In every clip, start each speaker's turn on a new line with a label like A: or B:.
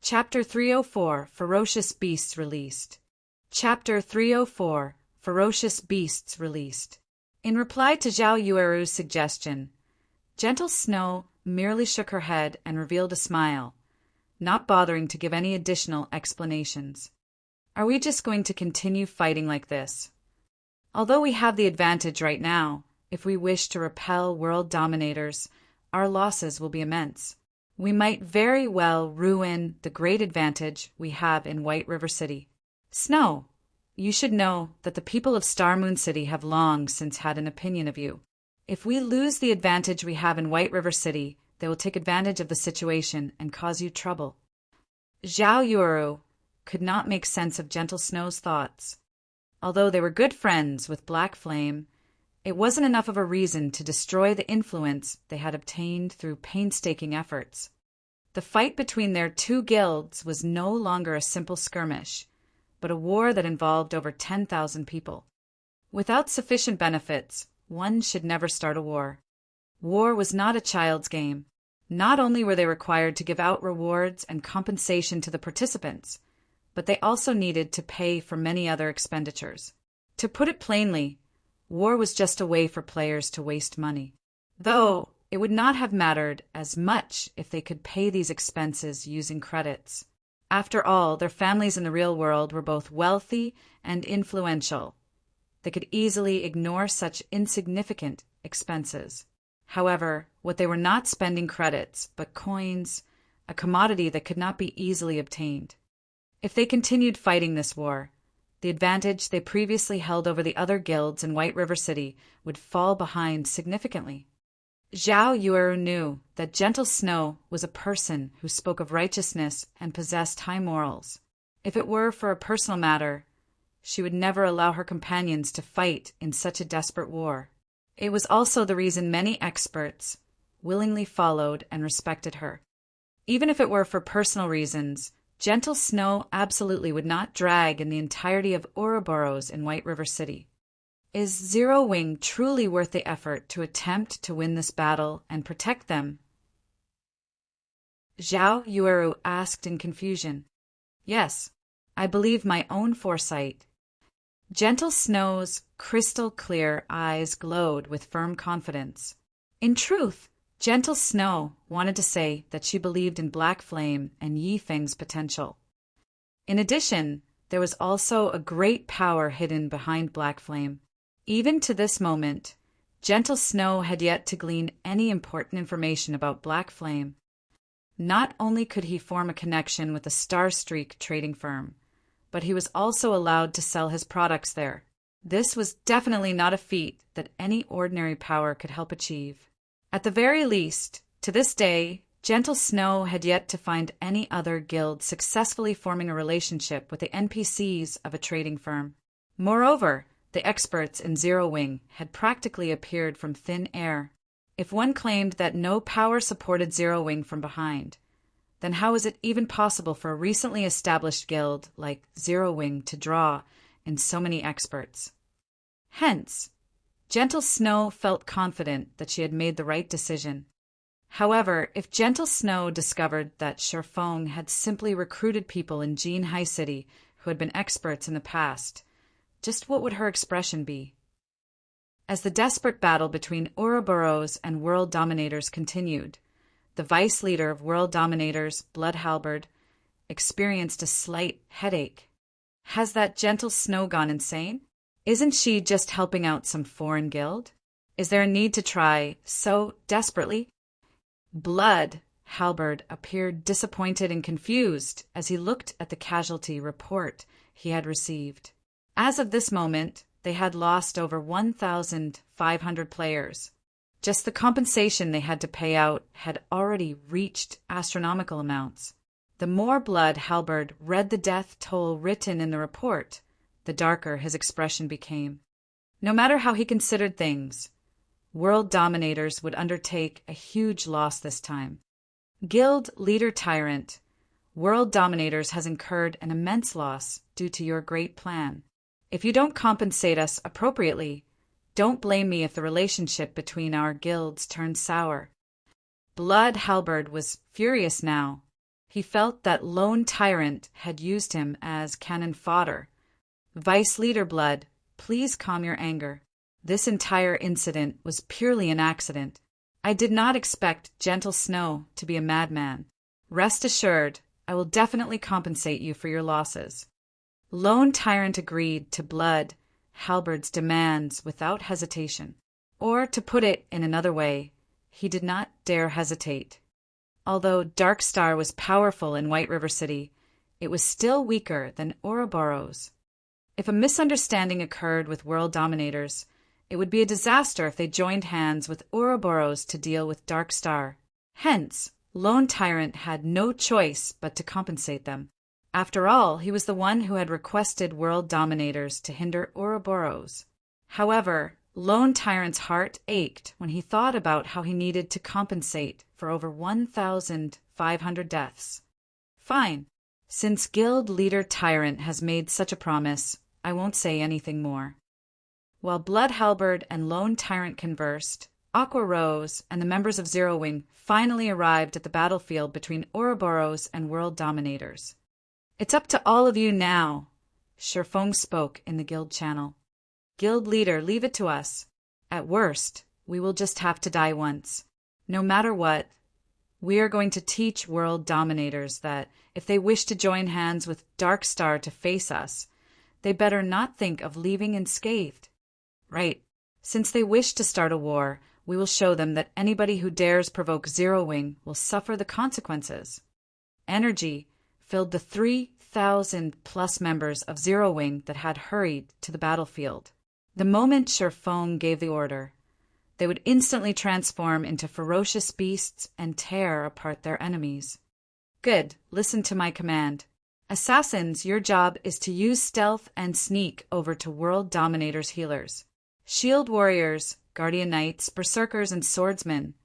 A: Chapter 304 Ferocious Beasts Released. Chapter 304 Ferocious Beasts Released. In reply to Zhao Yueru's suggestion, Gentle Snow merely shook her head and revealed a smile, not bothering to give any additional explanations. Are we just going to continue fighting like this? Although we have the advantage right now, if we wish to repel world dominators, our losses will be immense. We might very well ruin the great advantage we have in White River City. Snow, you should know that the people of Star Moon City have long since had an opinion of you. If we lose the advantage we have in White River City, they will take advantage of the situation and cause you trouble. Zhao Yueru could not make sense of Gentle Snow's thoughts. Although they were good friends with Black Flame, it wasn't enough of a reason to destroy the influence they had obtained through painstaking efforts. The fight between their two guilds was no longer a simple skirmish, but a war that involved over 10,000 people. Without sufficient benefits, one should never start a war. War was not a child's game. Not only were they required to give out rewards and compensation to the participants, but they also needed to pay for many other expenditures. To put it plainly, war was just a way for players to waste money. Though it would not have mattered as much if they could pay these expenses using credits. After all, their families in the real world were both wealthy and influential. They could easily ignore such insignificant expenses. However, what they were not spending credits, but coins, a commodity that could not be easily obtained. If they continued fighting this war, the advantage they previously held over the other guilds in White River City would fall behind significantly. Zhao Yueru knew that Gentle Snow was a person who spoke of righteousness and possessed high morals. If it were for a personal matter, she would never allow her companions to fight in such a desperate war. It was also the reason many experts willingly followed and respected her. Even if it were for personal reasons, Gentle Snow absolutely would not drag in the entirety of Ouroboros in White River City. Is Zero Wing truly worth the effort to attempt to win this battle and protect them? Zhao Yueru asked in confusion. Yes, I believe my own foresight. Gentle Snow's crystal-clear eyes glowed with firm confidence. In truth, Gentle Snow wanted to say that she believed in Black Flame and Yi Feng's potential. In addition, there was also a great power hidden behind Black Flame. Even to this moment, Gentle Snow had yet to glean any important information about Black Flame. Not only could he form a connection with the Starstreak trading firm, but he was also allowed to sell his products there. This was definitely not a feat that any ordinary power could help achieve. At the very least, to this day, Gentle Snow had yet to find any other guild successfully forming a relationship with the NPCs of a trading firm. Moreover, the experts in Zero Wing had practically appeared from thin air. If one claimed that no power supported Zero Wing from behind, then how is it even possible for a recently established guild like Zero Wing to draw in so many experts? Hence, Gentle Snow felt confident that she had made the right decision. However, if Gentle Snow discovered that Sherfong had simply recruited people in Jinhai City who had been experts in the past, just what would her expression be? As the desperate battle between Ouroboros and World Dominators continued, the vice leader of World Dominators, Blood Halberd, experienced a slight headache. Has that Gentle Snow gone insane? Isn't she just helping out some foreign guild? Is there a need to try so desperately? Blood Halberd appeared disappointed and confused as he looked at the casualty report he had received. As of this moment, they had lost over 1,500 players. Just the compensation they had to pay out had already reached astronomical amounts. The more blood Halberd read the death toll written in the report, the darker his expression became. No matter how he considered things, World Dominators would undertake a huge loss this time. Guild Leader Tyrant, World Dominators has incurred an immense loss due to your great plan. If you don't compensate us appropriately, don't blame me if the relationship between our guilds turns sour. Blood Halberd was furious now. He felt that lone tyrant had used him as cannon fodder. Vice Leader Blood, please calm your anger. This entire incident was purely an accident. I did not expect Gentle Snow to be a madman. Rest assured, I will definitely compensate you for your losses. Lone Tyrant agreed to Blood Halberd's demands without hesitation. Or, to put it in another way, he did not dare hesitate. Although Dark Star was powerful in White River City, it was still weaker than Ouroboros. If a misunderstanding occurred with world dominators, it would be a disaster if they joined hands with Ouroboros to deal with Dark Star. Hence, Lone Tyrant had no choice but to compensate them. After all, he was the one who had requested world dominators to hinder Ouroboros. However, Lone Tyrant's heart ached when he thought about how he needed to compensate for over 1,500 deaths. Fine. Since Guild Leader Tyrant has made such a promise, I won't say anything more. While Blood Halberd and Lone Tyrant conversed, Aqua Rose and the members of Zero Wing finally arrived at the battlefield between Ouroboros and world dominators. It's up to all of you now, Sherfong spoke in the guild channel. Guild leader, leave it to us. At worst, we will just have to die once. No matter what, we are going to teach world dominators that if they wish to join hands with Dark Star to face us, they better not think of leaving unscathed. Right. Since they wish to start a war, we will show them that anybody who dares provoke Zero Wing will suffer the consequences. Energy filled the 3,000-plus members of Zero Wing that had hurried to the battlefield. The moment Sherfong gave the order, they would instantly transform into ferocious beasts and tear apart their enemies. Good, listen to my command. Assassins, your job is to use stealth and sneak over to World Dominator's healers. Shield warriors, guardian knights, berserkers, and swordsmen,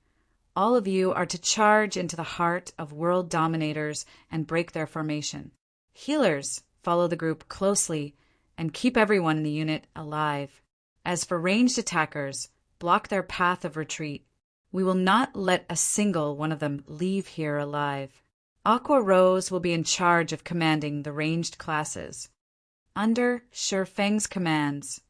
A: all of you are to charge into the heart of World Dominators and break their formation. Healers, follow the group closely and keep everyone in the unit alive. As for ranged attackers, block their path of retreat. We will not let a single one of them leave here alive. Aqua Rose will be in charge of commanding the ranged classes. Under Sherfeng's commands,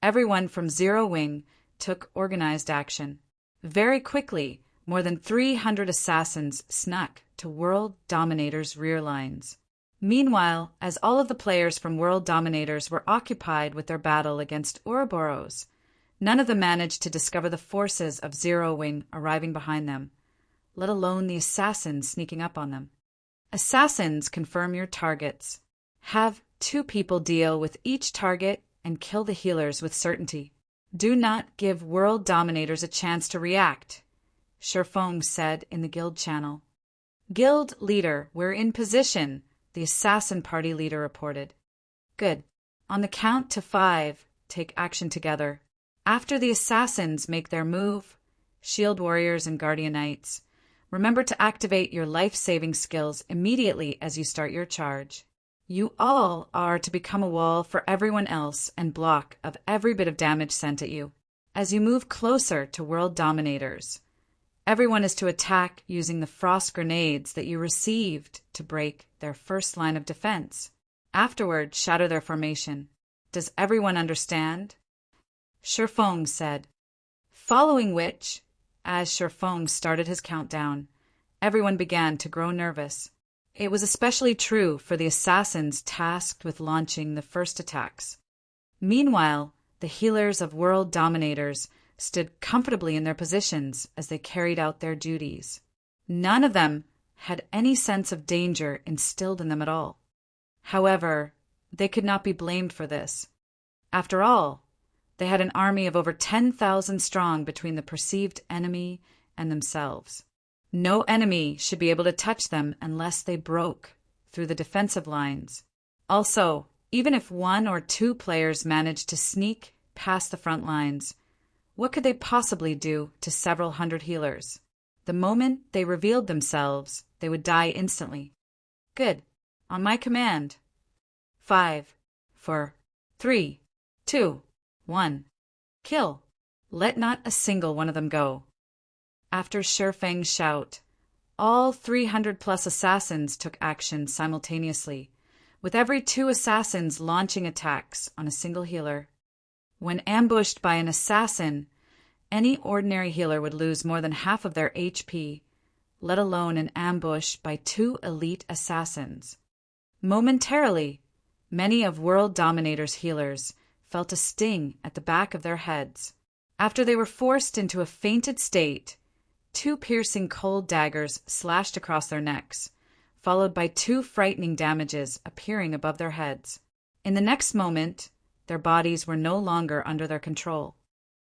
A: everyone from Zero Wing took organized action. Very quickly, more than 300 assassins snuck to World Dominator's rear lines. Meanwhile, as all of the players from World Dominators were occupied with their battle against Ouroboros, none of them managed to discover the forces of Zero Wing arriving behind them, let alone the assassins sneaking up on them. Assassins, confirm your targets. Have 2 people deal with each target and kill the healers with certainty. Do not give World Dominators a chance to react, Sherfong said in the guild channel. Guild leader, we're in position, the assassin party leader reported. Good. On the count to 5, take action together. After the assassins make their move, shield warriors and guardian knights, remember to activate your life-saving skills immediately as you start your charge. You all are to become a wall for everyone else and block of every bit of damage sent at you. As you move closer to World Dominators, everyone is to attack using the frost grenades that you received to break their first line of defense. Afterward, shatter their formation. Does everyone understand? Sherfong said. Following which, as Sherfong started his countdown, everyone began to grow nervous. It was especially true for the assassins tasked with launching the first attacks. Meanwhile, the healers of World Dominators stood comfortably in their positions as they carried out their duties. None of them had any sense of danger instilled in them at all. However, they could not be blamed for this. After all, they had an army of over 10,000 strong between the perceived enemy and themselves. No enemy should be able to touch them unless they broke through the defensive lines. Also, even if 1 or 2 players managed to sneak past the front lines, what could they possibly do to several hundred healers? The moment they revealed themselves, they would die instantly. Good. On my command. 5, 4, 3, 2, 1. Kill. Let not a single one of them go. After Sherfeng's shout, all 300-plus assassins took action simultaneously, with every 2 assassins launching attacks on a single healer. When ambushed by an assassin, any ordinary healer would lose more than half of their HP, let alone an ambush by 2 elite assassins. Momentarily, many of World Dominator's healers felt a sting at the back of their heads. After they were forced into a fainted state, 2 piercing cold daggers slashed across their necks, followed by 2 frightening damages appearing above their heads. In the next moment, their bodies were no longer under their control.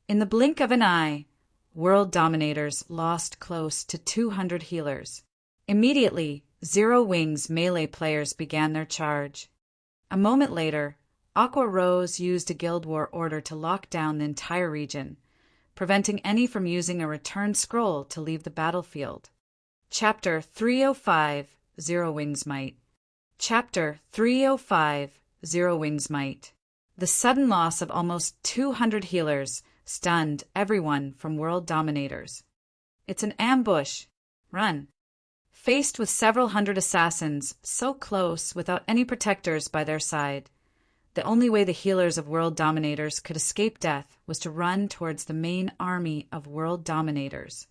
A: In the blink of an eye, World Dominators lost close to 200 healers. Immediately, Zero Wing's melee players began their charge. A moment later, Aqua Rose used a Guild War order to lock down the entire region, preventing any from using a return scroll to leave the battlefield. Chapter 305, Zero Wing's Might. Chapter 305, Zero Wing's Might. The sudden loss of almost 200 healers stunned everyone from World Dominators. It's an ambush. Run. Faced with several hundred assassins so close without any protectors by their side, the only way the healers of World Dominators could escape death was to run towards the main army of World Dominators.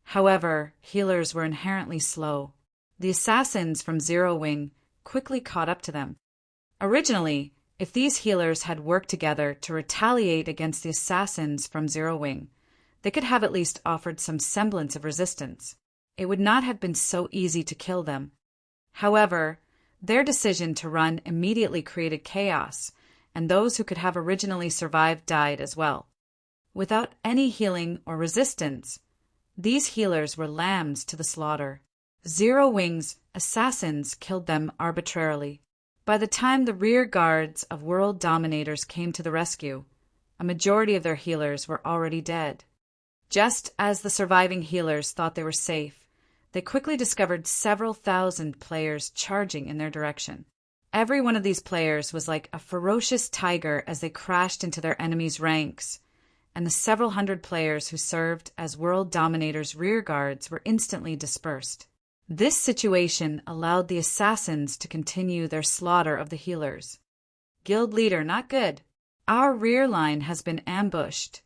A: However, healers were inherently slow. The assassins from Zero Wing quickly caught up to them. Originally, if these healers had worked together to retaliate against the assassins from Zero Wing, they could have at least offered some semblance of resistance. It would not have been so easy to kill them. However, their decision to run immediately created chaos, and those who could have originally survived died as well. Without any healing or resistance, these healers were lambs to the slaughter. Zero Wing's assassins killed them arbitrarily. By the time the rear guards of World Dominators came to the rescue, a majority of their healers were already dead. Just as the surviving healers thought they were safe, they quickly discovered several thousand players charging in their direction. Every one of these players was like a ferocious tiger as they crashed into their enemies' ranks, and the several hundred players who served as World Dominators' rear guards were instantly dispersed. This situation allowed the assassins to continue their slaughter of the healers. Guild leader, not good. Our rear line has been ambushed,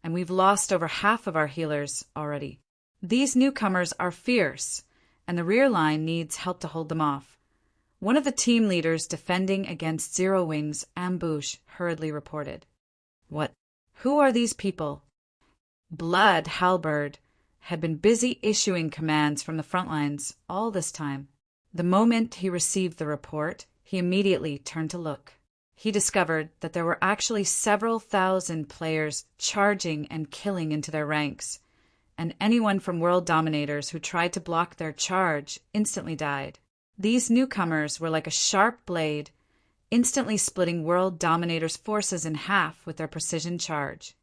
A: and we've lost over half of our healers already. These newcomers are fierce, and the rear line needs help to hold them off. One of the team leaders defending against Zero Wing's ambush hurriedly reported. What? Who are these people? Blood Halberd had been busy issuing commands from the front lines all this time. The moment he received the report, he immediately turned to look. He discovered that there were actually several thousand players charging and killing into their ranks, and anyone from World Dominators who tried to block their charge instantly died. These newcomers were like a sharp blade, instantly splitting World Dominators' forces in half with their precision charge.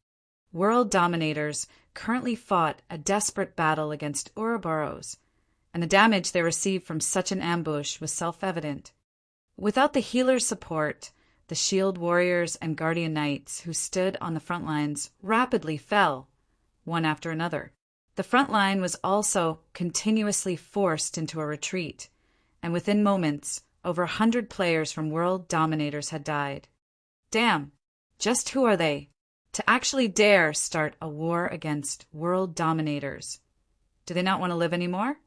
A: World Dominators currently fought a desperate battle against Ouroboros, and the damage they received from such an ambush was self-evident. Without the healer's support, the Shield Warriors and Guardian Knights who stood on the front lines rapidly fell, one after another. The front line was also continuously forced into a retreat, and within moments, over 100 players from World Dominators had died. Damn, just who are they to actually dare start a war against World Dominators? Do they not want to live anymore?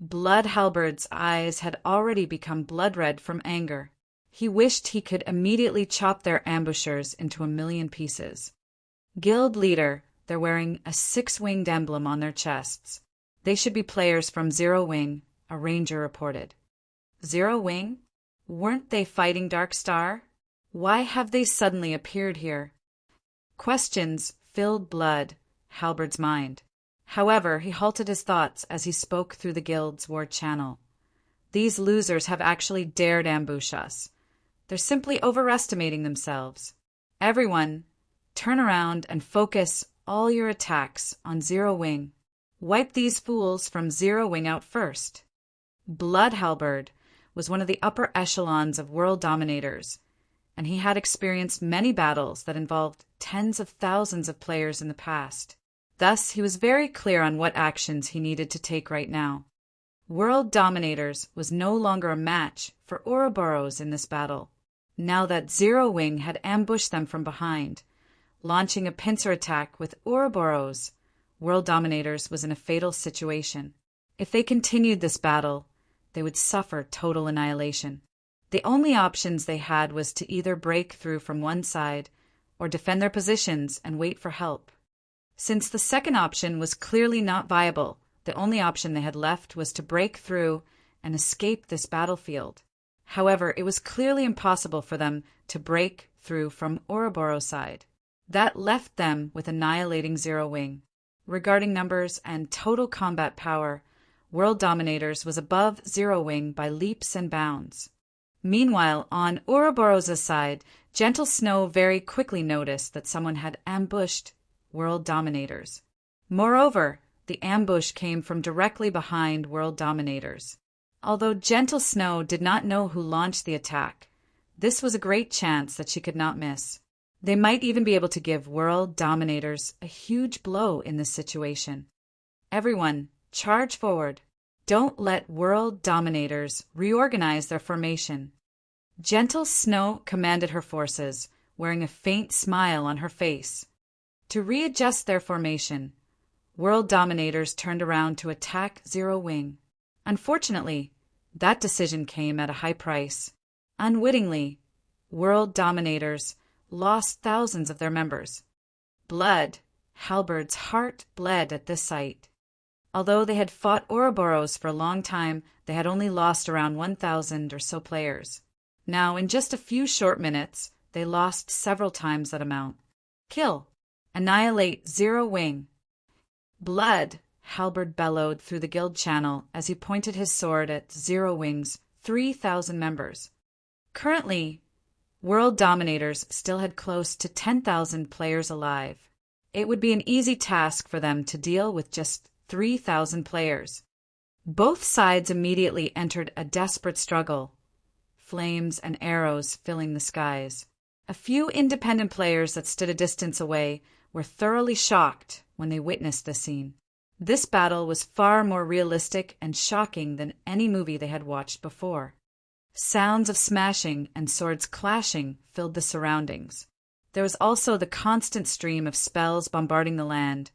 A: Blood Halberd's eyes had already become blood red from anger. He wished he could immediately chop their ambushers into a million pieces. Guild leader, they're wearing a 6-winged emblem on their chests. They should be players from Zero Wing, a ranger reported. Zero Wing? Weren't they fighting Dark Star? Why have they suddenly appeared here? Questions filled Blood Halberd's mind. However, he halted his thoughts as he spoke through the guild's war channel. These losers have actually dared ambush us. They're simply overestimating themselves. Everyone, turn around and focus all your attacks on Zero Wing. Wipe these fools from Zero Wing out first. Blood Halberd was one of the upper echelons of World Dominators, and he had experienced many battles that involved tens of thousands of players in the past. Thus, he was very clear on what actions he needed to take right now. World Dominators was no longer a match for Ouroboros in this battle, now that Zero Wing had ambushed them from behind. Launching a pincer attack with Ouroboros, World Dominators was in a fatal situation. If they continued this battle, they would suffer total annihilation. The only options they had was to either break through from one side or defend their positions and wait for help. Since the second option was clearly not viable, the only option they had left was to break through and escape this battlefield. However, it was clearly impossible for them to break through from Ouroboros' side. That left them with annihilating Zero Wing. Regarding numbers and total combat power, World Dominators was above Zero Wing by leaps and bounds. Meanwhile, on Ouroboros' side, Gentle Snow very quickly noticed that someone had ambushed World Dominators. Moreover, the ambush came from directly behind World Dominators. Although Gentle Snow did not know who launched the attack, this was a great chance that she could not miss. They might even be able to give World Dominators a huge blow in this situation. Everyone, charge forward. Don't let World Dominators reorganize their formation. Gentle Snow commanded her forces, wearing a faint smile on her face. To readjust their formation, World Dominators turned around to attack Zero Wing. Unfortunately, that decision came at a high price. Unwittingly, World Dominators lost thousands of their members. Blood, Halberd's heart bled at this sight. Although they had fought Ouroboros for a long time, they had only lost around 1,000 or so players. Now, in just a few short minutes, they lost several times that amount. Kill. Annihilate Zero Wing. Blood, Halberd bellowed through the guild channel as he pointed his sword at Zero Wing's 3,000 members. Currently, World Dominators still had close to 10,000 players alive. It would be an easy task for them to deal with just 3,000 players. Both sides immediately entered a desperate struggle, flames and arrows filling the skies. A few independent players that stood a distance away were thoroughly shocked when they witnessed the scene. This battle was far more realistic and shocking than any movie they had watched before. Sounds of smashing and swords clashing filled the surroundings. There was also the constant stream of spells bombarding the land,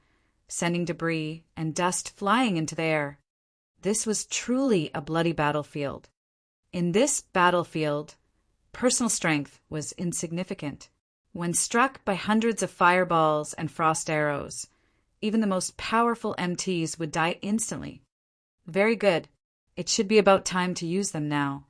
A: sending debris and dust flying into the air. This was truly a bloody battlefield. In this battlefield, personal strength was insignificant. When struck by hundreds of fireballs and frost arrows, even the most powerful MTs would die instantly. Very good. It should be about time to use them now.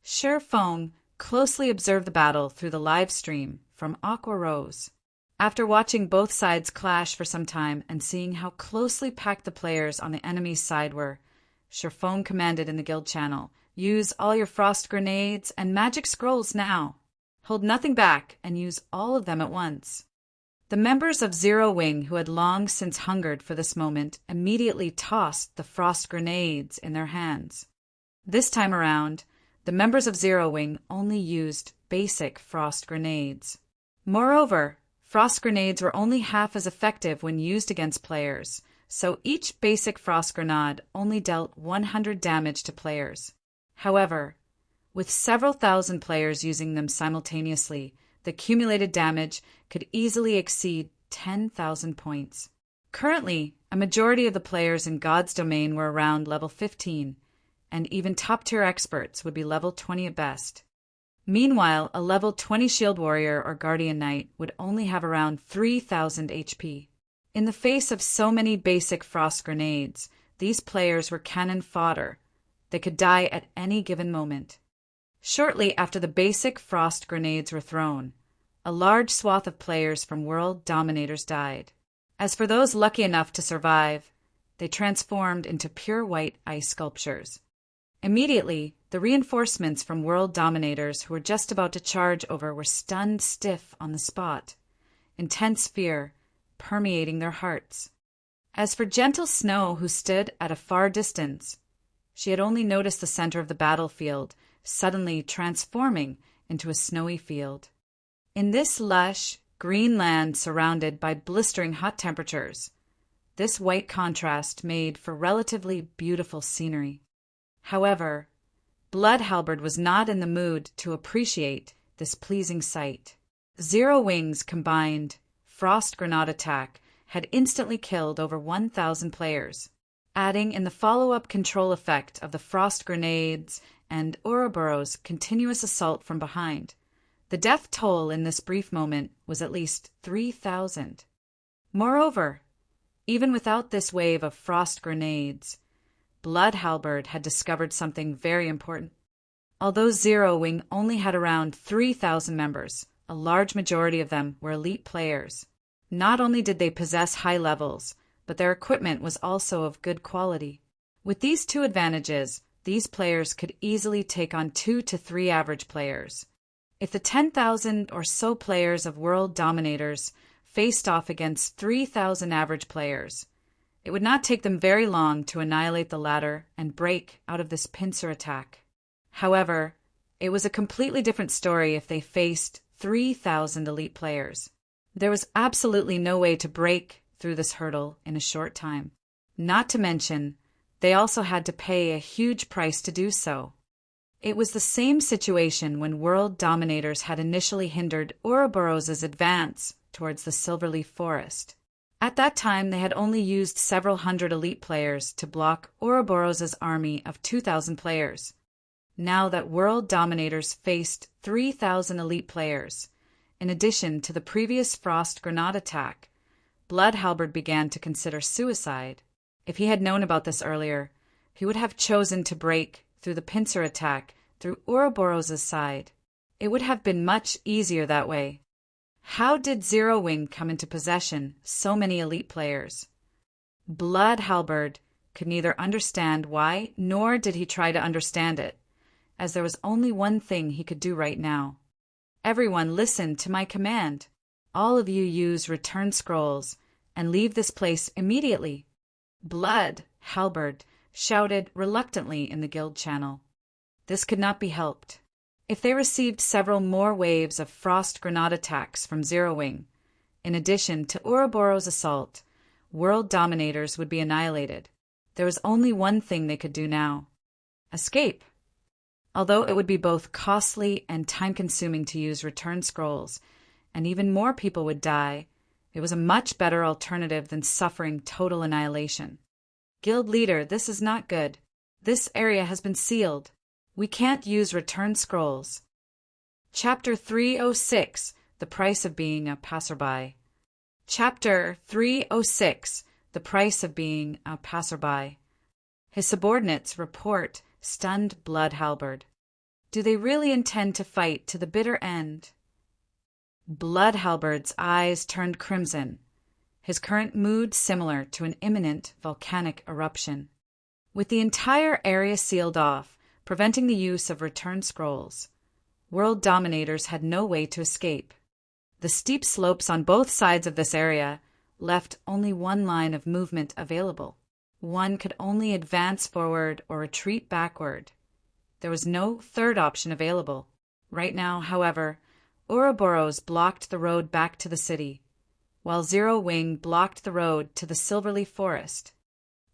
A: Sher Fong closely observed the battle through the live stream from Aqua Rose. After watching both sides clash for some time and seeing how closely packed the players on the enemy's side were, Sher Fong commanded in the guild channel, "Use all your frost grenades and magic scrolls now. Hold nothing back and use all of them at once." The members of Zero Wing, who had long since hungered for this moment, immediately tossed the frost grenades in their hands. This time around, the members of Zero Wing only used basic frost grenades. Moreover, frost grenades were only half as effective when used against players, so each basic frost grenade only dealt 100 damage to players. However, with several thousand players using them simultaneously, the accumulated damage could easily exceed 10,000 points. Currently, a majority of the players in God's Domain were around level 15, and even top-tier experts would be level 20 at best. Meanwhile, a level 20 Shield Warrior or Guardian Knight would only have around 3,000 HP. In the face of so many basic frost grenades, these players were cannon fodder. They could die at any given moment. Shortly after the basic frost grenades were thrown, a large swath of players from World Dominators died. As for those lucky enough to survive, they transformed into pure white ice sculptures. Immediately, the reinforcements from World Dominators who were just about to charge over were stunned stiff on the spot, intense fear permeating their hearts. As for Gentle Snow, who stood at a far distance, she had only noticed the center of the battlefield suddenly transforming into a snowy field. In this lush, green land surrounded by blistering hot temperatures, This white contrast made for relatively beautiful scenery. However, Blood Halberd was not in the mood to appreciate this pleasing sight. Zero Wing's combined Frost Grenade attack had instantly killed over 1,000 players. Adding in the follow-up control effect of the Frost Grenades and Ouroboros' continuous assault from behind, the death toll in this brief moment was at least 3,000. Moreover, even without this wave of Frost Grenades, Blood Halberd had discovered something very important. Although Zero Wing only had around 3,000 members, a large majority of them were elite players. Not only did they possess high levels, but their equipment was also of good quality. With these two advantages, these players could easily take on 2 to 3 average players. If the 10,000 or so players of World Dominators faced off against 3,000 average players, it would not take them very long to annihilate the latter and break out of this pincer attack. However, it was a completely different story if they faced 3,000 elite players. There was absolutely no way to break through this hurdle in a short time. Not to mention, they also had to pay a huge price to do so. It was the same situation when World Dominators had initially hindered Ouroboros' advance towards the Silverleaf Forest. At that time, they had only used several hundred elite players to block Ouroboros' army of 2,000 players. Now that World Dominators faced 3,000 elite players, in addition to the previous Frost Grenade attack, Blood Halberd began to consider suicide. If he had known about this earlier, he would have chosen to break through the pincer attack through Ouroboros' side. It would have been much easier that way. How did Zero Wing come into possession so many elite players? Blood Halberd could neither understand why nor did he try to understand it, as there was only one thing he could do right now. Everyone listen to my command. All of you use return scrolls and leave this place immediately. Blood Halberd shouted reluctantly in the guild channel. This could not be helped. If they received several more waves of Frost Grenade attacks from Zero Wing, in addition to Ouroboros' assault, World Dominators would be annihilated. There was only one thing they could do now: escape. Although it would be both costly and time-consuming to use return scrolls, and even more people would die, it was a much better alternative than suffering total annihilation. Guild leader, this is not good. This area has been sealed. We can't use return scrolls. Chapter 306, The Price of Being a Passerby. Chapter 306, The Price of Being a Passerby. His subordinates report stunned Blood Halberd. Do they really intend to fight to the bitter end? Blood Halberd's eyes turned crimson, his current mood similar to an imminent volcanic eruption. With the entire area sealed off, preventing the use of return scrolls, World Dominators had no way to escape. The steep slopes on both sides of this area left only one line of movement available. One could only advance forward or retreat backward. There was no third option available. Right now, however, Ouroboros blocked the road back to the city, while Zero Wing blocked the road to the Silverleaf Forest.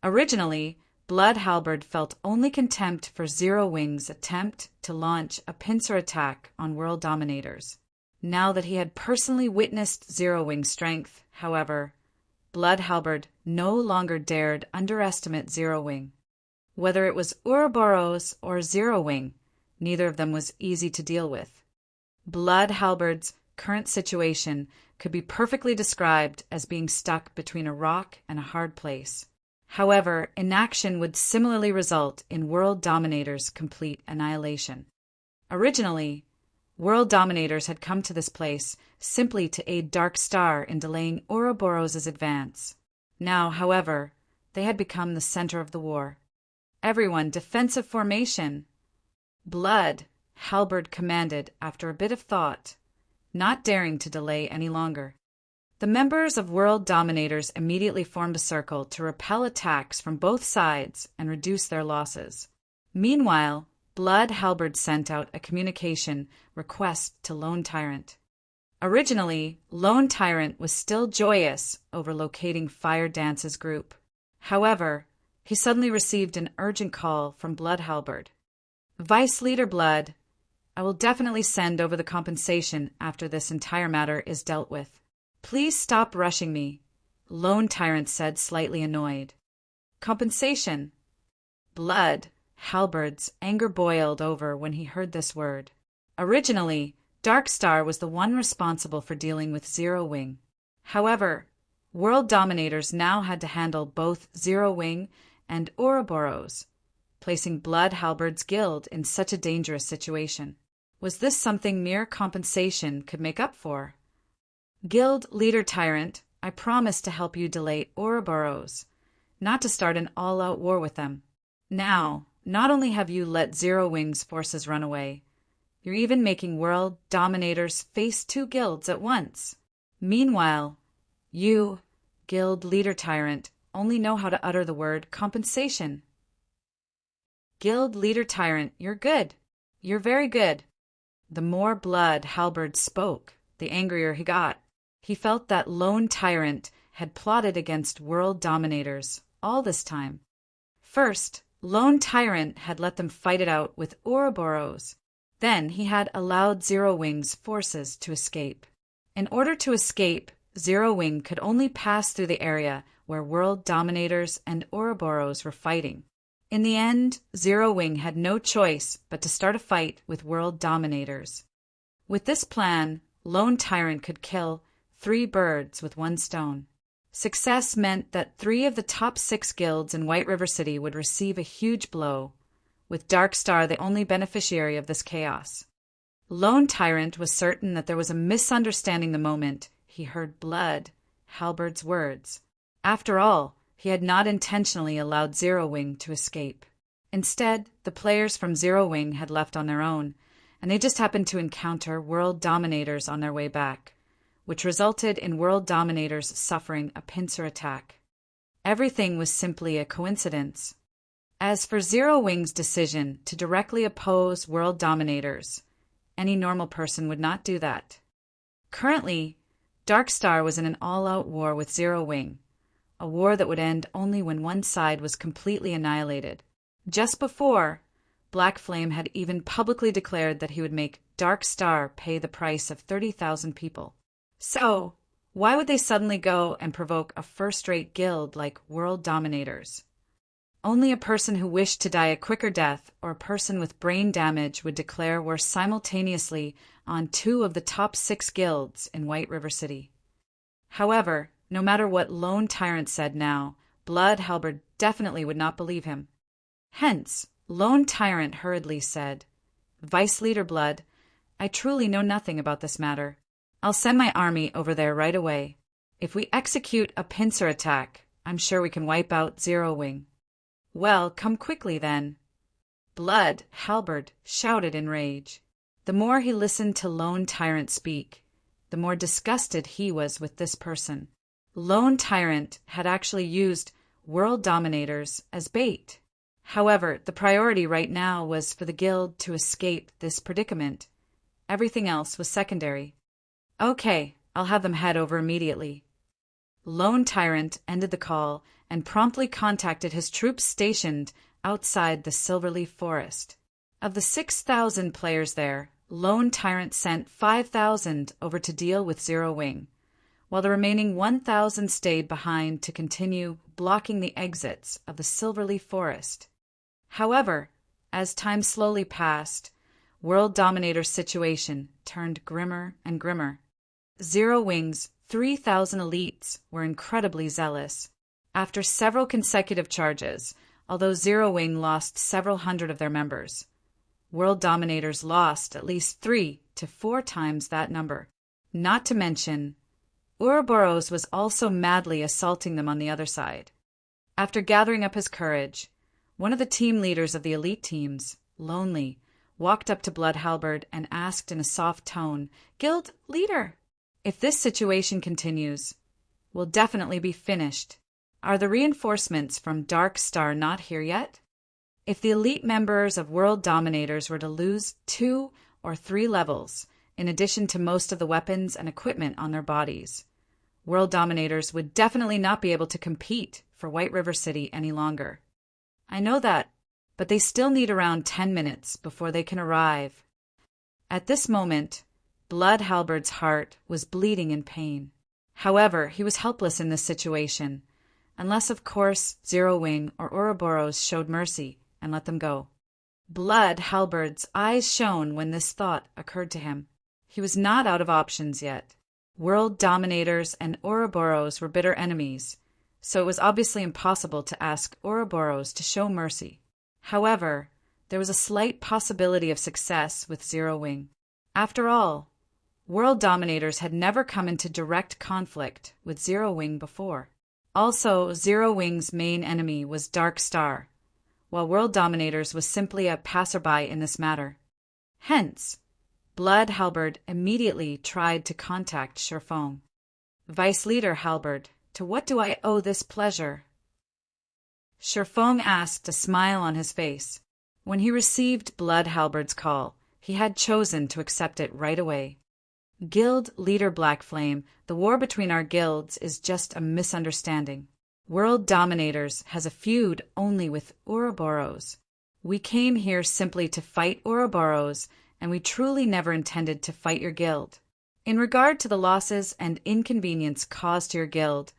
A: Originally, Blood Halberd felt only contempt for Zero Wing's attempt to launch a pincer attack on World Dominators. Now that he had personally witnessed Zero Wing's strength, however, Blood Halberd no longer dared underestimate Zero Wing. Whether it was Ouroboros or Zero Wing, neither of them was easy to deal with. Blood Halberd's current situation could be perfectly described as being stuck between a rock and a hard place. However, inaction would similarly result in World Dominators' complete annihilation. Originally, World Dominators had come to this place simply to aid Dark Star in delaying Ouroboros' advance. Now, however, they had become the center of the war. Everyone, defensive formation! Blood, Halberd commanded after a bit of thought, not daring to delay any longer. The members of World Dominators immediately formed a circle to repel attacks from both sides and reduce their losses. Meanwhile, Blood Halberd sent out a communication request to Lone Tyrant. Originally, Lone Tyrant was still joyous over locating Fire Dance's group. However, he suddenly received an urgent call from Blood Halberd. Vice Leader Blood, I will definitely send over the compensation after this entire matter is dealt with. Please stop rushing me, Lone Tyrant said, slightly annoyed. Compensation? Blood Halberd's anger boiled over when he heard this word. Originally, Darkstar was the one responsible for dealing with Zero Wing. However, World Dominators now had to handle both Zero Wing and Ouroboros, placing Blood Halberd's guild in such a dangerous situation. Was this something mere compensation could make up for? Guild Leader Tyrant, I promise to help you delay Ouroboros, not to start an all-out war with them. Now, not only have you let Zero Wing's forces run away, you're even making World Dominators face two guilds at once. Meanwhile, you, Guild Leader Tyrant, only know how to utter the word compensation. Guild Leader Tyrant, you're good. You're very good. The more Blood Halberd spoke, the angrier he got. He felt that Lone Tyrant had plotted against World Dominators all this time. First, Lone Tyrant had let them fight it out with Ouroboros. Then he had allowed Zero Wing's forces to escape. In order to escape, Zero Wing could only pass through the area where World Dominators and Ouroboros were fighting. In the end, Zero Wing had no choice but to start a fight with World Dominators. With this plan, Lone Tyrant could kill 3 birds with 1 stone. Success meant that 3 of the top 6 guilds in White River City would receive a huge blow, with Darkstar the only beneficiary of this chaos. Lone Tyrant was certain that there was a misunderstanding the moment he heard Blood Halberd's words. After all, he had not intentionally allowed Zero Wing to escape. Instead, the players from Zero Wing had left on their own, and they just happened to encounter World Dominators on their way back, which resulted in World Dominators suffering a pincer attack. Everything was simply a coincidence. As for Zero Wing's decision to directly oppose World Dominators, any normal person would not do that. Currently, Darkstar was in an all-out war with Zero Wing, a war that would end only when one side was completely annihilated. Just before, Black Flame had even publicly declared that he would make Darkstar pay the price of 30,000 people. So, why would they suddenly go and provoke a first-rate guild like World Dominators? Only a person who wished to die a quicker death or a person with brain damage would declare war simultaneously on 2 of the top 6 guilds in White River City. However, no matter what Lone Tyrant said now, Blood Halberd definitely would not believe him. Hence, Lone Tyrant hurriedly said, Vice Leader Blood, I truly know nothing about this matter. I'll send my army over there right away. If we execute a pincer attack, I'm sure we can wipe out Zero Wing. Well, come quickly then. Blood Halberd shouted in rage. The more he listened to Lone Tyrant speak, the more disgusted he was with this person. Lone Tyrant had actually used World Dominators as bait. However, the priority right now was for the guild to escape this predicament. Everything else was secondary. Okay, I'll have them head over immediately. Lone Tyrant ended the call and promptly contacted his troops stationed outside the Silverleaf Forest. Of the 6,000 players there, Lone Tyrant sent 5,000 over to deal with Zero Wing, while the remaining 1,000 stayed behind to continue blocking the exits of the Silverleaf Forest. However, as time slowly passed, World Dominator's situation turned grimmer and grimmer. Zero Wing's 3,000 elites were incredibly zealous. After several consecutive charges, although Zero Wing lost several hundred of their members, World Dominators lost at least 3 to 4 times that number. Not to mention, Ouroboros was also madly assaulting them on the other side. After gathering up his courage, one of the team leaders of the elite teams, Lonely, walked up to Blood Halberd and asked in a soft tone, Guild Leader, if this situation continues, we'll definitely be finished. Are the reinforcements from Darkstar not here yet? If the elite members of World Dominators were to lose 2 or 3 levels in addition to most of the weapons and equipment on their bodies. World Dominators would definitely not be able to compete for White River City any longer. I know that, but they still need around 10 minutes before they can arrive. At this moment, Blood Halberd's heart was bleeding in pain. However, he was helpless in this situation, unless of course Zero Wing or Ouroboros showed mercy and let them go. Blood Halberd's eyes shone when this thought occurred to him. He was not out of options yet. World Dominators and Ouroboros were bitter enemies, so it was obviously impossible to ask Ouroboros to show mercy. However, there was a slight possibility of success with Zero Wing. After all, World Dominators had never come into direct conflict with Zero Wing before. Also, Zero Wing's main enemy was Dark Star, while World Dominators was simply a passerby in this matter. Hence, Blood Halberd immediately tried to contact Sherfong. Vice Leader Halberd, to what do I owe this pleasure? Sherfong asked, a smile on his face. When he received Blood Halberd's call, he had chosen to accept it right away. Guild Leader Blackflame, the war between our guilds is just a misunderstanding. World Dominators has a feud only with Ouroboros. We came here simply to fight Ouroboros, and we truly never intended to fight your guild. In regard to the losses and inconvenience caused to your guild,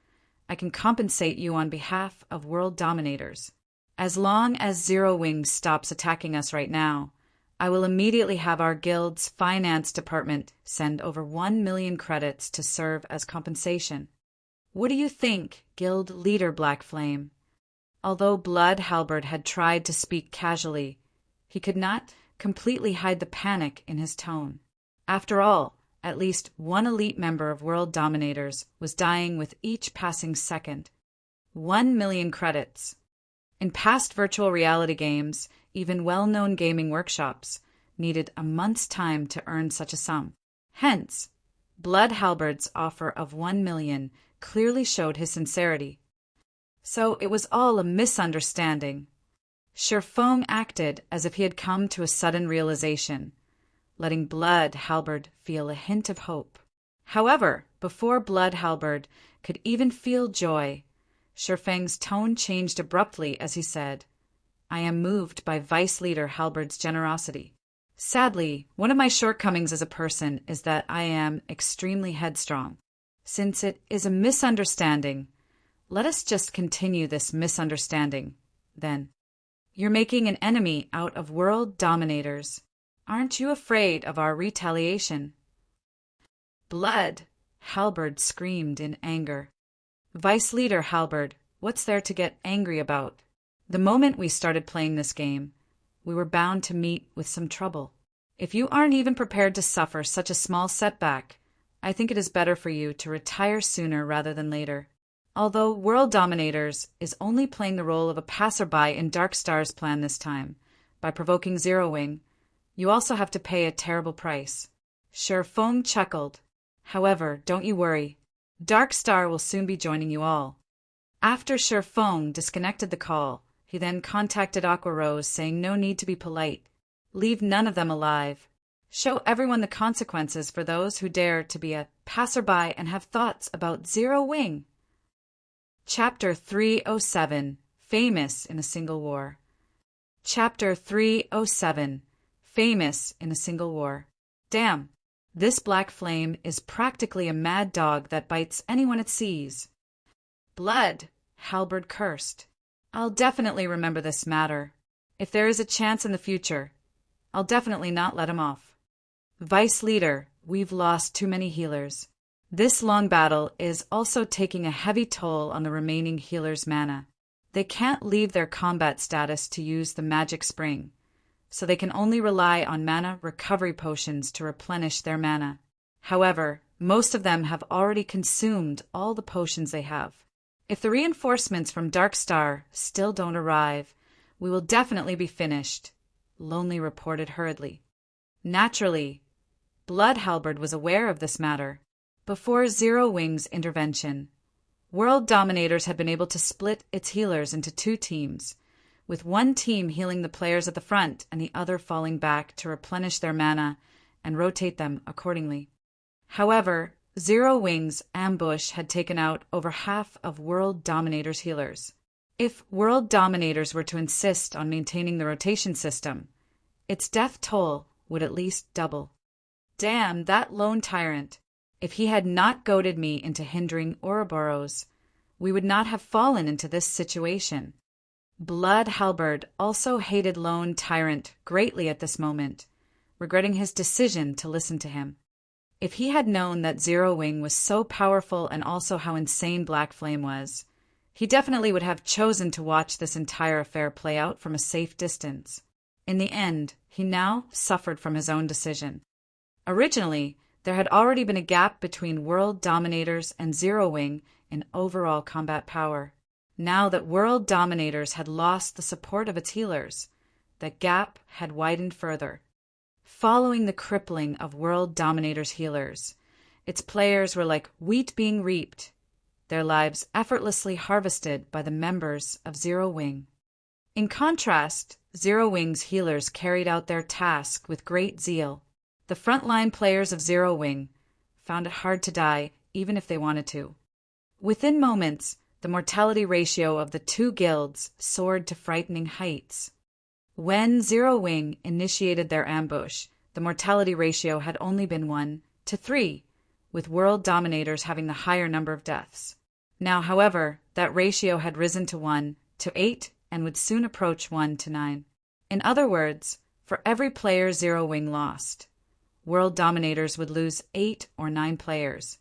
A: I can compensate you on behalf of World Dominators. As long as Zero Wing stops attacking us right now, I will immediately have our guild's finance department send over 1 million credits to serve as compensation. What do you think, Guild Leader Blackflame? Although Blood Halberd had tried to speak casually, he could not completely hide the panic in his tone. After all, at least one elite member of World Dominators was dying with each passing second. 1 million credits. In past virtual reality games, even well-known gaming workshops needed a month's time to earn such a sum. Hence, Blood Halberd's offer of 1 million clearly showed his sincerity. So it was all a misunderstanding. Sherfong acted as if he had come to a sudden realization, letting Blood Halberd feel a hint of hope. However, before Blood Halberd could even feel joy, Sherfang's tone changed abruptly as he said, I am moved by Vice Leader Halberd's generosity. Sadly, one of my shortcomings as a person is that I am extremely headstrong. Since it is a misunderstanding, let us just continue this misunderstanding, then. You're making an enemy out of World Dominators. Aren't you afraid of our retaliation? Blood! Halberd screamed in anger. Vice Leader Halberd, what's there to get angry about? The moment we started playing this game, we were bound to meet with some trouble. If you aren't even prepared to suffer such a small setback, I think it is better for you to retire sooner rather than later. Although World Dominators is only playing the role of a passerby in Dark Star's plan this time, by provoking Zero Wing, you also have to pay a terrible price. Sherfong chuckled. However, don't you worry. Dark Star will soon be joining you all. After Sherfong disconnected the call, he then contacted Aqua Rose saying no need to be polite. Leave none of them alive. Show everyone the consequences for those who dare to be a passerby and have thoughts about Zero Wing. Chapter 307, Famous in a Single War. Chapter 307, Famous in a Single War. Damn, this Black Flame is practically a mad dog that bites anyone it sees. Blood, Halberd cursed. I'll definitely remember this matter. If there is a chance in the future, I'll definitely not let him off. Vice Leader, we've lost too many healers. This long battle is also taking a heavy toll on the remaining healers' mana. They can't leave their combat status to use the magic spring, so they can only rely on mana recovery potions to replenish their mana. However, most of them have already consumed all the potions they have. If the reinforcements from Dark Star still don't arrive, we will definitely be finished, Lonely reported hurriedly. Naturally, Blood Halberd was aware of this matter. Before Zero Wing's intervention, World Dominators had been able to split its healers into 2 teams, with one team healing the players at the front and the other falling back to replenish their mana and rotate them accordingly. However, Zero Wing's ambush had taken out over half of World Dominator's healers. If World Dominators were to insist on maintaining the rotation system, its death toll would at least double. Damn, that lone tyrant! If he had not goaded me into hindering Ouroboros, we would not have fallen into this situation. Blood Halberd also hated Lone Tyrant greatly at this moment, regretting his decision to listen to him. If he had known that Zero Wing was so powerful and also how insane Black Flame was, he definitely would have chosen to watch this entire affair play out from a safe distance. In the end, he now suffered from his own decision. Originally, there had already been a gap between World Dominators and Zero Wing in overall combat power. Now that World Dominators had lost the support of its healers, the gap had widened further. Following the crippling of World Dominators' healers, its players were like wheat being reaped, their lives effortlessly harvested by the members of Zero Wing. In contrast, Zero Wing's healers carried out their task with great zeal. The frontline players of Zero Wing found it hard to die even if they wanted to. Within moments, the mortality ratio of the two guilds soared to frightening heights. When Zero Wing initiated their ambush, the mortality ratio had only been 1 to 3, with World Dominators having the higher number of deaths. Now, however, that ratio had risen to 1 to 8 and would soon approach 1 to 9. In other words, for every player Zero Wing lost, World Dominators would lose 8 or 9 players.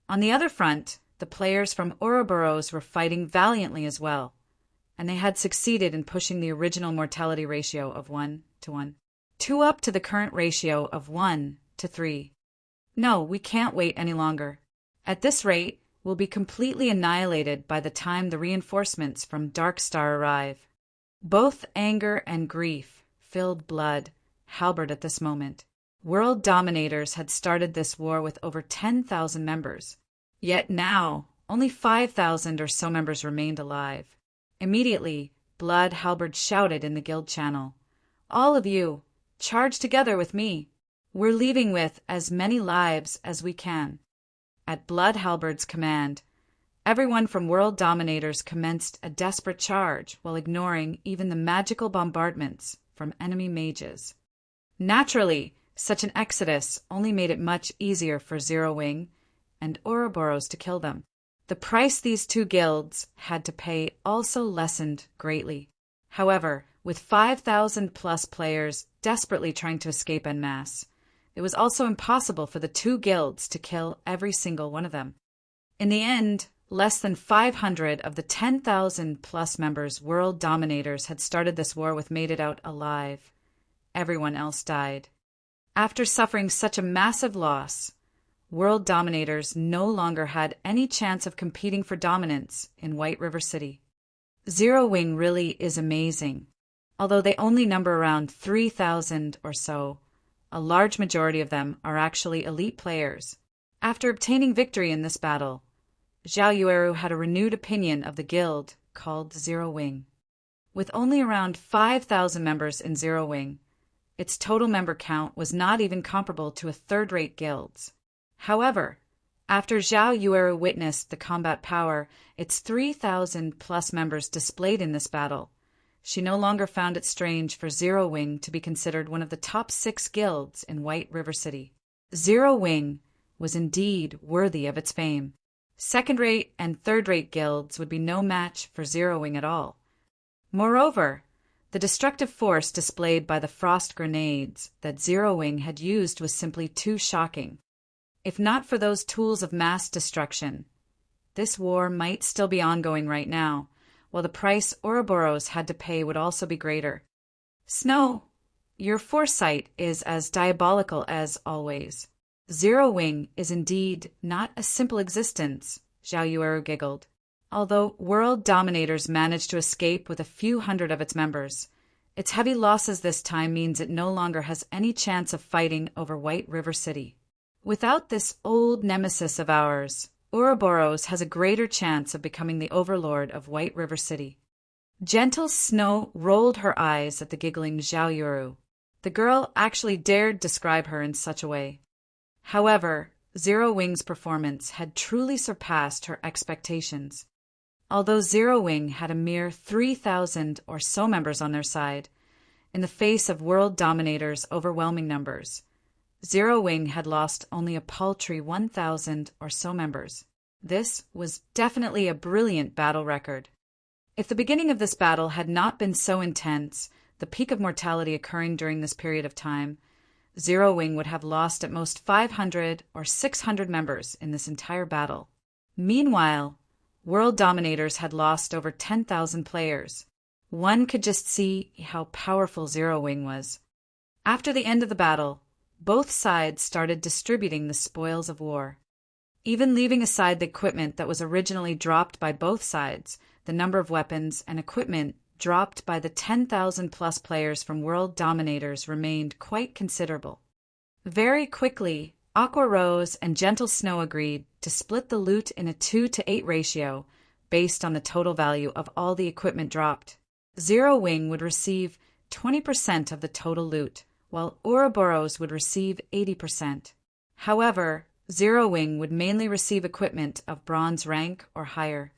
A: On the other front, the players from Ouroboros were fighting valiantly as well, and they had succeeded in pushing the original mortality ratio of 1 to 1, 2 up to the current ratio of 1 to 3. No, we can't wait any longer. At this rate, we'll be completely annihilated by the time the reinforcements from Darkstar arrive. Both anger and grief filled Blood Halberd at this moment. World Dominators had started this war with over 10,000 members. Yet now, only 5,000 or so members remained alive. Immediately, Blood Halberd shouted in the guild channel, "All of you, charge together with me. We're leaving with as many lives as we can." At Blood Halberd's command, everyone from World Dominators commenced a desperate charge while ignoring even the magical bombardments from enemy mages. Naturally, such an exodus only made it much easier for Zero Wing and Ouroboros to kill them. The price these two guilds had to pay also lessened greatly. However, with 5,000 plus players desperately trying to escape en masse, it was also impossible for the two guilds to kill every single one of them. In the end, less than 500 of the 10,000 plus members World Dominators had started this war with made it out alive. Everyone else died. After suffering such a massive loss, World Dominators no longer had any chance of competing for dominance in White River City. Zero Wing really is amazing. Although they only number around 3,000 or so, a large majority of them are actually elite players. After obtaining victory in this battle, Zhao Yueru had a renewed opinion of the guild called Zero Wing. With only around 5,000 members in Zero Wing, its total member count was not even comparable to a third-rate guild's. However, after Zhao Yueru witnessed the combat power its 3,000 plus members displayed in this battle, she no longer found it strange for Zero Wing to be considered one of the top 6 guilds in White River City. Zero Wing was indeed worthy of its fame. Second-rate and third-rate guilds would be no match for Zero Wing at all. Moreover, the destructive force displayed by the frost grenades that Zero Wing had used was simply too shocking. If not for those tools of mass destruction, this war might still be ongoing right now, while the price Ouroboros had to pay would also be greater. Snow, your foresight is as diabolical as always. Zero Wing is indeed not a simple existence, Zhao Yueru giggled. Although World Dominators managed to escape with a few hundred of its members, its heavy losses this time means it no longer has any chance of fighting over White River City. Without this old nemesis of ours, Ouroboros has a greater chance of becoming the overlord of White River City. Gentle Snow rolled her eyes at the giggling Zhao Yueru. The girl actually dared describe her in such a way. However, Zero Wing's performance had truly surpassed her expectations. Although Zero Wing had a mere 3,000 or so members on their side, in the face of World Dominator's overwhelming numbers, Zero Wing had lost only a paltry 1,000 or so members. This was definitely a brilliant battle record. If the beginning of this battle had not been so intense, the peak of mortality occurring during this period of time, Zero Wing would have lost at most 500 or 600 members in this entire battle. Meanwhile, World Dominators had lost over 10,000 players. One could just see how powerful Zero Wing was. After the end of the battle, both sides started distributing the spoils of war. Even leaving aside the equipment that was originally dropped by both sides, the number of weapons and equipment dropped by the 10,000 plus players from World Dominators remained quite considerable. Very quickly, Aqua Rose and Gentle Snow agreed to split the loot in a 2-to-8 ratio based on the total value of all the equipment dropped. Zero Wing would receive 20% of the total loot, while Ouroboros would receive 80%. However, Zero Wing would mainly receive equipment of bronze rank or higher.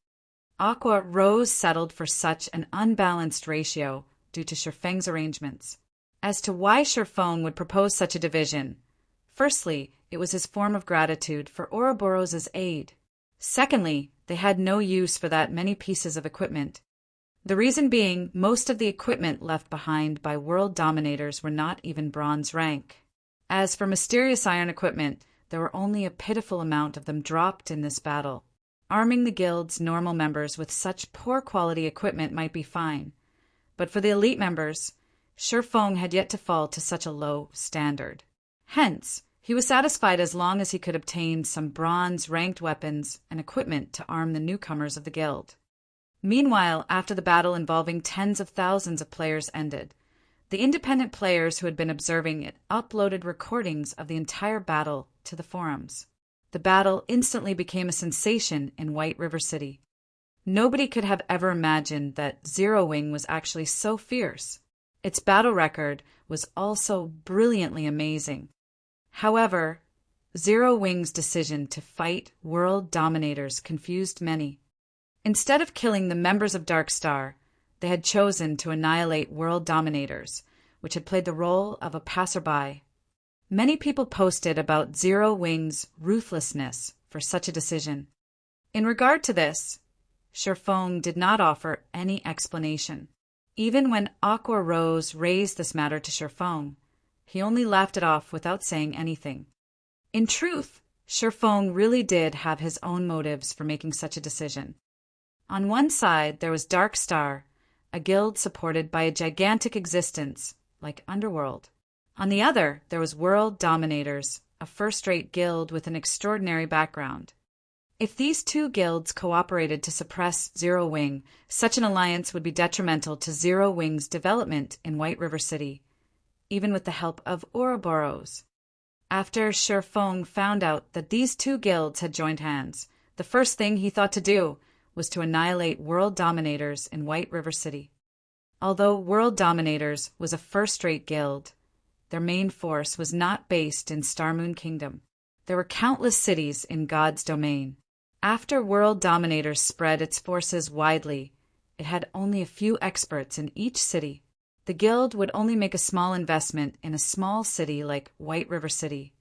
A: Aqua Rose settled for such an unbalanced ratio due to Shifeng's arrangements. As to why Shifeng would propose such a division, firstly, it was his form of gratitude for Ouroboros' aid. Secondly, they had no use for that many pieces of equipment. The reason being, most of the equipment left behind by World Dominators were not even bronze rank. As for mysterious iron equipment, there were only a pitiful amount of them dropped in this battle. Arming the guild's normal members with such poor quality equipment might be fine, but for the elite members, Shifeng had yet to fall to such a low standard. Hence, he was satisfied as long as he could obtain some bronze-ranked weapons and equipment to arm the newcomers of the guild. Meanwhile, after the battle involving tens of thousands of players ended, the independent players who had been observing it uploaded recordings of the entire battle to the forums. The battle instantly became a sensation in White River City. Nobody could have ever imagined that Zero Wing was actually so fierce. Its battle record was also brilliantly amazing. However, Zero Wing's decision to fight World Dominators confused many. Instead of killing the members of Dark Star, they had chosen to annihilate World Dominators, which had played the role of a passerby. Many people posted about Zero Wing's ruthlessness for such a decision. In regard to this, Shifeng did not offer any explanation. Even when Aqua Rose raised this matter to Shifeng, he only laughed it off without saying anything. In truth, Shifeng really did have his own motives for making such a decision. On one side, there was Dark Star, a guild supported by a gigantic existence, like Underworld. On the other, there was World Dominators, a first-rate guild with an extraordinary background. If these two guilds cooperated to suppress Zero Wing, such an alliance would be detrimental to Zero Wing's development in White River City, even with the help of Ouroboros. After Shifeng found out that these two guilds had joined hands, the first thing he thought to do was to annihilate World Dominators in White River City. Although World Dominators was a first-rate guild, their main force was not based in Starmoon Kingdom. There were countless cities in God's domain. After World Dominators spread its forces widely, it had only a few experts in each city. The guild would only make a small investment in a small city like White River City.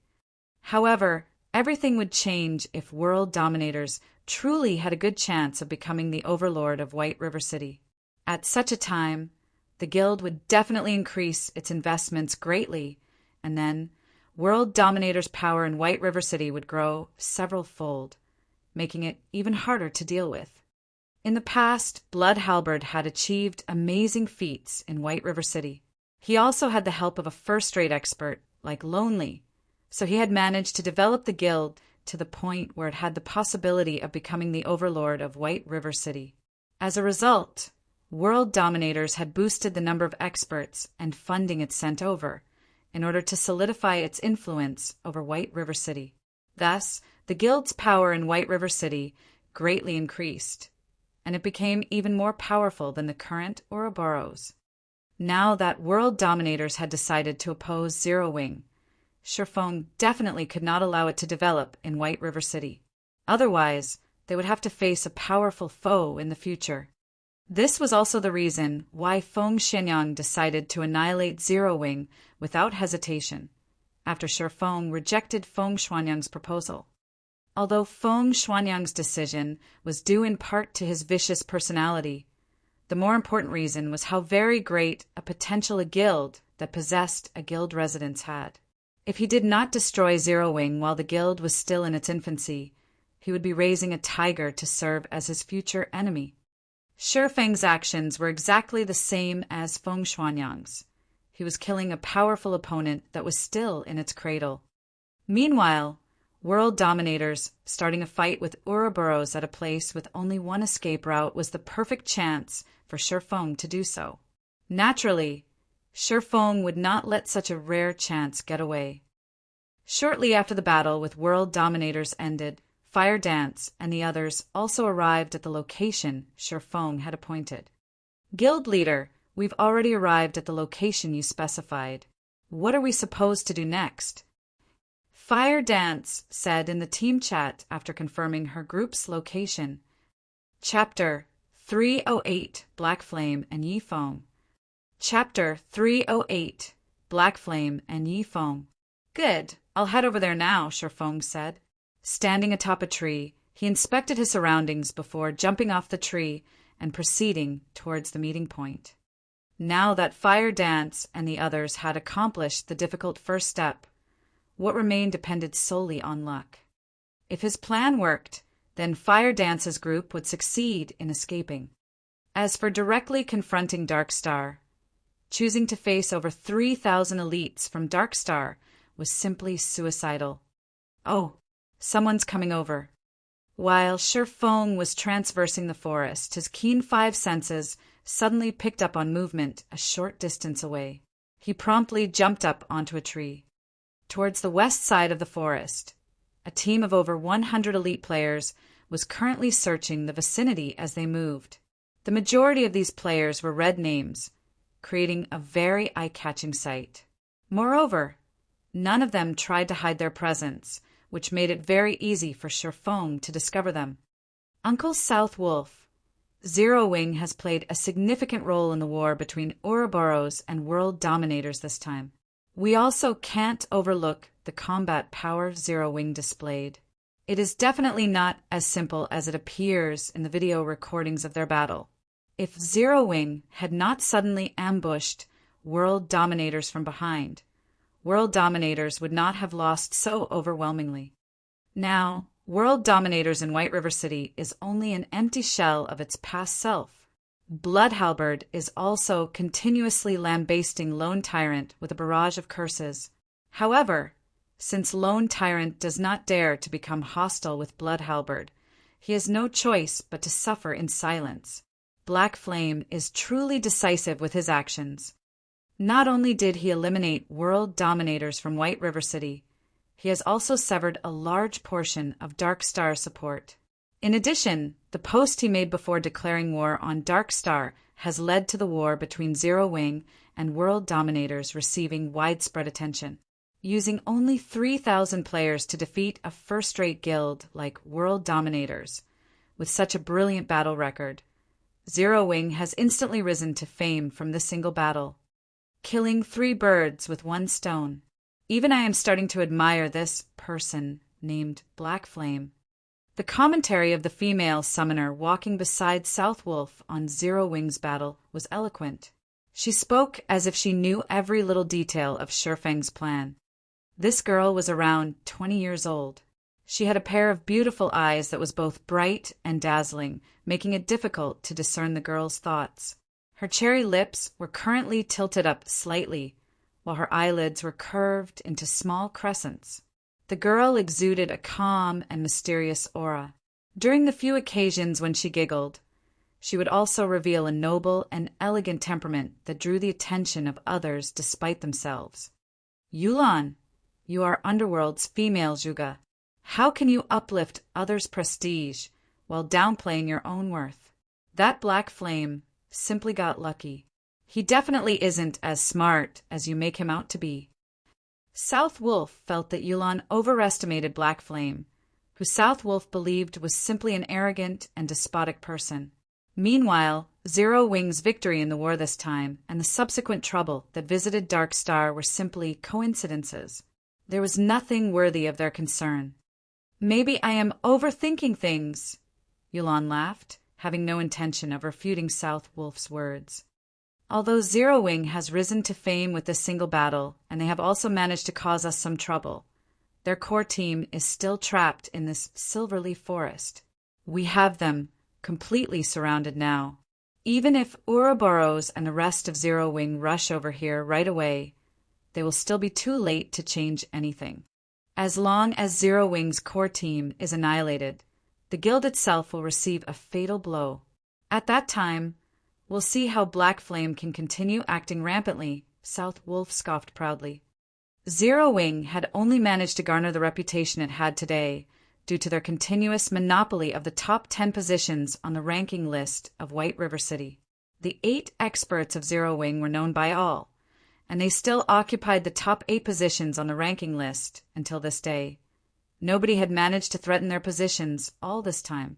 A: However, everything would change if World Dominators truly had a good chance of becoming the overlord of White River City. At such a time, the guild would definitely increase its investments greatly, and then World Dominator's power in White River City would grow several-fold, making it even harder to deal with. In the past, Blood Halberd had achieved amazing feats in White River City. He also had the help of a first-rate expert like Lonely, so he had managed to develop the guild to the point where it had the possibility of becoming the overlord of White River City. As a result, World Dominators had boosted the number of experts and funding it sent over in order to solidify its influence over White River City. Thus, the guild's power in White River City greatly increased, and it became even more powerful than the current Ouroboros. Now that world dominators had decided to oppose Zero Wing, Shifeng definitely could not allow it to develop in White River City. Otherwise, they would have to face a powerful foe in the future. This was also the reason why Feng Xianyang decided to annihilate Zero Wing without hesitation, after Shifeng rejected Feng Xuanyang's proposal. Although Feng Xuanyang's decision was due in part to his vicious personality, the more important reason was how very great a potential a guild that possessed a guild residence had. If he did not destroy Zero Wing while the guild was still in its infancy, he would be raising a tiger to serve as his future enemy. Shifeng's actions were exactly the same as Feng Xuanyang's. He was killing a powerful opponent that was still in its cradle. Meanwhile, world dominators starting a fight with Ouroboros at a place with only one escape route was the perfect chance for Shifeng to do so. Naturally, Shifeng would not let such a rare chance get away. Shortly after the battle with world dominators ended, Fire Dance and the others also arrived at the location Shifeng had appointed. Guild leader, we've already arrived at the location you specified. What are we supposed to do next? Fire Dance said in the team chat after confirming her group's location. Chapter 308, Black Flame and Yifeng. Chapter 308, Black Flame and Yifeng. Good, I'll head over there now, Shifeng said. Standing atop a tree, he inspected his surroundings before jumping off the tree and proceeding towards the meeting point. Now that Fire Dance and the others had accomplished the difficult first step, what remained depended solely on luck. If his plan worked, then Fire Dance's group would succeed in escaping. As for directly confronting Darkstar, choosing to face over 3,000 elites from Darkstar was simply suicidal. Oh, someone's coming over. While Shifeng was traversing the forest, his keen five senses suddenly picked up on movement a short distance away. He promptly jumped up onto a tree. Towards the west side of the forest, a team of over 100 elite players was currently searching the vicinity as they moved. The majority of these players were red names, creating a very eye-catching sight. Moreover, none of them tried to hide their presence, which made it very easy for Shifeng to discover them. Uncle South Wolf, Zero Wing has played a significant role in the war between Ouroboros and world dominators this time. We also can't overlook the combat power Zero Wing displayed. It is definitely not as simple as it appears in the video recordings of their battle. If Zero Wing had not suddenly ambushed world dominators from behind, world dominators would not have lost so overwhelmingly. Now, world dominators in White River City is only an empty shell of its past self. Blood Halberd is also continuously lambasting Lone Tyrant with a barrage of curses. However, since Lone Tyrant does not dare to become hostile with Blood Halberd, he has no choice but to suffer in silence. Black Flame is truly decisive with his actions. Not only did he eliminate world dominators from White River City, he has also severed a large portion of Darkstar support. In addition, the post he made before declaring war on Darkstar has led to the war between Zero Wing and world dominators receiving widespread attention. Using only 3,000 players to defeat a first-rate guild like world dominators, with such a brilliant battle record, Zero Wing has instantly risen to fame from this single battle, killing 3 birds with 1 stone. Even I am starting to admire this person named Black Flame. The commentary of the female summoner walking beside South Wolf on Zero Wing's battle was eloquent. She spoke as if she knew every little detail of Shifeng's plan. This girl was around 20 years old. She had a pair of beautiful eyes that was both bright and dazzling, making it difficult to discern the girl's thoughts. Her cherry lips were currently tilted up slightly, while her eyelids were curved into small crescents. The girl exuded a calm and mysterious aura. During the few occasions when she giggled, she would also reveal a noble and elegant temperament that drew the attention of others despite themselves. Yulan, you are Underworld's female Zhuge. How can you uplift others' prestige while downplaying your own worth? That Black Flame simply got lucky. He definitely isn't as smart as you make him out to be. South Wolf felt that Yulan overestimated Black Flame, who South Wolf believed was simply an arrogant and despotic person. Meanwhile, Zero Wing's victory in the war this time and the subsequent trouble that visited Dark Star were simply coincidences. There was nothing worthy of their concern. Maybe I am overthinking things, Yulan laughed, having no intention of refuting South Wolf's words. Although Zero Wing has risen to fame with this single battle, and they have also managed to cause us some trouble, their core team is still trapped in this Silverleaf Forest. We have them completely surrounded now. Even if Ouroboros and the rest of Zero Wing rush over here right away, they will still be too late to change anything. As long as Zero Wing's core team is annihilated, the guild itself will receive a fatal blow. At that time, we'll see how Black Flame can continue acting rampantly, South Wolf scoffed proudly. Zero Wing had only managed to garner the reputation it had today due to their continuous monopoly of the top 10 positions on the ranking list of White River City. The 8 experts of Zero Wing were known by all, and they still occupied the top 8 positions on the ranking list until this day. Nobody had managed to threaten their positions all this time.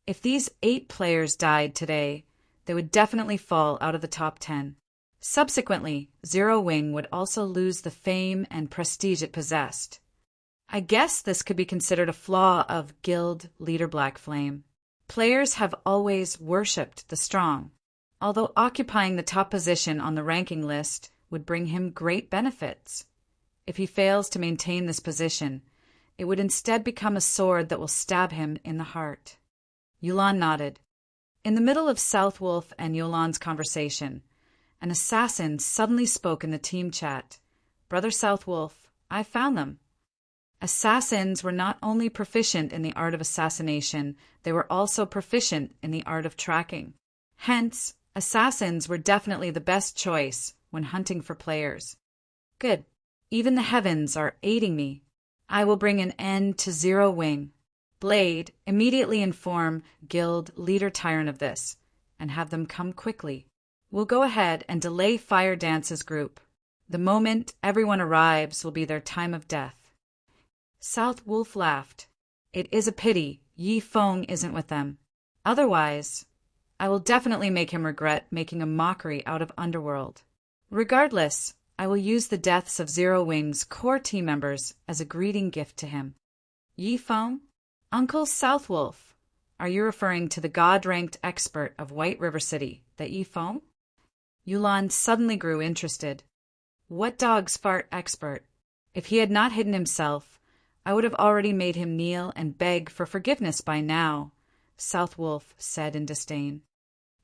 A: If these 8 players died today, they would definitely fall out of the top 10. Subsequently, Zero Wing would also lose the fame and prestige it possessed. I guess this could be considered a flaw of guild leader Black Flame. Players have always worshipped the strong. Although occupying the top position on the ranking list would bring him great benefits, if he fails to maintain this position, it would instead become a sword that will stab him in the heart. Yulan nodded. In the middle of South Wolf and Yulan's conversation, an assassin suddenly spoke in the team chat. Brother South Wolf, I found them. Assassins were not only proficient in the art of assassination, they were also proficient in the art of tracking. Hence, assassins were definitely the best choice when hunting for players. Good. Even the heavens are aiding me. I will bring an end to Zero Wing. Blade, immediately inform Guild Leader Tyrant of this, and have them come quickly. We'll go ahead and delay Fire Dance's group. The moment everyone arrives will be their time of death. South Wolf laughed. It is a pity Yi Feng isn't with them. Otherwise, I will definitely make him regret making a mockery out of Underworld. Regardless, I will use the deaths of Zero Wing's core team members as a greeting gift to him. Yi Feng? Uncle South Wolf, are you referring to the God-ranked expert of White River City, the Yi Feng? Yulan suddenly grew interested. What dog's fart expert? If he had not hidden himself, I would have already made him kneel and beg for forgiveness by now, South Wolf said in disdain.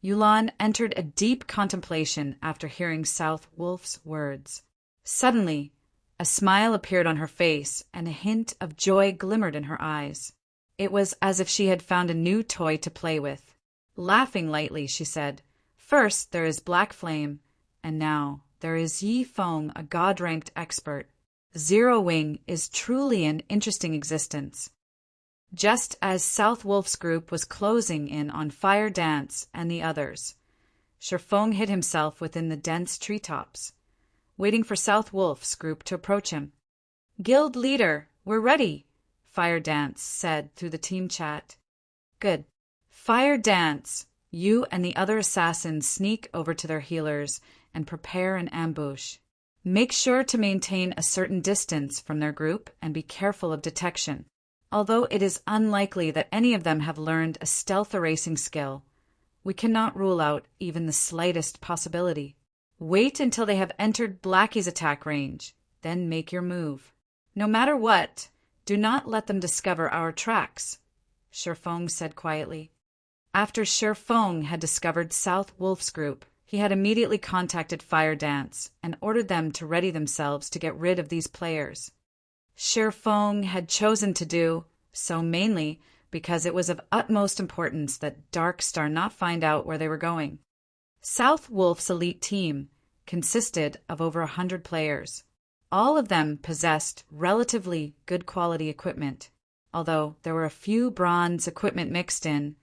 A: Yulan entered a deep contemplation after hearing South Wolf's words. Suddenly, a smile appeared on her face and a hint of joy glimmered in her eyes. It was as if she had found a new toy to play with. Laughing lightly, she said, First there is Black Flame, and now there is Yi Feng, a God-ranked expert. Zero Wing is truly an interesting existence. Just as South Wolf's group was closing in on Fire Dance and the others, Sherfeng hid himself within the dense treetops, waiting for South Wolf's group to approach him. Guild leader, we're ready, Fire Dance said through the team chat. Good. Fire Dance, you and the other assassins sneak over to their healers and prepare an ambush. Make sure to maintain a certain distance from their group and be careful of detection. Although it is unlikely that any of them have learned a stealth erasing skill, we cannot rule out even the slightest possibility. Wait until they have entered Blackie's attack range, then make your move. No matter what, do not let them discover our tracks, Sherfeng said quietly. After Sherfeng had discovered South Wolf's group, he had immediately contacted Fire Dance and ordered them to ready themselves to get rid of these players. Sherfeng had chosen to do so mainly because it was of utmost importance that Dark Star not find out where they were going. South Wolf's elite team consisted of over 100 players. All of them possessed relatively good quality equipment. Although there were a few bronze equipment mixed in,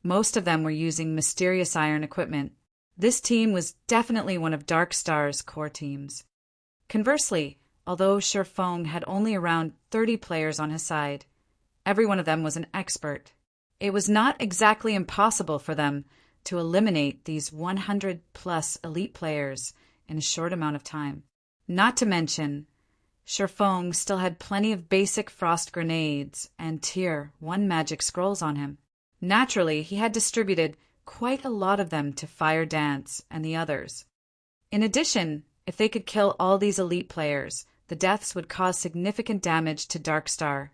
A: most of them were using mysterious iron equipment. This team was definitely one of Dark Star's core teams. Conversely, although Shifeng had only around 30 players on his side, every one of them was an expert. It was not exactly impossible for them to eliminate these 100-plus elite players in a short amount of time. Not to mention, Shifeng still had plenty of basic frost grenades and Tier 1 magic scrolls on him. Naturally, he had distributed quite a lot of them to Fire Dance and the others. In addition, if they could kill all these elite players, the deaths would cause significant damage to Dark Star.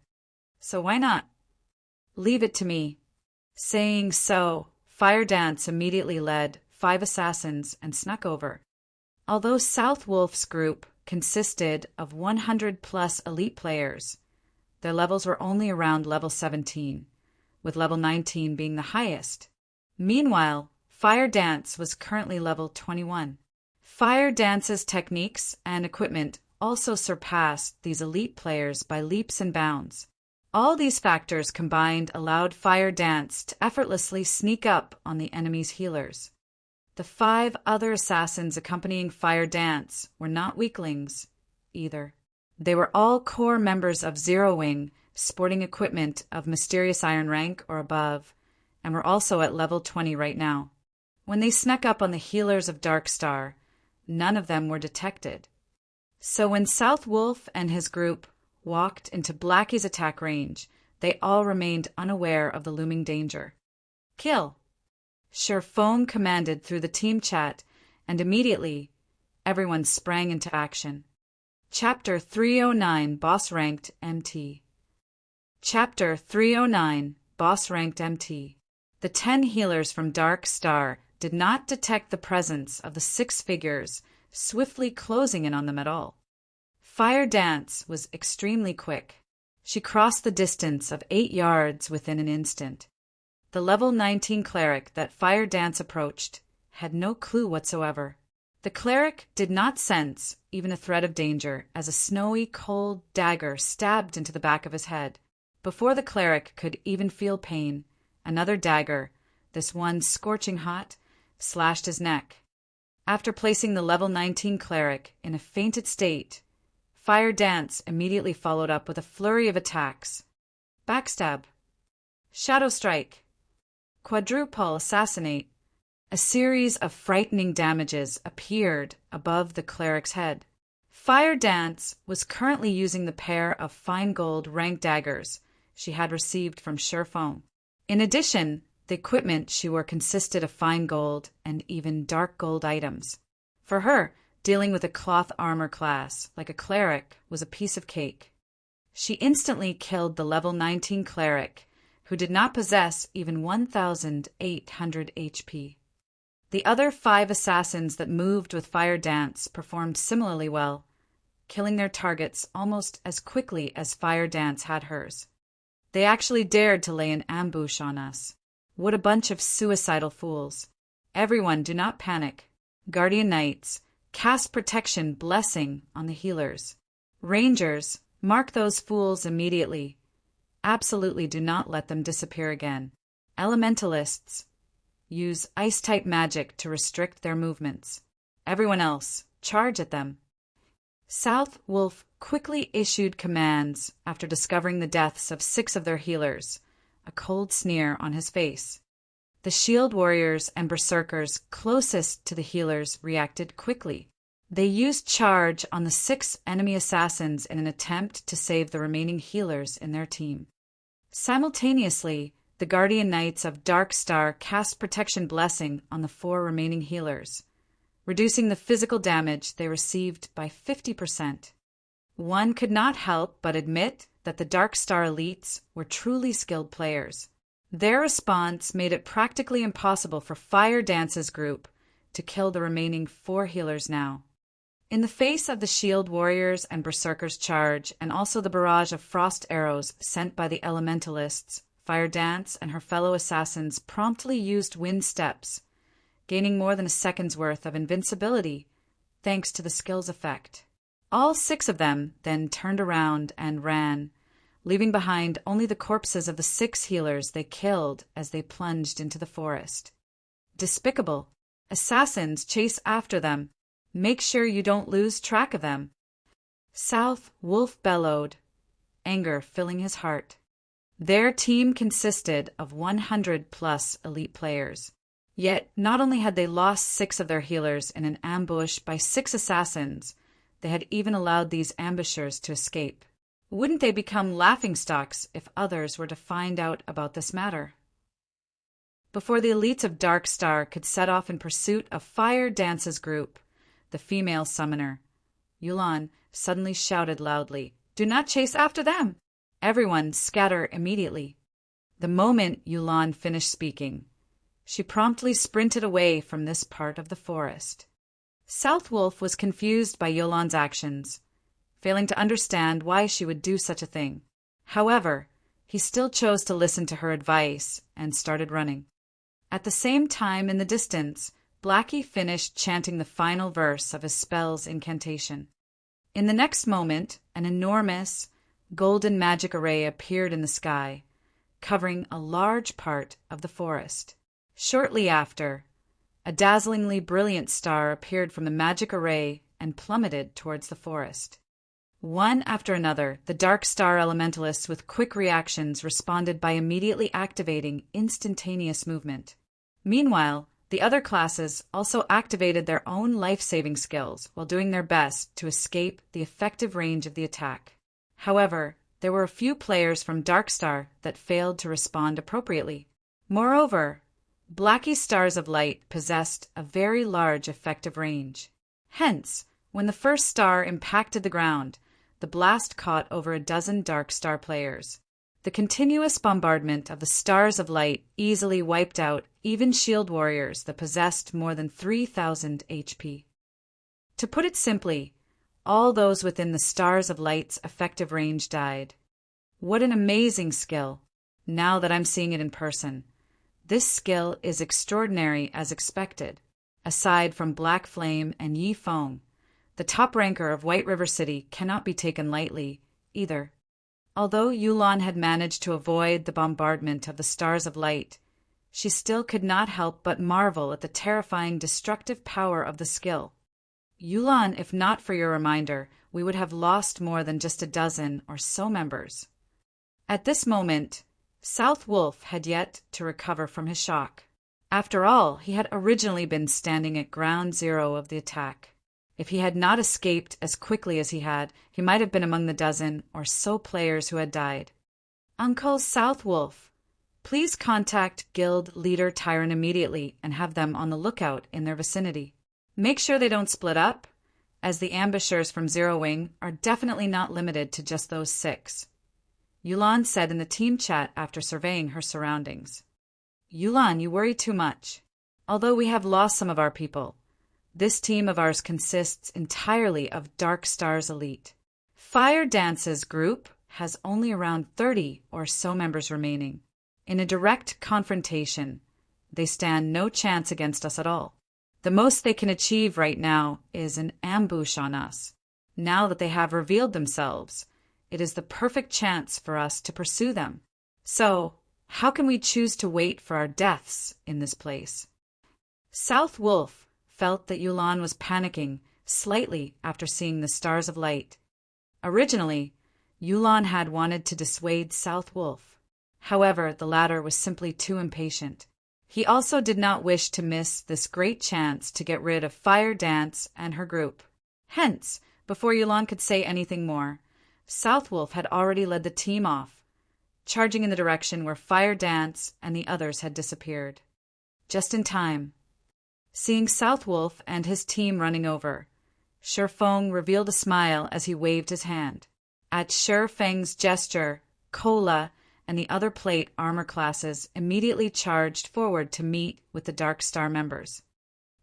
A: So why not? Leave it to me. Saying so, Fire Dance immediately led 5 assassins and snuck over. Although South Wolf's group consisted of 100-plus elite players, their levels were only around level 17, with level 19 being the highest. Meanwhile, Fire Dance was currently level 21. Fire Dance's techniques and equipment also surpassed these elite players by leaps and bounds. All these factors combined allowed Fire Dance to effortlessly sneak up on the enemy's healers. The 5 other assassins accompanying Fire Dance were not weaklings, either. They were all core members of Zero Wing, sporting equipment of Mysterious Iron rank or above, and were also at level 20 right now. When they snuck up on the healers of Dark Star, none of them were detected. So when South Wolf and his group walked into Blackie's attack range, they all remained unaware of the looming danger. Kill! Shifeng commanded through the team chat, and immediately, everyone sprang into action. Chapter 309 Boss Ranked MT. Chapter 309 Boss Ranked MT. The 10 healers from Dark Star did not detect the presence of the 6 figures swiftly closing in on them at all. Fire Dance was extremely quick. She crossed the distance of 8 yards within an instant. The level 19 cleric that Fire Dance approached had no clue whatsoever. The cleric did not sense even a threat of danger as a snowy, cold dagger stabbed into the back of his head. Before the cleric could even feel pain, another dagger, this one scorching hot, slashed his neck. After placing the level 19 cleric in a fainted state, Fire Dance immediately followed up with a flurry of attacks. Backstab, Shadow Strike, Quadruple Assassinate. A series of frightening damages appeared above the cleric's head. Fire Dance was currently using the pair of fine gold rank daggers she had received from Shifeng. In addition, the equipment she wore consisted of fine gold and even dark gold items. For her, dealing with a cloth armor class like a cleric was a piece of cake. She instantly killed the level 19 cleric, who did not possess even 1,800 HP. The other 5 assassins that moved with Fire Dance performed similarly well, killing their targets almost as quickly as Fire Dance had hers. They actually dared to lay an ambush on us. What a bunch of suicidal fools. Everyone, do not panic. Guardian Knights, cast Protection Blessing on the healers. Rangers, mark those fools immediately. Absolutely do not let them disappear again. Elementalists, use Ice-type magic to restrict their movements. Everyone else, charge at them. South Wolf quickly issued commands after discovering the deaths of 6 of their healers, a cold sneer on his face. The shield warriors and berserkers closest to the healers reacted quickly. They used charge on the 6 enemy assassins in an attempt to save the remaining healers in their team. Simultaneously, the Guardian Knights of Dark Star cast Protection Blessing on the 4 remaining healers, reducing the physical damage they received by 50%. One could not help but admit that the Dark Star elites were truly skilled players. Their response made it practically impossible for Fire Dance's group to kill the remaining 4 healers now. In the face of the shield warriors and berserkers' charge, and also the barrage of frost arrows sent by the elementalists, Fire Dance and her fellow assassins promptly used wind steps, gaining more than a second's worth of invincibility thanks to the skill's effect. All 6 of them then turned around and ran, leaving behind only the corpses of the 6 healers they killed as they plunged into the forest. Despicable. Assassins chase after them. Make sure you don't lose track of them. South Wolf bellowed, anger filling his heart. Their team consisted of 100+ elite players. Yet, not only had they lost 6 of their healers in an ambush by 6 assassins, they had even allowed these ambushers to escape. Wouldn't they become laughingstocks if others were to find out about this matter? Before the elites of Dark Star could set off in pursuit of Fire Dance's group, the female summoner, Yulan suddenly shouted loudly, "Do not chase after them! Everyone scatter immediately." The moment Yulan finished speaking, she promptly sprinted away from this part of the forest. South Wolf was confused by Yulan's actions, failing to understand why she would do such a thing. However, he still chose to listen to her advice and started running. At the same time, in the distance, Blackie finished chanting the final verse of his spell's incantation. In the next moment, an enormous, golden magic array appeared in the sky, covering a large part of the forest. Shortly after, a dazzlingly brilliant star appeared from the magic array and plummeted towards the forest. One after another, the Dark Star elementalists with quick reactions responded by immediately activating instantaneous movement. Meanwhile, the other classes also activated their own life-saving skills while doing their best to escape the effective range of the attack. However, there were a few players from Dark Star that failed to respond appropriately. Moreover, Blackie's stars of light possessed a very large effective range. Hence, when the first star impacted the ground, the blast caught over a dozen Dark Star players. The continuous bombardment of the stars of light easily wiped out even shield warriors that possessed more than 3,000 HP. To put it simply, all those within the stars of light's effective range died. What an amazing skill, now that I'm seeing it in person. This skill is extraordinary as expected. Aside from Black Flame and Yi Feng, the top ranker of White River City cannot be taken lightly, either. Although Yulan had managed to avoid the bombardment of the stars of light, she still could not help but marvel at the terrifying destructive power of the skill. Yulan, if not for your reminder, we would have lost more than just a dozen or so members. At this moment, South Wolf had yet to recover from his shock. After all, he had originally been standing at ground zero of the attack. If he had not escaped as quickly as he had, he might have been among the dozen or so players who had died. Uncle South Wolf, please contact Guild Leader Tyron immediately and have them on the lookout in their vicinity. Make sure they don't split up, as the ambushers from Zero Wing are definitely not limited to just those 6. Yulan said in the team chat after surveying her surroundings. Yulan, you worry too much. Although we have lost some of our people, this team of ours consists entirely of Dark Star's elite. Fire Dance's group has only around 30 or so members remaining. In a direct confrontation, they stand no chance against us at all. The most they can achieve right now is an ambush on us. Now that they have revealed themselves, it is the perfect chance for us to pursue them. So, how can we choose to wait for our deaths in this place? South Wolf felt that Yulan was panicking slightly after seeing the stars of light. Originally, Yulan had wanted to dissuade South Wolf. However, the latter was simply too impatient. He also did not wish to miss this great chance to get rid of Fire Dance and her group. Hence, before Yulan could say anything more, South Wolf had already led the team off, charging in the direction where Fire Dance and the others had disappeared. Just in time. Seeing South Wolf and his team running over, Shifeng revealed a smile as he waved his hand. At Shifeng's gesture, Kola and the other plate armor classes immediately charged forward to meet with the Dark Star members.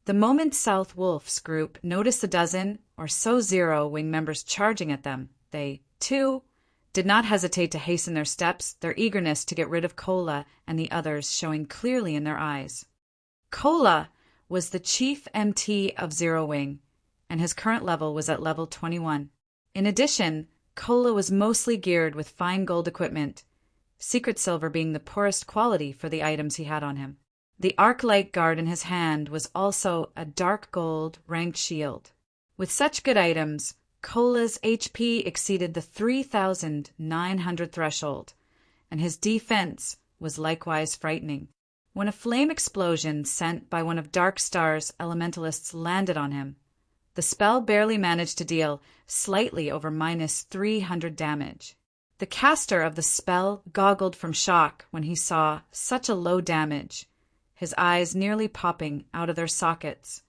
A: The moment South Wolf's group noticed a dozen or so Zero Wing members charging at them, they, too, did not hesitate to hasten their steps, their eagerness to get rid of Kola and the others showing clearly in their eyes. Kola was the chief MT of Zero Wing, and his current level was at level 21. In addition, Kola was mostly geared with fine gold equipment, secret silver being the poorest quality for the items he had on him. The arc-light guard in his hand was also a dark gold ranked shield. With such good items, Cola's HP exceeded the 3,900 threshold, and his defense was likewise frightening. When a flame explosion sent by one of Darkstar's elementalists landed on him, the spell barely managed to deal slightly over -300 damage. The caster of the spell goggled from shock when he saw such a low damage, his eyes nearly popping out of their sockets.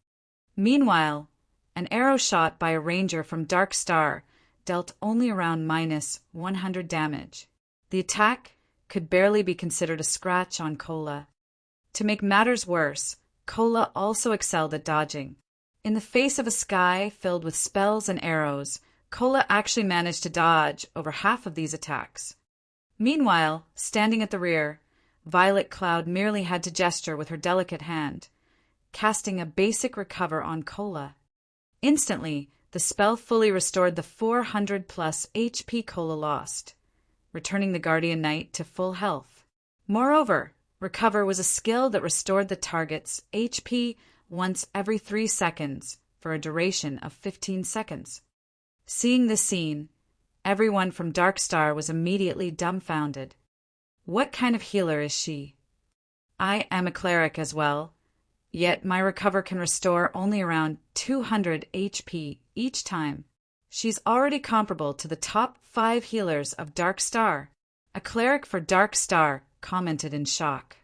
A: Meanwhile, an arrow shot by a ranger from Darkstar dealt only around -100 damage. The attack could barely be considered a scratch on Cola. To make matters worse, Cola also excelled at dodging. In the face of a sky filled with spells and arrows, Cola actually managed to dodge over half of these attacks. Meanwhile, standing at the rear, Violet Cloud merely had to gesture with her delicate hand, casting a basic recover on Cola. Instantly, the spell fully restored the 400+ HP Cola lost, returning the Guardian Knight to full health. Moreover, recover was a skill that restored the target's HP once every 3 seconds for a duration of 15 seconds. Seeing this scene, everyone from Darkstar was immediately dumbfounded. What kind of healer is she? I am a cleric as well, yet my recover can restore only around 200 HP each time. She's already comparable to the top 5 healers of Darkstar. A cleric for Darkstar commented in shock.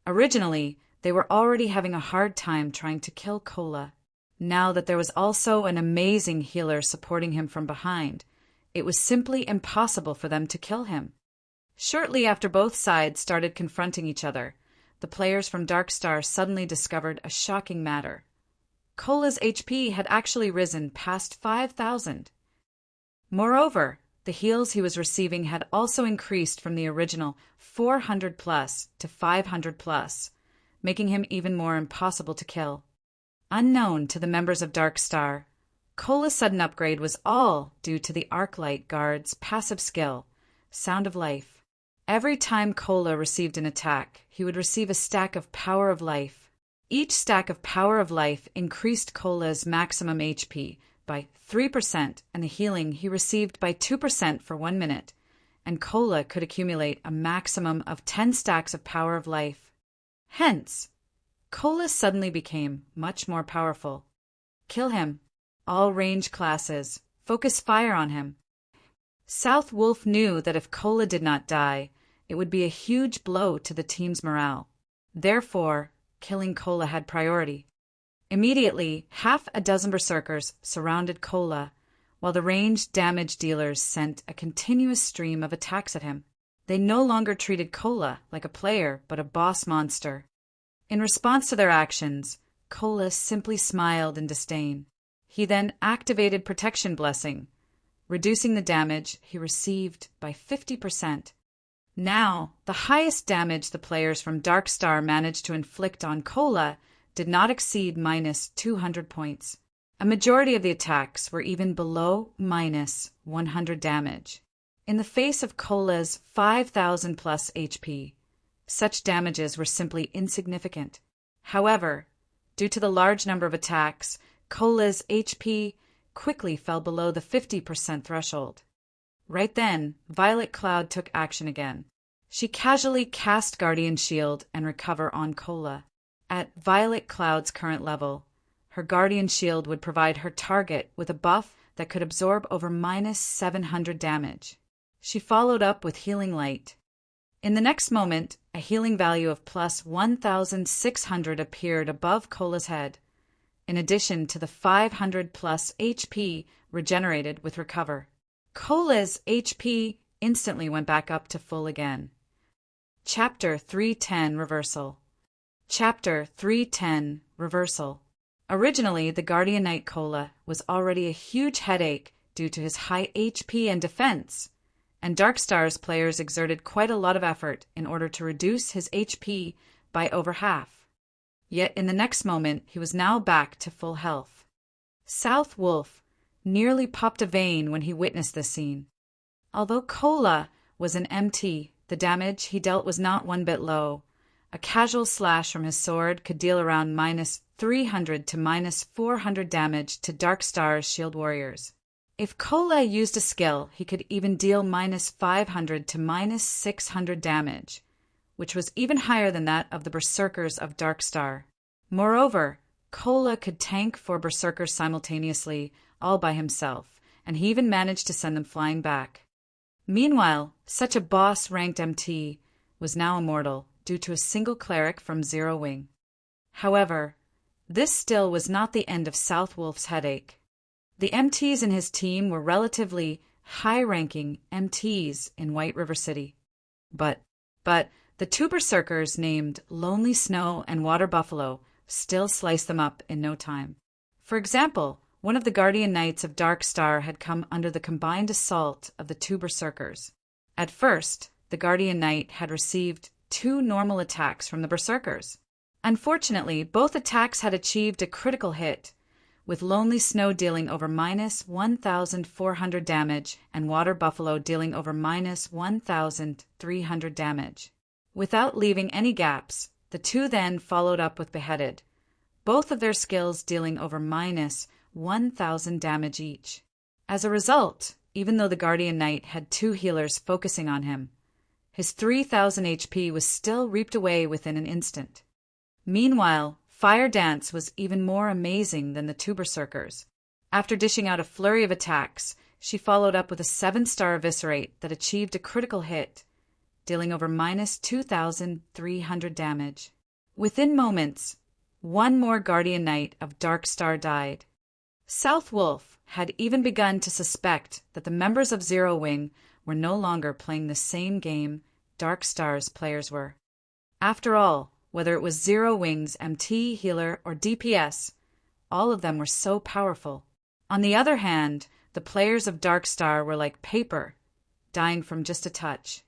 A: Originally, they were already having a hard time trying to kill Cola. Now that there was also an amazing healer supporting him from behind, it was simply impossible for them to kill him. Shortly after both sides started confronting each other, the players from Darkstar suddenly discovered a shocking matter. Cola's HP had actually risen past 5,000. Moreover, the heals he was receiving had also increased from the original 400+ to 500+, making him even more impossible to kill. Unknown to the members of Darkstar, Cola's sudden upgrade was all due to the Arclight Guard's passive skill, Sound of Life. Every time Cola received an attack, he would receive a stack of Power of Life. Each stack of Power of Life increased Cola's maximum HP by 3% and the healing he received by 2% for 1 minute, and Cola could accumulate a maximum of 10 stacks of Power of Life. Hence, Cola suddenly became much more powerful. Kill him. All range classes. Focus fire on him. South Wolf knew that if Cola did not die, it would be a huge blow to the team's morale. Therefore, killing Cola had priority. Immediately, half a dozen berserkers surrounded Cola, while the ranged damage dealers sent a continuous stream of attacks at him. They no longer treated Cola like a player, but a boss monster. In response to their actions, Cola simply smiled in disdain. He then activated Protection Blessing, reducing the damage he received by 50%. Now, the highest damage the players from Darkstar managed to inflict on Cola did not exceed -200 points. A majority of the attacks were even below -100 damage. In the face of Cola's 5,000+ HP, such damages were simply insignificant. However, due to the large number of attacks, Cola's HP quickly fell below the 50% threshold. Right then, Violet Cloud took action again. She casually cast Guardian Shield and Recover on Cola. At Violet Cloud's current level, her Guardian Shield would provide her target with a buff that could absorb over -700 damage. She followed up with Healing Light. In the next moment, a healing value of +1,600 appeared above Cola's head, in addition to the 500+ HP regenerated with Recover. Cola's HP instantly went back up to full again. Chapter 310 Reversal. Chapter 310 Reversal. Originally, the Guardian Knight Cola was already a huge headache due to his high HP and defense, and Darkstar's players exerted quite a lot of effort in order to reduce his HP by over half. Yet in the next moment, he was now back to full health. South Wolf nearly popped a vein when he witnessed this scene. Although Cola was an MT, the damage he dealt was not one bit low. A casual slash from his sword could deal around -300 to -400 damage to Darkstar's shield warriors. If Kola used a skill, he could even deal -500 to -600 damage, which was even higher than that of the Berserkers of Darkstar. Moreover, Kola could tank 4 Berserkers simultaneously, all by himself, and he even managed to send them flying back. Meanwhile, such a boss-ranked MT was now immortal due to a single cleric from Zero Wing. However, this still was not the end of South Wolf's headache. The MTs in his team were relatively high-ranking MTs in White River City. But the 2 Berserkers named Lonely Snow and Water Buffalo still sliced them up in no time. For example, one of the Guardian Knights of Darkstar had come under the combined assault of the 2 Berserkers. At first, the Guardian Knight had received 2 normal attacks from the Berserkers. Unfortunately, both attacks had achieved a critical hit, with Lonely Snow dealing over -1,400 damage and Water Buffalo dealing over -1,300 damage. Without leaving any gaps, the 2 then followed up with Beheaded, both of their skills dealing over -1,000 damage each. As a result, even though the Guardian Knight had 2 healers focusing on him, his 3,000 HP was still reaped away within an instant. Meanwhile, Fire Dance was even more amazing than the 2 Berserkers. After dishing out a flurry of attacks, she followed up with a 7-star Eviscerate that achieved a critical hit, dealing over -2,300 damage. Within moments, 1 more Guardian Knight of Darkstar died. South Wolf had even begun to suspect that the members of Zero Wing were no longer playing the same game Darkstar's players were. After all, whether it was Zero Wing's MT, healer, or DPS, all of them were so powerful. On the other hand, the players of Darkstar were like paper, dying from just a touch.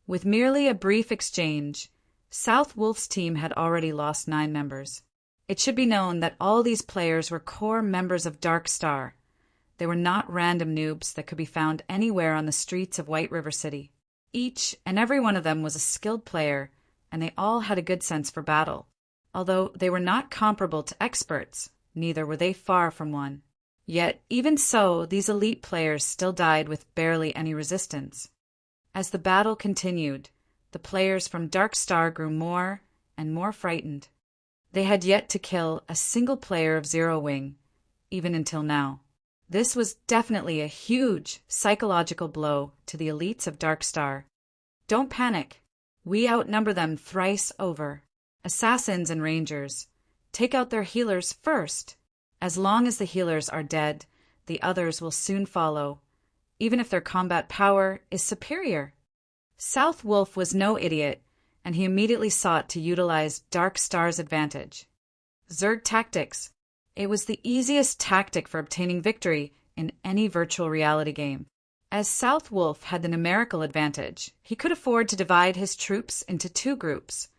A: With merely a brief exchange, South Wolf's team had already lost 9 members. It should be known that all these players were core members of Darkstar. They were not random noobs that could be found anywhere on the streets of White River City. Each and every one of them was a skilled player, and they all had a good sense for battle. Although they were not comparable to experts, neither were they far from one. Yet, even so, these elite players still died with barely any resistance. As the battle continued, the players from Darkstar grew more and more frightened. They had yet to kill a single player of Zero Wing, even until now. This was definitely a huge psychological blow to the elites of Darkstar. Don't panic. We outnumber them thrice over. Assassins and Rangers, take out their healers first. As long as the healers are dead, the others will soon follow, even if their combat power is superior. South Wolf was no idiot, and he immediately sought to utilize Darkstar's advantage. Zerg tactics. It was the easiest tactic for obtaining victory in any virtual reality game. As South Wolf had the numerical advantage, he could afford to divide his troops into 2 groups,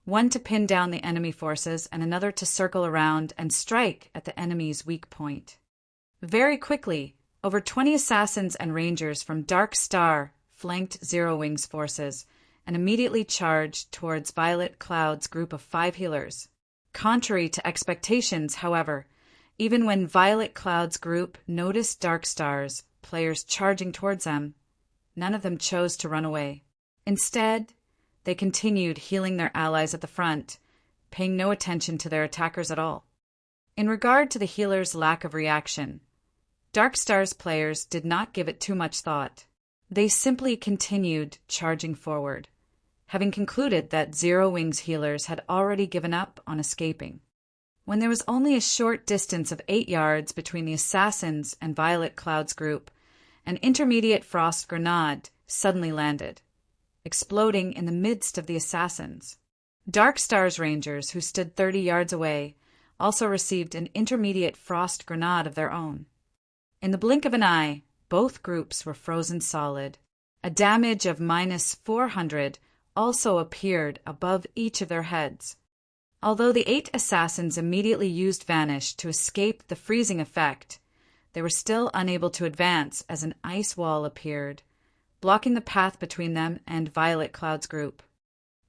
A: one to pin down the enemy forces and another to circle around and strike at the enemy's weak point. Very quickly, over 20 assassins and rangers from Darkstar flanked Zero Wing's forces and immediately charged towards Violet Cloud's group of 5 healers. Contrary to expectations, however, even when Violet Cloud's group noticed Darkstar's players charging towards them, none of them chose to run away. Instead, they continued healing their allies at the front, paying no attention to their attackers at all. In regard to the healers' lack of reaction, Darkstar's players did not give it too much thought. They simply continued charging forward, having concluded that Zero Wing's healers had already given up on escaping. When there was only a short distance of 8 yards between the assassins and Violet Cloud's group, an intermediate frost grenade suddenly landed, exploding in the midst of the assassins. Darkstar's rangers, who stood 30 yards away, also received an intermediate frost grenade of their own. In the blink of an eye, both groups were frozen solid. A damage of -400 also appeared above each of their heads. Although the 8 assassins immediately used Vanish to escape the freezing effect, they were still unable to advance as an ice wall appeared, blocking the path between them and Violet Cloud's group.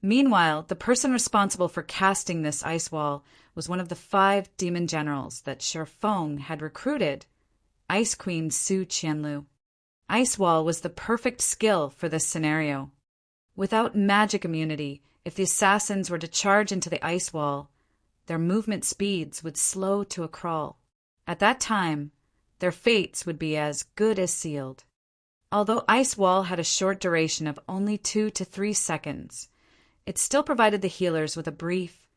A: Meanwhile, the person responsible for casting this ice wall was one of the 5 demon generals that Shi Feng had recruited, Ice Queen Su Qianlu. Ice Wall was the perfect skill for this scenario. Without magic immunity, if the assassins were to charge into the ice wall, their movement speeds would slow to a crawl. At that time, their fates would be as good as sealed. Although Ice Wall had a short duration of only 2 to 3 seconds, it still provided the healers with a brief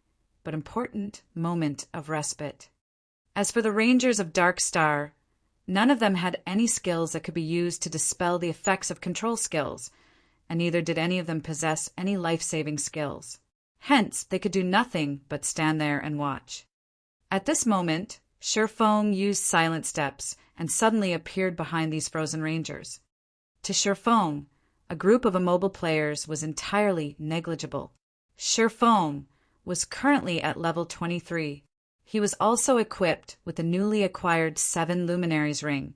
A: but important moment of respite. As for the Rangers of Dark Star, none of them had any skills that could be used to dispel the effects of control skills, and neither did any of them possess any life-saving skills. Hence, they could do nothing but stand there and watch. At this moment, Shi Feng used silent steps and suddenly appeared behind these frozen rangers. To Shi Feng, a group of immobile players was entirely negligible. Shi Feng was currently at level 23. He was also equipped with the newly acquired 7 Luminaries ring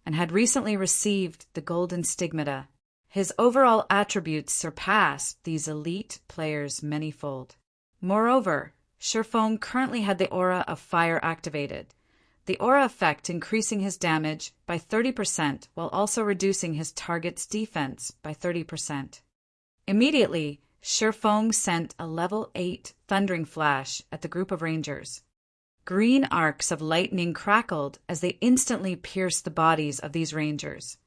A: and had recently received the Golden Stigmata. His overall attributes surpassed these elite players manyfold. Moreover, Shi Feng currently had the aura of fire activated, the aura effect increasing his damage by 30% while also reducing his target's defense by 30%. Immediately, Shi Feng sent a level 8 thundering flash at the group of rangers. Green arcs of lightning crackled as they instantly pierced the bodies of these rangers.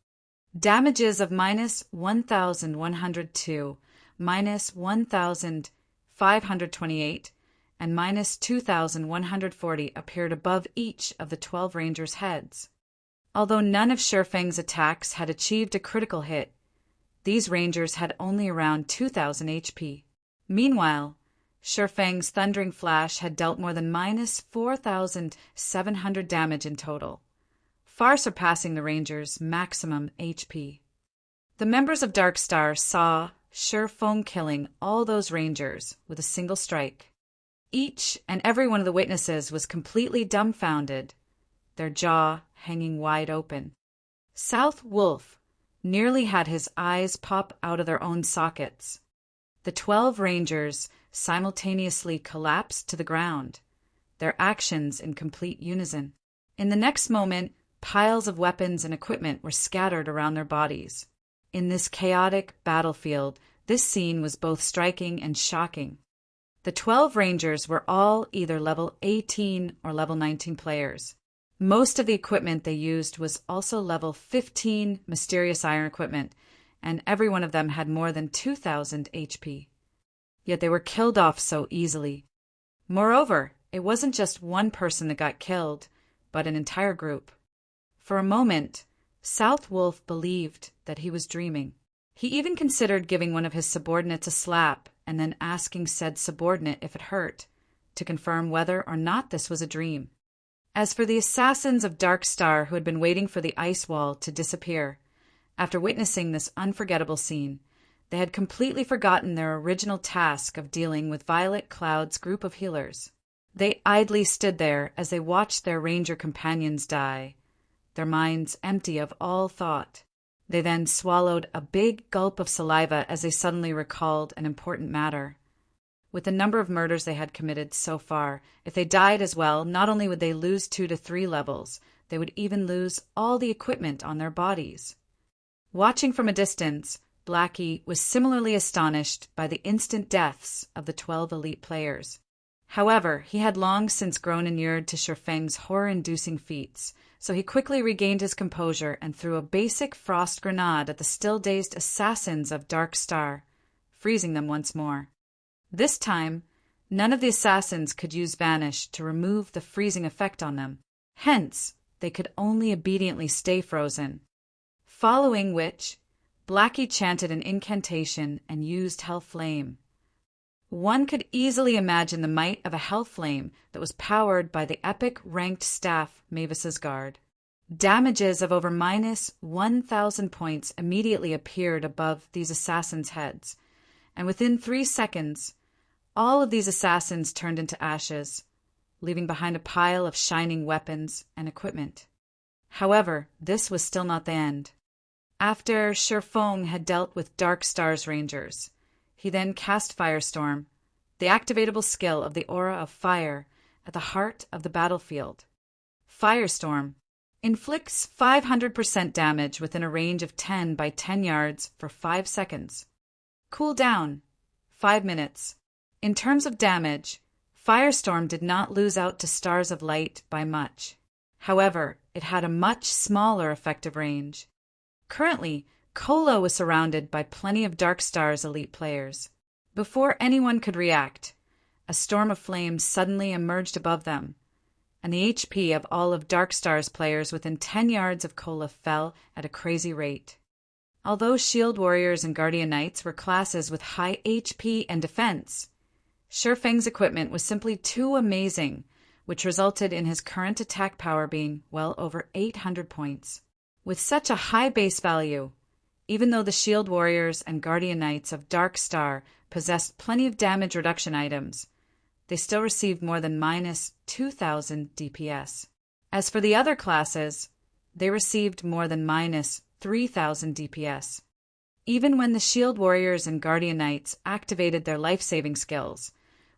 A: Damages of minus 1,102, minus 1,528, and minus 2,140 appeared above each of the 12 rangers' heads. Although none of Shi Feng's attacks had achieved a critical hit, these rangers had only around 2,000 HP. Meanwhile, Shi Feng's thundering flash had dealt more than minus 4,700 damage in total, far surpassing the rangers' maximum HP. The members of Dark Star saw Shi Feng killing all those rangers with a single strike. Each and every one of the witnesses was completely dumbfounded, their jaw hanging wide open. South Wolf nearly had his eyes pop out of their own sockets. The 12 rangers simultaneously collapsed to the ground, their actions in complete unison. In the next moment, piles of weapons and equipment were scattered around their bodies. In this chaotic battlefield, this scene was both striking and shocking. The 12 rangers were all either level 18 or level 19 players. Most of the equipment they used was also level 15 mysterious iron equipment, and every one of them had more than 2,000 HP. Yet they were killed off so easily. Moreover, it wasn't just one person that got killed, but an entire group. For a moment, South Wolf believed that he was dreaming. He even considered giving one of his subordinates a slap and then asking said subordinate if it hurt, to confirm whether or not this was a dream. As for the assassins of Dark Star who had been waiting for the ice wall to disappear, after witnessing this unforgettable scene, they had completely forgotten their original task of dealing with Violet Cloud's group of healers. They idly stood there as they watched their ranger companions die, their minds empty of all thought. They then swallowed a big gulp of saliva as they suddenly recalled an important matter. With the number of murders they had committed so far, if they died as well, not only would they lose 2 to 3 levels, they would even lose all the equipment on their bodies. Watching from a distance, Blackie was similarly astonished by the instant deaths of the 12 elite players. However, he had long since grown inured to Shi Feng's horror-inducing feats, so he quickly regained his composure and threw a basic frost grenade at the still-dazed assassins of Dark Star, freezing them once more. This time, none of the assassins could use Vanish to remove the freezing effect on them. Hence, they could only obediently stay frozen. Following which, Blackie chanted an incantation and used Hell Flame. One could easily imagine the might of a hell flame that was powered by the epic ranked staff Mavis's Guard. Damages of over minus 1,000 points immediately appeared above these assassins' heads, and within 3 seconds, all of these assassins turned into ashes, leaving behind a pile of shining weapons and equipment. However, this was still not the end. After Shi Feng had dealt with Dark Star's rangers, He then cast Firestorm, the activatable skill of the aura of fire, at the heart of the battlefield. Firestorm inflicts 500% damage within a range of 10 by 10 yards for 5 seconds. Cooldown 5 minutes. In terms of damage, Firestorm did not lose out to Stars of Light by much. However, it had a much smaller effective range. Currently, Cola was surrounded by plenty of Darkstar's elite players. Before anyone could react, a storm of flames suddenly emerged above them, and the HP of all of Darkstar's players within 10 yards of Cola fell at a crazy rate. Although Shield Warriors and Guardian Knights were classes with high HP and defense, Shifeng's equipment was simply too amazing, which resulted in his current attack power being well over 800 points. With such a high base value, even though the Shield Warriors and Guardian Knights of Darkstar possessed plenty of damage reduction items, they still received more than minus 2,000 DPS. As for the other classes, they received more than minus 3,000 DPS. Even when the Shield Warriors and Guardian Knights activated their life-saving skills,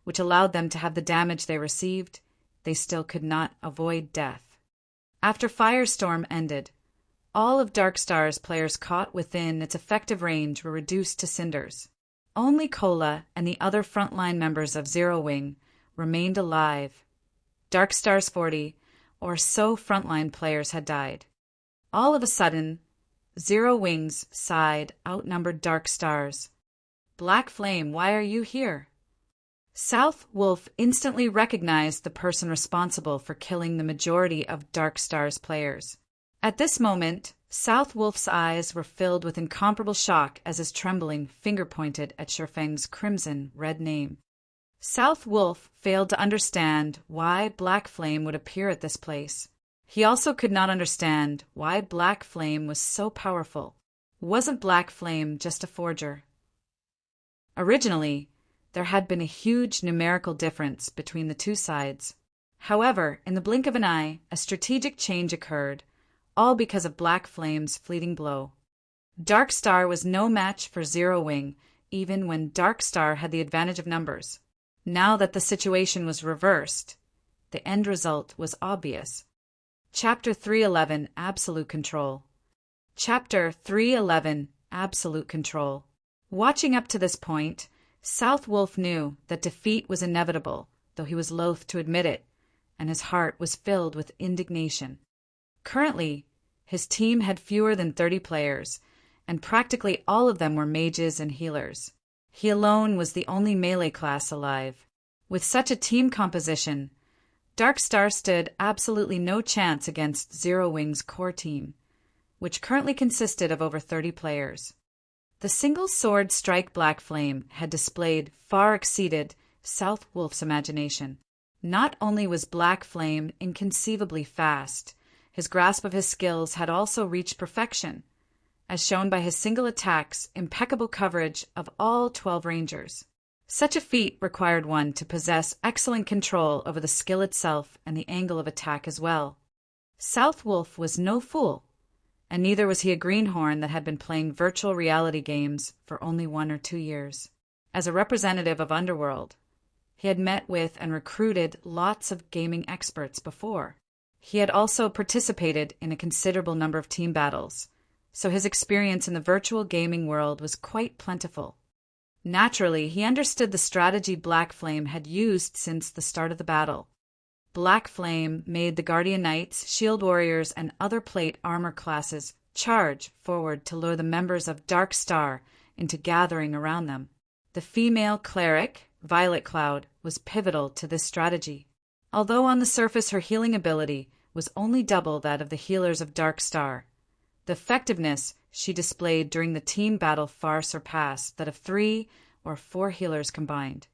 A: which allowed them to have the damage they received, they still could not avoid death. After Firestorm ended, all of Darkstar's players caught within its effective range were reduced to cinders. Only Cola and the other frontline members of Zero Wing remained alive. Darkstar's 40 or so frontline players had died. All of a sudden, Zero Wing's side outnumbered Darkstar's. "Black Flame, why are you here?" South Wolf instantly recognized the person responsible for killing the majority of Darkstar's players. At this moment, South Wolf's eyes were filled with incomparable shock as his trembling finger pointed at Shifeng's crimson red name. South Wolf failed to understand why Black Flame would appear at this place. He also could not understand why Black Flame was so powerful. Wasn't Black Flame just a forger? Originally, there had been a huge numerical difference between the two sides. However, in the blink of an eye, a strategic change occurred, all because of Black Flame's fleeting blow. Darkstar was no match for Zero Wing, even when Darkstar had the advantage of numbers. Now that the situation was reversed, the end result was obvious. Chapter 311, Absolute Control. Chapter 311, Absolute Control. Watching up to this point, South Wolf knew that defeat was inevitable, though he was loath to admit it, and his heart was filled with indignation. Currently, his team had fewer than 30 players, and practically all of them were mages and healers. He alone was the only melee class alive. With such a team composition, Darkstar stood absolutely no chance against Zero Wing's core team, which currently consisted of over 30 players. The single sword strike Black Flame had displayed far exceeded South Wolf's imagination. Not only was Black Flame inconceivably fast, his grasp of his skills had also reached perfection, as shown by his single attack's impeccable coverage of all 12 rangers. Such a feat required one to possess excellent control over the skill itself and the angle of attack as well. South Wolf was no fool, and neither was he a greenhorn that had been playing virtual reality games for only 1 or 2 years. As a representative of Underworld, he had met with and recruited lots of gaming experts before. He had also participated in a considerable number of team battles, so his experience in the virtual gaming world was quite plentiful. Naturally, he understood the strategy Black Flame had used since the start of the battle. Black Flame made the Guardian Knights, Shield Warriors, and other plate armor classes charge forward to lure the members of Darkstar into gathering around them. The female cleric, Violet Cloud, was pivotal to this strategy. Although on the surface her healing ability was only double that of the healers of Darkstar, the effectiveness she displayed during the team battle far surpassed that of 3 or 4 healers combined.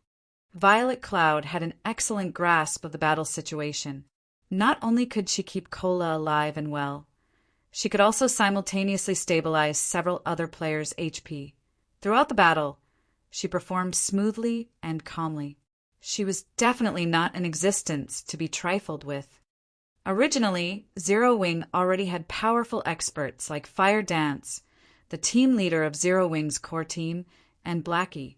A: Violet Cloud had an excellent grasp of the battle situation. Not only could she keep Cola alive and well, she could also simultaneously stabilize several other players' HP. Throughout the battle, she performed smoothly and calmly. She was definitely not an existence to be trifled with. Originally, Zero Wing already had powerful experts like Fire Dance, the team leader of Zero Wing's core team, and Blackie,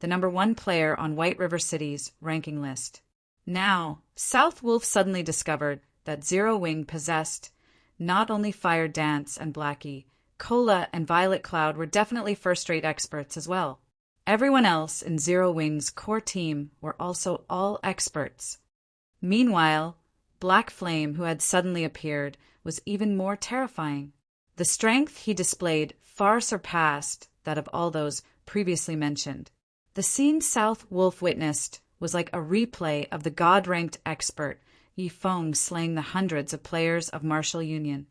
A: the #1 player on White River City's ranking list. Now, South Wolf suddenly discovered that Zero Wing possessed not only Fire Dance and Blackie, Cola and Violet Cloud were definitely first-rate experts as well. Everyone else in Zero Wing's core team were also all experts. Meanwhile, Black Flame, who had suddenly appeared, was even more terrifying. The strength he displayed far surpassed that of all those previously mentioned. The scene South Wolf witnessed was like a replay of the god-ranked expert Yi Feng slaying the hundreds of players of Martial Union.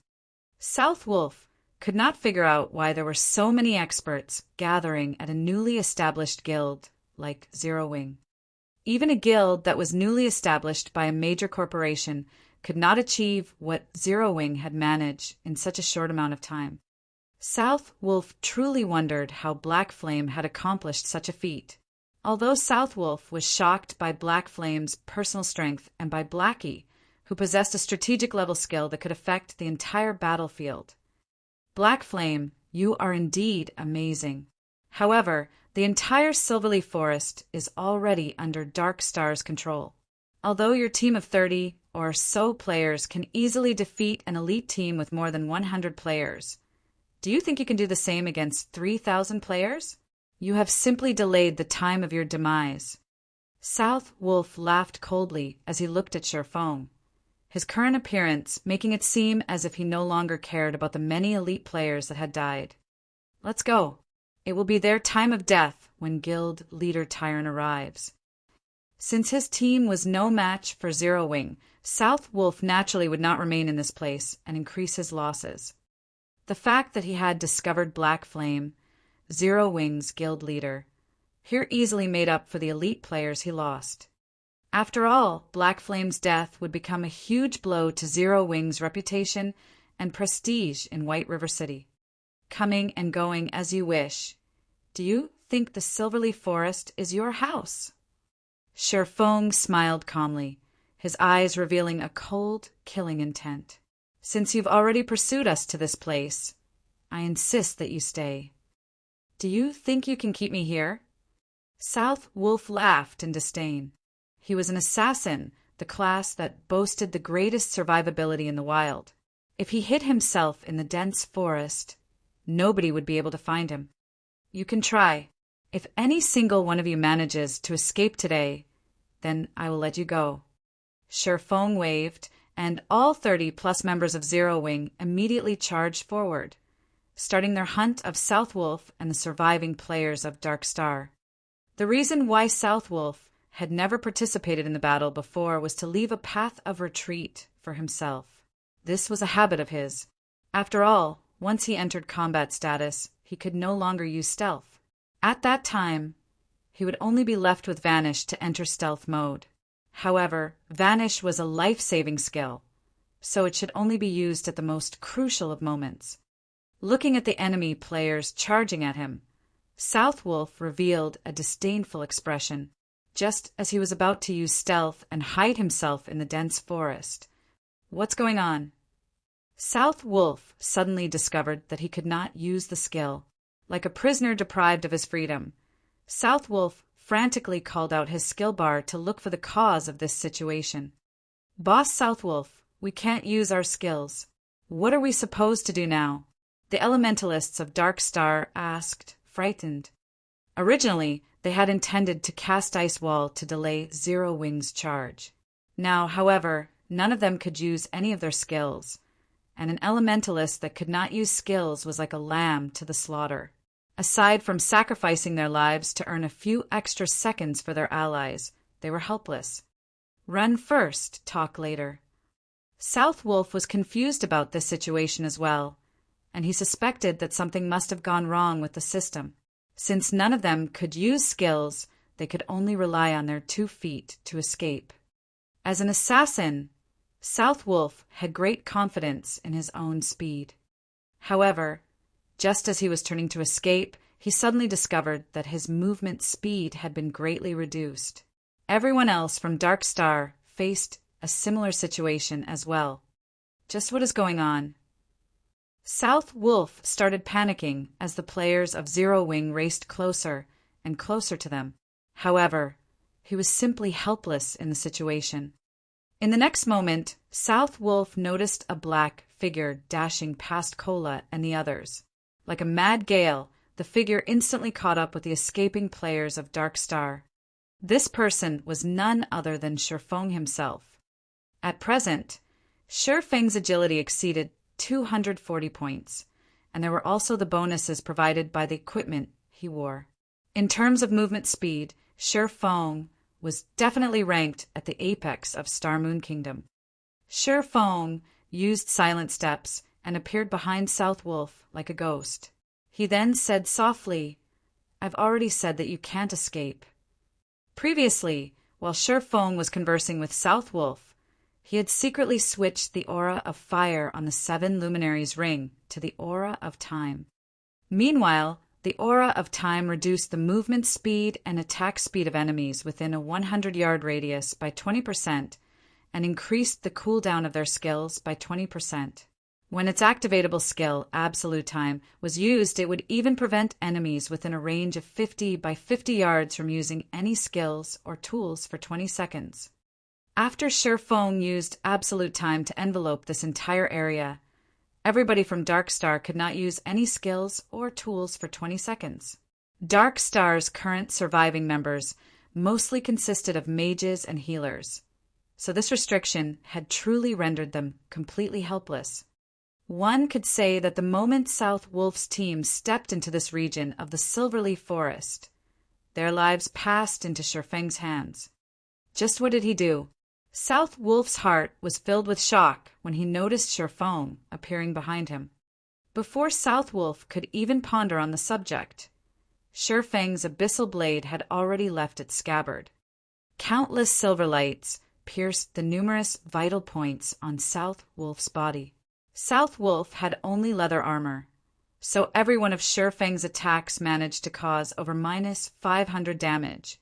A: South Wolf could not figure out why there were so many experts gathering at a newly established guild like Zero Wing. Even a guild that was newly established by a major corporation could not achieve what Zero Wing had managed in such a short amount of time. South Wolf truly wondered how Black Flame had accomplished such a feat. Although South Wolf was shocked by Black Flame's personal strength and by Blackie, who possessed a strategic level skill that could affect the entire battlefield. Black Flame, you are indeed amazing. However, the entire Silverleaf Forest is already under Dark Star's control. Although your team of 30 or so players can easily defeat an elite team with more than 100 players, do you think you can do the same against 3,000 players? You have simply delayed the time of your demise. South Wolf laughed coldly as he looked at Sherfong, his current appearance making it seem as if he no longer cared about the many elite players that had died. Let's go. It will be their time of death when Guild Leader Tyron arrives. Since his team was no match for Zero Wing, South Wolf naturally would not remain in this place and increase his losses. The fact that he had discovered Black Flame, Zero Wing's guild leader, here easily made up for the elite players he lost. After all, Black Flame's death would become a huge blow to Zero Wing's reputation and prestige in White River City. Coming and going as you wish. Do you think the Silverleaf Forest is your house? Sherfong smiled calmly, his eyes revealing a cold, killing intent. Since you've already pursued us to this place, I insist that you stay. Do you think you can keep me here? South Wolf laughed in disdain. He was an assassin, the class that boasted the greatest survivability in the wild. If he hid himself in the dense forest, nobody would be able to find him. You can try. If any single one of you manages to escape today, then I will let you go. Sherfong waved, and all 30+ members of Zero Wing immediately charged forward, starting their hunt of South Wolf and the surviving players of Dark Star. The reason why South Wolf had never participated in the battle before was to leave a path of retreat for himself. This was a habit of his. After all, once he entered combat status, he could no longer use stealth. At that time, he would only be left with Vanish to enter stealth mode. However, Vanish was a life-saving skill, so it should only be used at the most crucial of moments. Looking at the enemy players charging at him, South Wolf revealed a disdainful expression, just as he was about to use stealth and hide himself in the dense forest. What's going on? South Wolf suddenly discovered that he could not use the skill. Like a prisoner deprived of his freedom, South Wolf frantically called out his skill bar to look for the cause of this situation. Boss South Wolf, we can't use our skills. What are we supposed to do now? The elementalists of Dark Star asked, frightened. Originally, they had intended to cast Ice Wall to delay Zero Wing's charge. Now, however, none of them could use any of their skills, and an elementalist that could not use skills was like a lamb to the slaughter. Aside from sacrificing their lives to earn a few extra seconds for their allies, they were helpless. Run first, talk later. South Wolf was confused about this situation as well, and he suspected that something must have gone wrong with the system. Since none of them could use skills, they could only rely on their 2 feet to escape. As an assassin, South Wolf had great confidence in his own speed. However, just as he was turning to escape, he suddenly discovered that his movement speed had been greatly reduced. Everyone else from Dark Star faced a similar situation as well. Just what is going on? South Wolf started panicking as the players of Zero Wing raced closer and closer to them. However, he was simply helpless in the situation. In the next moment, South Wolf noticed a black figure dashing past Cola and the others. Like a mad gale, the figure instantly caught up with the escaping players of Dark Star. This person was none other than Shifeng himself. At present, Shifeng's agility exceeded 240 points, and there were also the bonuses provided by the equipment he wore. In terms of movement speed, Shifeng was definitely ranked at the apex of Star Moon Kingdom. Shifeng used silent steps and appeared behind South Wolf like a ghost. He then said softly, "I've already said that you can't escape." Previously, while Shifeng was conversing with South Wolf, he had secretly switched the aura of fire on the 7 luminaries ring to the aura of time. Meanwhile, the aura of time reduced the movement speed and attack speed of enemies within a 100-yard radius by 20% and increased the cooldown of their skills by 20%. When its activatable skill, Absolute Time, was used, it would even prevent enemies within a range of 50 by 50 yards from using any skills or tools for 20 seconds. After Shifeng used Absolute Time to envelope this entire area, everybody from Dark Star could not use any skills or tools for 20 seconds. Dark Star's current surviving members mostly consisted of mages and healers, so this restriction had truly rendered them completely helpless. One could say that the moment South Wolf's team stepped into this region of the Silverleaf Forest, their lives passed into Shifeng's hands. Just what did he do? South Wolf's heart was filled with shock when he noticed Shifeng appearing behind him. Before South Wolf could even ponder on the subject, Shifeng's abyssal blade had already left its scabbard. Countless silver lights pierced the numerous vital points on South Wolf's body. South Wolf had only leather armor, so every one of Shifeng's attacks managed to cause over -500 damage,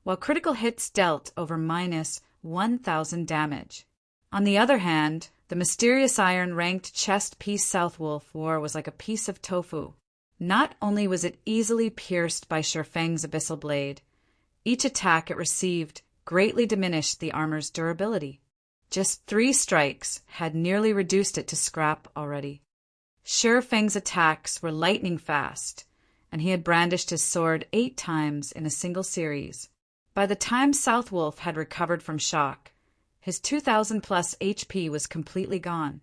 A: while critical hits dealt over -1,000 damage. On the other hand, the mysterious iron-ranked chest piece South Wolf wore was like a piece of tofu. Not only was it easily pierced by Shifeng's abyssal blade, each attack it received greatly diminished the armor's durability. Just 3 strikes had nearly reduced it to scrap already. Shifeng's attacks were lightning fast, and he had brandished his sword 8 times in a single series. By the time South Wolf had recovered from shock, his 2,000+ HP was completely gone.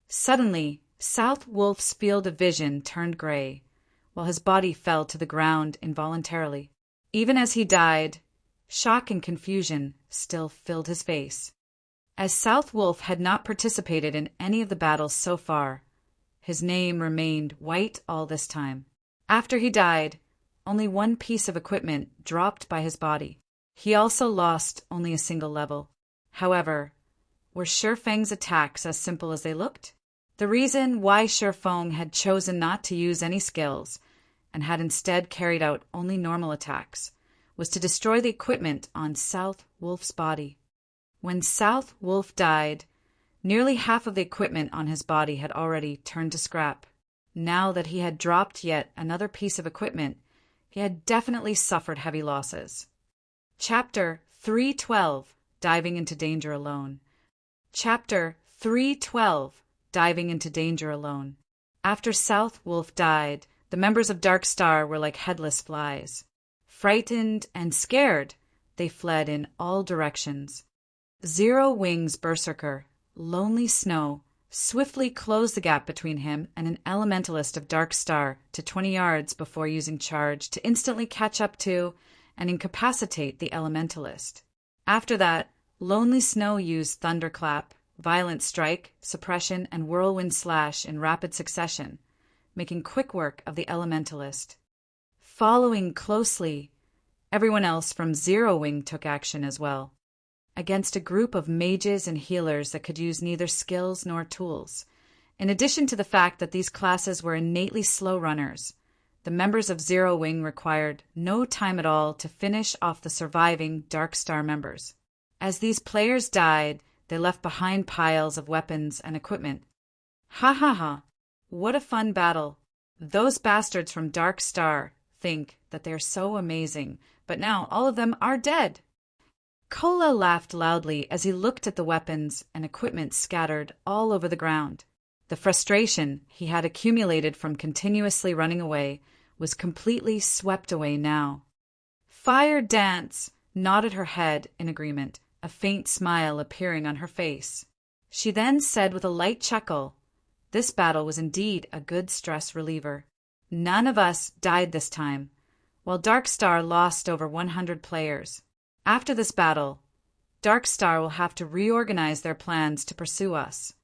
A: Suddenly, South Wolf's field of vision turned gray, while his body fell to the ground involuntarily. Even as he died, shock and confusion still filled his face. As South Wolf had not participated in any of the battles so far, his name remained white all this time. After he died, only one piece of equipment dropped by his body. He also lost only a single level. However, were Shifeng's attacks as simple as they looked? The reason why Shifeng had chosen not to use any skills and had instead carried out only normal attacks was to destroy the equipment on South Wolf's body. When South Wolf died, nearly half of the equipment on his body had already turned to scrap. Now that he had dropped yet another piece of equipment, he had definitely suffered heavy losses. Chapter 312, Diving into Danger Alone. Chapter 312, Diving into Danger Alone. After South Wolf died, the members of Dark Star were like headless flies. Frightened and scared, they fled in all directions. Zero Wing's berserker, Lonely Snow, swiftly closed the gap between him and an elementalist of Dark Star to 20 yards before using charge to instantly catch up to and incapacitate the elementalist. After that, Lonely Snow used Thunderclap, Violent Strike, Suppression, and Whirlwind Slash in rapid succession, making quick work of the elementalist. Following closely, everyone else from Zero Wing took action as well, against a group of mages and healers that could use neither skills nor tools. In addition to the fact that these classes were innately slow runners, the members of Zero Wing required no time at all to finish off the surviving Dark Star members. As these players died, they left behind piles of weapons and equipment. Ha ha ha! What a fun battle! Those bastards from Dark Star think that they are so amazing, but now all of them are dead. Kola laughed loudly as he looked at the weapons and equipment scattered all over the ground. The frustration he had accumulated from continuously running away was completely swept away now. Fire Dance nodded her head in agreement, a faint smile appearing on her face. She then said with a light chuckle, "This battle was indeed a good stress reliever. None of us died this time, while Darkstar lost over 100 players. After this battle, Darkstar will have to reorganize their plans to pursue us.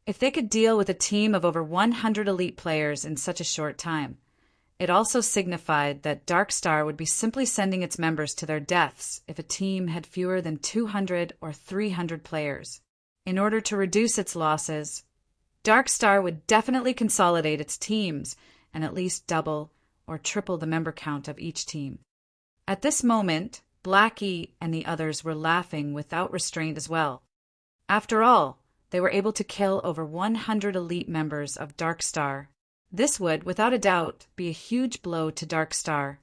A: If they could deal with a team of over 100 elite players in such a short time, it also signified that Darkstar would be simply sending its members to their deaths if a team had fewer than 200 or 300 players. In order to reduce its losses, Darkstar would definitely consolidate its teams and at least double or triple the member count of each team." At this moment, Blackie and the others were laughing without restraint as well. After all, they were able to kill over 100 elite members of Darkstar. This would, without a doubt, be a huge blow to Darkstar.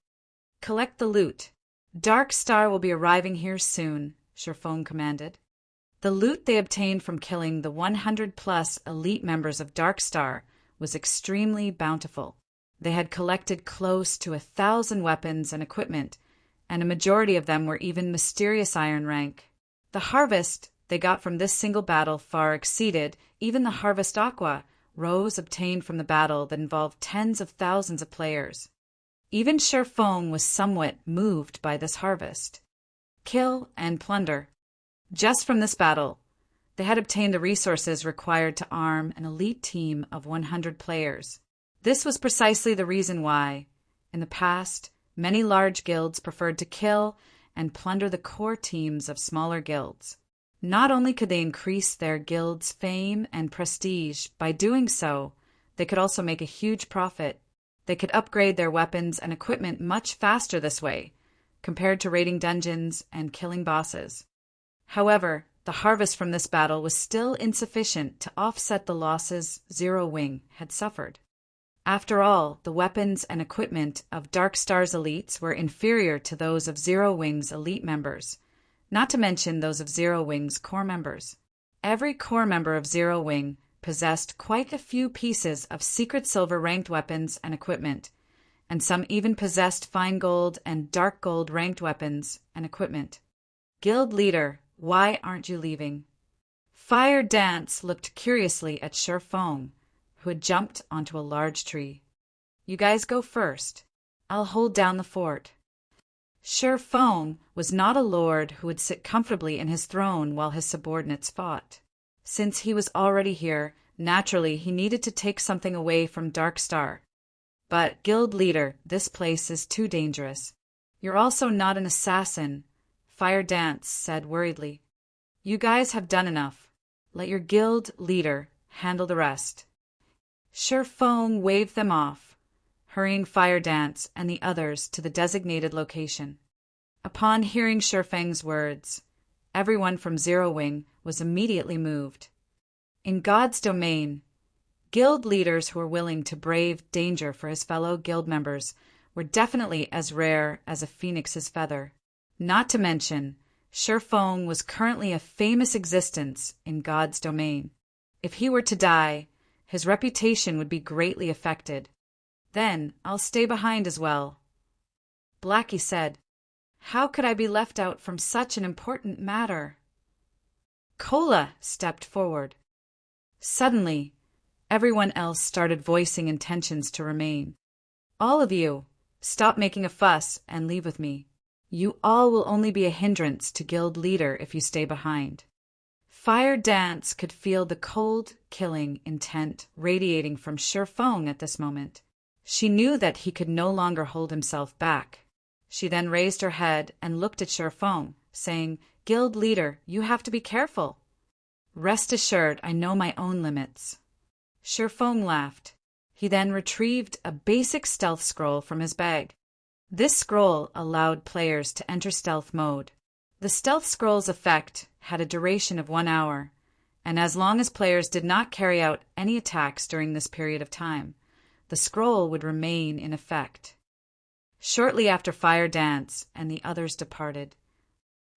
A: "Collect the loot. Darkstar will be arriving here soon," Sherfone commanded. The loot they obtained from killing the 100-plus elite members of Darkstar was extremely bountiful. They had collected close to 1,000 weapons and equipment, and a majority of them were even mysterious iron rank. The harvest they got from this single battle far exceeded even the harvest aqua Rose obtained from the battle that involved tens of thousands of players. Even Sherfone was somewhat moved by this harvest. Kill and plunder. Just from this battle, they had obtained the resources required to arm an elite team of 100 players. This was precisely the reason why, in the past, many large guilds preferred to kill and plunder the core teams of smaller guilds. Not only could they increase their guild's fame and prestige by doing so, they could also make a huge profit. They could upgrade their weapons and equipment much faster this way, compared to raiding dungeons and killing bosses. However, the harvest from this battle was still insufficient to offset the losses Zero Wing had suffered. After all, the weapons and equipment of Darkstar's elites were inferior to those of Zero Wing's elite members, not to mention those of Zero Wing's core members. Every core member of Zero Wing possessed quite a few pieces of secret silver ranked weapons and equipment, and some even possessed fine gold and dark gold ranked weapons and equipment. "Guild leader, why aren't you leaving?" Fire Dance looked curiously at Sherfone, who had jumped onto a large tree. "You guys go first. I'll hold down the fort." Sherfone was not a lord who would sit comfortably in his throne while his subordinates fought. Since he was already here, naturally he needed to take something away from Darkstar. "But, guild leader, this place is too dangerous. You're also not an assassin," Fire Dance said worriedly. "You guys have done enough. Let your guild leader handle the rest." Sherfone waved them off, hurrying Fire Dance and the others to the designated location. Upon hearing Sherfang's words, everyone from Zero Wing was immediately moved. In God's domain, guild leaders who were willing to brave danger for his fellow guild members were definitely as rare as a phoenix's feather. Not to mention, Sherfone was currently a famous existence in God's domain. If he were to die, his reputation would be greatly affected. "Then I'll stay behind as well," Blackie said. "How could I be left out from such an important matter?" Kola stepped forward. Suddenly, everyone else started voicing intentions to remain. "All of you, stop making a fuss and leave with me. You all will only be a hindrance to guild leader if you stay behind." Fire Dance could feel the cold, killing intent radiating from Sherfone at this moment. She knew that he could no longer hold himself back. She then raised her head and looked at Sherfone, saying, "Guild leader, you have to be careful." "Rest assured, I know my own limits." Sherfone laughed. He then retrieved a basic stealth scroll from his bag. This scroll allowed players to enter stealth mode. The stealth scroll's effect had a duration of 1 hour, and as long as players did not carry out any attacks during this period of time, the scroll would remain in effect. Shortly after Fire Dance and the others departed,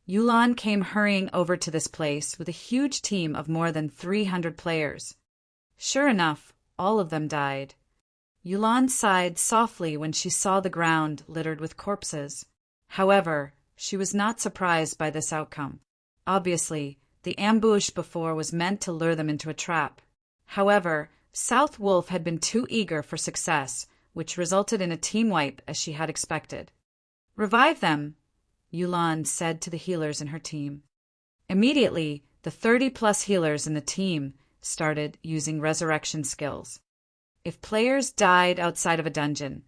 A: Yulan came hurrying over to this place with a huge team of more than 300 players. Sure enough, all of them died. Yulan sighed softly when she saw the ground littered with corpses. However, she was not surprised by this outcome. Obviously, the ambush before was meant to lure them into a trap. However, South Wolf had been too eager for success, which resulted in a team wipe as she had expected. "Revive them," Yulan said to the healers in her team. Immediately, the 30-plus healers in the team started using resurrection skills. If players died outside of a dungeon,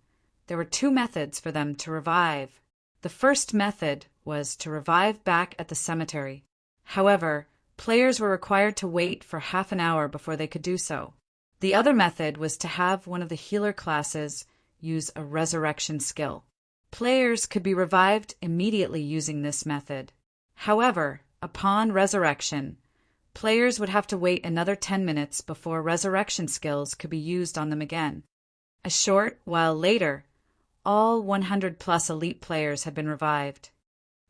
A: there were two methods for them to revive. The first method was to revive back at the cemetery. However, players were required to wait for half an hour before they could do so. The other method was to have one of the healer classes use a resurrection skill. Players could be revived immediately using this method. However, upon resurrection, players would have to wait another 10 minutes before resurrection skills could be used on them again. A short while later, all 100-plus elite players had been revived.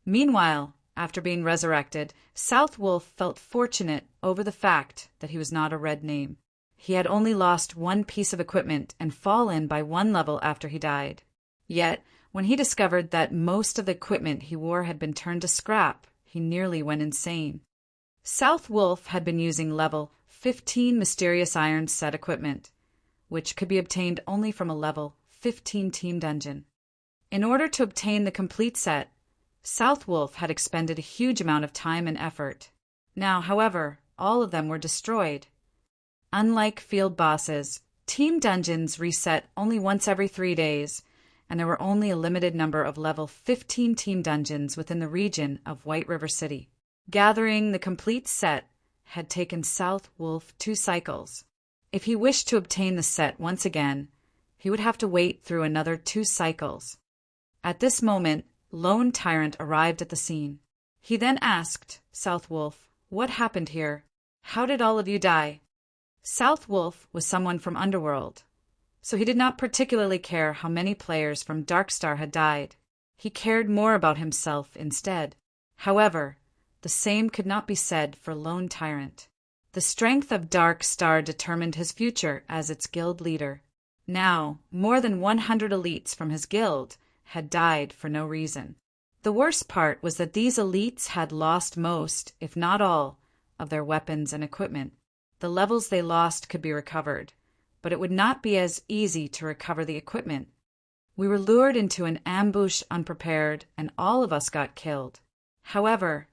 A: Meanwhile, after being resurrected, South Wolf felt fortunate over the fact that he was not a red name. He had only lost one piece of equipment and fallen by one level after he died. Yet, when he discovered that most of the equipment he wore had been turned to scrap, he nearly went insane. South Wolf had been using level 15 Mysterious Iron set equipment, which could be obtained only from a level 15 team dungeon. In order to obtain the complete set, South Wolf had expended a huge amount of time and effort. Now, however, all of them were destroyed. Unlike field bosses, team dungeons reset only once every 3 days, and there were only a limited number of level 15 team dungeons within the region of White River City. Gathering the complete set had taken South Wolf 2 cycles. If he wished to obtain the set once again, he would have to wait through another 2 cycles. At this moment, Lone Tyrant arrived at the scene. He then asked South Wolf, "What happened here? How did all of you die?" South Wolf was someone from Underworld, so he did not particularly care how many players from Darkstar had died. He cared more about himself instead. However, the same could not be said for Lone Tyrant. The strength of Darkstar determined his future as its guild leader. Now, more than 100 elites from his guild had died for no reason. The worst part was that these elites had lost most, if not all, of their weapons and equipment. The levels they lost could be recovered, but it would not be as easy to recover the equipment. We were lured into an ambush unprepared, and all of us got killed. However,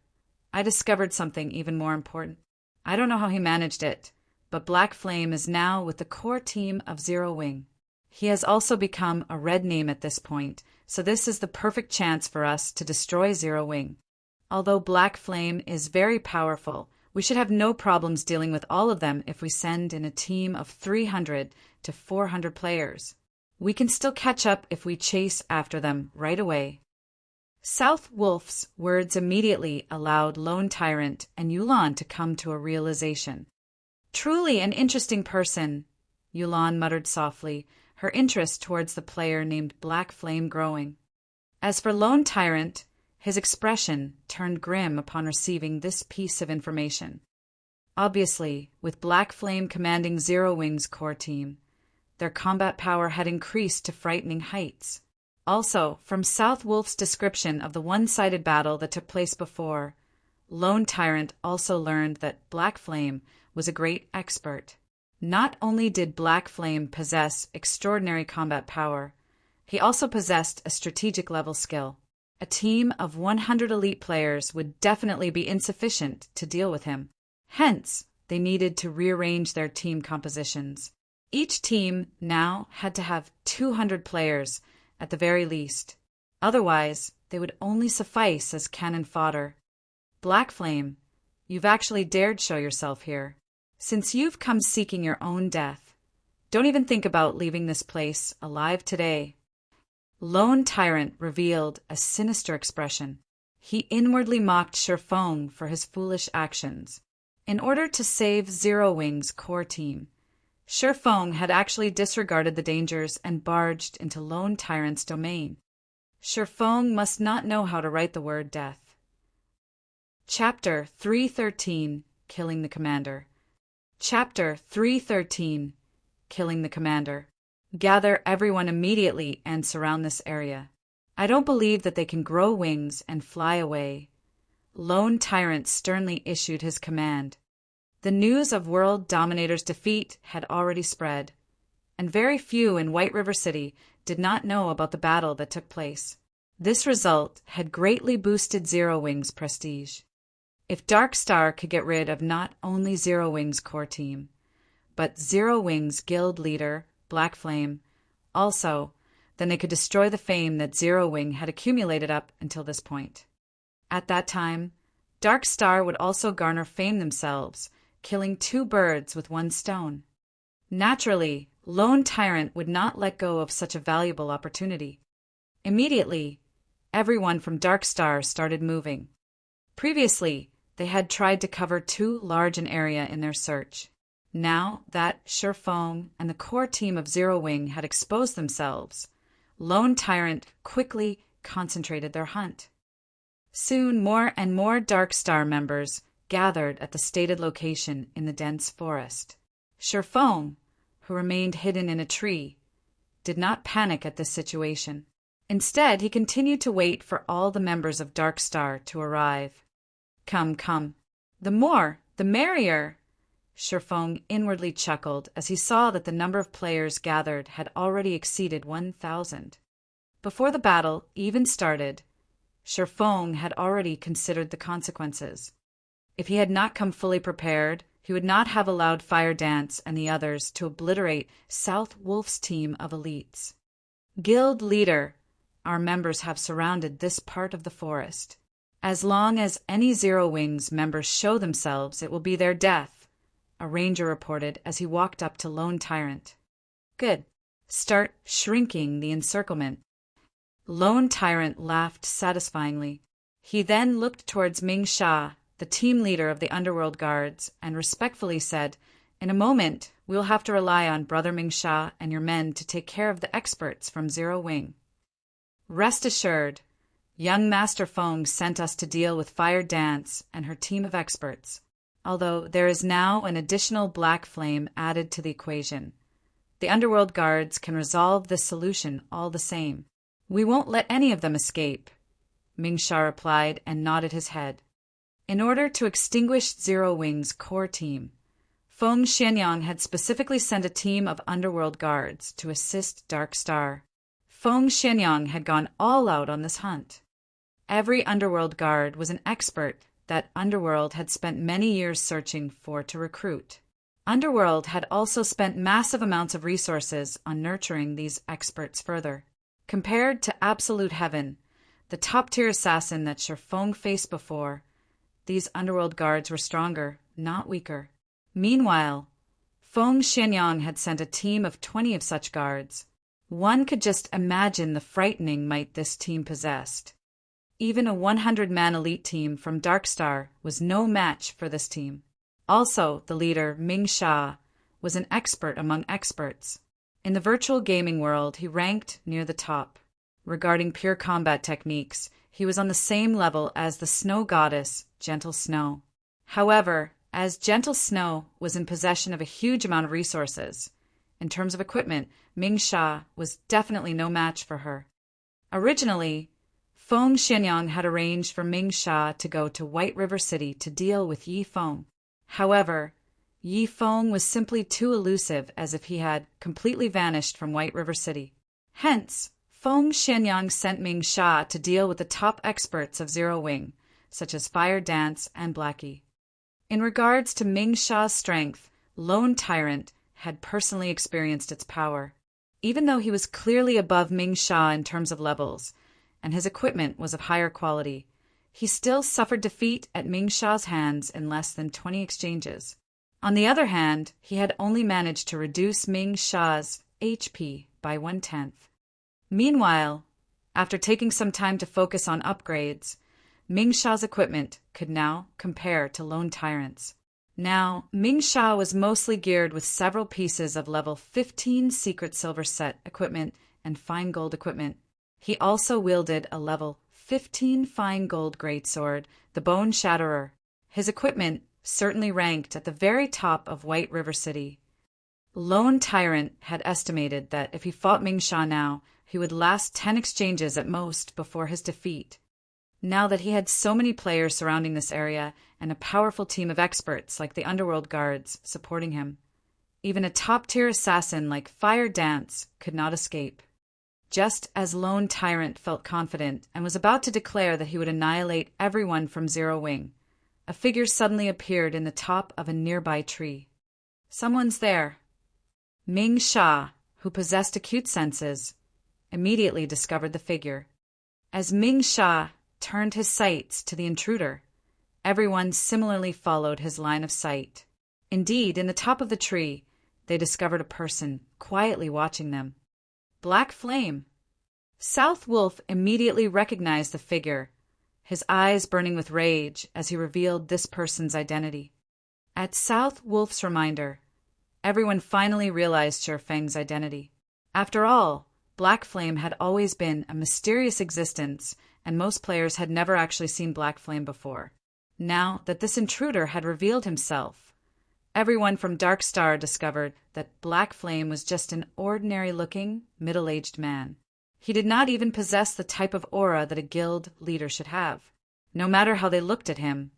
A: I discovered something even more important. I don't know how he managed it, but Black Flame is now with the core team of Zero Wing. He has also become a red name at this point, so this is the perfect chance for us to destroy Zero Wing. Although Black Flame is very powerful, we should have no problems dealing with all of them if we send in a team of 300 to 400 players. We can still catch up if we chase after them right away. South Wolf's words immediately allowed Lone Tyrant and Yulan to come to a realization. "Truly an interesting person," Yulan muttered softly, her interest towards the player named Black Flame growing. As for Lone Tyrant, his expression turned grim upon receiving this piece of information. Obviously, with Black Flame commanding Zero Wing's core team, their combat power had increased to frightening heights. Also, from South Wolf's description of the one-sided battle that took place before, Lone Tyrant also learned that Black Flame was a great expert. Not only did Black Flame possess extraordinary combat power, he also possessed a strategic level skill. A team of 100 elite players would definitely be insufficient to deal with him. Hence, they needed to rearrange their team compositions. Each team now had to have 200 players at the very least. Otherwise, they would only suffice as cannon fodder. Black Flame, you've actually dared show yourself here. Since you've come seeking your own death, don't even think about leaving this place alive today. Lone Tyrant revealed a sinister expression. He inwardly mocked Sherfong for his foolish actions. In order to save Zero Wing's core team, Sherfong had actually disregarded the dangers and barged into Lone Tyrant's domain. Shifeng must not know how to write the word death. Chapter 313, Killing the Commander. Chapter 313, Killing the Commander. Gather everyone immediately and surround this area. I don't believe that they can grow wings and fly away. Lone Tyrant sternly issued his command. The news of World Dominator's defeat had already spread, and very few in White River City did not know about the battle that took place. This result had greatly boosted Zero Wing's prestige. If Dark Star could get rid of not only Zero Wing's core team, but Zero Wing's guild leader, Black Flame, also, then they could destroy the fame that Zero Wing had accumulated up until this point. At that time, Dark Star would also garner fame themselves, killing two birds with one stone. Naturally, Lone Tyrant would not let go of such a valuable opportunity. Immediately, everyone from Dark Star started moving. Previously, they had tried to cover too large an area in their search. Now that Shifeng and the core team of Zero Wing had exposed themselves, Lone Tyrant quickly concentrated their hunt. Soon more and more Dark Star members gathered at the stated location in the dense forest. Shifeng, who remained hidden in a tree, did not panic at this situation. Instead, he continued to wait for all the members of Dark Star to arrive. Come, come. The more, the merrier. Shifeng inwardly chuckled as he saw that the number of players gathered had already exceeded 1,000. Before the battle even started, Shifeng had already considered the consequences. If he had not come fully prepared, he would not have allowed Fire Dance and the others to obliterate South Wolf's team of elites. Guild leader, our members have surrounded this part of the forest. As long as any Zero Wings members show themselves, it will be their death, a ranger reported as he walked up to Lone Tyrant. Good. Start shrinking the encirclement. Lone Tyrant laughed satisfyingly. He then looked towards Ming Sha, the team leader of the Underworld Guards, and respectfully said, "In a moment, we will have to rely on Brother Ming Sha and your men to take care of the experts from Zero Wing. Rest assured, young Master Feng sent us to deal with Fire Dance and her team of experts, although there is now an additional Black Flame added to the equation. The Underworld Guards can resolve this solution all the same. We won't let any of them escape," Ming Sha replied and nodded his head. In order to extinguish Zero Wing's core team, Feng Xianyang had specifically sent a team of Underworld Guards to assist Dark Star. Feng Xianyang had gone all out on this hunt. Every Underworld Guard was an expert that Underworld had spent many years searching for to recruit. Underworld had also spent massive amounts of resources on nurturing these experts further. Compared to Absolute Heaven, the top-tier assassin that Shifeng faced before, these Underworld Guards were stronger, not weaker. Meanwhile, Feng Xianyang had sent a team of 20 of such guards. One could just imagine the frightening might this team possessed. Even a 100-man elite team from Dark Star was no match for this team. Also, the leader, Ming Sha, was an expert among experts. In the virtual gaming world, he ranked near the top. Regarding pure combat techniques, he was on the same level as the snow goddess, Gentle Snow. However, as Gentle Snow was in possession of a huge amount of resources, in terms of equipment, Ming Sha was definitely no match for her. Originally, Feng Xianyang had arranged for Ming Sha to go to White River City to deal with Yi Feng. However, Yi Feng was simply too elusive, as if he had completely vanished from White River City. Hence, Feng Xianyang sent Ming Sha to deal with the top experts of Zero Wing, such as Fire Dance and Blackie. In regards to Ming Sha's strength, Lone Tyrant had personally experienced its power. Even though he was clearly above Ming Sha in terms of levels, and his equipment was of higher quality, he still suffered defeat at Ming Sha's hands in less than 20 exchanges. On the other hand, he had only managed to reduce Ming Sha's HP by 1/10. Meanwhile, after taking some time to focus on upgrades, Ming Sha's equipment could now compare to Lone Tyrant's. Now, Ming Sha was mostly geared with several pieces of level 15 secret silver set equipment and fine gold equipment. He also wielded a level 15 fine gold greatsword, the Bone Shatterer. His equipment certainly ranked at the very top of White River City. Lone Tyrant had estimated that if he fought Ming Sha now, he would last 10 exchanges at most before his defeat. Now that he had so many players surrounding this area and a powerful team of experts like the Underworld Guards supporting him, even a top-tier assassin like Fire Dance could not escape. Just as Lone Tyrant felt confident and was about to declare that he would annihilate everyone from Zero Wing, a figure suddenly appeared in the top of a nearby tree. Someone's there. Ming Sha, who possessed acute senses, immediately discovered the figure. As Ming Sha turned his sights to the intruder, everyone similarly followed his line of sight. Indeed, in the top of the tree, they discovered a person quietly watching them. Black Flame. South Wolf immediately recognized the figure, his eyes burning with rage as he revealed this person's identity. At South Wolf's reminder, everyone finally realized Sher Feng's identity. After all, Black Flame had always been a mysterious existence, and most players had never actually seen Black Flame before. Now that this intruder had revealed himself, everyone from Dark Star discovered that Black Flame was just an ordinary-looking, middle-aged man. He did not even possess the type of aura that a guild leader should have. No matter how they looked at him,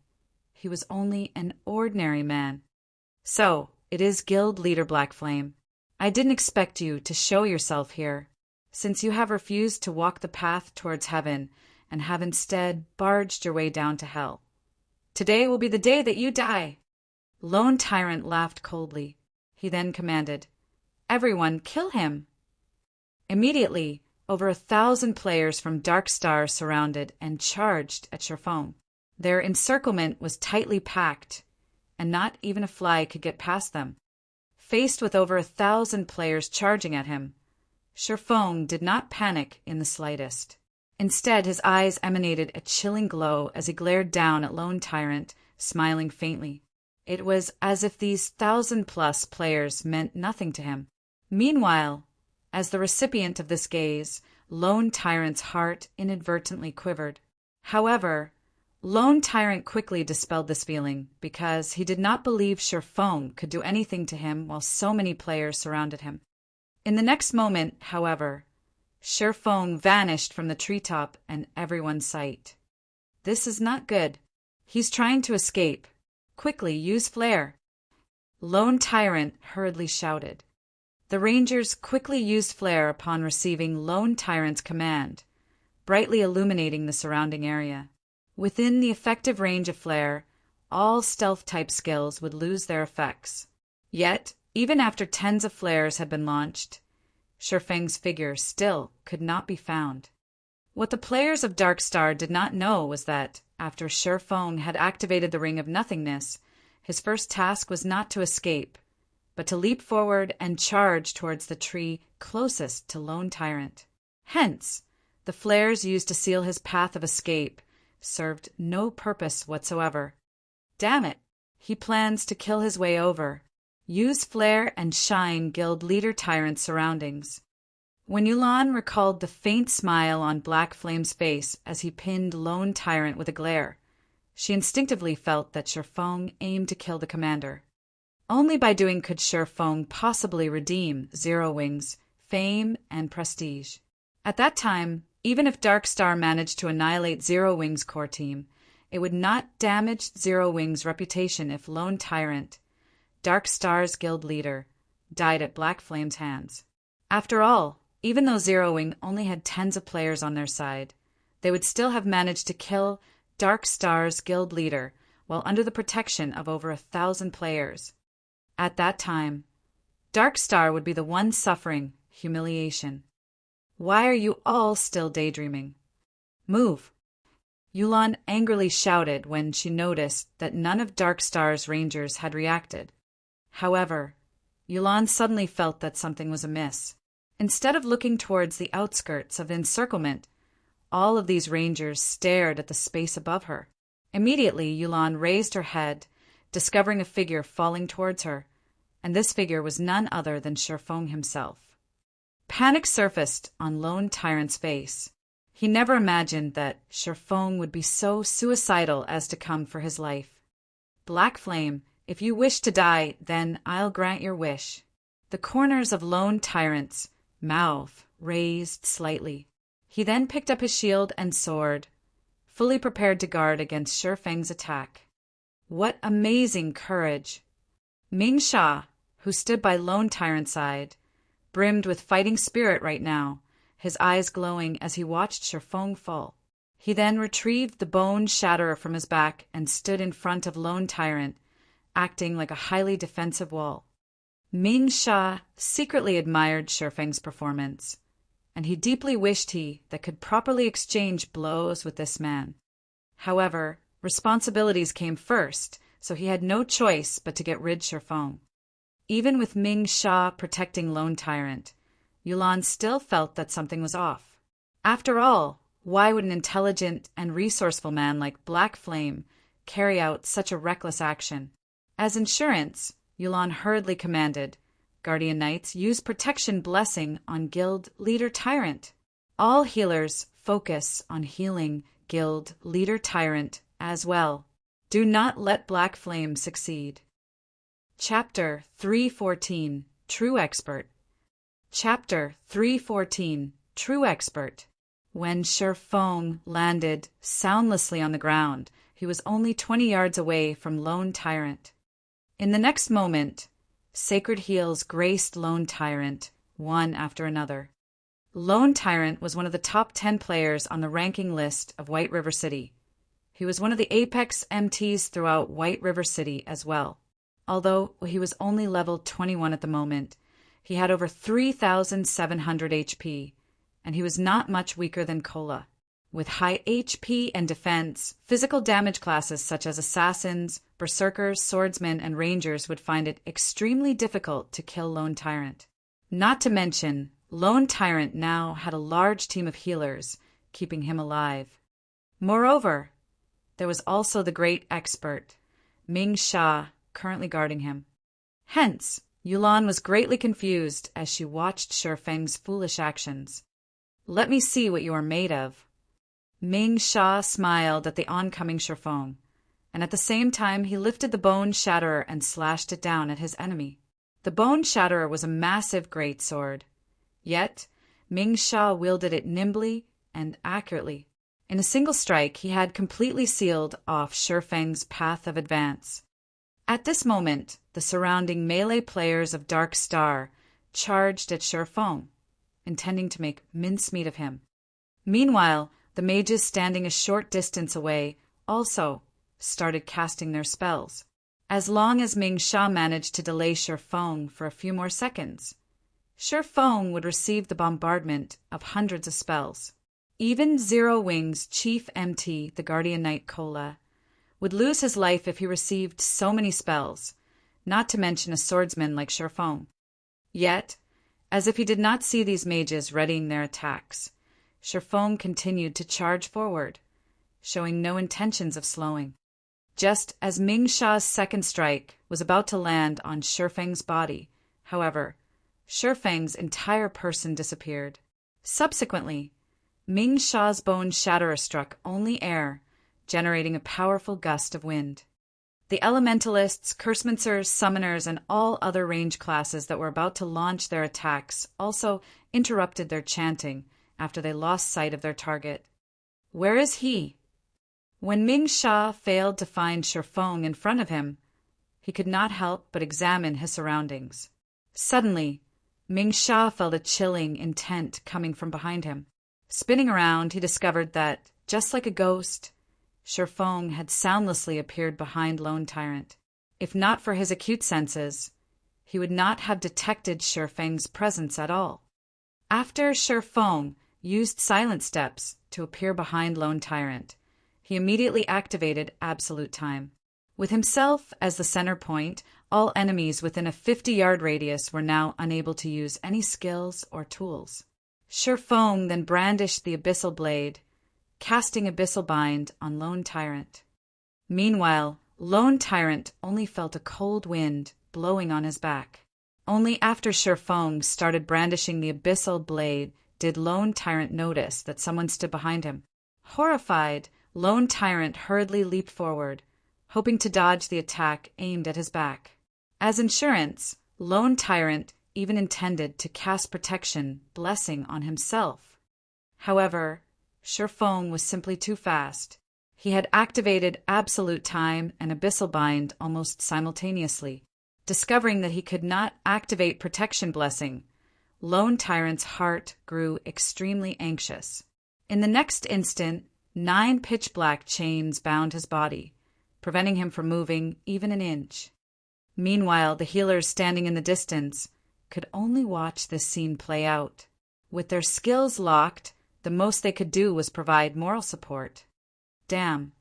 A: he was only an ordinary man. So, it is Guild Leader Black Flame. I didn't expect you to show yourself here, since you have refused to walk the path towards heaven and have instead barged your way down to hell. Today will be the day that you die. Lone Tyrant laughed coldly. He then commanded, "Everyone, kill him!" Immediately, over 1,000 players from Dark Star surrounded and charged at Sher Feng. Their encirclement was tightly packed, and not even a fly could get past them. Faced with over 1,000 players charging at him, Sher Feng did not panic in the slightest. Instead, his eyes emanated a chilling glow as he glared down at Lone Tyrant, smiling faintly. It was as if these 1,000-plus players meant nothing to him. Meanwhile, as the recipient of this gaze, Lone Tyrant's heart inadvertently quivered. However, Lone Tyrant quickly dispelled this feeling because he did not believe Sher Feng could do anything to him while so many players surrounded him. In the next moment, however, Sher Feng vanished from the treetop and everyone's sight. This is not good. He's trying to escape. Quickly, use flare. Lone Tyrant hurriedly shouted. The Rangers quickly used flare upon receiving Lone Tyrant's command, brightly illuminating the surrounding area. Within the effective range of flare, all stealth-type skills would lose their effects. Yet, even after tens of flares had been launched, Sher Feng's figure still could not be found. What the players of Dark Star did not know was that, after Sher Feng had activated the Ring of Nothingness, his first task was not to escape, but to leap forward and charge towards the tree closest to Lone Tyrant. Hence, the flares used to seal his path of escape served no purpose whatsoever. Damn it! He plans to kill his way over. Use flare and shine Guild Leader Tyrant's surroundings. When Yulan recalled the faint smile on Black Flame's face as he pinned Lone Tyrant with a glare, she instinctively felt that Sher Feng aimed to kill the commander. Only by doing could Sher Feng possibly redeem Zero Wing's fame and prestige. At that time, even if Dark Star managed to annihilate Zero Wing's core team, it would not damage Zero Wing's reputation if Lone Tyrant, Dark Star's guild leader, died at Black Flame's hands. After all, even though Zero Wing only had tens of players on their side, they would still have managed to kill Dark Star's guild leader while under the protection of over 1,000 players. At that time, Dark Star would be the one suffering humiliation. Why are you all still daydreaming? Move! Yulan angrily shouted when she noticed that none of Dark Star's rangers had reacted. However, Yulan suddenly felt that something was amiss. Instead of looking towards the outskirts of the encirclement, all of these rangers stared at the space above her. Immediately, Yulan raised her head, discovering a figure falling towards her, and this figure was none other than Sher Feng himself. Panic surfaced on Lone Tyrant's face. He never imagined that Shifeng would be so suicidal as to come for his life. Black Flame, if you wish to die, then I'll grant your wish. The corners of Lone Tyrant's mouth raised slightly. He then picked up his shield and sword, fully prepared to guard against Shifeng's attack. What amazing courage! Ming Sha, who stood by Lone Tyrant's side, brimmed with fighting spirit right now, his eyes glowing as he watched Shifeng fall. He then retrieved the bone shatterer from his back and stood in front of Lone Tyrant, acting like a highly defensive wall. Ming Sha secretly admired Shifeng's performance, and he deeply wished he that could properly exchange blows with this man. However, responsibilities came first, so he had no choice but to get rid of Shifeng. Even with Ming Sha protecting Lone Tyrant, Yulan still felt that something was off. After all, why would an intelligent and resourceful man like Black Flame carry out such a reckless action? As insurance, Yulan hurriedly commanded, Guardian Knights, use protection blessing on Guild Leader Tyrant. All healers focus on healing Guild Leader Tyrant as well. Do not let Black Flame succeed. Chapter 314, True Expert. Chapter 314, True Expert. When Shifeng landed soundlessly on the ground, he was only 20 yards away from Lone Tyrant. In the next moment, sacred heals graced Lone Tyrant, one after another. Lone Tyrant was one of the top 10 players on the ranking list of White River City. He was one of the apex MTs throughout White River City as well. Although he was only level 21 at the moment, he had over 3,700 HP, and he was not much weaker than Kola. With high HP and defense, physical damage classes such as assassins, berserkers, swordsmen, and rangers would find it extremely difficult to kill Lone Tyrant. Not to mention, Lone Tyrant now had a large team of healers, keeping him alive. Moreover, there was also the great expert, Ming Sha, currently guarding him. Hence, Yulan was greatly confused as she watched Shifeng's foolish actions. Let me see what you are made of. Ming Sha smiled at the oncoming Shifeng, and at the same time he lifted the bone shatterer and slashed it down at his enemy. The bone shatterer was a massive greatsword, yet Ming Sha wielded it nimbly and accurately. In a single strike, he had completely sealed off Shifeng's path of advance. At this moment, the surrounding melee players of Dark Star charged at Shifeng, intending to make mincemeat of him. Meanwhile, the mages standing a short distance away also started casting their spells. As long as Ming Sha managed to delay Shifeng for a few more seconds, Shifeng would receive the bombardment of hundreds of spells. Even Zero Wing's chief MT, the Guardian Knight Kola, would lose his life if he received so many spells, not to mention a swordsman like Shifeng. Yet, as if he did not see these mages readying their attacks, Shifeng continued to charge forward, showing no intentions of slowing. Just as Ming Sha's second strike was about to land on Shifeng's body, however, Shifeng's entire person disappeared. Subsequently, Ming Sha's bone shatterer struck only air, generating a powerful gust of wind. The elementalists, cursemancers, summoners, and all other range classes that were about to launch their attacks also interrupted their chanting after they lost sight of their target. Where is he? When Ming Sha failed to find Shifeng in front of him, he could not help but examine his surroundings. Suddenly, Ming Sha felt a chilling intent coming from behind him. Spinning around, he discovered that, just like a ghost, Shifeng had soundlessly appeared behind Lone Tyrant. If not for his acute senses, he would not have detected Shifeng's presence at all. After Shifeng used silent steps to appear behind Lone Tyrant, he immediately activated Absolute Time. With himself as the center point, all enemies within a 50-yard radius were now unable to use any skills or tools. Shifeng then brandished the Abyssal Blade, casting Abyssal Bind on Lone Tyrant. Meanwhile, Lone Tyrant only felt a cold wind blowing on his back. Only after Shifeng started brandishing the Abyssal Blade did Lone Tyrant notice that someone stood behind him. Horrified, Lone Tyrant hurriedly leaped forward, hoping to dodge the attack aimed at his back. As insurance, Lone Tyrant even intended to cast protection blessing on himself. However, Shifeng was simply too fast. He had activated Absolute Time and Abyssal Bind almost simultaneously. Discovering that he could not activate Protection Blessing, Lone Tyrant's heart grew extremely anxious. In the next instant, 9 pitch-black chains bound his body, preventing him from moving even an inch. Meanwhile, the healers standing in the distance could only watch this scene play out. With their skills locked, the most they could do was provide moral support. Damn.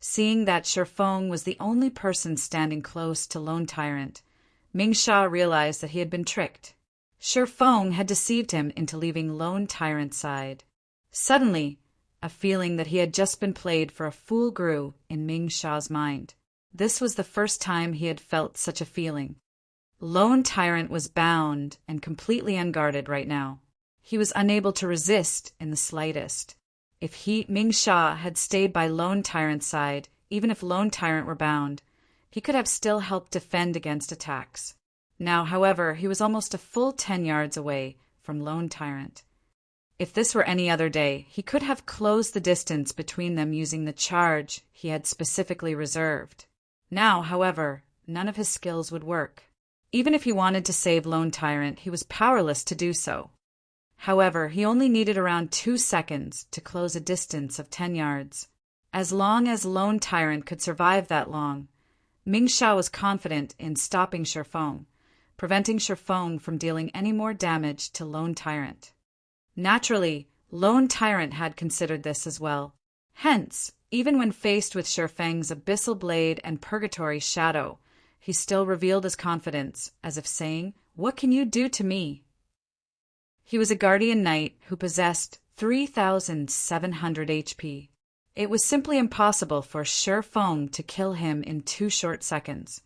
A: Seeing that Shifeng was the only person standing close to Lone Tyrant, Mingsha realized that he had been tricked. Shifeng had deceived him into leaving Lone Tyrant's side. Suddenly, a feeling that he had just been played for a fool grew in Mingsha's mind. This was the first time he had felt such a feeling. Lone Tyrant was bound and completely unguarded right now. He was unable to resist in the slightest. If Mingsha had stayed by Lone Tyrant's side, even if Lone Tyrant were bound, he could have still helped defend against attacks. Now, however, he was almost a full 10 yards away from Lone Tyrant. If this were any other day, he could have closed the distance between them using the charge he had specifically reserved. Now, however, none of his skills would work. Even if he wanted to save Lone Tyrant, he was powerless to do so. However, he only needed around 2 seconds to close a distance of 10 yards. As long as Lone Tyrant could survive that long, Mingsha was confident in stopping Shifeng, preventing Shifeng from dealing any more damage to Lone Tyrant. Naturally, Lone Tyrant had considered this as well. Hence, even when faced with Shifeng's Abyssal Blade and Purgatory Shadow, he still revealed his confidence, as if saying, "What can you do to me?" He was a guardian knight who possessed 3,700 HP. It was simply impossible for Shifeng to kill him in 2 short seconds.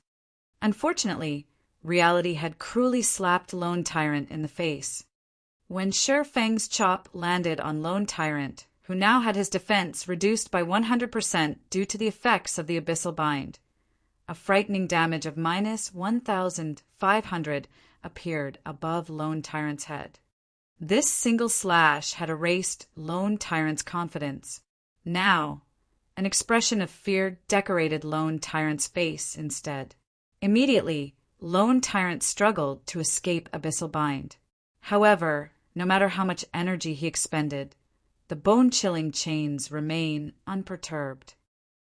A: Unfortunately, reality had cruelly slapped Lone Tyrant in the face. When Shifeng's chop landed on Lone Tyrant, who now had his defense reduced by 100% due to the effects of the Abyssal Bind, a frightening damage of minus 1,500 appeared above Lone Tyrant's head. This single slash had erased Lone Tyrant's confidence. Now, an expression of fear decorated Lone Tyrant's face instead. Immediately, Lone Tyrant struggled to escape Abyssal Bind. However, no matter how much energy he expended, the bone-chilling chains remain unperturbed.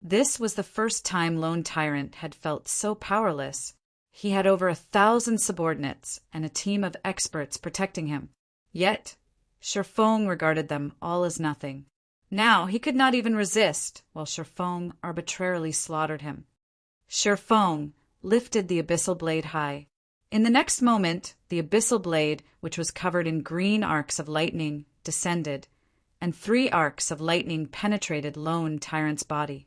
A: This was the first time Lone Tyrant had felt so powerless. He had over 1,000 subordinates and a team of experts protecting him. Yet, Shifeng regarded them all as nothing. Now he could not even resist, while Shifeng arbitrarily slaughtered him. Shifeng lifted the Abyssal Blade high. In the next moment, the Abyssal Blade, which was covered in green arcs of lightning, descended, and 3 arcs of lightning penetrated Lone Tyrant's body.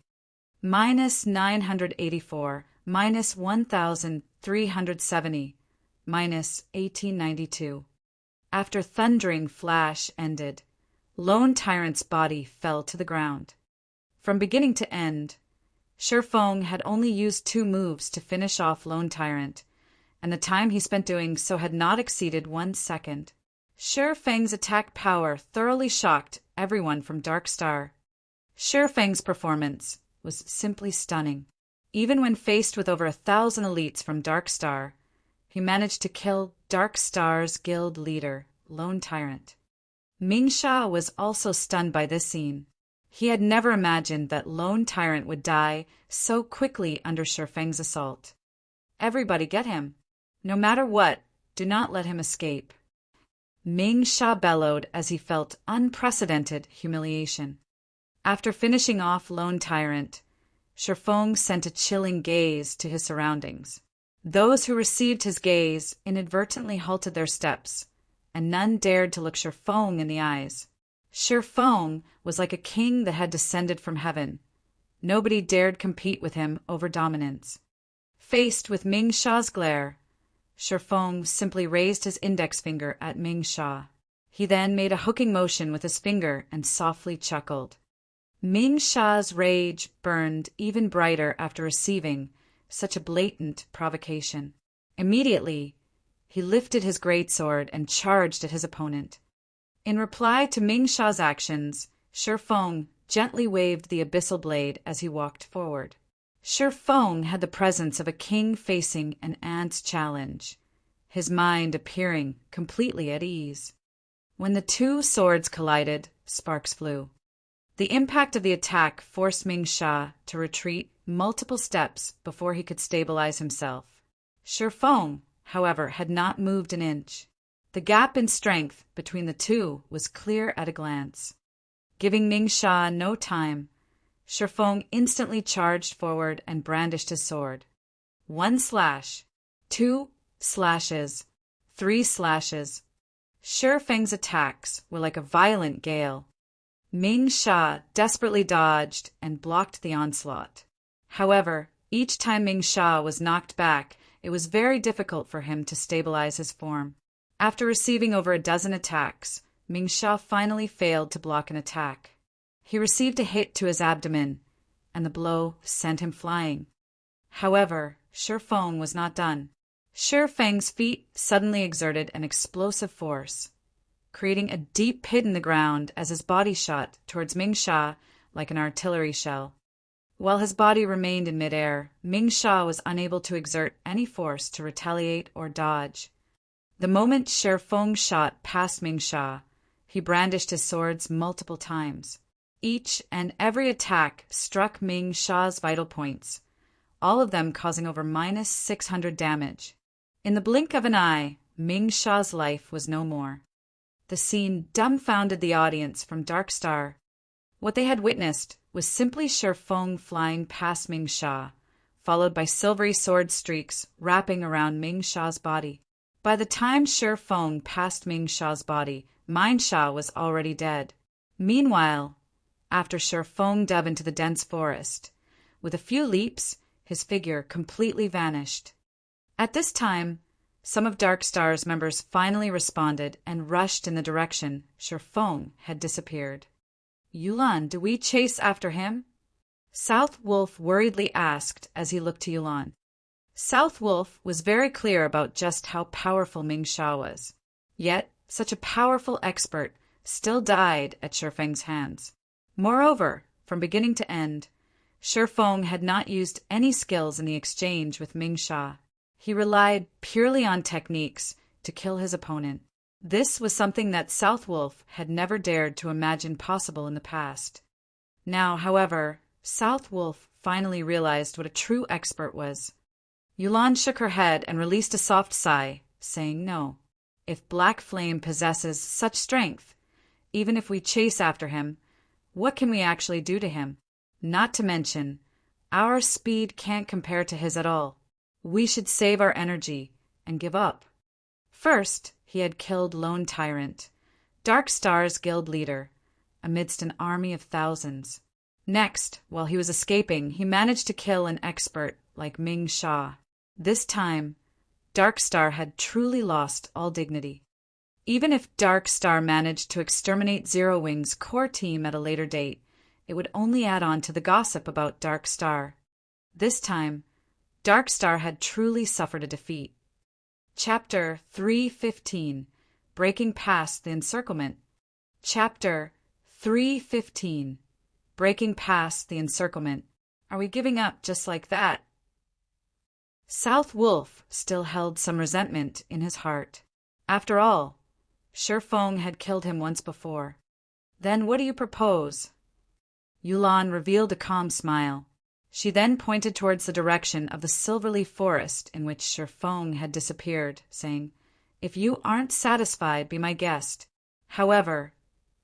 A: Minus 984, minus 1,370, minus 1892. After thundering flash ended, Lone Tyrant's body fell to the ground. From beginning to end, Shifeng had only used 2 moves to finish off Lone Tyrant, and the time he spent doing so had not exceeded 1 second. Shifeng's attack power thoroughly shocked everyone from Dark Star. Shifeng's performance was simply stunning. Even when faced with over 1,000 elites from Dark Star, he managed to kill Dark Star's guild leader, Lone Tyrant. Mingsha was also stunned by this scene. He had never imagined that Lone Tyrant would die so quickly under Shifeng's assault. Everybody get him. No matter what, do not let him escape. Mingsha bellowed as he felt unprecedented humiliation. After finishing off Lone Tyrant, Shifeng sent a chilling gaze to his surroundings. Those who received his gaze inadvertently halted their steps, and none dared to look Shifeng in the eyes. Shifeng was like a king that had descended from heaven. Nobody dared compete with him over dominance. Faced with Mingsha's glare, Shifeng simply raised his index finger at Mingsha. He then made a hooking motion with his finger and softly chuckled. Ming Sha's rage burned even brighter after receiving such a blatant provocation. Immediately, he lifted his greatsword and charged at his opponent. In reply to Ming Sha's actions, Shi Feng gently waved the abyssal blade as he walked forward. Shi Feng had the presence of a king facing an ant's challenge, his mind appearing completely at ease. When the two swords collided, sparks flew. The impact of the attack forced Ming Sha to retreat multiple steps before he could stabilize himself. Shi Feng, however, had not moved an inch. The gap in strength between the two was clear at a glance. Giving Ming Sha no time, Shi Feng instantly charged forward and brandished his sword. 1 slash, 2 slashes, 3 slashes. Shi Feng's attacks were like a violent gale. Ming Sha desperately dodged and blocked the onslaught. However, each time Ming Sha was knocked back, it was very difficult for him to stabilize his form. After receiving over a dozen attacks, Ming Sha finally failed to block an attack. He received a hit to his abdomen, and the blow sent him flying. However, Shi Feng was not done. Shi Feng's feet suddenly exerted an explosive force, creating a deep pit in the ground as his body shot towards Ming Sha like an artillery shell. While his body remained in midair, Ming Sha was unable to exert any force to retaliate or dodge. The moment Shi Feng shot past Ming Sha, he brandished his swords multiple times. Each and every attack struck Ming Sha's vital points, all of them causing over -600 damage. In the blink of an eye, Ming Sha's life was no more. The scene dumbfounded the audience from Dark Star. What they had witnessed was simply Shi Feng flying past Ming Sha, followed by silvery sword streaks wrapping around Ming Sha's body. By the time Shi Feng passed Ming Sha's body, Ming Sha was already dead. Meanwhile, after Shi Feng dove into the dense forest, with a few leaps, his figure completely vanished. At this time, some of Dark Star's members finally responded and rushed in the direction Shi Feng had disappeared. Yulan, do we chase after him? South Wolf worriedly asked as he looked to Yulan. South Wolf was very clear about just how powerful Ming Sha was. Yet, such a powerful expert still died at Shi Feng's hands. Moreover, from beginning to end, Shi Feng had not used any skills in the exchange with Ming Sha. He relied purely on techniques to kill his opponent. This was something that South Wolf had never dared to imagine possible in the past. Now, however, South Wolf finally realized what a true expert was. Yulan shook her head and released a soft sigh, saying no. If Black Flame possesses such strength, even if we chase after him, what can we actually do to him? Not to mention, our speed can't compare to his at all. We should save our energy and give up. First, he had killed Lone Tyrant, Dark Star's guild leader, amidst an army of thousands. Next, while he was escaping, he managed to kill an expert like Ming Sha. This time, Dark Star had truly lost all dignity. Even if Dark Star managed to exterminate Zero Wing's core team at a later date, it would only add on to the gossip about Dark Star. This time, Dark Star had truly suffered a defeat. Chapter 315, Breaking Past the Encirclement. Chapter 315, Breaking Past the Encirclement. Are we giving up just like that? South Wolf still held some resentment in his heart. After all, Shi Feng had killed him once before. Then what do you propose? Yulan revealed a calm smile. She then pointed towards the direction of the silverleaf forest in which Shi Feng had disappeared, saying, If you aren't satisfied, be my guest. However,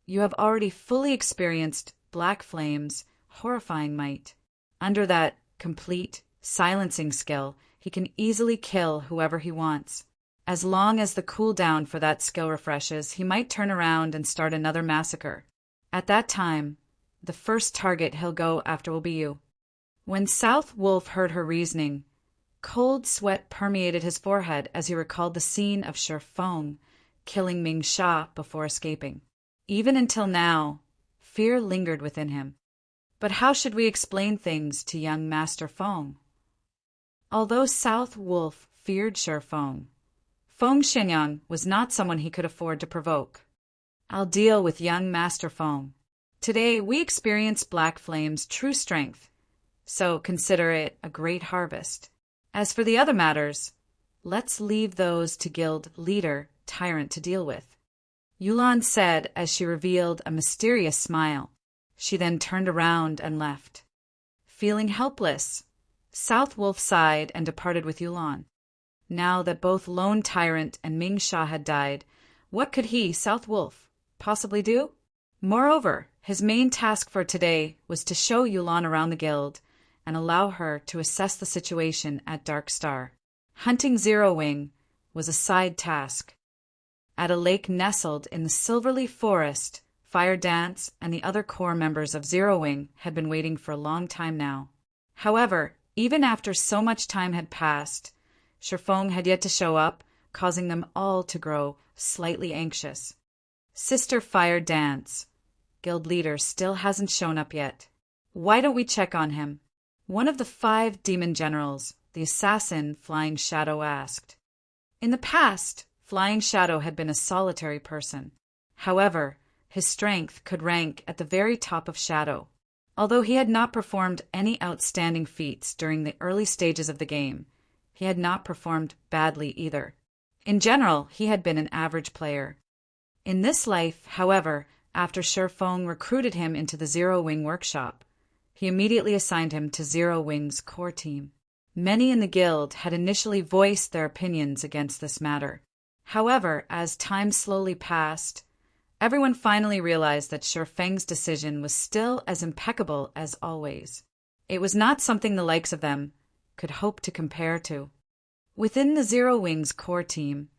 A: you have already fully experienced Black Flame's horrifying might. Under that complete silencing skill, he can easily kill whoever he wants. As long as the cooldown for that skill refreshes, he might turn around and start another massacre. At that time, the first target he'll go after will be you. When South Wolf heard her reasoning, cold sweat permeated his forehead as he recalled the scene of Shi Feng killing Ming Sha before escaping. Even until now, fear lingered within him. But how should we explain things to young Master Feng? Although South Wolf feared Shi Feng, Feng Xianyang was not someone he could afford to provoke. I'll deal with young Master Feng. Today we experience Black Flame's true strength, so consider it a great harvest. As for the other matters, let's leave those to Guild Leader Tyrant to deal with, Yulan said as she revealed a mysterious smile. She then turned around and left. Feeling helpless, South Wolf sighed and departed with Yulan. Now that both Lone Tyrant and Ming Sha had died, what could he, South Wolf, possibly do? Moreover, his main task for today was to show Yulan around the guild and allow her to assess the situation at Dark Star. Hunting Zero Wing was a side task. At a lake nestled in the Silverleaf Forest, Fire Dance and the other core members of Zero Wing had been waiting for a long time now. However, even after so much time had passed, Shi Feng had yet to show up, causing them all to grow slightly anxious. Sister Fire Dance, Guild Leader, still hasn't shown up yet. Why don't we check on him? One of the 5 demon generals, the assassin Flying Shadow, asked. In the past, Flying Shadow had been a solitary person. However, his strength could rank at the very top of Shadow. Although he had not performed any outstanding feats during the early stages of the game, he had not performed badly either. In general, he had been an average player. In this life, however, after Shi Feng recruited him into the Zero Wing workshop, he immediately assigned him to Zero Wing's core team. Many in the guild had initially voiced their opinions against this matter. However, as time slowly passed, everyone finally realized that Shi Feng's decision was still as impeccable as always. It was not something the likes of them could hope to compare to. Within the Zero Wing's core team,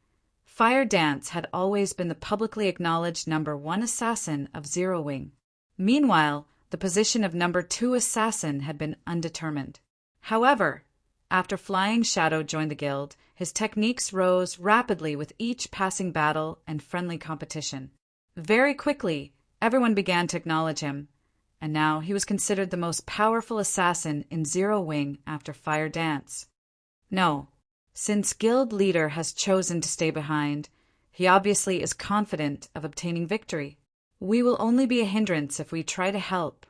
A: Fire Dance had always been the publicly acknowledged #1 assassin of Zero Wing. Meanwhile, the position of #2 assassin had been undetermined. However, after Flying Shadow joined the guild, his techniques rose rapidly with each passing battle and friendly competition. Very quickly, everyone began to acknowledge him, and now he was considered the most powerful assassin in Zero Wing after Fire Dance. No, since Guild Leader has chosen to stay behind, he obviously is confident of obtaining victory. We will only be a hindrance if we try to help.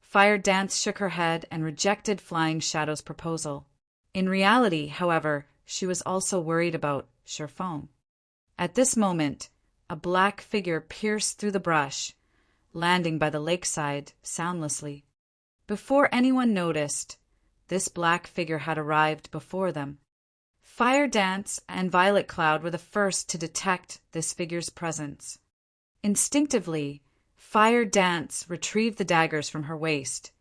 A: Fire Dance shook her head and rejected Flying Shadow's proposal. In reality, however, she was also worried about Shi Feng. At this moment, a black figure pierced through the brush, landing by the lakeside soundlessly. Before anyone noticed, this black figure had arrived before them. Fire Dance and Violet Cloud were the first to detect this figure's presence. Instinctively, Fire Dance retrieved the daggers from her waist,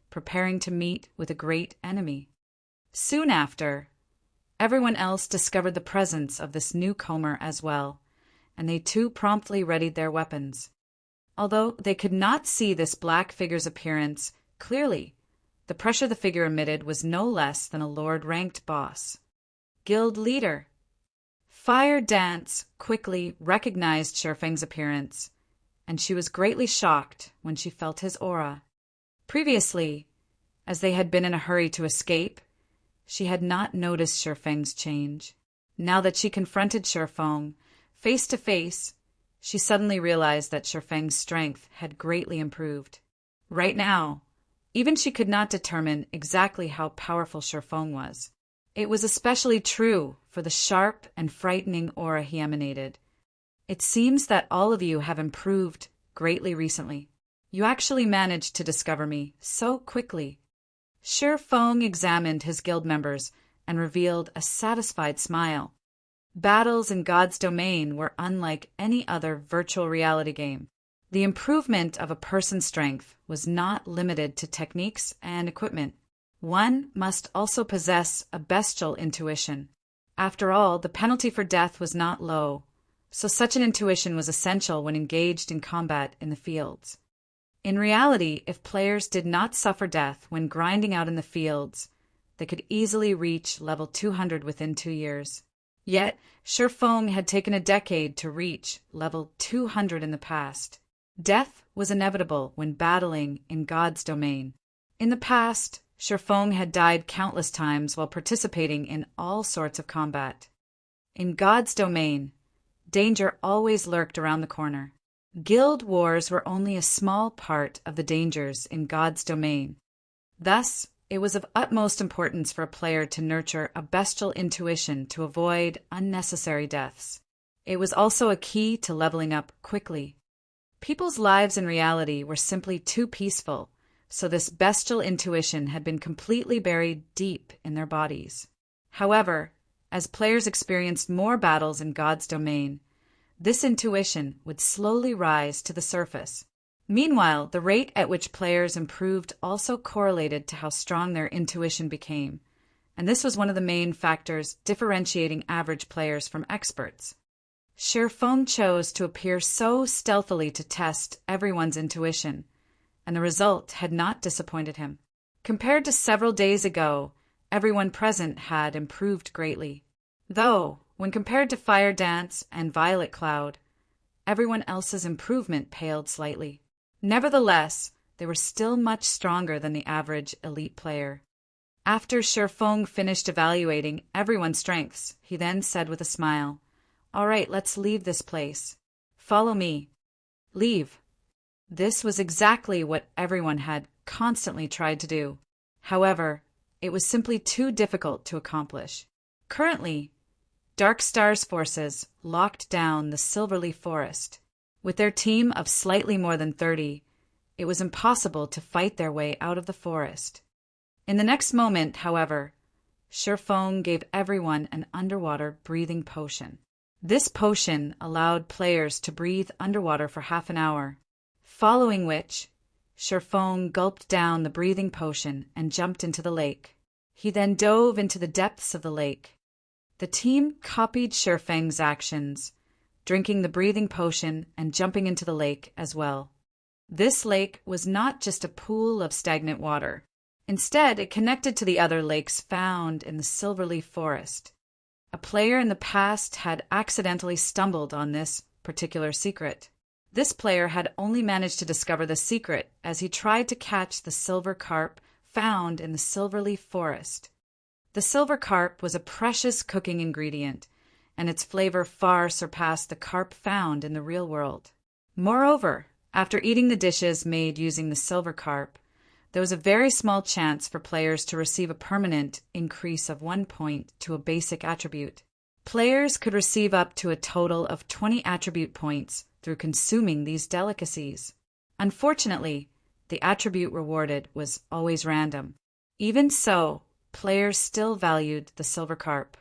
A: preparing to meet with a great enemy. Soon after, everyone else discovered the presence of this newcomer as well, and they too promptly readied their weapons. Although they could not see this black figure's appearance clearly, the pressure the figure emitted was no less than a Lord-ranked boss. Guild Leader. Fire Dance quickly recognized Shi Feng's appearance, and she was greatly shocked when she felt his aura. Previously, as they had been in a hurry to escape, she had not noticed Shi Feng's change. Now that she confronted Shi Feng face to face, she suddenly realized that Shi Feng's strength had greatly improved. Right now, even she could not determine exactly how powerful Shi Feng was. It was especially true for the sharp and frightening aura he emanated. It seems that all of you have improved greatly recently. You actually managed to discover me so quickly. Shi Feng examined his guild members and revealed a satisfied smile. Battles in God's domain were unlike any other virtual reality game. The improvement of a person's strength was not limited to techniques and equipment. One must also possess a bestial intuition. After all, the penalty for death was not low, so such an intuition was essential when engaged in combat in the fields. In reality, if players did not suffer death when grinding out in the fields, they could easily reach level 200 within 2 years. Yet, Shifeng had taken a decade to reach level 200 in the past. Death was inevitable when battling in God's domain. In the past, Shifeng had died countless times while participating in all sorts of combat. In God's domain, danger always lurked around the corner. Guild wars were only a small part of the dangers in God's domain. Thus, it was of utmost importance for a player to nurture a bestial intuition to avoid unnecessary deaths. It was also a key to leveling up quickly. People's lives in reality were simply too peaceful, so this bestial intuition had been completely buried deep in their bodies. However, as players experienced more battles in God's domain, this intuition would slowly rise to the surface. Meanwhile, the rate at which players improved also correlated to how strong their intuition became, and this was one of the main factors differentiating average players from experts. Shifeng chose to appear so stealthily to test everyone's intuition, and the result had not disappointed him. Compared to several days ago, everyone present had improved greatly. Though, when compared to Fire Dance and Violet Cloud, everyone else's improvement paled slightly. Nevertheless, they were still much stronger than the average elite player. After Shifeng finished evaluating everyone's strengths, he then said with a smile, "All right, let's leave this place. Follow me." Leave. This was exactly what everyone had constantly tried to do. However, it was simply too difficult to accomplish. Currently, Dark Star's forces locked down the Silverleaf Forest. With their team of slightly more than 30, it was impossible to fight their way out of the forest. In the next moment, however, Shifeng gave everyone an underwater breathing potion. This potion allowed players to breathe underwater for half an hour, following which, Shifeng gulped down the breathing potion and jumped into the lake. He then dove into the depths of the lake. The team copied Shifeng's actions, drinking the breathing potion and jumping into the lake as well. This lake was not just a pool of stagnant water. Instead, it connected to the other lakes found in the Silverleaf Forest. A player in the past had accidentally stumbled on this particular secret. This player had only managed to discover the secret as he tried to catch the silver carp found in the Silverleaf Forest. The silver carp was a precious cooking ingredient, and its flavor far surpassed the carp found in the real world. Moreover, after eating the dishes made using the silver carp, there was a very small chance for players to receive a permanent increase of 1 point to a basic attribute. Players could receive up to a total of 20 attribute points through consuming these delicacies. Unfortunately, the attribute rewarded was always random. Even so, players still valued the silver carp.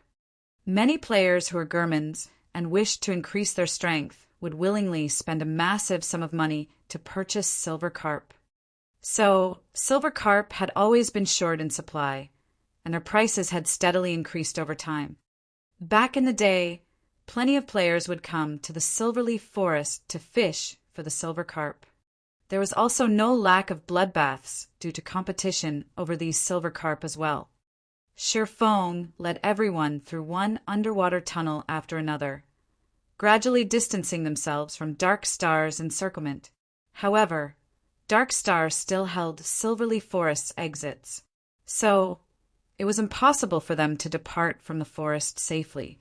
A: Many players who were Gurmans and wished to increase their strength would willingly spend a massive sum of money to purchase silver carp. So, silver carp had always been short in supply, and their prices had steadily increased over time. Back in the day, plenty of players would come to the Silverleaf Forest to fish for the silver carp. There was also no lack of bloodbaths due to competition over these silver carp as well. Shifeng led everyone through one underwater tunnel after another, gradually distancing themselves from Dark Star's encirclement. However, Dark Star still held Silverleaf Forest's exits, so it was impossible for them to depart from the forest safely.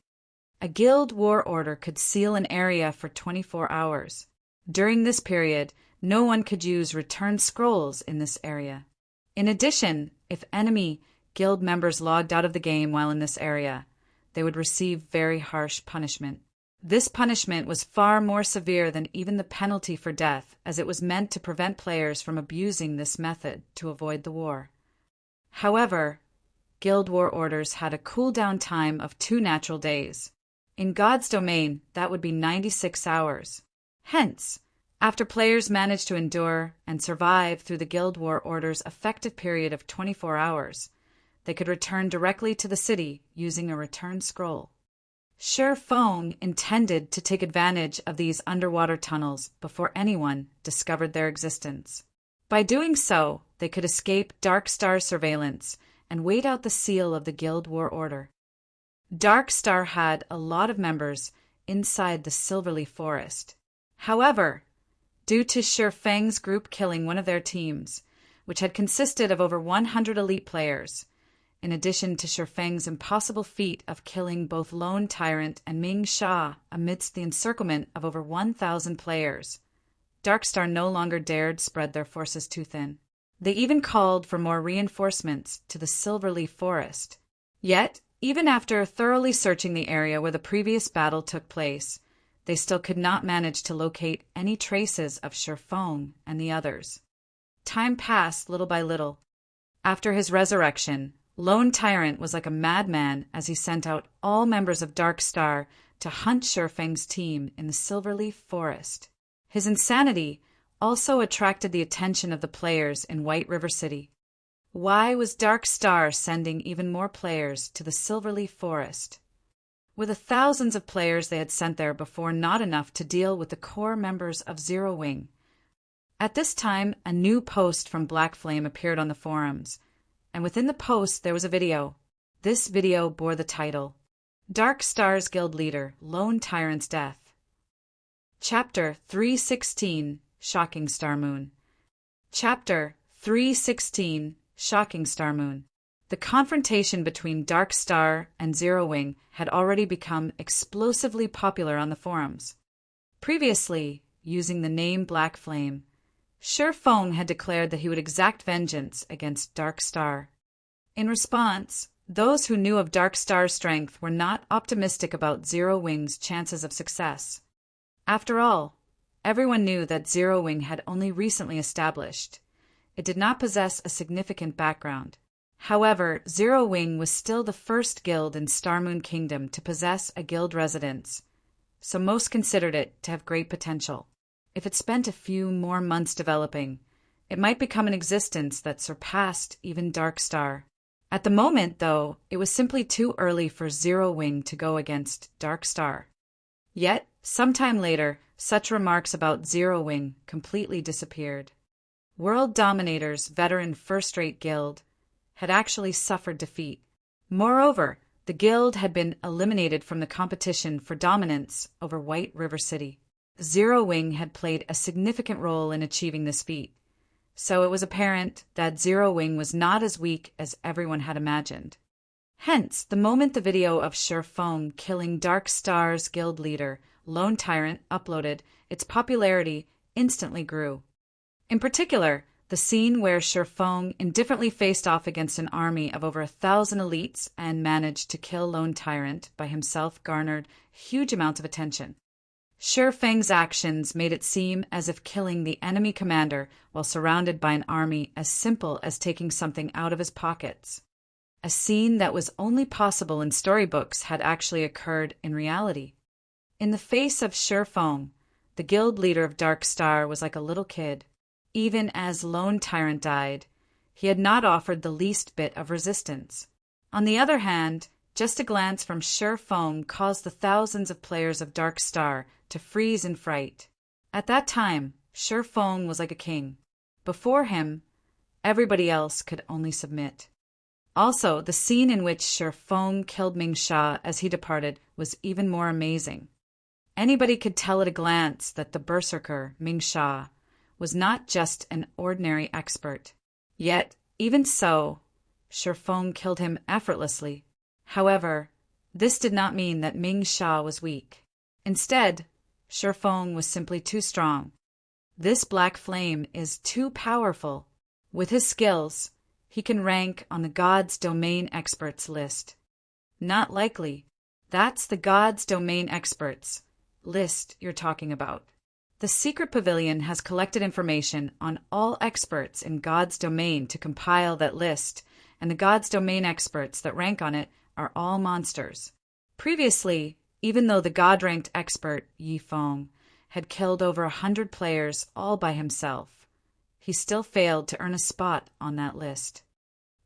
A: A guild war order could seal an area for 24 hours. During this period, no one could use return scrolls in this area. In addition, if enemy guild members logged out of the game while in this area, they would receive very harsh punishment. This punishment was far more severe than even the penalty for death, as it was meant to prevent players from abusing this method to avoid the war. However, guild war orders had a cooldown time of 2 natural days. In God's domain, that would be 96 hours. Hence, after players managed to endure and survive through the guild war order's effective period of 24 hours, they could return directly to the city using a return scroll. Shifeng intended to take advantage of these underwater tunnels before anyone discovered their existence. By doing so, they could escape Dark Star's surveillance and wait out the seal of the Guild War Order. Dark Star had a lot of members inside the Silverleaf Forest. However, due to Shi Feng's group killing one of their teams, which had consisted of over 100 elite players, in addition to Shi Feng's impossible feat of killing both Lone Tyrant and Ming Sha amidst the encirclement of over 1,000 players, Dark Star no longer dared spread their forces too thin. They even called for more reinforcements to the Silverleaf Forest. Yet, even after thoroughly searching the area where the previous battle took place, they still could not manage to locate any traces of Shi Feng and the others. Time passed little by little. After his resurrection, Lone Tyrant was like a madman as he sent out all members of Dark Star to hunt Shi Feng's team in the Silverleaf Forest. His insanity also attracted the attention of the players in White River City. Why was Dark Star sending even more players to the Silverleaf Forest? Were the thousands of players they had sent there before not enough to deal with the core members of Zero Wing? At this time, a new post from Black Flame appeared on the forums, and within the post there was a video. This video bore the title, Dark Star's Guild Leader, Lone Tyrant's Death. Chapter 316, Shocking Star Moon. Chapter 316, Shocking Star Moon. The confrontation between Dark Star and Zero Wing had already become explosively popular on the forums. Previously, using the name Black Flame, Shi Feng had declared that he would exact vengeance against Dark Star. In response, those who knew of Dark Star's strength were not optimistic about Zero Wing's chances of success. After all, everyone knew that Zero Wing had only recently established. It did not possess a significant background. However, Zero Wing was still the first guild in Star Moon Kingdom to possess a guild residence, so most considered it to have great potential. If it spent a few more months developing, it might become an existence that surpassed even Dark Star. At the moment, though, it was simply too early for Zero Wing to go against Dark Star. Yet, sometime later, such remarks about Zero Wing completely disappeared. World Dominator's veteran first-rate guild had actually suffered defeat. Moreover, the guild had been eliminated from the competition for dominance over White River City. Zero Wing had played a significant role in achieving this feat, so it was apparent that Zero Wing was not as weak as everyone had imagined. Hence, the moment the video of Shi Feng killing Dark Star's guild leader, Lone Tyrant, uploaded, its popularity instantly grew. In particular, the scene where Shi Feng indifferently faced off against an army of over 1,000 elites and managed to kill Lone Tyrant by himself garnered huge amounts of attention. Shi Feng's actions made it seem as if killing the enemy commander while surrounded by an army as simple as taking something out of his pockets. A scene that was only possible in storybooks had actually occurred in reality. In the face of Shi Feng, the guild leader of Dark Star was like a little kid. Even as Lone Tyrant died, he had not offered the least bit of resistance. On the other hand, just a glance from Shi Feng caused the thousands of players of Dark Star to freeze in fright. At that time, Shi Feng was like a king. Before him, everybody else could only submit. Also, the scene in which Shi Feng killed Ming Sha as he departed was even more amazing. Anybody could tell at a glance that the berserker, Ming Sha, was not just an ordinary expert. Yet, even so, Shi Feng killed him effortlessly. However, this did not mean that Ming Sha was weak. Instead, Shi Feng was simply too strong. This black flame is too powerful. With his skills, he can rank on the God's Domain Experts list. Not likely. That's the God's Domain Experts list you're talking about. The Secret Pavilion has collected information on all experts in God's domain to compile that list, and the God's Domain Experts that rank on it are all monsters. Previously, even though the God-ranked expert, Yi Feng, had killed over 100 players all by himself, he still failed to earn a spot on that list.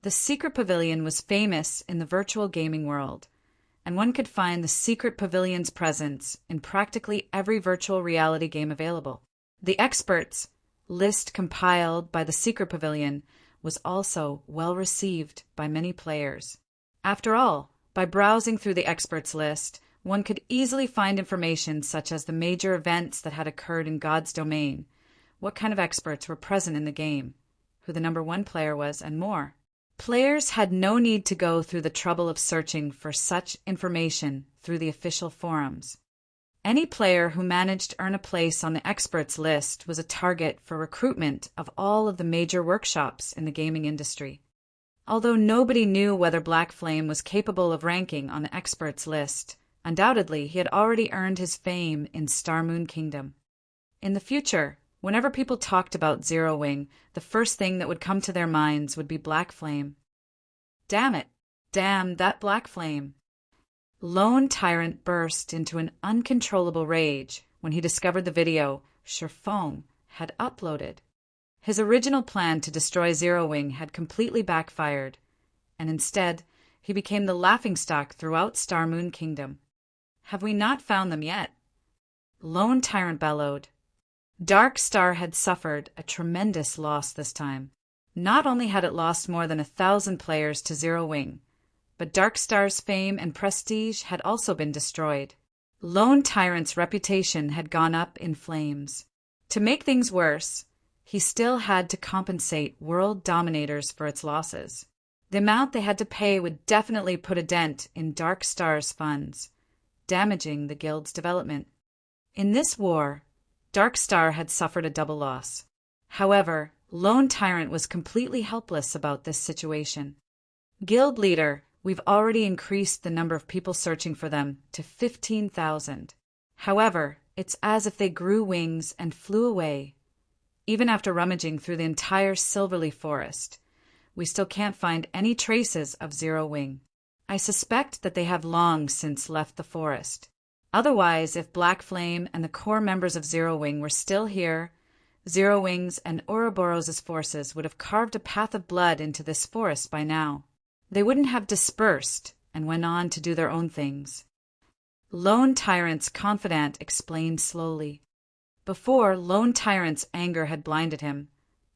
A: The Secret Pavilion was famous in the virtual gaming world, and one could find the Secret Pavilion's presence in practically every virtual reality game available. The experts list compiled by the Secret Pavilion was also well received by many players. After all, By browsing through the experts list, one could easily find information such as the major events that had occurred in God's domain, what kind of experts were present in the game, who the number one player was, and more. Players had no need to go through the trouble of searching for such information through the official forums. Any player who managed to earn a place on the experts list was a target for recruitment of all of the major workshops in the gaming industry. Although nobody knew whether Black Flame was capable of ranking on the experts list, undoubtedly he had already earned his fame in Star Moon Kingdom. In the future, whenever people talked about Zero Wing, the first thing that would come to their minds would be Black Flame. Damn it! Damn that Black Flame! Lone Tyrant burst into an uncontrollable rage when he discovered the video Sherfong had uploaded. His original plan to destroy Zero Wing had completely backfired, and instead, he became the laughingstock throughout Star Moon Kingdom. Have we not found them yet? Lone Tyrant bellowed. Dark Star had suffered a tremendous loss this time. Not only had it lost more than 1,000 players to Zero Wing, but Dark Star's fame and prestige had also been destroyed. Lone Tyrant's reputation had gone up in flames. To make things worse, he still had to compensate World Dominators for its losses. The amount they had to pay would definitely put a dent in Dark Star's funds, damaging the guild's development. In this war, Dark Star had suffered a double loss. However, Lone Tyrant was completely helpless about this situation. Guild leader, we've already increased the number of people searching for them to 15,000. However, it's as if they grew wings and flew away. Even after rummaging through the entire Silverleaf Forest, we still can't find any traces of Zero Wing. I suspect that they have long since left the forest. Otherwise, if Black Flame and the core members of Zero Wing were still here, Zero Wing's and Ouroboros' forces would have carved a path of blood into this forest by now. They wouldn't have dispersed and went on to do their own things. Lone Tyrant's confidant explained slowly. Before, Lone Tyrant's anger had blinded him,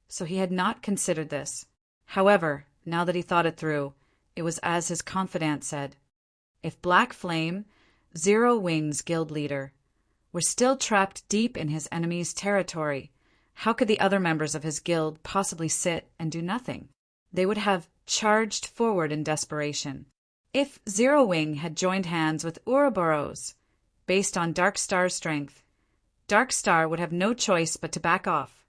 A: so he had not considered this. However, now that he thought it through, it was as his confidant said. If Black Flame, Zero Wing's guild leader, were still trapped deep in his enemy's territory, how could the other members of his guild possibly sit and do nothing? They would have charged forward in desperation. If Zero Wing had joined hands with Ouroboros, based on Dark Star's strength, Dark Star would have no choice but to back off.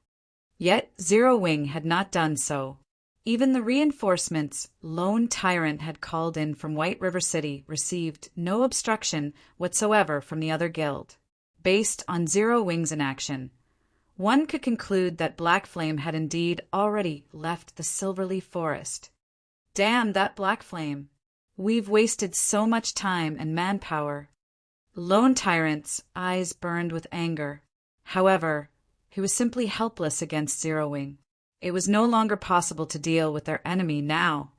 A: Yet Zero Wing had not done so. Even the reinforcements Lone Tyrant had called in from White River City received no obstruction whatsoever from the other guild. Based on Zero Wing's inaction, one could conclude that Black Flame had indeed already left the Silverleaf Forest. Damn that Black Flame! We've wasted so much time and manpower. Lone Tyrant's eyes burned with anger. However, he was simply helpless against Zero Wing. It was no longer possible to deal with their enemy now.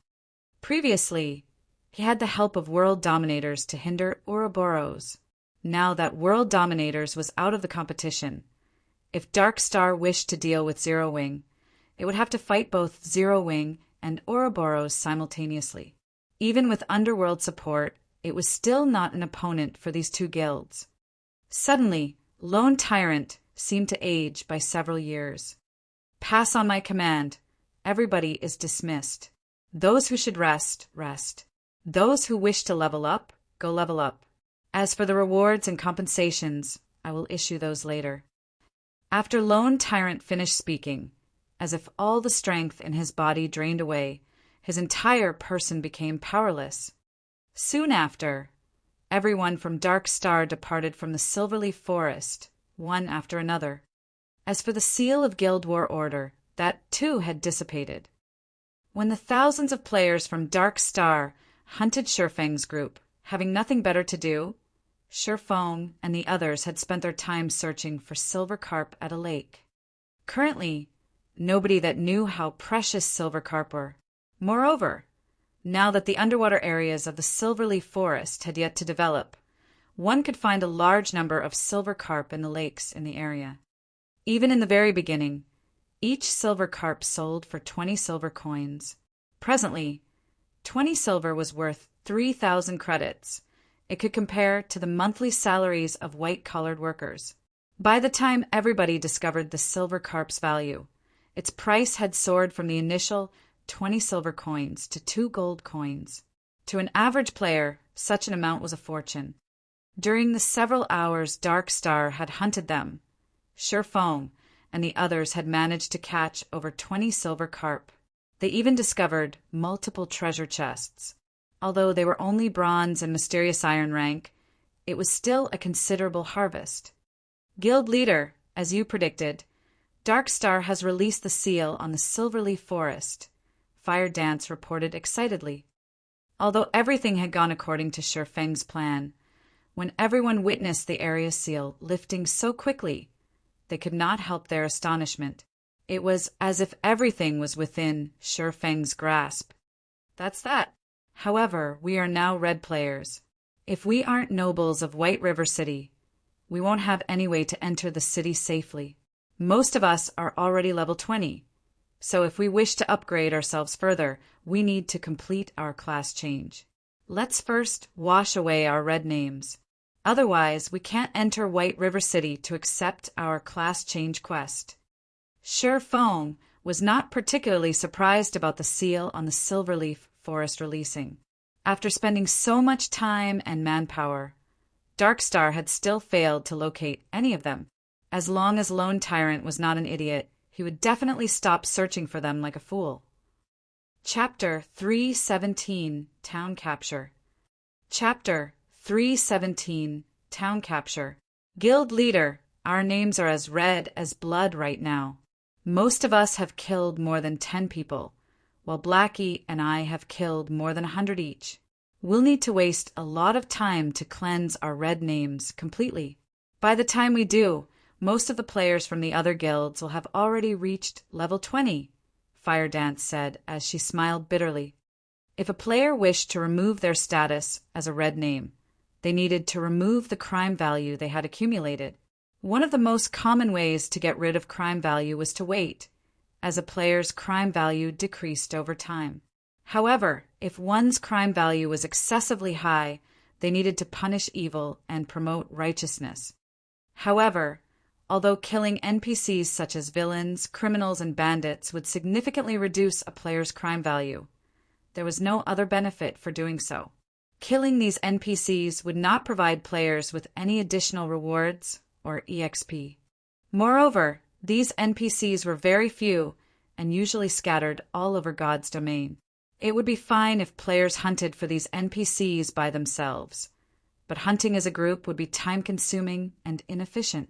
A: Previously, he had the help of World Dominators to hinder Ouroboros. Now that World Dominators was out of the competition, if Dark Star wished to deal with Zero Wing, it would have to fight both Zero Wing and Ouroboros simultaneously. Even with Underworld support, it was still not an opponent for these two guilds. Suddenly, Lone Tyrant seemed to age by several years. Pass on my command. Everybody is dismissed. Those who should rest, rest. Those who wish to level up, go level up. As for the rewards and compensations, I will issue those later. After Lone Tyrant finished speaking, as if all the strength in his body drained away, his entire person became powerless. Soon after, everyone from Dark Star departed from the Silverleaf Forest, one after another. As for the seal of Guild War Order, that too had dissipated. When the thousands of players from Dark Star hunted Sherfang's group, having nothing better to do, Sherfang and the others had spent their time searching for silver carp at a lake. Currently, nobody that knew how precious silver carp were. Moreover, now that the underwater areas of the Silverleaf Forest had yet to develop, one could find a large number of silver carp in the lakes in the area. Even in the very beginning, each silver carp sold for 20 silver coins. Presently, 20 silver was worth 3,000 credits. It could compare to the monthly salaries of white-collared workers. By the time everybody discovered the silver carp's value, its price had soared from the initial 20 silver coins to 2 gold coins. To an average player, such an amount was a fortune. During the several hours Dark Star had hunted them, Feng and the others had managed to catch over 20 silver carp. They even discovered multiple treasure chests. Although they were only bronze and mysterious iron rank, it was still a considerable harvest. Guild leader, as you predicted, Dark Star has released the seal on the Silverleaf Forest, Fire Dance reported excitedly. Although everything had gone according to Feng's plan, when everyone witnessed the area seal lifting so quickly, they could not help their astonishment. It was as if everything was within Feng's grasp. That's that. However, we are now red players. If we aren't nobles of White River City, we won't have any way to enter the city safely. Most of us are already level 20, so if we wish to upgrade ourselves further, we need to complete our class change. Let's first wash away our red names. Otherwise, we can't enter White River City to accept our class change quest. Feng was not particularly surprised about the seal on the Silverleaf Forest releasing. After spending so much time and manpower, Dark Star had still failed to locate any of them. As long as Lone Tyrant was not an idiot, he would definitely stop searching for them like a fool. Chapter 317, Town Capture. Chapter 317, Town Capture. Guild leader, our names are as red as blood right now. Most of us have killed more than 10 people, while Blackie and I have killed more than 100 each. We'll need to waste a lot of time to cleanse our red names completely. By the time we do, most of the players from the other guilds will have already reached level 20, Fire Dance said as she smiled bitterly. If a player wished to remove their status as a red name, they needed to remove the crime value they had accumulated. One of the most common ways to get rid of crime value was to wait, as a player's crime value decreased over time. However, if one's crime value was excessively high, they needed to punish evil and promote righteousness. However, although killing NPCs such as villains, criminals, and bandits would significantly reduce a player's crime value, there was no other benefit for doing so. Killing these NPCs would not provide players with any additional rewards or EXP. Moreover, these NPCs were very few and usually scattered all over God's domain. It would be fine if players hunted for these NPCs by themselves, but hunting as a group would be time-consuming and inefficient.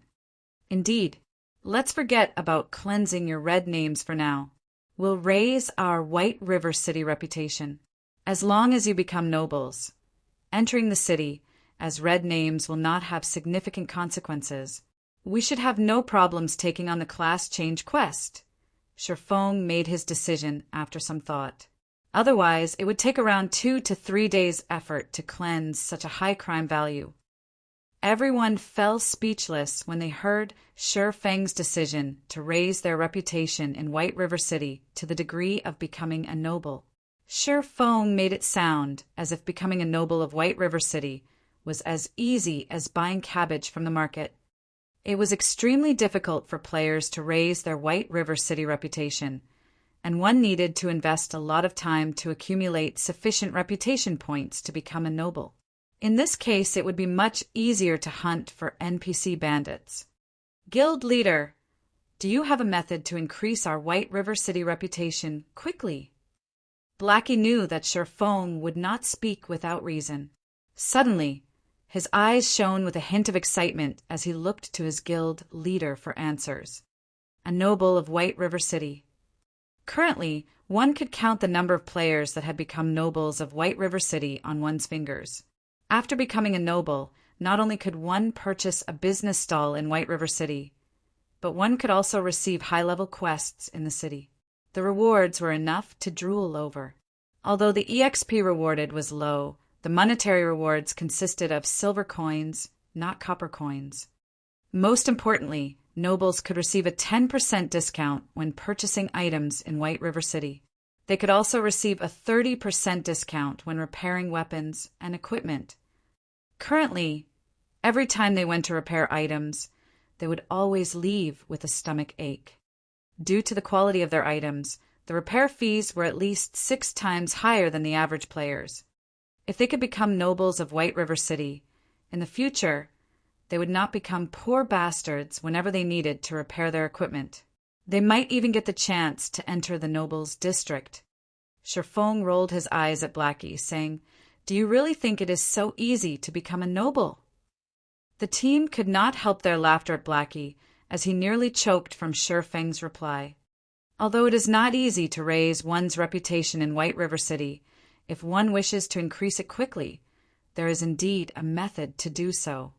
A: Indeed, let's forget about cleansing your red names for now. We'll raise our White River City reputation. As long as you become nobles, entering the city as red names will not have significant consequences. We should have no problems taking on the class change quest. Feng made his decision after some thought. Otherwise, it would take around 2 to 3 days' effort to cleanse such a high crime value. Everyone fell speechless when they heard Feng's decision to raise their reputation in White River City to the degree of becoming a noble. Feng made it sound as if becoming a noble of White River City was as easy as buying cabbage from the market. It was extremely difficult for players to raise their White River City reputation, and one needed to invest a lot of time to accumulate sufficient reputation points to become a noble. In this case, it would be much easier to hunt for NPC bandits. Guild leader, do you have a method to increase our White River City reputation quickly? Blackie knew that Feng would not speak without reason. Suddenly, his eyes shone with a hint of excitement as he looked to his guild leader for answers. A noble of White River City. Currently, one could count the number of players that had become nobles of White River City on one's fingers. After becoming a noble, not only could one purchase a business stall in White River City, but one could also receive high-level quests in the city. The rewards were enough to drool over. Although the EXP rewarded was low, the monetary rewards consisted of silver coins, not copper coins. Most importantly, nobles could receive a 10% discount when purchasing items in White River City. They could also receive a 30% discount when repairing weapons and equipment. Currently, every time they went to repair items, they would always leave with a stomach ache. Due to the quality of their items, the repair fees were at least 6 times higher than the average players. If they could become nobles of White River City, in the future, they would not become poor bastards whenever they needed to repair their equipment. They might even get the chance to enter the nobles' district. Sherfong rolled his eyes at Blackie, saying, "Do you really think it is so easy to become a noble?" The team could not help their laughter at Blackie, as he nearly choked from Sherfeng's reply. Although it is not easy to raise one's reputation in White River City, if one wishes to increase it quickly, there is indeed a method to do so.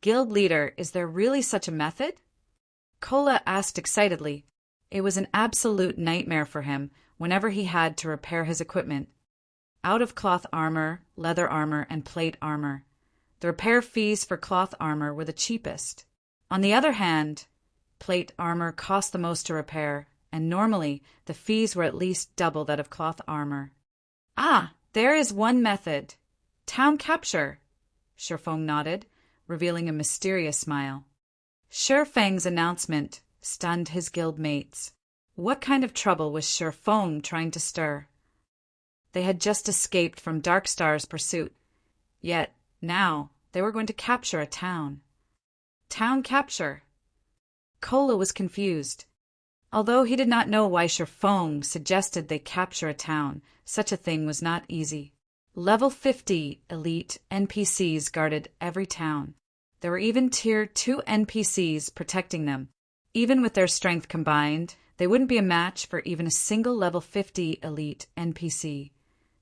A: Guild leader, is there really such a method? Kola asked excitedly. It was an absolute nightmare for him whenever he had to repair his equipment. Out of cloth armor, leather armor, and plate armor. The repair fees for cloth armor were the cheapest. On the other hand, plate armor cost the most to repair, and normally the fees were at least double that of cloth armor. "Ah, there is one method. Town capture," Sherfong nodded, revealing a mysterious smile. Sherfeng's announcement stunned his guild mates. What kind of trouble was Sherfong trying to stir? They had just escaped from Darkstar's pursuit, yet now they were going to capture a town. Town capture. Kola was confused. Although he did not know why Sherfong suggested they capture a town, such a thing was not easy. Level 50 elite NPCs guarded every town. There were even Tier 2 NPCs protecting them. Even with their strength combined, they wouldn't be a match for even a single Level 50 elite NPC,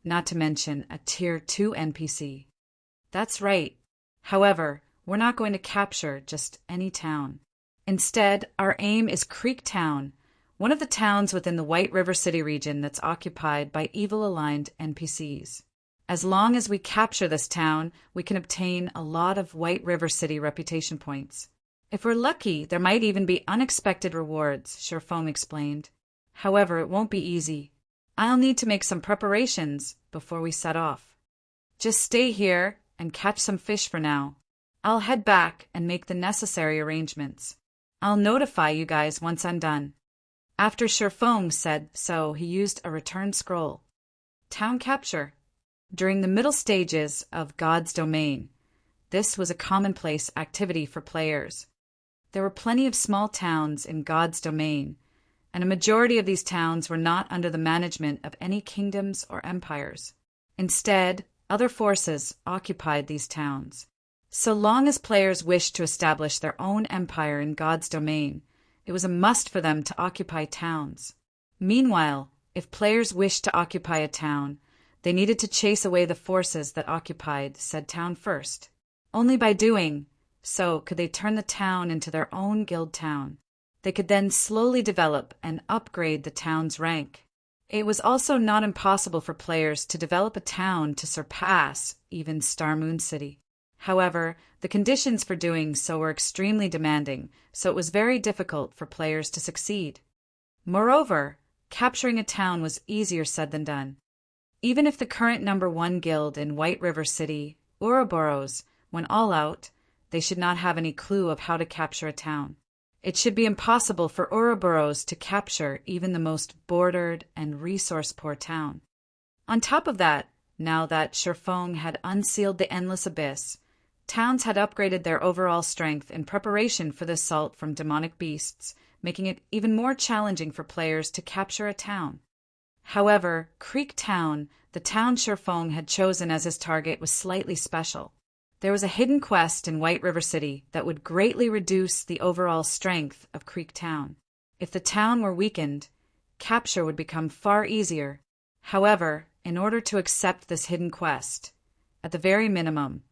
A: not to mention a Tier 2 NPC. That's right. However, we're not going to capture just any town. Instead, our aim is Creek Town, one of the towns within the White River City region that's occupied by evil-aligned NPCs. As long as we capture this town, we can obtain a lot of White River City reputation points. If we're lucky, there might even be unexpected rewards, Sherfong explained. However, it won't be easy. I'll need to make some preparations before we set off. Just stay here and catch some fish for now. I'll head back and make the necessary arrangements. I'll notify you guys once I'm done. After Sherfong said so, he used a return scroll. Town capture. During the middle stages of God's Domain, this was a commonplace activity for players. There were plenty of small towns in God's Domain, and a majority of these towns were not under the management of any kingdoms or empires. Instead, other forces occupied these towns. So long as players wished to establish their own empire in God's Domain, it was a must for them to occupy towns. Meanwhile, if players wished to occupy a town, they needed to chase away the forces that occupied said town first. Only by doing so could they turn the town into their own guild town. They could then slowly develop and upgrade the town's rank. It was also not impossible for players to develop a town to surpass even Star Moon City. However, the conditions for doing so were extremely demanding, so it was very difficult for players to succeed. Moreover, capturing a town was easier said than done. Even if the current number 1 guild in White River City, Ouroboros, went all out, they should not have any clue of how to capture a town. It should be impossible for Ouroboros to capture even the most bordered and resource-poor town. On top of that, now that Sherfong had unsealed the Endless Abyss, towns had upgraded their overall strength in preparation for the assault from demonic beasts, making it even more challenging for players to capture a town. However, Creek Town, the town Sherfong had chosen as his target, was slightly special. There was a hidden quest in White River City that would greatly reduce the overall strength of Creek Town. If the town were weakened, capture would become far easier. However, in order to accept this hidden quest, at the very minimum,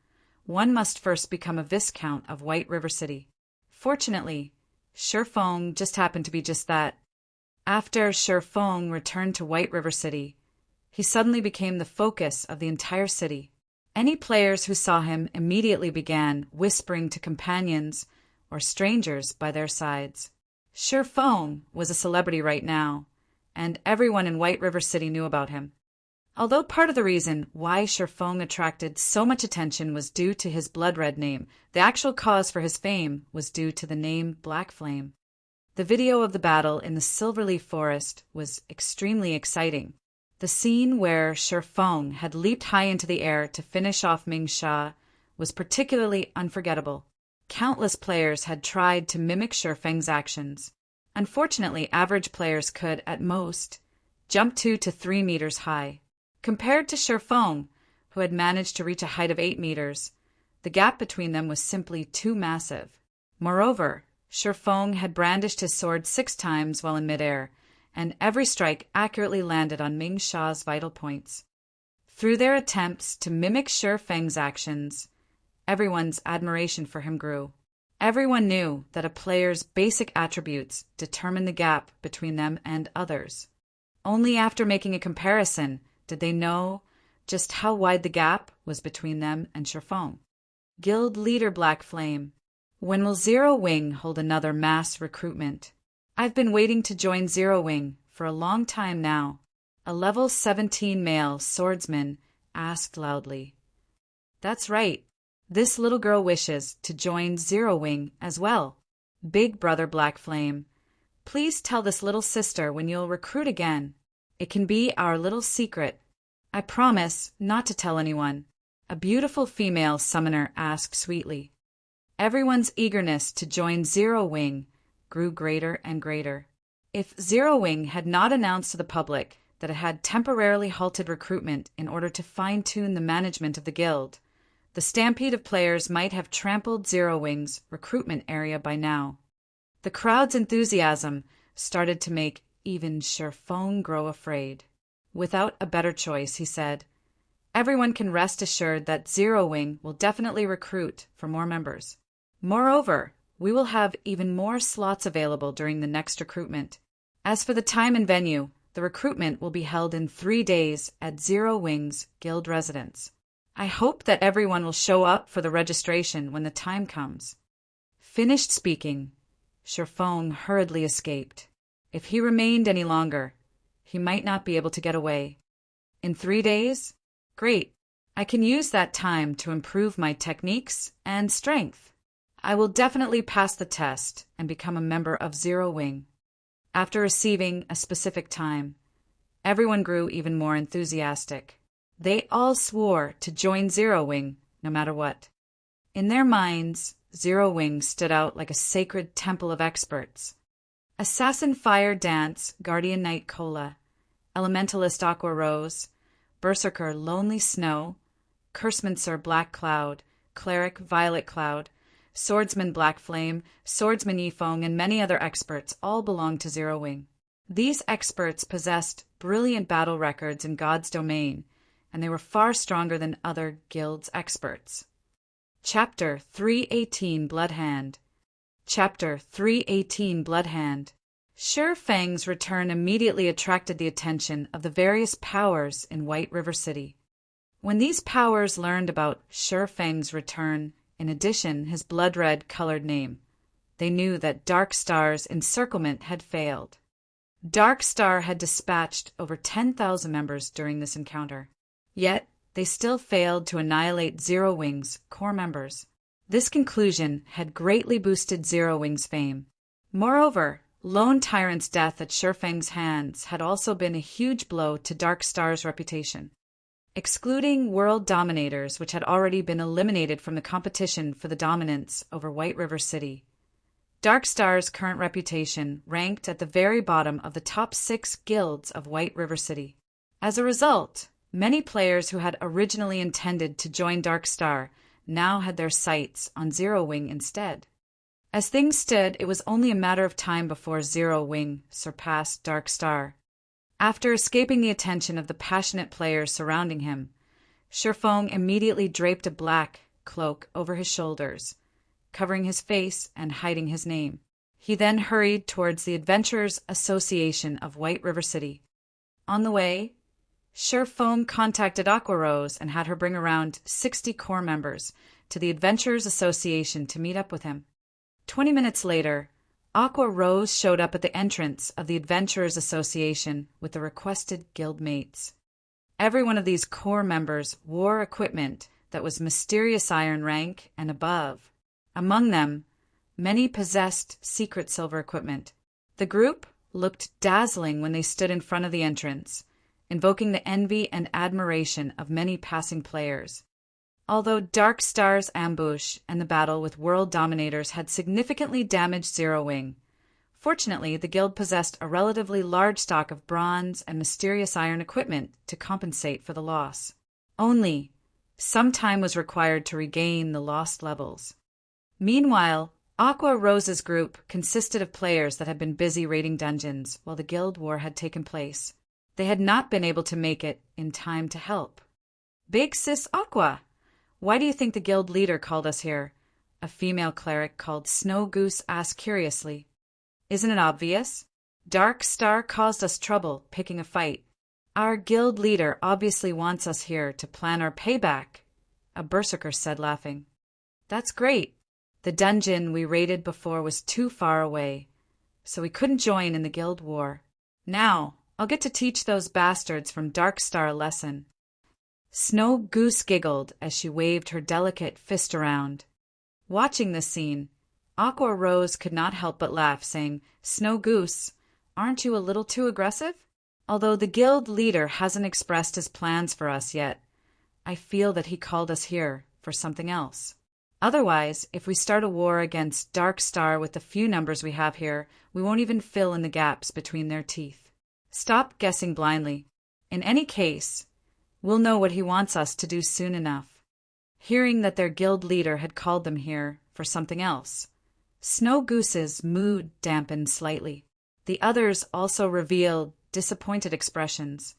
A: one must first become a Viscount of White River City. Fortunately, Sherfong just happened to be just that. After Sherfong returned to White River City, he suddenly became the focus of the entire city. Any players who saw him immediately began whispering to companions or strangers by their sides. Sherfong was a celebrity right now, and everyone in White River City knew about him. Although part of the reason why Shifeng attracted so much attention was due to his blood-red name, the actual cause for his fame was due to the name Black Flame. The video of the battle in the Silverleaf Forest was extremely exciting. The scene where Shifeng had leaped high into the air to finish off Ming Sha was particularly unforgettable. Countless players had tried to mimic Shifeng's actions. Unfortunately, average players could, at most, jump 2 to 3 meters high. Compared to Shifeng, who had managed to reach a height of 8 meters, the gap between them was simply too massive. Moreover, Shifeng had brandished his sword 6 times while in midair, and every strike accurately landed on Ming Sha's vital points. Through their attempts to mimic Shifeng's actions, everyone's admiration for him grew. Everyone knew that a player's basic attributes determine the gap between them and others. Only after making a comparison did they know just how wide the gap was between them and Shifeng. Guild Leader Black Flame. When will Zero Wing hold another mass recruitment? I've been waiting to join Zero Wing for a long time now, a level 17 male swordsman asked loudly. That's right. This little girl wishes to join Zero Wing as well. Big Brother Black Flame. Please tell this little sister when you'll recruit again. It can be our little secret. I promise not to tell anyone, a beautiful female summoner asked sweetly. Everyone's eagerness to join Zero Wing grew greater and greater. If Zero Wing had not announced to the public that it had temporarily halted recruitment in order to fine-tune the management of the guild, the stampede of players might have trampled Zero Wing's recruitment area by now. The crowd's enthusiasm started to make even Shifeng grow afraid. Without a better choice, he said, everyone can rest assured that Zero Wing will definitely recruit for more members. Moreover, we will have even more slots available during the next recruitment. As for the time and venue, the recruitment will be held in 3 days at Zero Wing's guild residence. I hope that everyone will show up for the registration when the time comes. Finished speaking, Shifeng hurriedly escaped. If he remained any longer, he might not be able to get away. In 3 days? Great. I can use that time to improve my techniques and strength. I will definitely pass the test and become a member of Zero Wing. After receiving a specific time, everyone grew even more enthusiastic. They all swore to join Zero Wing no matter what. In their minds, Zero Wing stood out like a sacred temple of experts. Assassin Fire Dance, Guardian Knight Cola, Elementalist Aqua Rose, Berserker Lonely Snow, Cursemancer Black Cloud, Cleric Violet Cloud, Swordsman Black Flame, Swordsman Yifeng, and many other experts all belonged to Zero Wing. These experts possessed brilliant battle records in God's domain, and they were far stronger than other guilds' experts. Chapter 318 Blood Hand. Chapter 318 Blood Hand. Shifeng's return immediately attracted the attention of the various powers in White River City. When these powers learned about Shifeng's return, in addition his blood-red colored name, they knew that Dark Star's encirclement had failed. Dark Star had dispatched over 10,000 members during this encounter. Yet, they still failed to annihilate Zero Wing's core members. This conclusion had greatly boosted Zero Wing's fame. Moreover, Lone Tyrant's death at Shifeng's hands had also been a huge blow to Dark Star's reputation. Excluding world dominators, which had already been eliminated from the competition for the dominance over White River City, Dark Star's current reputation ranked at the very bottom of the top 6 guilds of White River City. As a result, many players who had originally intended to join Dark Star now had their sights on Zero Wing instead. As things stood, it was only a matter of time before Zero Wing surpassed Dark Star. After escaping the attention of the passionate players surrounding him, Shifeng immediately draped a black cloak over his shoulders, covering his face and hiding his name. He then hurried towards the Adventurers Association of White River City. On the way, Shifeng contacted Aqua Rose and had her bring around 60 core members to the Adventurers Association to meet up with him. 20 minutes later, Aqua Rose showed up at the entrance of the Adventurers Association with the requested guildmates. Every one of these core members wore equipment that was mysterious iron rank and above. Among them, many possessed secret silver equipment. The group looked dazzling when they stood in front of the entrance, invoking the envy and admiration of many passing players. Although Dark Star's ambush and the battle with world dominators had significantly damaged Zero Wing, fortunately the guild possessed a relatively large stock of bronze and mysterious iron equipment to compensate for the loss. Only, some time was required to regain the lost levels. Meanwhile, Aqua Rose's group consisted of players that had been busy raiding dungeons while the guild war had taken place. They had not been able to make it in time to help. "Big Sis Aqua, why do you think the guild leader called us here?" a female cleric called Snow Goose asked curiously. "Isn't it obvious? Dark Star caused us trouble picking a fight. Our guild leader obviously wants us here to plan our payback," a berserker said, laughing. "That's great. The dungeon we raided before was too far away, so we couldn't join in the guild war. Now, I'll get to teach those bastards from Dark Star a lesson." Snow Goose giggled as she waved her delicate fist around. Watching this scene, Aqua Rose could not help but laugh, saying, "Snow Goose, aren't you a little too aggressive? Although the guild leader hasn't expressed his plans for us yet, I feel that he called us here for something else. Otherwise, if we start a war against Dark Star with the few numbers we have here, we won't even fill in the gaps between their teeth. Stop guessing blindly. In any case, we'll know what he wants us to do soon enough." Hearing that their guild leader had called them here for something else, Snow Goose's mood dampened slightly. The others also revealed disappointed expressions.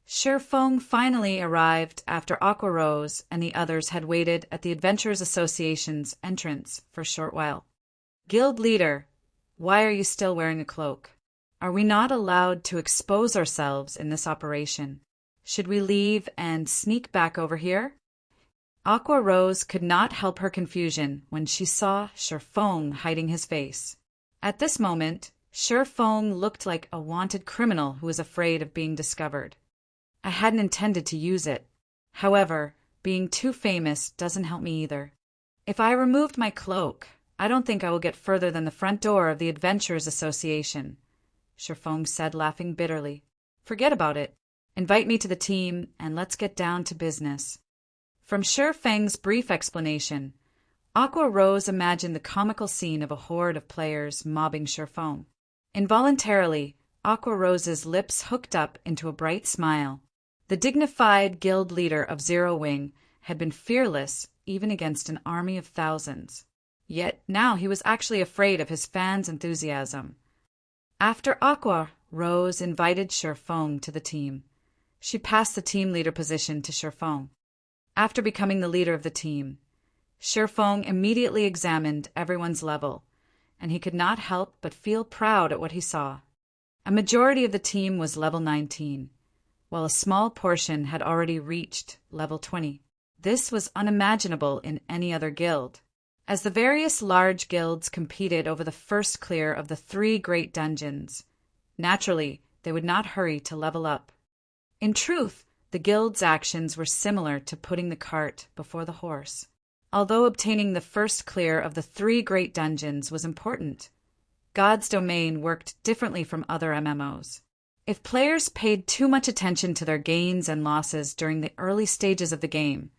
A: Shurfeng finally arrived after Aqua Rose and the others had waited at the Adventurers Association's entrance for a short while. "Guild leader, why are you still wearing a cloak? Are we not allowed to expose ourselves in this operation? Should we leave and sneak back over here?" Aqua Rose could not help her confusion when she saw Shurfeng hiding his face. At this moment, Shurfeng looked like a wanted criminal who was afraid of being discovered. "I hadn't intended to use it. However, being too famous doesn't help me either. If I removed my cloak, I don't think I will get further than the front door of the Adventurers Association," Shurfeng said, laughing bitterly. "Forget about it. Invite me to the team, and let's get down to business." From Shurfeng's brief explanation, Aqua Rose imagined the comical scene of a horde of players mobbing Shurfeng. Involuntarily, Aqua Rose's lips hooked up into a bright smile. The dignified guild leader of Zero Wing had been fearless even against an army of thousands. Yet now he was actually afraid of his fans' enthusiasm. After Aqua Rose invited Shurfeng to the team, she passed the team leader position to Shurfeng. After becoming the leader of the team, Shurfeng immediately examined everyone's level, and he could not help but feel proud at what he saw. A majority of the team was level 19, while a small portion had already reached level 20. This was unimaginable in any other guild. As the various large guilds competed over the first clear of the 3 great dungeons, naturally, they would not hurry to level up. In truth, the guild's actions were similar to putting the cart before the horse. Although obtaining the first clear of the 3 great dungeons was important, God's Domain worked differently from other MMOs. If players paid too much attention to their gains and losses during the early stages of the game,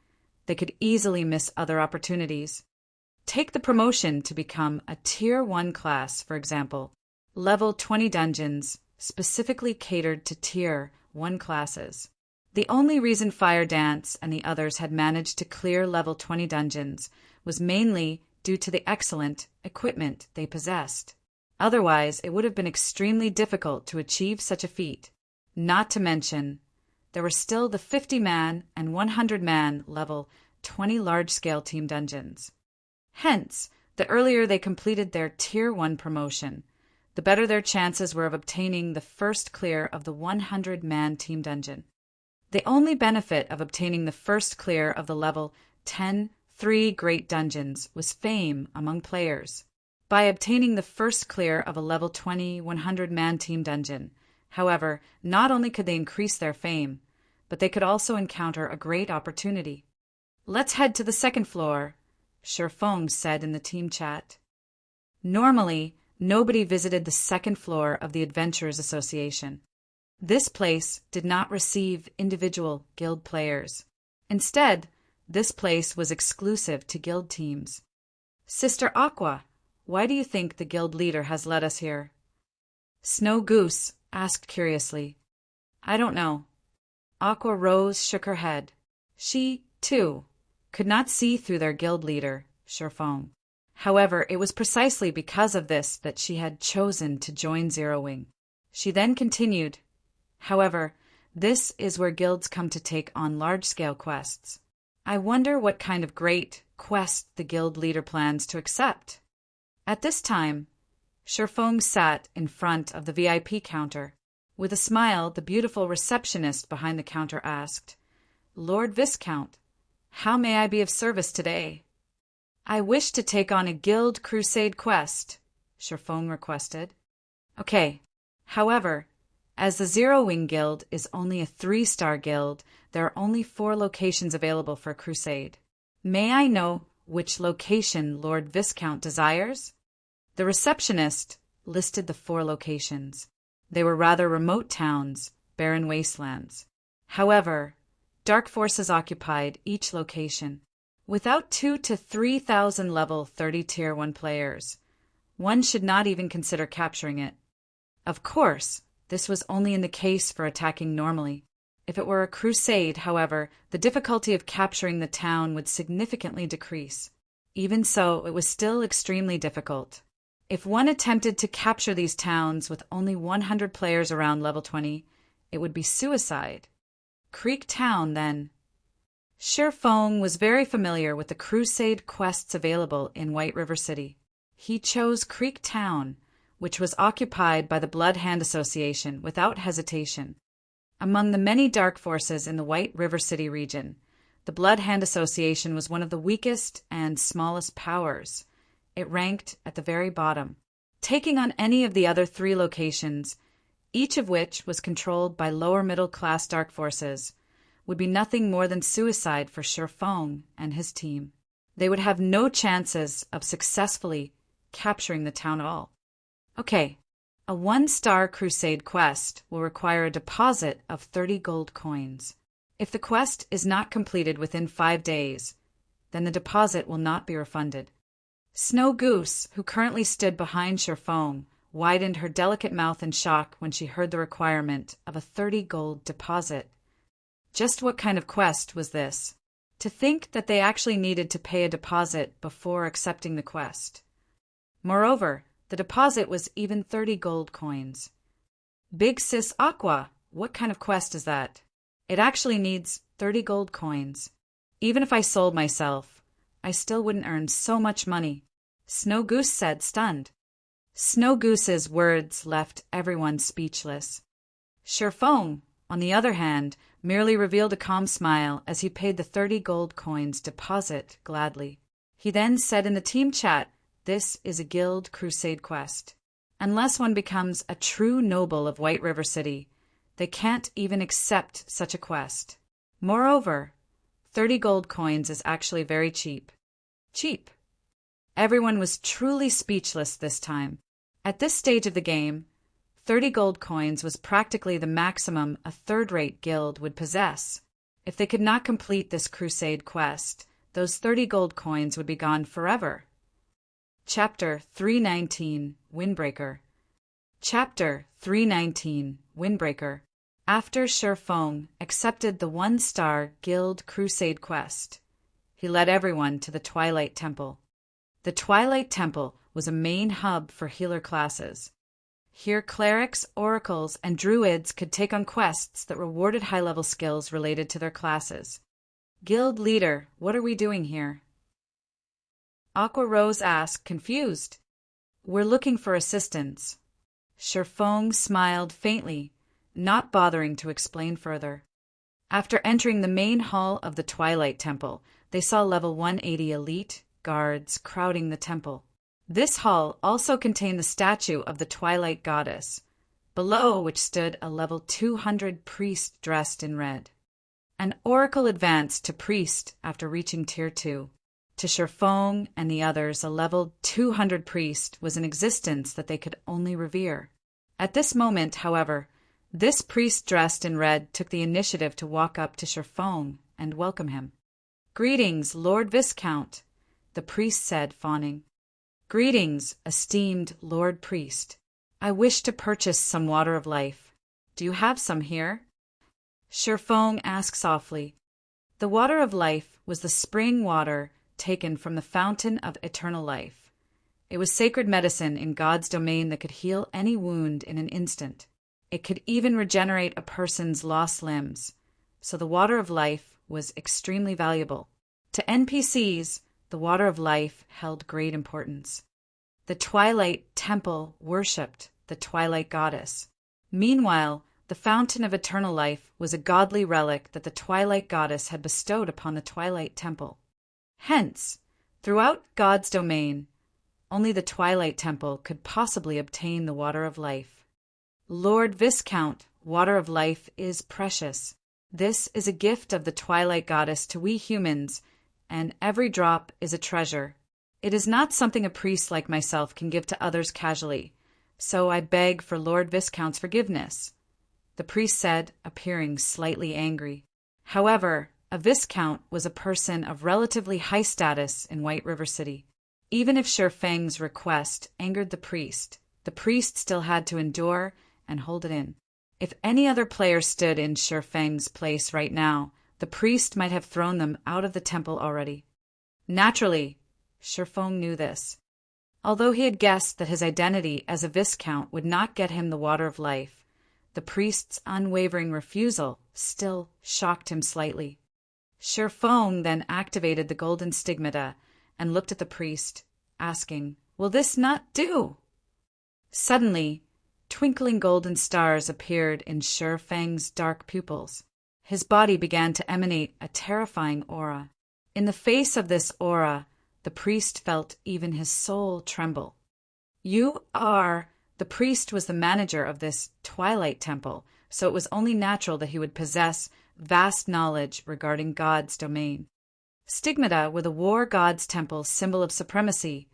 A: they could easily miss other opportunities. Take the promotion to become a Tier 1 class, for example. Level 20 dungeons specifically catered to Tier 1 classes. The only reason Fire Dance and the others had managed to clear level 20 dungeons was mainly due to the excellent equipment they possessed. Otherwise, it would have been extremely difficult to achieve such a feat. Not to mention, there were still the 50-man and 100-man level 20 large-scale team dungeons. Hence, the earlier they completed their Tier 1 promotion, the better their chances were of obtaining the first clear of the 100-man team dungeon. The only benefit of obtaining the first clear of the level 10 3 great dungeons was fame among players. by obtaining the first clear of a level 20 100-man team dungeon. However, not only could they increase their fame, but they could also encounter a great opportunity. "Let's head to the second floor," Sherfong said in the team chat. Normally, nobody visited the second floor of the Adventurers Association. This place did not receive individual guild players. Instead, this place was exclusive to guild teams. "Sister Aqua, why do you think the guild leader has led us here?" Snow Goose asked curiously. "I don't know." Aqua Rose shook her head. She, too, could not see through their guild leader, Sherfong. However, it was precisely because of this that she had chosen to join Zero Wing. She then continued, "However, this is where guilds come to take on large-scale quests. I wonder what kind of great quest the guild leader plans to accept." At this time, Sherfong sat in front of the VIP counter. With a smile, the beautiful receptionist behind the counter asked, "Lord Viscount, how may I be of service today?" "I wish to take on a guild crusade quest," Sherfong requested. "Okay. However, as the Zero Wing Guild is only a 3-star guild, there are only 4 locations available for a crusade. May I know which location Lord Viscount desires?" The receptionist listed the 4 locations. They were rather remote towns, barren wastelands. However, dark forces occupied each location. Without 2,000 to 3,000 level 30 Tier 1 players, one should not even consider capturing it. Of course, this was only in the case for attacking normally. If it were a crusade, however, the difficulty of capturing the town would significantly decrease. Even so, it was still extremely difficult. If one attempted to capture these towns with only 100 players around level 20, it would be suicide. Creek Town, then. Sherfong was very familiar with the crusade quests available in White River City. He chose Creek Town, which was occupied by the Blood Hand Association, without hesitation. Among the many dark forces in the White River City region, the Blood Hand Association was one of the weakest and smallest powers. It ranked at the very bottom. Taking on any of the other 3 locations, each of which was controlled by lower middle-class dark forces, would be nothing more than suicide for Sherfong and his team. They would have no chances of successfully capturing the town at all. Okay, a 1-star crusade quest will require a deposit of 30 gold coins. If the quest is not completed within 5 days, then the deposit will not be refunded. Snow Goose, who currently stood behind Sherfong, widened her delicate mouth in shock when she heard the requirement of a 30 gold deposit. Just what kind of quest was this? To think that they actually needed to pay a deposit before accepting the quest. Moreover, the deposit was even 30 gold coins. Big Sis Aqua, what kind of quest is that? It actually needs 30 gold coins. Even if I sold myself, I still wouldn't earn so much money, Snow Goose said, stunned. Snow Goose's words left everyone speechless. Sherfong, on the other hand, merely revealed a calm smile as he paid the 30 gold coins deposit gladly. He then said in the team chat, "This is a guild crusade quest. Unless one becomes a true noble of White River City, they can't even accept such a quest. Moreover, 30 gold coins is actually very cheap." Cheap. Everyone was truly speechless this time. At this stage of the game, 30 gold coins was practically the maximum a third-rate guild would possess. If they could not complete this crusade quest, those 30 gold coins would be gone forever. Chapter 319, Windbreaker. Chapter 319, Windbreaker. After Sherfong accepted the 1-star Guild Crusade quest, he led everyone to the Twilight Temple. The Twilight Temple was a main hub for healer classes. Here clerics, oracles, and druids could take on quests that rewarded high-level skills related to their classes. "Guild leader, what are we doing here?" Aqua Rose asked, confused. "We're looking for assistance." Sherfong smiled faintly, not bothering to explain further. After entering the main hall of the Twilight Temple, they saw level 180 elite guards crowding the temple. This hall also contained the statue of the Twilight Goddess, below which stood a level 200 priest dressed in red. An oracle advanced to priest after reaching Tier 2. To Sherfong and the others, a level 200 priest was in existence that they could only revere. At this moment, however, this priest dressed in red took the initiative to walk up to Sherfong and welcome him. "Greetings, Lord Viscount," the priest said, fawning. "Greetings, esteemed Lord Priest. I wish to purchase some water of life. Do you have some here?" Sherfong asked softly. The water of life was the spring water taken from the fountain of eternal life. It was sacred medicine in God's domain that could heal any wound in an instant. It could even regenerate a person's lost limbs, so the water of life was extremely valuable. To NPCs, the water of life held great importance. The Twilight Temple worshipped the Twilight Goddess. Meanwhile, the Fountain of Eternal Life was a godly relic that the Twilight Goddess had bestowed upon the Twilight Temple. Hence, throughout God's domain, only the Twilight Temple could possibly obtain the water of life. "Lord Viscount, water of life is precious. This is a gift of the Twilight Goddess to we humans, and every drop is a treasure. It is not something a priest like myself can give to others casually, so I beg for Lord Viscount's forgiveness," the priest said, appearing slightly angry. However, a Viscount was a person of relatively high status in White River City. Even if Sherfang's request angered the priest still had to endure and hold it in. If any other player stood in Sherfang's place right now, the priest might have thrown them out of the temple already. Naturally, Sherfang knew this. Although he had guessed that his identity as a Viscount would not get him the water of life, the priest's unwavering refusal still shocked him slightly. Sherfang then activated the golden stigmata and looked at the priest, asking, "Will this not do?" Suddenly, twinkling golden stars appeared in Sherfang's dark pupils. His body began to emanate a terrifying aura. In the face of this aura, the priest felt even his soul tremble. The priest was the manager of this Twilight Temple, so it was only natural that he would possess vast knowledge regarding God's domain. Stigmata were the war god's temple's symbol of supremacy,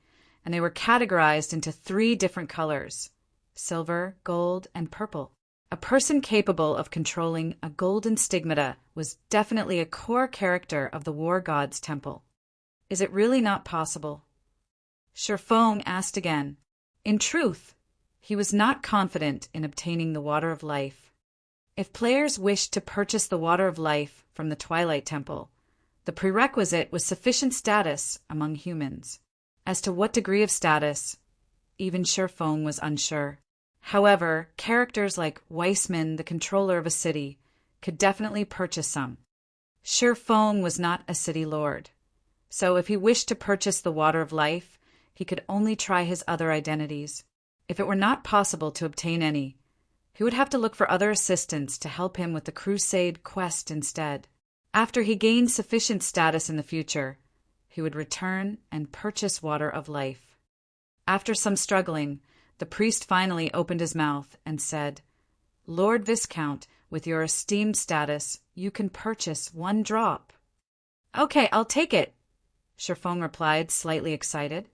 A: and they were categorized into 3 different colors: silver, gold, and purple. A person capable of controlling a golden stigmata was definitely a core character of the war god's temple. Is it really not possible? Sherfang asked again. In truth, he was not confident in obtaining the water of life. If players wished to purchase the water of life from the Twilight Temple, the prerequisite was sufficient status among humans. As to what degree of status, even Sherfang was unsure. However, characters like Weissman, the controller of a city, could definitely purchase some. Sherfang was not a city lord, so if he wished to purchase the water of life, he could only try his other identities. If it were not possible to obtain any, he would have to look for other assistants to help him with the crusade quest instead. After he gained sufficient status in the future, he would return and purchase water of life. After some struggling, the priest finally opened his mouth and said, "Lord Viscount, with your esteemed status, you can purchase 1 drop." "Okay, I'll take it," Sherfang replied, slightly excited.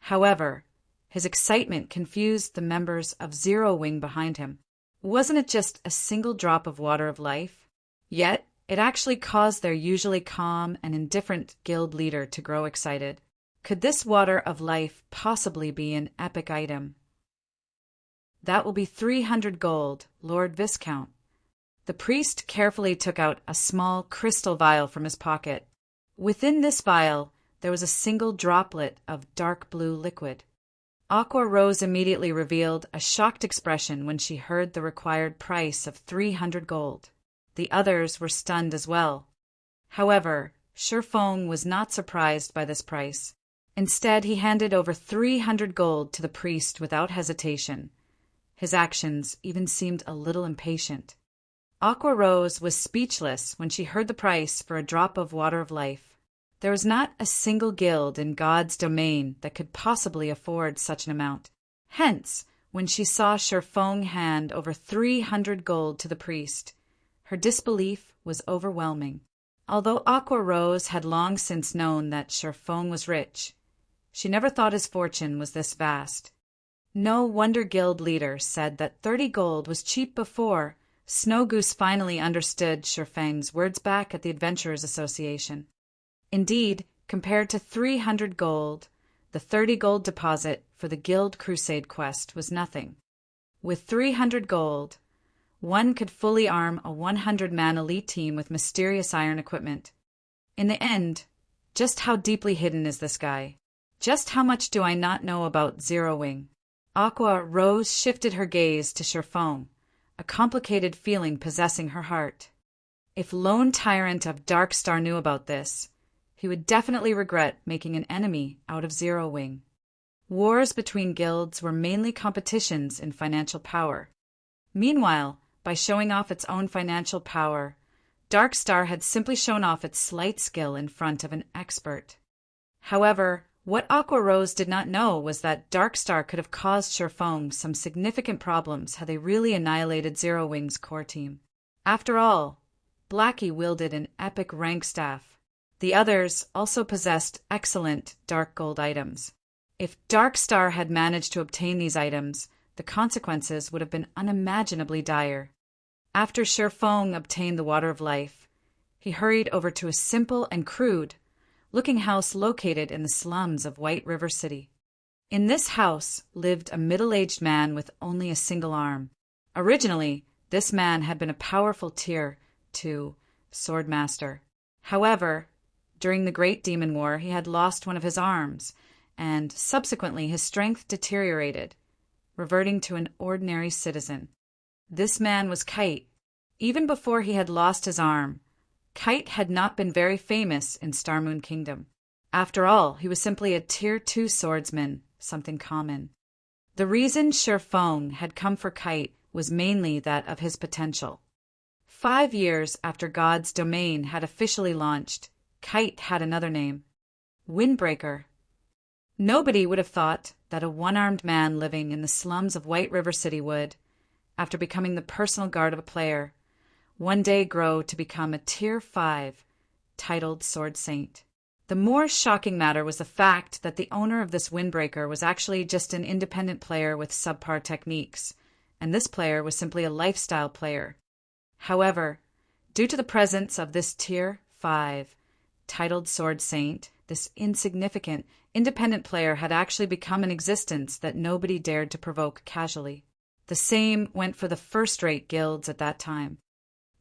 A: However, his excitement confused the members of Zero Wing behind him. Wasn't it just a single drop of water of life? Yet, it actually caused their usually calm and indifferent guild leader to grow excited. Could this water of life possibly be an epic item? "That will be 300 gold, Lord Viscount." The priest carefully took out a small crystal vial from his pocket. Within this vial, there was a single droplet of dark blue liquid. Aqua Rose immediately revealed a shocked expression when she heard the required price of 300 gold. The others were stunned as well. However, Sherfang was not surprised by this price. Instead, he handed over 300 gold to the priest without hesitation. His actions even seemed a little impatient. Aqua Rose was speechless when she heard the price for a drop of water of life. There was not a single guild in God's domain that could possibly afford such an amount. Hence, when she saw Sherfong hand over 300 gold to the priest, her disbelief was overwhelming. Although Aqua Rose had long since known that Sherfong was rich, she never thought his fortune was this vast. No wonder Guild leader said that 30 gold was cheap before. Snow Goose finally understood Sherfang's words back at the Adventurers Association. Indeed, compared to 300 gold, the 30 gold deposit for the Guild Crusade quest was nothing. With 300 gold, one could fully arm a 100-man elite team with mysterious iron equipment. In the end, just how deeply hidden is this guy? Just how much do I not know about Zero Wing? Aqua Rose shifted her gaze to Sherfong, a complicated feeling possessing her heart. If Lone Tyrant of Darkstar knew about this, he would definitely regret making an enemy out of Zero Wing. Wars between guilds were mainly competitions in financial power. Meanwhile, by showing off its own financial power, Darkstar had simply shown off its slight skill in front of an expert. However, what Aqua Rose did not know was that Darkstar could have caused Sherfong some significant problems had they really annihilated Zero Wing's core team. After all, Blackie wielded an epic rank staff. The others also possessed excellent dark gold items. If Darkstar had managed to obtain these items, the consequences would have been unimaginably dire. After Sherfong obtained the Water of Life, he hurried over to a simple and crude-looking house located in the slums of White River City. In this house lived a middle-aged man with only a single arm. Originally, this man had been a powerful Tier 2 swordmaster. However, during the Great Demon War, he had lost one of his arms, and subsequently his strength deteriorated, reverting to an ordinary citizen. This man was Kite. Even before he had lost his arm, Kite had not been very famous in Starmoon Kingdom. After all, he was simply a Tier 2 swordsman, something common. The reason Sherfong had come for Kite was mainly that of his potential. 5 years after God's Domain had officially launched, Kite had another name: Windbreaker. Nobody would have thought that a one-armed man living in the slums of White River City would, after becoming the personal guard of a player, one day grow to become a Tier 5 titled Sword Saint. The more shocking matter was the fact that the owner of this Windbreaker was actually just an independent player with subpar techniques, and this player was simply a lifestyle player. However, due to the presence of this Tier 5 titled Sword Saint, this insignificant, independent player had actually become an existence that nobody dared to provoke casually. The same went for the first-rate guilds at that time.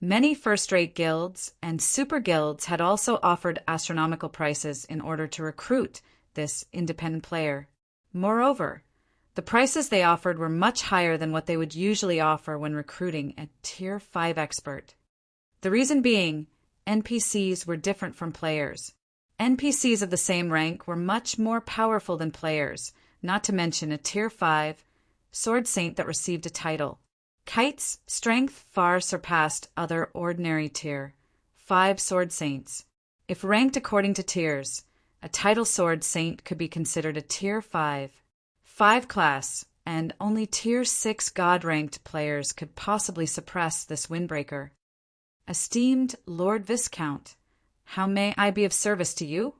A: Many first-rate guilds and super guilds had also offered astronomical prices in order to recruit this independent player. Moreover, the prices they offered were much higher than what they would usually offer when recruiting a Tier 5 expert. The reason being, NPCs were different from players. NPCs of the same rank were much more powerful than players, not to mention a Tier 5 Sword Saint that received a title. Kite's strength far surpassed other ordinary Tier 5 Sword Saints. If ranked according to tiers, a title Sword Saint could be considered a Tier 5 class, and only Tier 6 God-ranked players could possibly suppress this Windbreaker. Esteemed Lord Viscount, how may I be of service to you?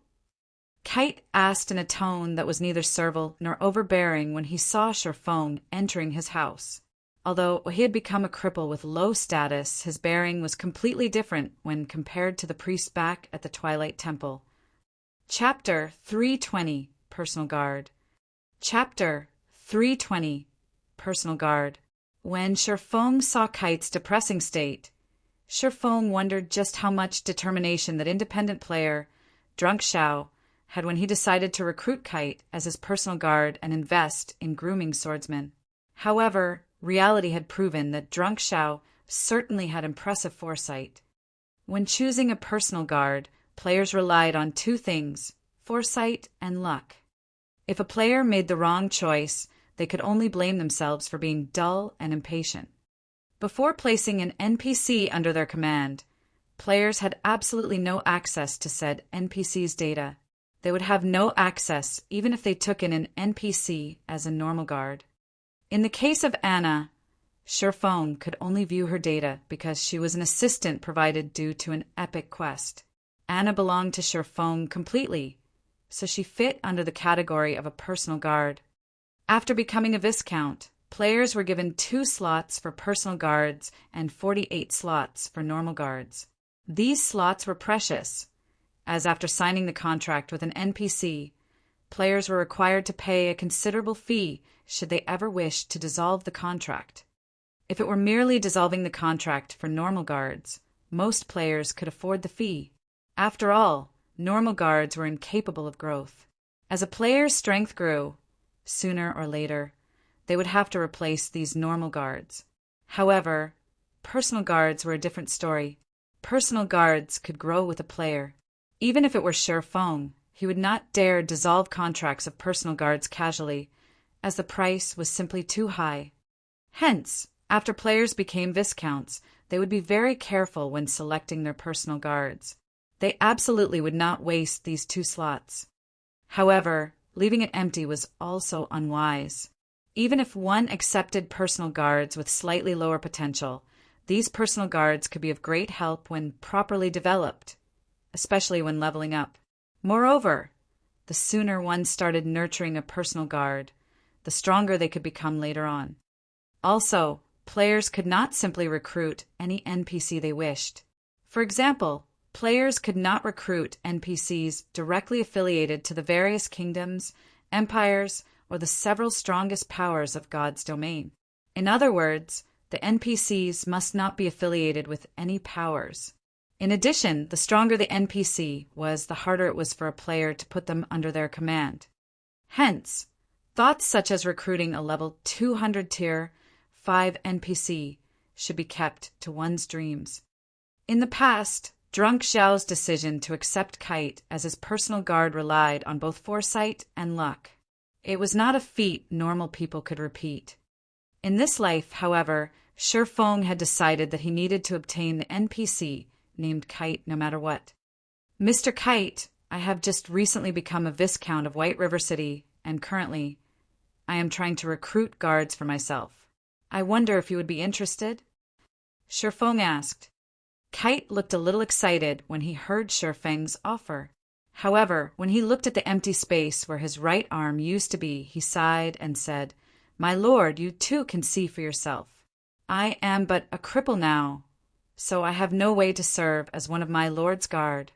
A: Kite asked in a tone that was neither servile nor overbearing when he saw Sherfong entering his house. Although he had become a cripple with low status, his bearing was completely different when compared to the priest back at the Twilight Temple. Chapter 320, Personal Guard. Chapter 320, Personal Guard. When Sherfong saw Kite's depressing state, Sherfong wondered just how much determination that independent player, Drunk Shao, had when he decided to recruit Kite as his personal guard and invest in grooming swordsmen. However, reality had proven that Drunk Shao certainly had impressive foresight. When choosing a personal guard, players relied on two things: foresight and luck. If a player made the wrong choice, they could only blame themselves for being dull and impatient. Before placing an NPC under their command, players had absolutely no access to said NPC's data. They would have no access even if they took in an NPC as a normal guard. In the case of Anna, Sherfong could only view her data because she was an assistant provided due to an epic quest. Anna belonged to Sherfong completely, so she fit under the category of a personal guard. After becoming a Viscount, players were given 2 slots for personal guards and 48 slots for normal guards. These slots were precious, as after signing the contract with an NPC, players were required to pay a considerable fee should they ever wish to dissolve the contract. If it were merely dissolving the contract for normal guards, most players could afford the fee. After all, normal guards were incapable of growth. As a player's strength grew, sooner or later, they would have to replace these normal guards. However, personal guards were a different story. Personal guards could grow with a player. Even if it were Sherfong, he would not dare dissolve contracts of personal guards casually, as the price was simply too high. Hence, after players became Viscounts, they would be very careful when selecting their personal guards. They absolutely would not waste these 2 slots. However, leaving it empty was also unwise. Even if one accepted personal guards with slightly lower potential, these personal guards could be of great help when properly developed, especially when leveling up. Moreover, the sooner one started nurturing a personal guard, the stronger they could become later on. Also, players could not simply recruit any NPC they wished. For example, players could not recruit NPCs directly affiliated to the various kingdoms, empires, or the several strongest powers of God's domain. In other words, the NPCs must not be affiliated with any powers. In addition, the stronger the NPC was, the harder it was for a player to put them under their command. Hence, thoughts such as recruiting a level 200 tier 5 NPC should be kept to one's dreams. In the past, Drunk Xiao's decision to accept Kite as his personal guard relied on both foresight and luck. It was not a feat normal people could repeat. In this life, however, Sherfong had decided that he needed to obtain the NPC named Kite no matter what. Mr. Kite, I have just recently become a Viscount of White River City, and currently, I am trying to recruit guards for myself. I wonder if you would be interested? Sherfong asked. Kite looked a little excited when he heard Sherfeng's offer. However, when he looked at the empty space where his right arm used to be, he sighed and said, "My lord, you too can see for yourself. I am but a cripple now, so I have no way to serve as one of my lord's guard."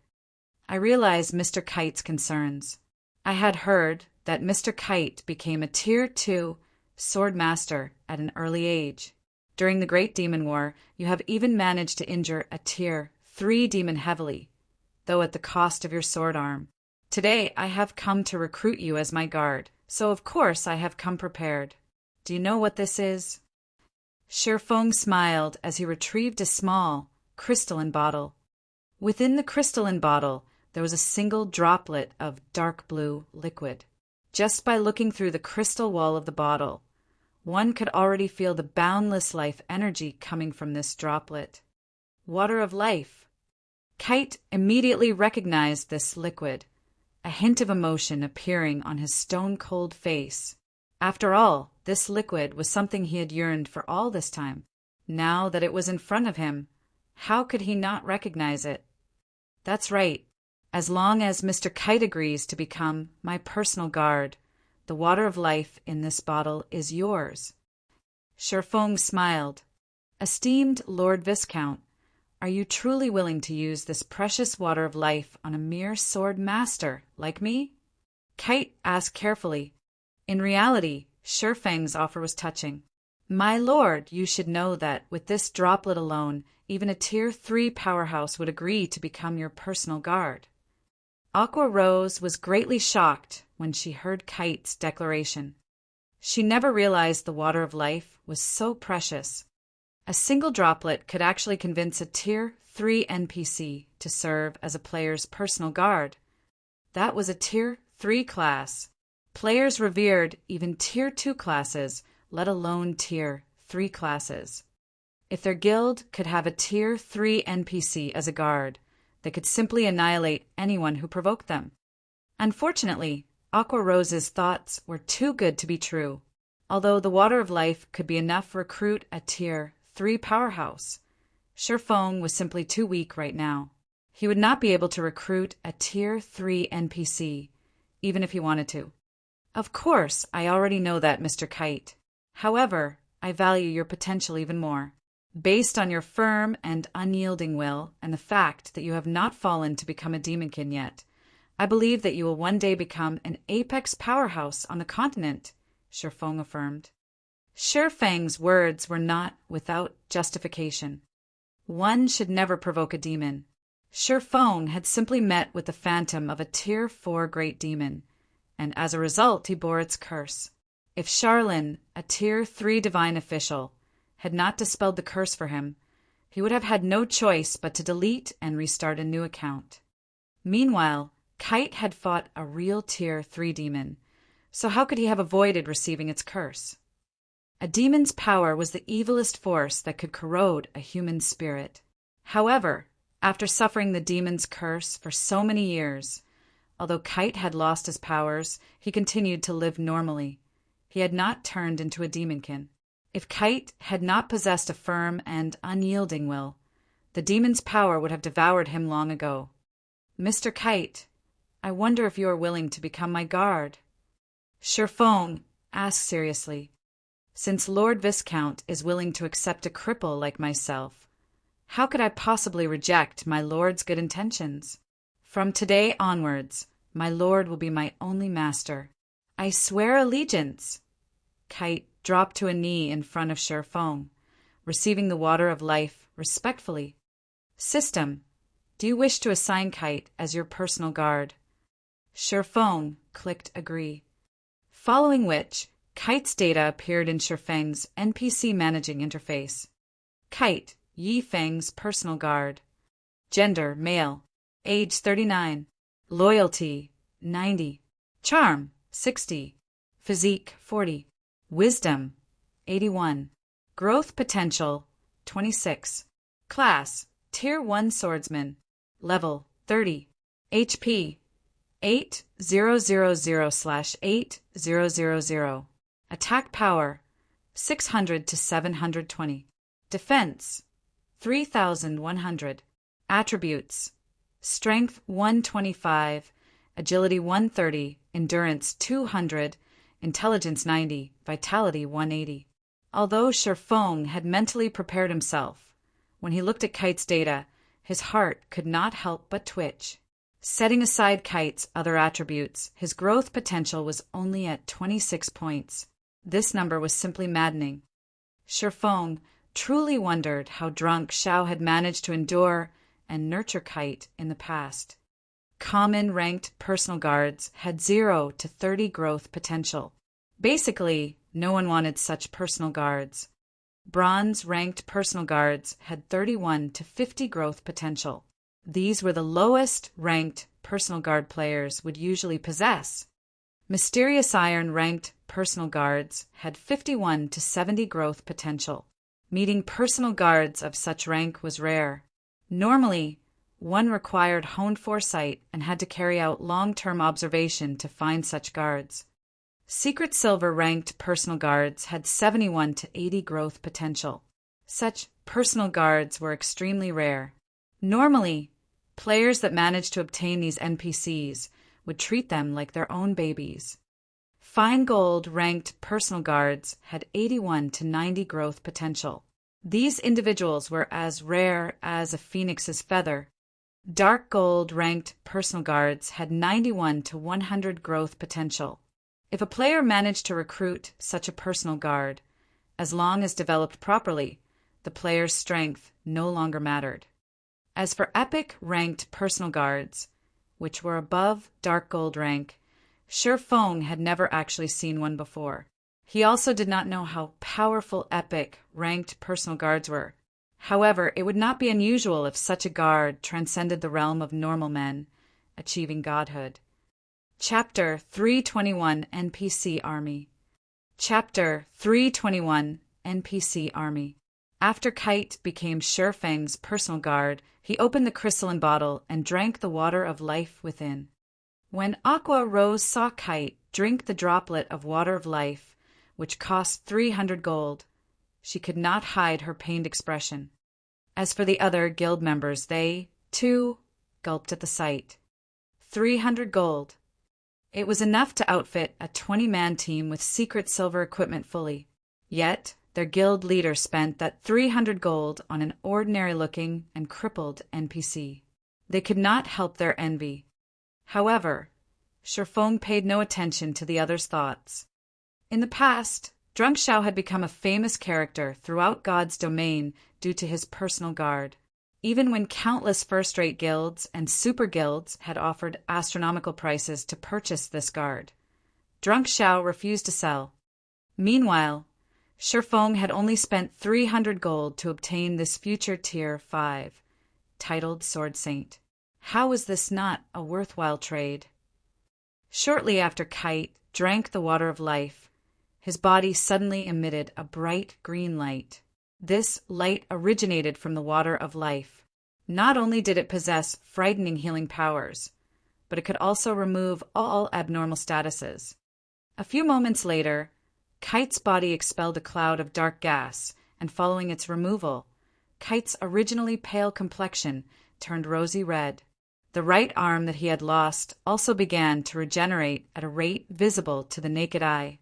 A: I realized Mr. Kite's concerns. I had heard that Mr. Kite became a Tier 2 sword master at an early age. During the Great Demon War, you have even managed to injure a Tier 3 demon heavily, though at the cost of your sword arm. Today, I have come to recruit you as my guard, so of course I have come prepared. Do you know what this is? Sherfong smiled as he retrieved a small crystalline bottle. Within the crystalline bottle, there was a single droplet of dark blue liquid. Just by looking through the crystal wall of the bottle, one could already feel the boundless life energy coming from this droplet. Water of life. Kite immediately recognized this liquid, a hint of emotion appearing on his stone-cold face. After all, this liquid was something he had yearned for all this time. Now that it was in front of him, how could he not recognize it? That's right. As long as Mr. Kite agrees to become my personal guard, the water of life in this bottle is yours. Sherfong smiled. Esteemed Lord Viscount, are you truly willing to use this precious water of life on a mere sword master like me? Kite asked carefully. In reality, Sherfang's offer was touching. My lord, you should know that with this droplet alone, even a Tier 3 powerhouse would agree to become your personal guard. Aqua Rose was greatly shocked when she heard Kite's declaration. She never realized the water of life was so precious. A single droplet could actually convince a Tier 3 NPC to serve as a player's personal guard. That was a Tier 3 class. Players revered even Tier 2 classes, let alone Tier 3 classes. If their guild could have a Tier 3 NPC as a guard, they could simply annihilate anyone who provoked them. Unfortunately, Aqua Rose's thoughts were too good to be true. Although the Water of Life could be enough to recruit a Tier 3 powerhouse, Shifeng was simply too weak right now. He would not be able to recruit a Tier 3 NPC, even if he wanted to. Of course, I already know that, Mr. Kite. However, I value your potential even more. Based on your firm and unyielding will and the fact that you have not fallen to become a demonkin yet, I believe that you will one day become an apex powerhouse on the continent, Shifeng affirmed. Shifeng's words were not without justification. One should never provoke a demon. Shifeng had simply met with the phantom of a Tier 4 great demon, and as a result he bore its curse. If Charlin, a Tier 3 divine official, had not dispelled the curse for him, he would have had no choice but to delete and restart a new account. Meanwhile, Kite had fought a real Tier 3 demon, so how could he have avoided receiving its curse? A demon's power was the evilest force that could corrode a human spirit. However, after suffering the demon's curse for so many years, although Kite had lost his powers, he continued to live normally. He had not turned into a demonkin. If Kite had not possessed a firm and unyielding will, the demon's power would have devoured him long ago. Mr. Kite, I wonder if you are willing to become my guard? Shifeng asked seriously. Since Lord Viscount is willing to accept a cripple like myself, how could I possibly reject my lord's good intentions? From today onwards, my lord will be my only master. I swear allegiance. Kite dropped to a knee in front of Shifeng, receiving the Water of Life respectfully. System, do you wish to assign Kite as your personal guard? Shifeng clicked agree. Following which, Kite's data appeared in Shifeng's NPC managing interface. Kite, Yifeng's personal guard. Gender, male. Age 39. Loyalty, 90. Charm, 60. Physique, 40. Wisdom, 81. Growth potential, 26. Class, Tier 1 swordsman. Level, 30. HP, 8000/8000. Attack power, 600 to 720. Defense, 3100. Attributes, Strength 125, Agility 130, Endurance 200, Intelligence 90, Vitality 180. Although Shifeng had mentally prepared himself, when he looked at Kite's data, his heart could not help but twitch. Setting aside Kite's other attributes, his growth potential was only at 26 points. This number was simply maddening. Shifeng truly wondered how drunk Xiao had managed to endure and nurture Kite in the past. Common ranked personal guards had 0 to 30 growth potential. Basically, no one wanted such personal guards. Bronze ranked personal guards had 31 to 50 growth potential. These were the lowest ranked personal guard players would usually possess. Mysterious Iron ranked personal guards had 51 to 70 growth potential. Meeting personal guards of such rank was rare. Normally, one required honed foresight and had to carry out long-term observation to find such guards. Secret Silver ranked personal guards had 71 to 80 growth potential. Such personal guards were extremely rare. Normally, players that managed to obtain these NPCs would treat them like their own babies. Fine Gold ranked personal guards had 81 to 90 growth potential. These individuals were as rare as a phoenix's feather. Dark Gold ranked personal guards had 91 to 100 growth potential. If a player managed to recruit such a personal guard, as long as developed properly, the player's strength no longer mattered. As for Epic ranked personal guards, which were above Dark Gold rank, Shifeng had never actually seen one before. He also did not know how powerful Epic ranked personal guards were. However, it would not be unusual if such a guard transcended the realm of normal men, achieving godhood. Chapter 321 NPC Army. Chapter 321 NPC Army. After Kite became Shifeng's personal guard, he opened the crystalline bottle and drank the water of life within. When Aqua Rose saw Kite drink the droplet of water of life, which cost 300 gold, she could not hide her pained expression. As for the other guild members, they, too, gulped at the sight. 300 gold. It was enough to outfit a 20-man team with secret silver equipment fully. Yet, their guild leader spent that 300 gold on an ordinary-looking and crippled NPC. They could not help their envy. However, Shifeng paid no attention to the others' thoughts. In the past, Drunk Xiao had become a famous character throughout God's domain due to his personal guard. Even when countless first-rate guilds and super guilds had offered astronomical prices to purchase this guard, Drunk Xiao refused to sell. Meanwhile, Shifeng had only spent 300 gold to obtain this future Tier 5, titled Sword Saint. How was this not a worthwhile trade? Shortly after Kite drank the water of life, his body suddenly emitted a bright green light. This light originated from the water of life. Not only did it possess frightening healing powers, but it could also remove all abnormal statuses. A few moments later, Kite's body expelled a cloud of dark gas, and following its removal, Kite's originally pale complexion turned rosy red. The right arm that he had lost also began to regenerate at a rate visible to the naked eye.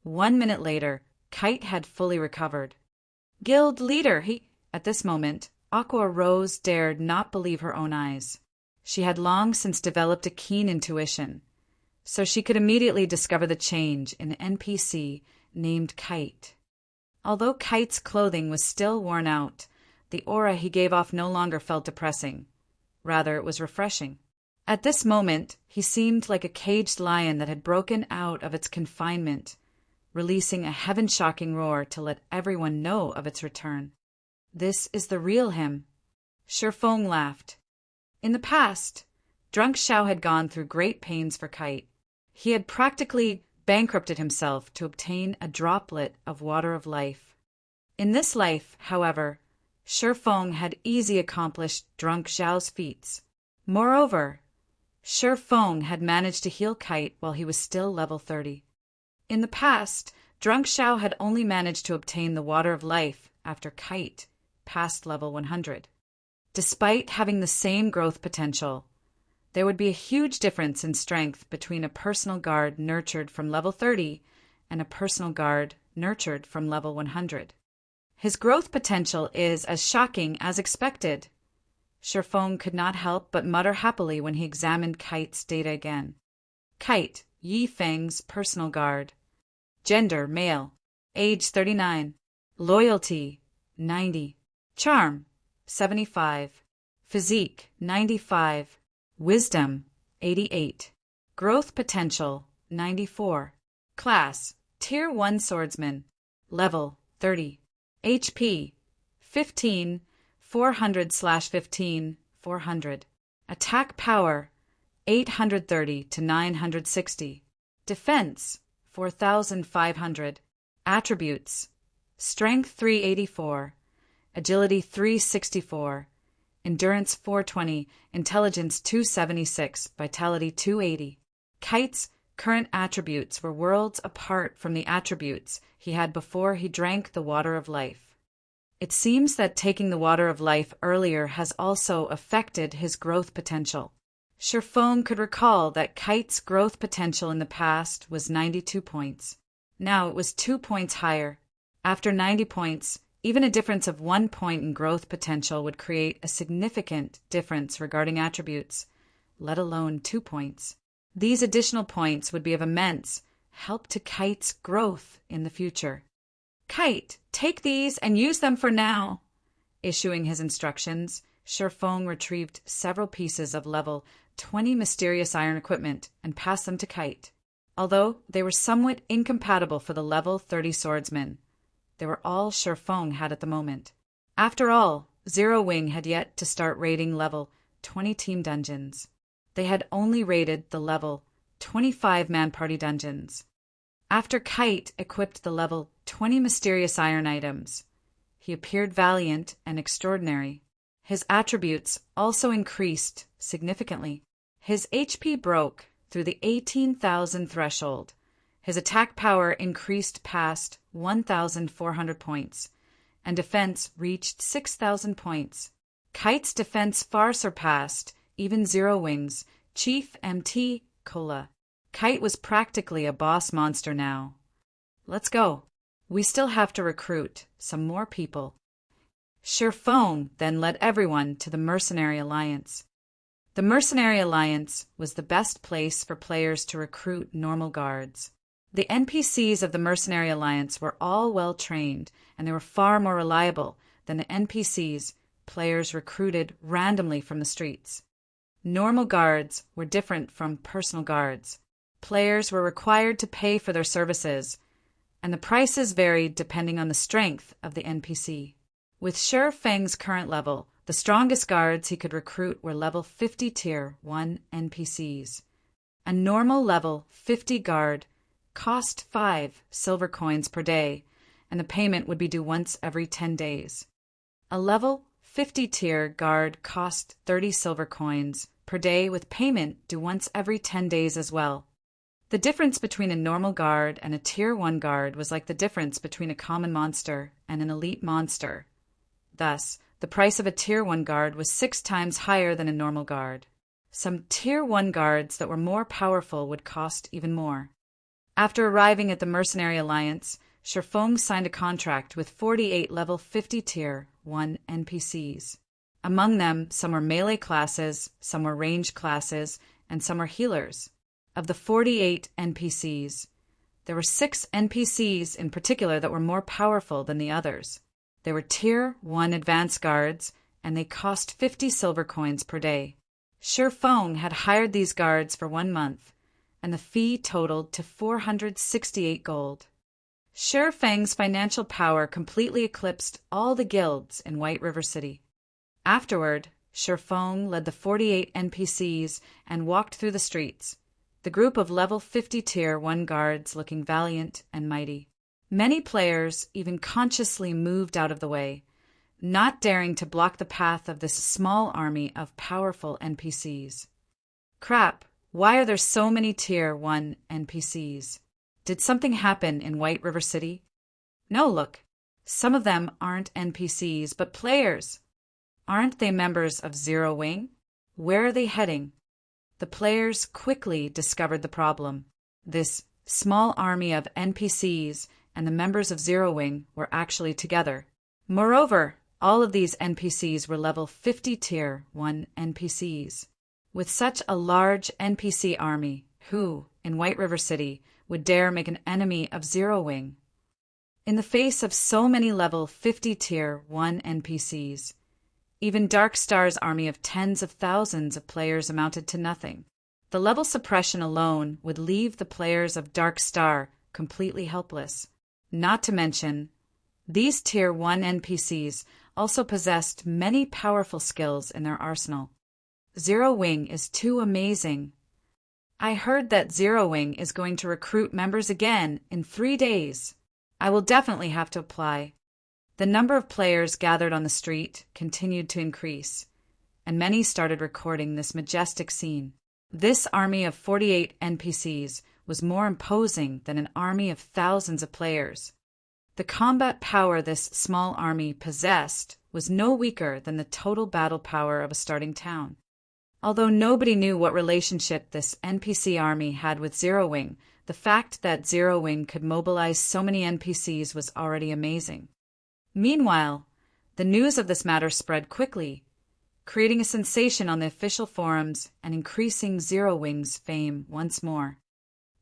A: 1 minute later, Kite had fully recovered. Guild leader, At this moment, Aqua Rose dared not believe her own eyes. She had long since developed a keen intuition, so she could immediately discover the change in an NPC named Kite. Although Kite's clothing was still worn out, the aura he gave off no longer felt depressing. Rather, it was refreshing. At this moment, he seemed like a caged lion that had broken out of its confinement, releasing a heaven-shocking roar to let everyone know of its return. This is the real him. Shifeng laughed. In the past, Drunk Xiao had gone through great pains for Kite. He had practically bankrupted himself to obtain a droplet of water of life. In this life, however, Shifeng had easily accomplished Drunk Xiao's feats. Moreover, Shifeng had managed to heal Kite while he was still level 30. In the past, Drunk Xiao had only managed to obtain the water of life after Kite passed level 100. Despite having the same growth potential, there would be a huge difference in strength between a personal guard nurtured from level 30 and a personal guard nurtured from level 100. His growth potential is as shocking as expected. Shifeng could not help but mutter happily when he examined Kite's data again. Kite, Yi Feng's personal guard. Gender, male. Age, 39. Loyalty, 90. Charm, 75. Physique, 95. Wisdom, 88. Growth potential, 94. Class, Tier 1 Swordsman. Level, 30. HP, 15, 400/15, 400. Attack power, 830 to 960. Defense, 4,500. Attributes, Strength 384, Agility 364, Endurance 420, Intelligence 276, Vitality 280. Kite's current attributes were worlds apart from the attributes he had before he drank the water of life. It seems that taking the water of life earlier has also affected his growth potential. Shifeng could recall that Kite's growth potential in the past was 92 points. Now it was 2 points higher. After 90 points, even a difference of 1 point in growth potential would create a significant difference regarding attributes, let alone 2 points. These additional points would be of immense help to Kite's growth in the future. Kite, take these and use them for now. Issuing his instructions, Shifeng retrieved several pieces of level 20 mysterious iron equipment and passed them to Kite. Although they were somewhat incompatible for the level 30 swordsman, they were all Shifeng had at the moment. After all, Zero Wing had yet to start raiding level 20 team dungeons. They had only raided the level 25-man party dungeons. After Kite equipped the level 20 mysterious iron items, He appeared valiant and extraordinary. His attributes also increased significantly. His HP broke through the 18,000 threshold. His attack power increased past 1,400 points, and defense reached 6,000 points. Kite's defense far surpassed even Zero Wing's Chief MT Cola. Kite was practically a boss monster now. Let's go. We still have to recruit some more people. Sherfone then led everyone to the Mercenary Alliance. The Mercenary Alliance was the best place for players to recruit normal guards. The NPCs of the Mercenary Alliance were all well trained, and they were far more reliable than the NPCs players recruited randomly from the streets. Normal guards were different from personal guards. Players were required to pay for their services, and the prices varied depending on the strength of the NPC. With Sher Feng's current level, the strongest guards he could recruit were level 50 Tier 1 NPCs. A normal level 50 guard cost 5 silver coins per day, and the payment would be due once every 10 days. A level 50 tier guard cost 30 silver coins per day with payment due once every 10 days as well. The difference between a normal guard and a tier 1 guard was like the difference between a common monster and an elite monster. Thus, the price of a tier 1 guard was 6 times higher than a normal guard. Some tier 1 guards that were more powerful would cost even more. After arriving at the Mercenary Alliance, Sherfong signed a contract with 48 level 50 Tier 1 NPCs. Among them, some were melee classes, some were range classes, and some were healers. Of the 48 NPCs, there were 6 NPCs in particular that were more powerful than the others. They were Tier 1 advanced guards, and they cost 50 silver coins per day. Sherfong had hired these guards for 1 month, and the fee totaled to 468 gold. Sher Feng's financial power completely eclipsed all the guilds in White River City. Afterward, Sherfong led the 48 NPCs and walked through the streets, the group of level 50 Tier 1 guards looking valiant and mighty. Many players even consciously moved out of the way, not daring to block the path of this small army of powerful NPCs. Crap, why are there so many Tier 1 NPCs? Did something happen in White River City? No, look. Some of them aren't NPCs, but players. Aren't they members of Zero Wing? Where are they heading? The players quickly discovered the problem. This small army of NPCs and the members of Zero Wing were actually together. Moreover, all of these NPCs were level 50 Tier 1 NPCs. With such a large NPC army, who, in White River City, would dare make an enemy of Zero Wing? In the face of so many level 50 Tier 1 NPCs, even Dark Star's army of tens of thousands of players amounted to nothing. The level suppression alone would leave the players of Dark Star completely helpless. Not to mention, these Tier 1 NPCs also possessed many powerful skills in their arsenal. Zero Wing is too amazing. I heard that Zero Wing is going to recruit members again in 3 days. I will definitely have to apply. The number of players gathered on the street continued to increase, and many started recording this majestic scene. This army of 48 NPCs was more imposing than an army of thousands of players. The combat power this small army possessed was no weaker than the total battle power of a starting town. Although nobody knew what relationship this NPC army had with Zero Wing, the fact that Zero Wing could mobilize so many NPCs was already amazing. Meanwhile, the news of this matter spread quickly, creating a sensation on the official forums and increasing Zero Wing's fame once more.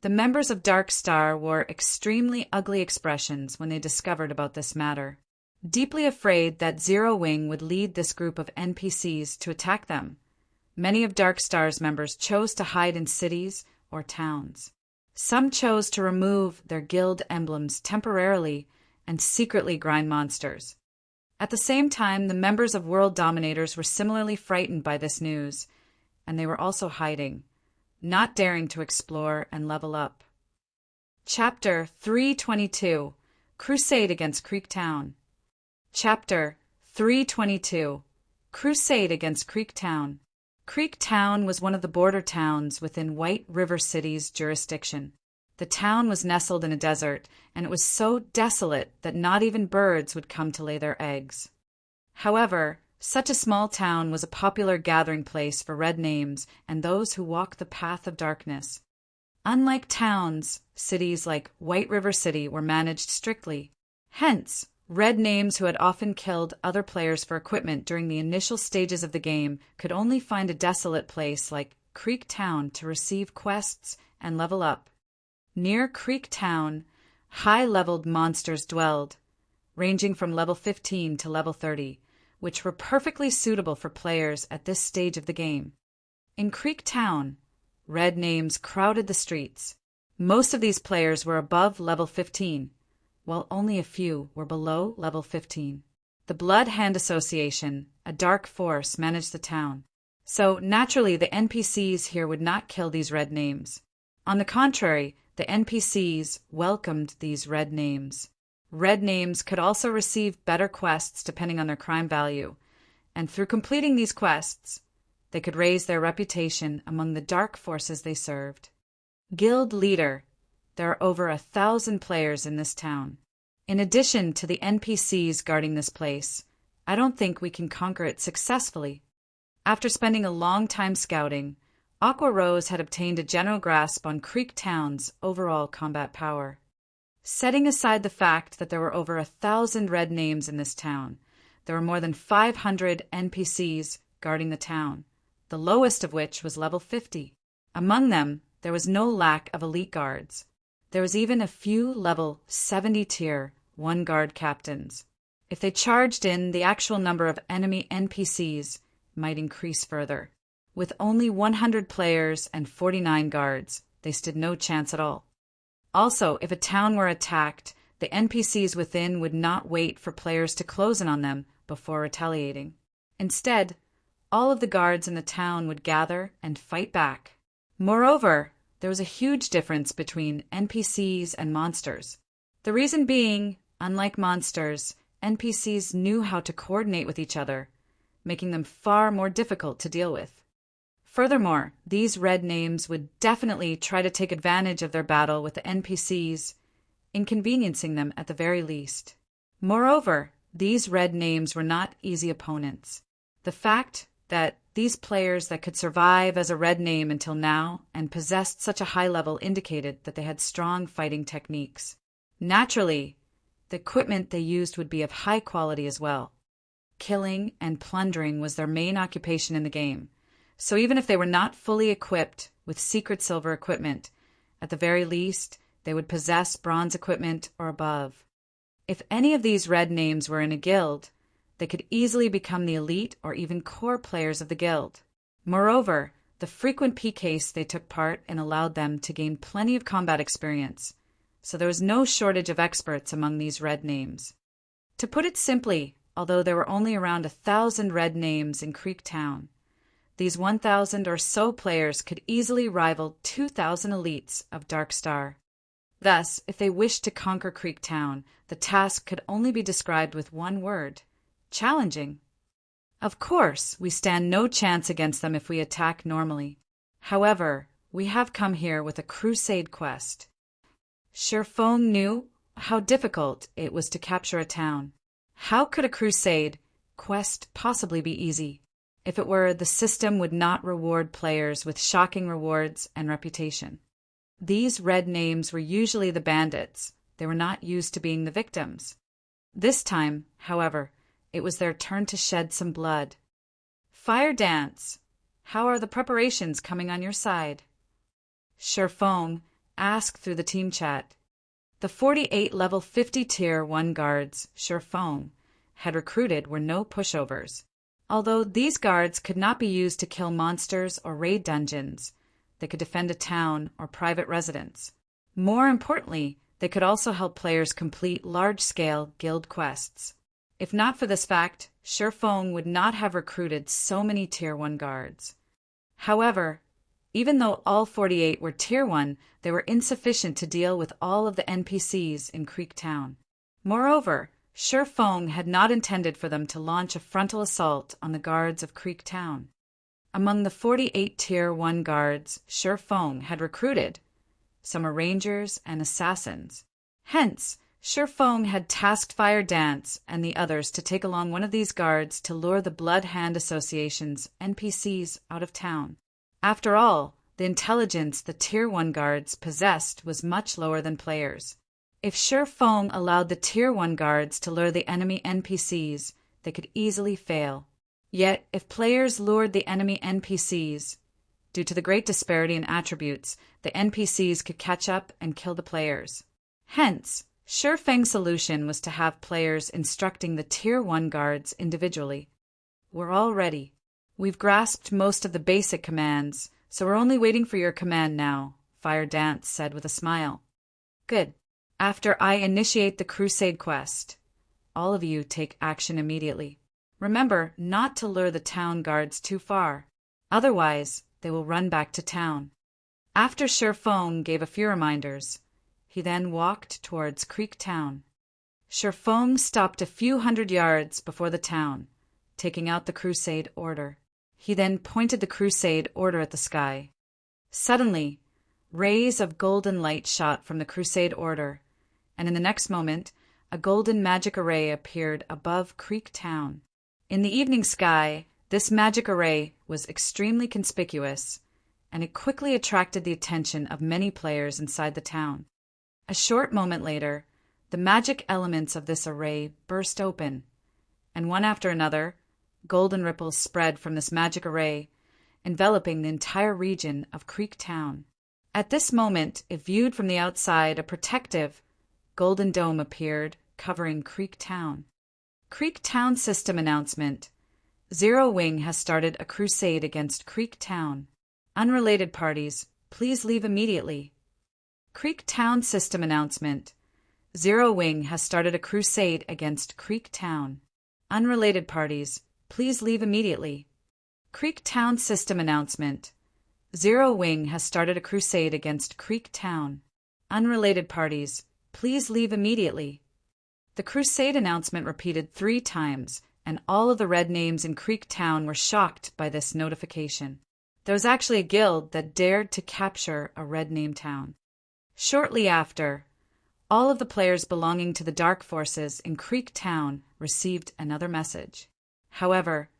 A: The members of Dark Star wore extremely ugly expressions when they discovered about this matter, deeply afraid that Zero Wing would lead this group of NPCs to attack them. Many of Dark Star's members chose to hide in cities or towns. Some chose to remove their guild emblems temporarily and secretly grind monsters. At the same time, the members of World Dominators were similarly frightened by this news, and they were also hiding, not daring to explore and level up. Chapter 322: Crusade against Creek Town. Chapter 322 Crusade against Creek Town. Creek Town was one of the border towns within White River City's jurisdiction. The town was nestled in a desert, and it was so desolate that not even birds would come to lay their eggs. However, such a small town was a popular gathering place for red names and those who walk the path of darkness. Unlike towns, cities like White River City were managed strictly. Hence, red names who had often killed other players for equipment during the initial stages of the game could only find a desolate place like Creek Town to receive quests and level up. Near Creek Town, high-leveled monsters dwelled, ranging from level 15 to level 30, which were perfectly suitable for players at this stage of the game. In Creek Town, red names crowded the streets. Most of these players were above level 15, while only a few were below level 15. The Blood Hand Association, a dark force, managed the town. So, naturally, the NPCs here would not kill these red names. On the contrary, the NPCs welcomed these red names. Red names could also receive better quests depending on their crime value, and through completing these quests, they could raise their reputation among the dark forces they served. Guild Leader. There are over 1,000 players in this town. In addition to the NPCs guarding this place, I don't think we can conquer it successfully. After spending a long time scouting, Aqua Rose had obtained a general grasp on Creek Town's overall combat power. Setting aside the fact that there were over 1,000 red names in this town, there were more than 500 NPCs guarding the town, the lowest of which was level 50. Among them, there was no lack of elite guards. There was even a few level 70 tier 1 guard captains. If they charged in, the actual number of enemy NPCs might increase further. With only 100 players and 49 guards, they stood no chance at all. Also, if a town were attacked, the NPCs within would not wait for players to close in on them before retaliating. Instead, all of the guards in the town would gather and fight back. Moreover, there was a huge difference between NPCs and monsters. The reason being, unlike monsters, NPCs knew how to coordinate with each other, making them far more difficult to deal with. Furthermore, these red names would definitely try to take advantage of their battle with the NPCs, inconveniencing them at the very least. Moreover, these red names were not easy opponents. The fact that these players that could survive as a red name until now and possessed such a high level indicated that they had strong fighting techniques. Naturally, the equipment they used would be of high quality as well. Killing and plundering was their main occupation in the game. So even if they were not fully equipped with secret silver equipment, at the very least, they would possess bronze equipment or above. If any of these red names were in a guild, they could easily become the elite or even core players of the guild. Moreover, the frequent PKs they took part in allowed them to gain plenty of combat experience, so there was no shortage of experts among these red names. To put it simply, although there were only around 1,000 red names in Creek Town, these 1,000 or so players could easily rival 2,000 elites of Dark Star. Thus, if they wished to conquer Creek Town, the task could only be described with one word: challenging. Of course, we stand no chance against them if we attack normally. However, we have come here with a crusade quest. Sherfong knew how difficult it was to capture a town. How could a crusade quest possibly be easy? If it were, the system would not reward players with shocking rewards and reputation. These red names were usually the bandits. They were not used to being the victims. This time, however, it was their turn to shed some blood. Fire Dance. How are the preparations coming on your side? Sherfong asked through the team chat. The 48 level 50 tier 1 guards Sherfong had recruited were no pushovers. Although these guards could not be used to kill monsters or raid dungeons, they could defend a town or private residence. More importantly, they could also help players complete large-scale guild quests. If not for this fact, Sherfong would not have recruited so many Tier 1 guards. However, even though all 48 were Tier 1, they were insufficient to deal with all of the NPCs in Creek Town. Moreover, Shi Feng had not intended for them to launch a frontal assault on the guards of Creek Town. Among the 48 Tier 1 guards Shi Feng had recruited, some are rangers and assassins. Hence, Shi Feng had tasked Fire Dance and the others to take along one of these guards to lure the Blood Hand Association's NPCs out of town. After all, the intelligence the Tier 1 guards possessed was much lower than players. If Shi Feng allowed the Tier 1 guards to lure the enemy NPCs, they could easily fail. Yet, if players lured the enemy NPCs, due to the great disparity in attributes, the NPCs could catch up and kill the players. Hence, Shi Feng's solution was to have players instructing the Tier 1 guards individually. We're all ready. We've grasped most of the basic commands, so we're only waiting for your command now, Fire Dance said with a smile. Good. After I initiate the crusade quest, all of you take action immediately. Remember not to lure the town guards too far. Otherwise, they will run back to town. After Shi Feng gave a few reminders, he then walked towards Creek Town. Shi Feng stopped a few hundred yards before the town, taking out the crusade order. He then pointed the crusade order at the sky. Suddenly, rays of golden light shot from the crusade order, and in the next moment, a golden magic array appeared above Creek Town. In the evening sky, this magic array was extremely conspicuous, and it quickly attracted the attention of many players inside the town. A short moment later, the magic elements of this array burst open, and one after another, golden ripples spread from this magic array, enveloping the entire region of Creek Town. At this moment, if viewed from the outside, a protective, golden dome appeared, covering Creek Town. Creek Town System Announcement. Zero Wing has started a crusade against Creek Town. Unrelated parties, please leave immediately. Creek Town System Announcement. Zero Wing has started a crusade against Creek Town. Unrelated parties, please leave immediately. Creek Town System Announcement. Zero Wing has started a crusade against Creek Town. Unrelated parties, please leave immediately. The crusade announcement repeated 3 times, and all of the red names in Creek Town were shocked by this notification. There was actually a guild that dared to capture a red name town. Shortly after, all of the players belonging to the Dark Forces in Creek Town received another message. However,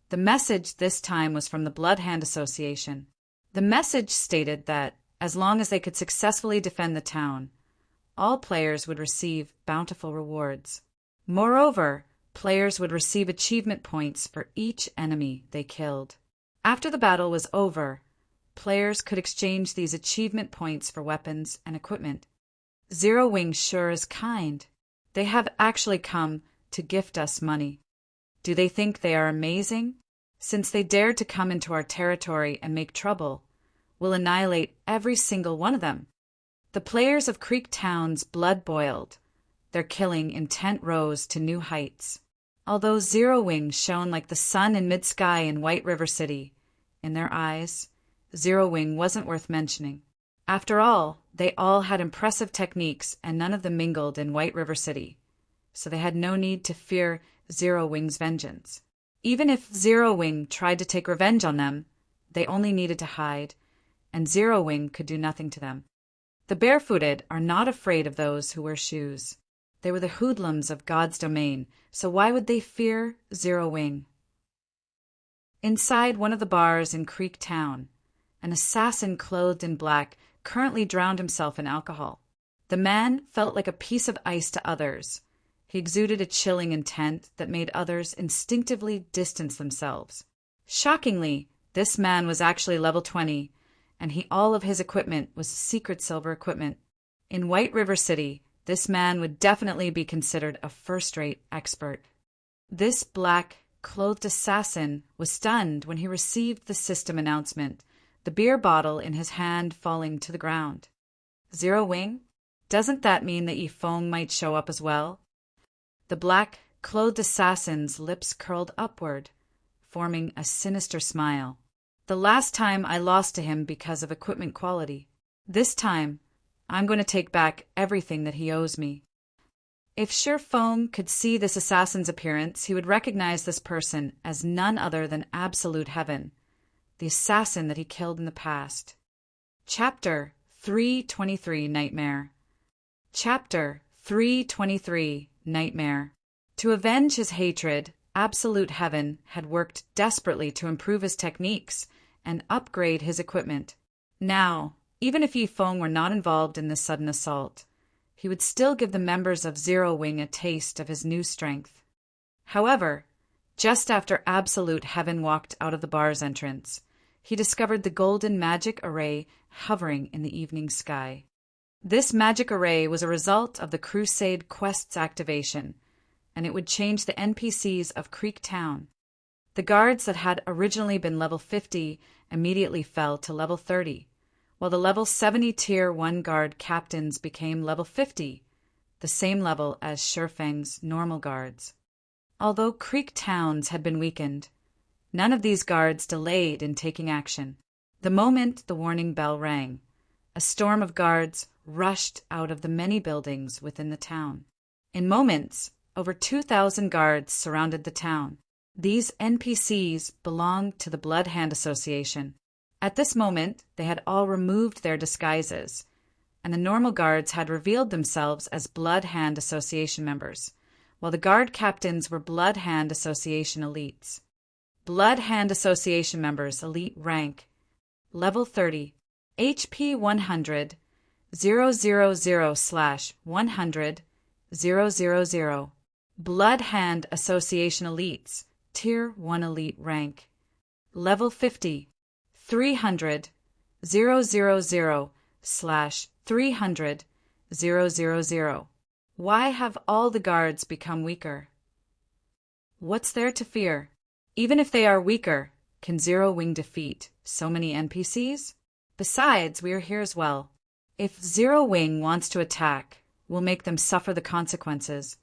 A: the message this time was from the Blood Hand Association. The message stated that, as long as they could successfully defend the town, all players would receive bountiful rewards. Moreover, players would receive achievement points for each enemy they killed. After the battle was over, players could exchange these achievement points for weapons and equipment. Zero Wing sure is kind. They have actually come to gift us money. Do they think they are amazing? Since they dared to come into our territory and make trouble, we'll annihilate every single one of them. The players of Creek Town's blood boiled. Their killing intent rose to new heights. Although Zero Wing shone like the sun in mid-sky in White River City, in their eyes, Zero Wing wasn't worth mentioning. After all, they all had impressive techniques and none of them mingled in White River City, so they had no need to fear Zero Wing's vengeance. Even if Zero Wing tried to take revenge on them, they only needed to hide, and Zero Wing could do nothing to them. The barefooted are not afraid of those who wear shoes. They were the hoodlums of God's domain, so why would they fear Zero Wing? Inside one of the bars in Creek Town, an assassin clothed in black currently drowned himself in alcohol. The man felt like a piece of ice to others. He exuded a chilling intent that made others instinctively distance themselves. Shockingly, this man was actually level 20, and all of his equipment was secret silver equipment. In White River City, this man would definitely be considered a first-rate expert. This black-clothed assassin was stunned when he received the system announcement, the beer bottle in his hand falling to the ground. Zero Wing? Doesn't that mean that Yi Feng might show up as well? The black-clothed assassin's lips curled upward, forming a sinister smile. The last time I lost to him because of equipment quality. This time, I'm going to take back everything that he owes me. If Sher Fong could see this assassin's appearance, he would recognize this person as none other than Absolute Heaven, the assassin that he killed in the past. Chapter 323 Nightmare. Chapter 323 Nightmare. To avenge his hatred, Absolute Heaven had worked desperately to improve his techniques and upgrade his equipment. Now, even if Yi Feng were not involved in this sudden assault, he would still give the members of Zero Wing a taste of his new strength. However, just after Absolute Heaven walked out of the bar's entrance, he discovered the golden magic array hovering in the evening sky. This magic array was a result of the Crusade Quest's activation, and it would change the NPCs of Creek Town. The guards that had originally been level 50 immediately fell to level 30, while the level 70 Tier 1 guard captains became level 50, the same level as Shifeng's normal guards. Although Creek Towns had been weakened, none of these guards delayed in taking action. The moment the warning bell rang, a storm of guards rushed out of the many buildings within the town. In moments, over 2,000 guards surrounded the town. These NPCs belonged to the Blood Hand Association. At this moment, they had all removed their disguises, and the normal guards had revealed themselves as Blood Hand Association members, while the guard captains were Blood Hand Association elites. Blood Hand Association members, elite rank, level 30, HP 100, 000/100, 000. Blood Hand Association elites, Tier 1 elite rank, level 50, 300, 000/300, 000. Why have all the guards become weaker? What's there to fear? Even if they are weaker, can Zero Wing defeat so many NPCs? Besides, we are here as well. If Zero Wing wants to attack, we'll make them suffer the consequences.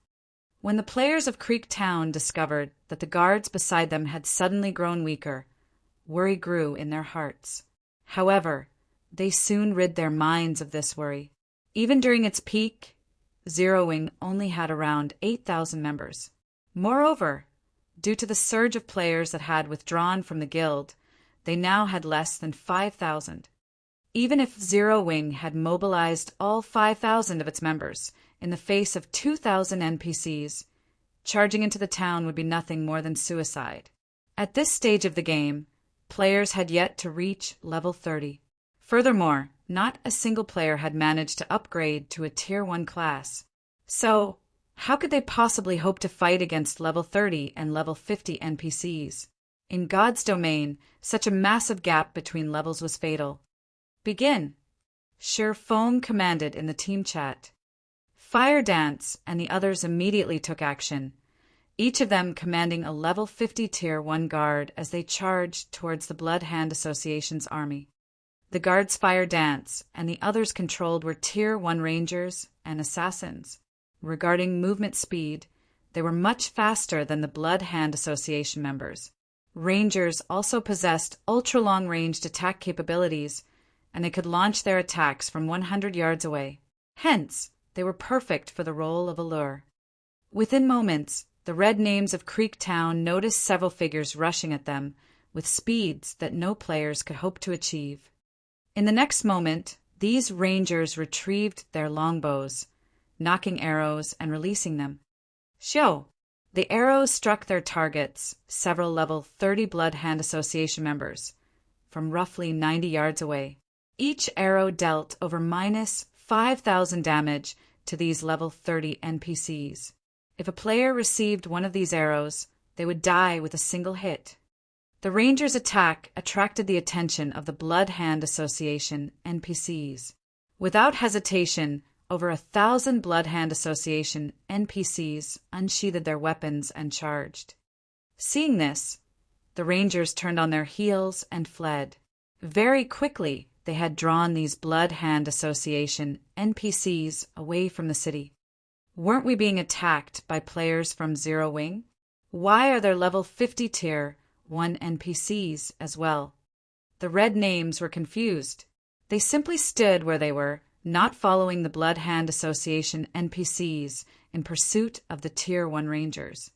A: When the players of Creek Town discovered that the guards beside them had suddenly grown weaker, worry grew in their hearts. However, they soon rid their minds of this worry. Even during its peak, Zero Wing only had around 8,000 members. Moreover, due to the surge of players that had withdrawn from the guild, they now had less than 5,000. Even if Zero Wing had mobilized all 5,000 of its members in the face of 2,000 NPCs, charging into the town would be nothing more than suicide. At this stage of the game, players had yet to reach level 30. Furthermore, not a single player had managed to upgrade to a Tier 1 class. So, how could they possibly hope to fight against level 30 and level 50 NPCs? In God's domain, such a massive gap between levels was fatal. Begin! Sher Fong commanded in the team chat. Fire Dance and the others immediately took action, each of them commanding a level 50 Tier 1 guard as they charged towards the Blood Hand Association's army. The guards' Fire Dance and the others controlled were Tier 1 rangers and assassins. Regarding movement speed, they were much faster than the Blood Hand Association members. Rangers also possessed ultra-long-ranged attack capabilities, and they could launch their attacks from 100 yards away. Hence, they were perfect for the role of a lure. Within moments, the red names of Creek Town noticed several figures rushing at them with speeds that no players could hope to achieve. In the next moment, these rangers retrieved their longbows, knocking arrows and releasing them. Shio! The arrows struck their targets, several level 30 Blood Hand Association members, from roughly 90 yards away. Each arrow dealt over minus 5,000 damage to these level 30 NPCs. If a player received one of these arrows, they would die with a single hit. The Rangers' attack attracted the attention of the Blood Hand Association NPCs. Without hesitation, over 1,000 Blood Hand Association NPCs unsheathed their weapons and charged. Seeing this, the Rangers turned on their heels and fled. Very quickly, they had drawn these Blood Hand Association NPCs away from the city. Weren't we being attacked by players from Zero Wing? Why are there level 50 Tier 1 NPCs as well? The red names were confused. They simply stood where they were, not following the Blood Hand Association NPCs in pursuit of the Tier 1 Rangers.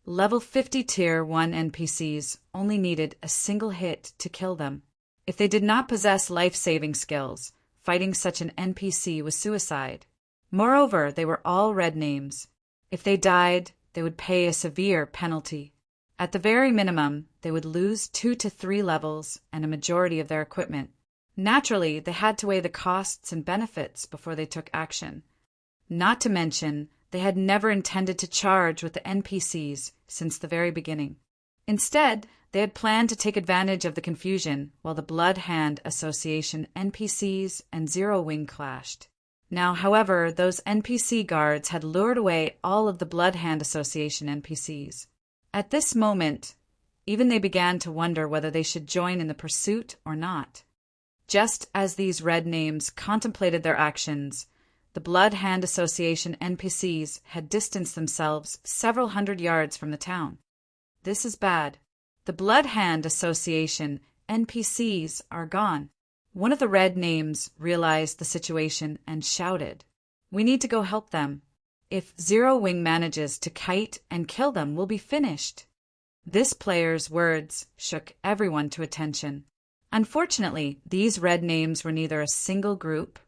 A: Level 50 Tier 1 NPCs only needed a single hit to kill them. If they did not possess life-saving skills, fighting such an NPC was suicide. Moreover, they were all red names. If they died, they would pay a severe penalty. At the very minimum, they would lose 2 to 3 levels and a majority of their equipment. Naturally, they had to weigh the costs and benefits before they took action. Not to mention, they had never intended to charge with the NPCs since the very beginning. Instead, they had planned to take advantage of the confusion while the Blood Hand Association NPCs and Zero Wing clashed. Now, however, those NPC guards had lured away all of the Blood Hand Association NPCs. At this moment, even they began to wonder whether they should join in the pursuit or not. Just as these red names contemplated their actions, the Blood Hand Association NPCs had distanced themselves several hundred yards from the town. This is bad. The Blood Hand Association NPCs are gone. One of the red names realized the situation and shouted, "We need to go help them. If Zero Wing manages to kite and kill them, we'll be finished." This player's words shook everyone to attention. Unfortunately, these red names were neither a single group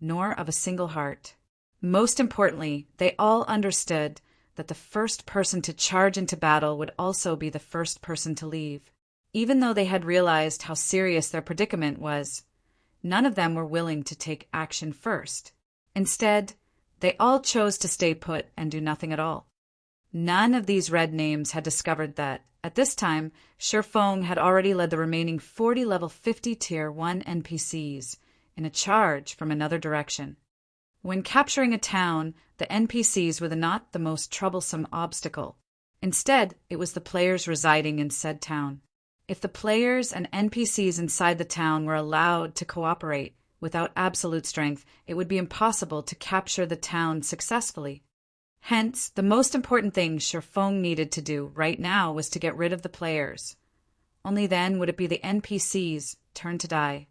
A: nor of a single heart. Most importantly, they all understood that the first person to charge into battle would also be the first person to leave. Even though they had realized how serious their predicament was, none of them were willing to take action first. Instead, they all chose to stay put and do nothing at all. None of these red names had discovered that, at this time, Shifeng had already led the remaining 40 level 50 Tier 1 NPCs in a charge from another direction. When capturing a town, the NPCs were not the most troublesome obstacle. Instead, it was the players residing in said town. If the players and NPCs inside the town were allowed to cooperate without absolute strength, it would be impossible to capture the town successfully. Hence, the most important thing Shifeng needed to do right now was to get rid of the players. Only then would it be the NPCs' turn to die.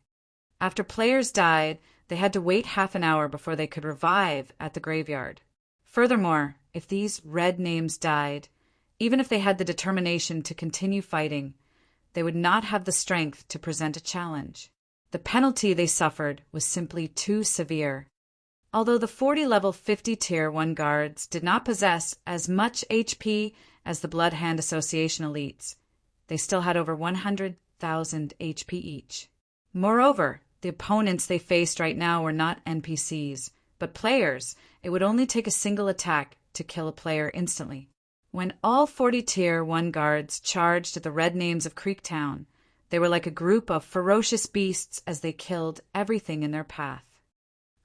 A: After players died, they had to wait half an hour before they could revive at the graveyard. Furthermore, if these red names died, even if they had the determination to continue fighting, they would not have the strength to present a challenge. The penalty they suffered was simply too severe. Although the 40 level 50 Tier 1 guards did not possess as much HP as the Blood Hand Association elites, they still had over 100,000 HP each. Moreover, the opponents they faced right now were not NPCs, but players. It would only take a single attack to kill a player instantly. When all 40 Tier 1 guards charged at the red names of Creektown, they were like a group of ferocious beasts as they killed everything in their path.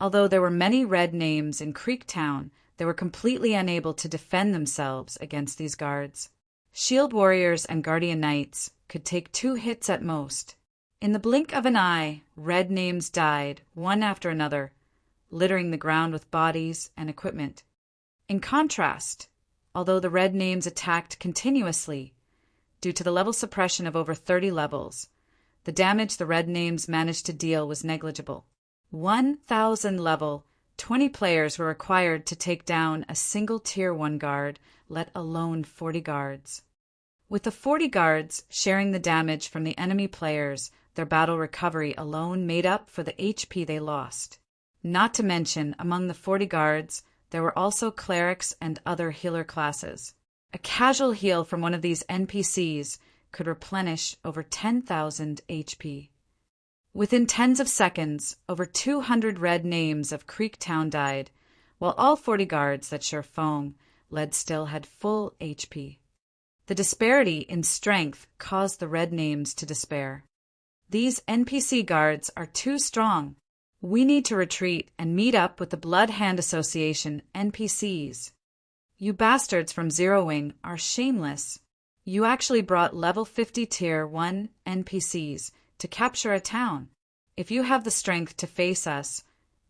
A: Although there were many red names in Creektown, they were completely unable to defend themselves against these guards. Shield warriors and guardian knights could take 2 hits at most. In the blink of an eye, red names died, one after another, littering the ground with bodies and equipment. In contrast, although the red names attacked continuously, due to the level suppression of over 30 levels, the damage the red names managed to deal was negligible. 1,000 level, 20 players were required to take down a single Tier 1 guard, let alone 40 guards. With the 40 guards sharing the damage from the enemy players, their battle recovery alone made up for the HP they lost. Not to mention, among the 40 guards, there were also clerics and other healer classes. A casual heal from one of these NPCs could replenish over 10,000 HP. Within tens of seconds, over 200 red names of Creektown died, while all 40 guards that Shifeng led still had full HP. The disparity in strength caused the red names to despair. These NPC guards are too strong. We need to retreat and meet up with the Blood Hand Association NPCs. You bastards from Zero Wing are shameless. You actually brought level 50 Tier 1 NPCs to capture a town. If you have the strength to face us,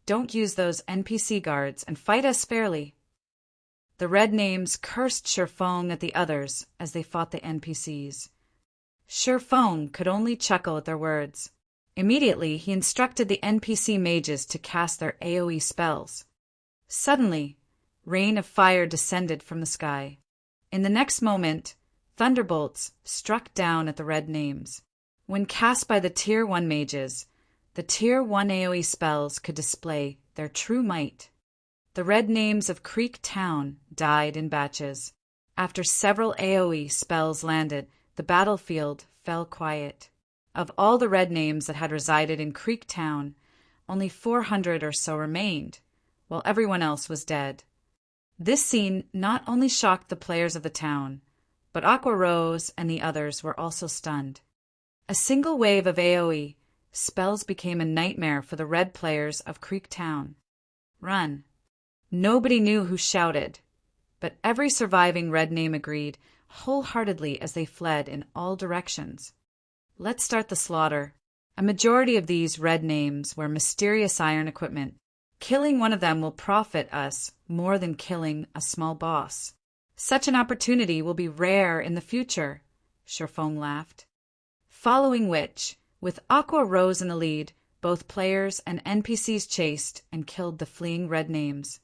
A: don't use those NPC guards and fight us fairly. The red names cursed Shifeng at the others as they fought the NPCs. Shifeng could only chuckle at their words. Immediately, he instructed the NPC mages to cast their AoE spells. Suddenly, rain of fire descended from the sky. In the next moment, thunderbolts struck down at the red names. When cast by the Tier 1 mages, the Tier 1 AoE spells could display their true might. The red names of Creek Town died in batches. After several AoE spells landed, the battlefield fell quiet. Of all the red names that had resided in Creek Town, only 400 or so remained, while everyone else was dead. This scene not only shocked the players of the town, but Aqua Rose and the others were also stunned. A single wave of AoE spells became a nightmare for the red players of Creek Town. Run. Nobody knew who shouted, but every surviving red name agreed wholeheartedly as they fled in all directions. Let's start the slaughter. A majority of these red names wear mysterious iron equipment. Killing one of them will profit us more than killing a small boss. Such an opportunity will be rare in the future, Sherfong laughed. Following which, with Aqua Rose in the lead, both players and NPCs chased and killed the fleeing red names.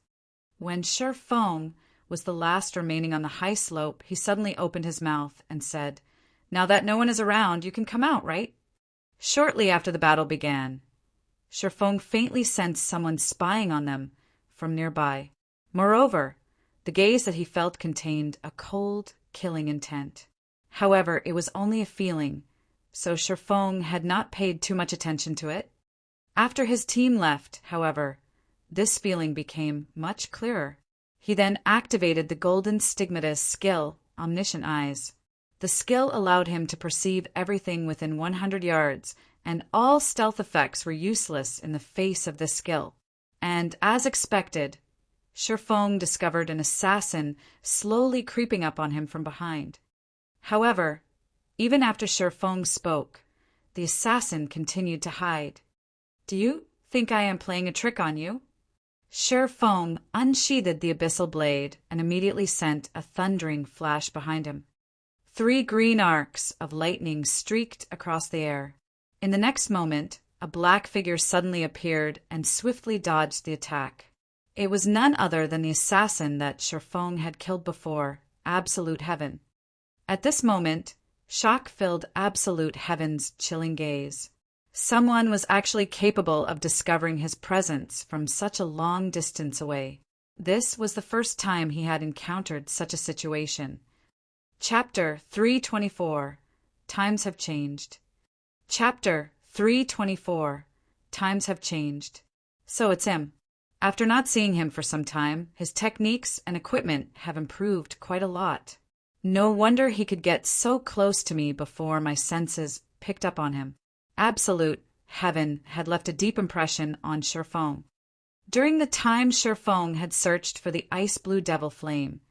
A: When Sherfong was the last remaining on the high slope, he suddenly opened his mouth and said, "Now that no one is around, you can come out, right?" Shortly after the battle began, Sherfong faintly sensed someone spying on them from nearby. Moreover, the gaze that he felt contained a cold, killing intent. However, it was only a feeling, so Sherfong had not paid too much attention to it. After his team left, however, this feeling became much clearer. He then activated the Golden Stigmata's skill, Omniscient Eyes. The skill allowed him to perceive everything within 100 yards, and all stealth effects were useless in the face of this skill. And, as expected, Sherfong discovered an assassin slowly creeping up on him from behind. However, even after Sherfong spoke, the assassin continued to hide. "Do you think I am playing a trick on you?" Sherfong unsheathed the abyssal blade and immediately sent a thundering flash behind him. 3 green arcs of lightning streaked across the air. In the next moment, a black figure suddenly appeared and swiftly dodged the attack. It was none other than the assassin that Sherfong had killed before, Absolute Heaven. At this moment, shock filled Absolute Heaven's chilling gaze. Someone was actually capable of discovering his presence from such a long distance away. This was the first time he had encountered such a situation. Chapter 324. Times Have Changed. Chapter 324. Times Have Changed. So it's him. After not seeing him for some time, his techniques and equipment have improved quite a lot. No wonder he could get so close to me before my senses picked up on him. Absolute Heaven had left a deep impression on Sherfong. During the time Sherfong had searched for the ice blue devil flame,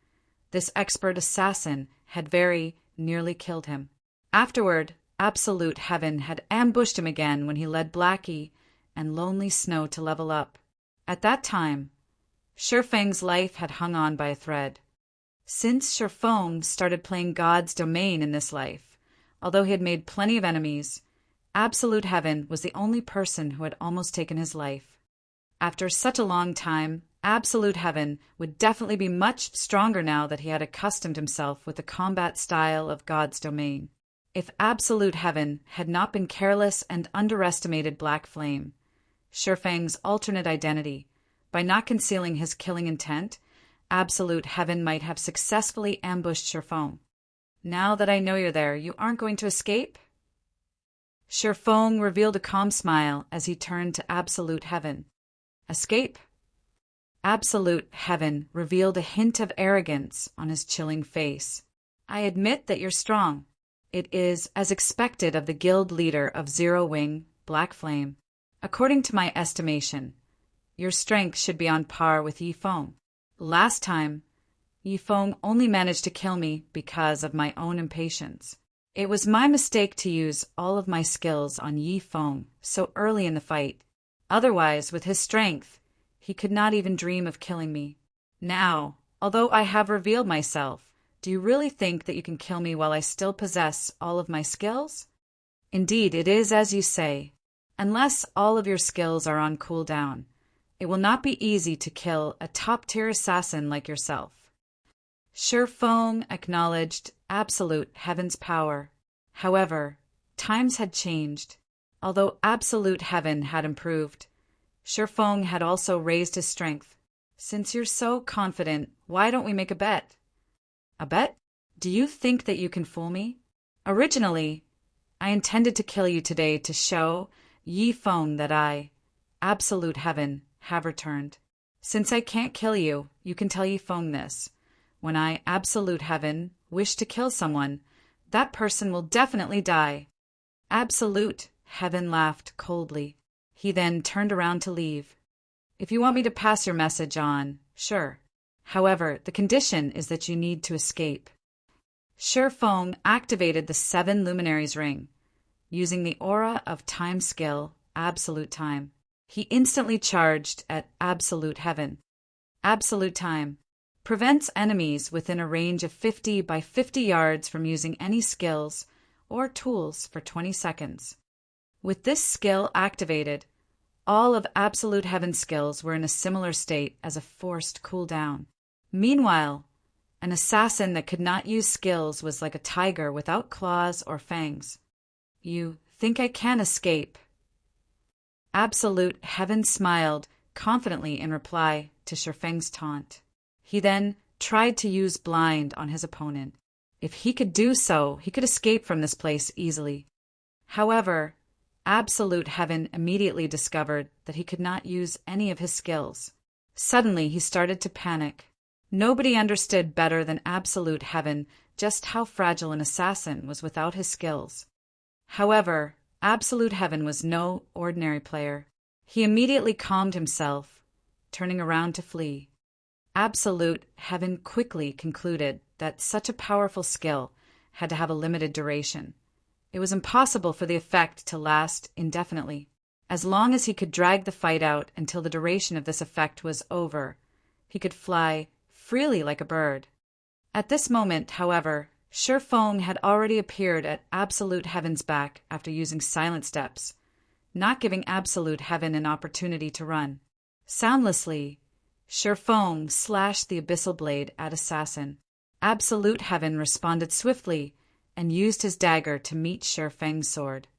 A: this expert assassin had very nearly killed him. Afterward, Absolute Heaven had ambushed him again when he led Blackie and Lonely Snow to level up. At that time, Sherfang's life had hung on by a thread. Since Sherfong started playing God's domain in this life, although he had made plenty of enemies, Absolute Heaven was the only person who had almost taken his life. After such a long time, Absolute Heaven would definitely be much stronger now that he had accustomed himself with the combat style of God's domain. If Absolute Heaven had not been careless and underestimated Black Flame, Sherfang's alternate identity, by not concealing his killing intent, Absolute Heaven might have successfully ambushed Sherfong. "Now that I know you're there, you aren't going to escape?" Sherfong revealed a calm smile as he turned to Absolute Heaven. "Escape?" Absolute Heaven revealed a hint of arrogance on his chilling face. "I admit that you're strong. It is as expected of the guild leader of Zero Wing, Black Flame. According to my estimation, your strength should be on par with Yifeng. Last time, Yifeng only managed to kill me because of my own impatience. It was my mistake to use all of my skills on Yifeng so early in the fight. Otherwise, with his strength, he could not even dream of killing me. Now, although I have revealed myself, do you really think that you can kill me while I still possess all of my skills? Indeed, it is as you say. Unless all of your skills are on cooldown, it will not be easy to kill a top-tier assassin like yourself. Shi Feng acknowledged absolute heaven's power. However, times had changed. Although absolute heaven had improved, Shi Feng had also raised his strength. Since you're so confident, why don't we make a bet? A bet? Do you think that you can fool me? Originally, I intended to kill you today to show Yi Feng that I, absolute heaven, have returned. Since I can't kill you, you can tell Yi Feng this. When I, absolute heaven, wish to kill someone, that person will definitely die. Absolute heaven laughed coldly. He then turned around to leave. If you want me to pass your message on, sure. However, the condition is that you need to escape. Shi Feng activated the 7 Luminaries ring. Using the aura of time skill, absolute time, he instantly charged at absolute heaven. Absolute time prevents enemies within a range of 50 by 50 yards from using any skills or tools for 20 seconds. With this skill activated, all of absolute heaven's skills were in a similar state as a forced cooldown. Meanwhile, an assassin that could not use skills was like a tiger without claws or fangs. You think I can escape? Absolute heaven smiled confidently in reply to Shi Feng's taunt. He then tried to use blind on his opponent. If he could do so, he could escape from this place easily. However, absolute heaven immediately discovered that he could not use any of his skills. Suddenly, he started to panic. Nobody understood better than absolute heaven just how fragile an assassin was without his skills. However, absolute heaven was no ordinary player. He immediately calmed himself, turning around to flee. Absolute heaven quickly concluded that such a powerful skill had to have a limited duration. It was impossible for the effect to last indefinitely. As long as he could drag the fight out until the duration of this effect was over, he could fly freely like a bird. At this moment, however, Shi Feng had already appeared at absolute heaven's back after using silent steps, not giving absolute heaven an opportunity to run. Soundlessly, Shi Feng slashed the abyssal blade at assassin. Absolute heaven responded swiftly and used his dagger to meet Shi Feng's sword.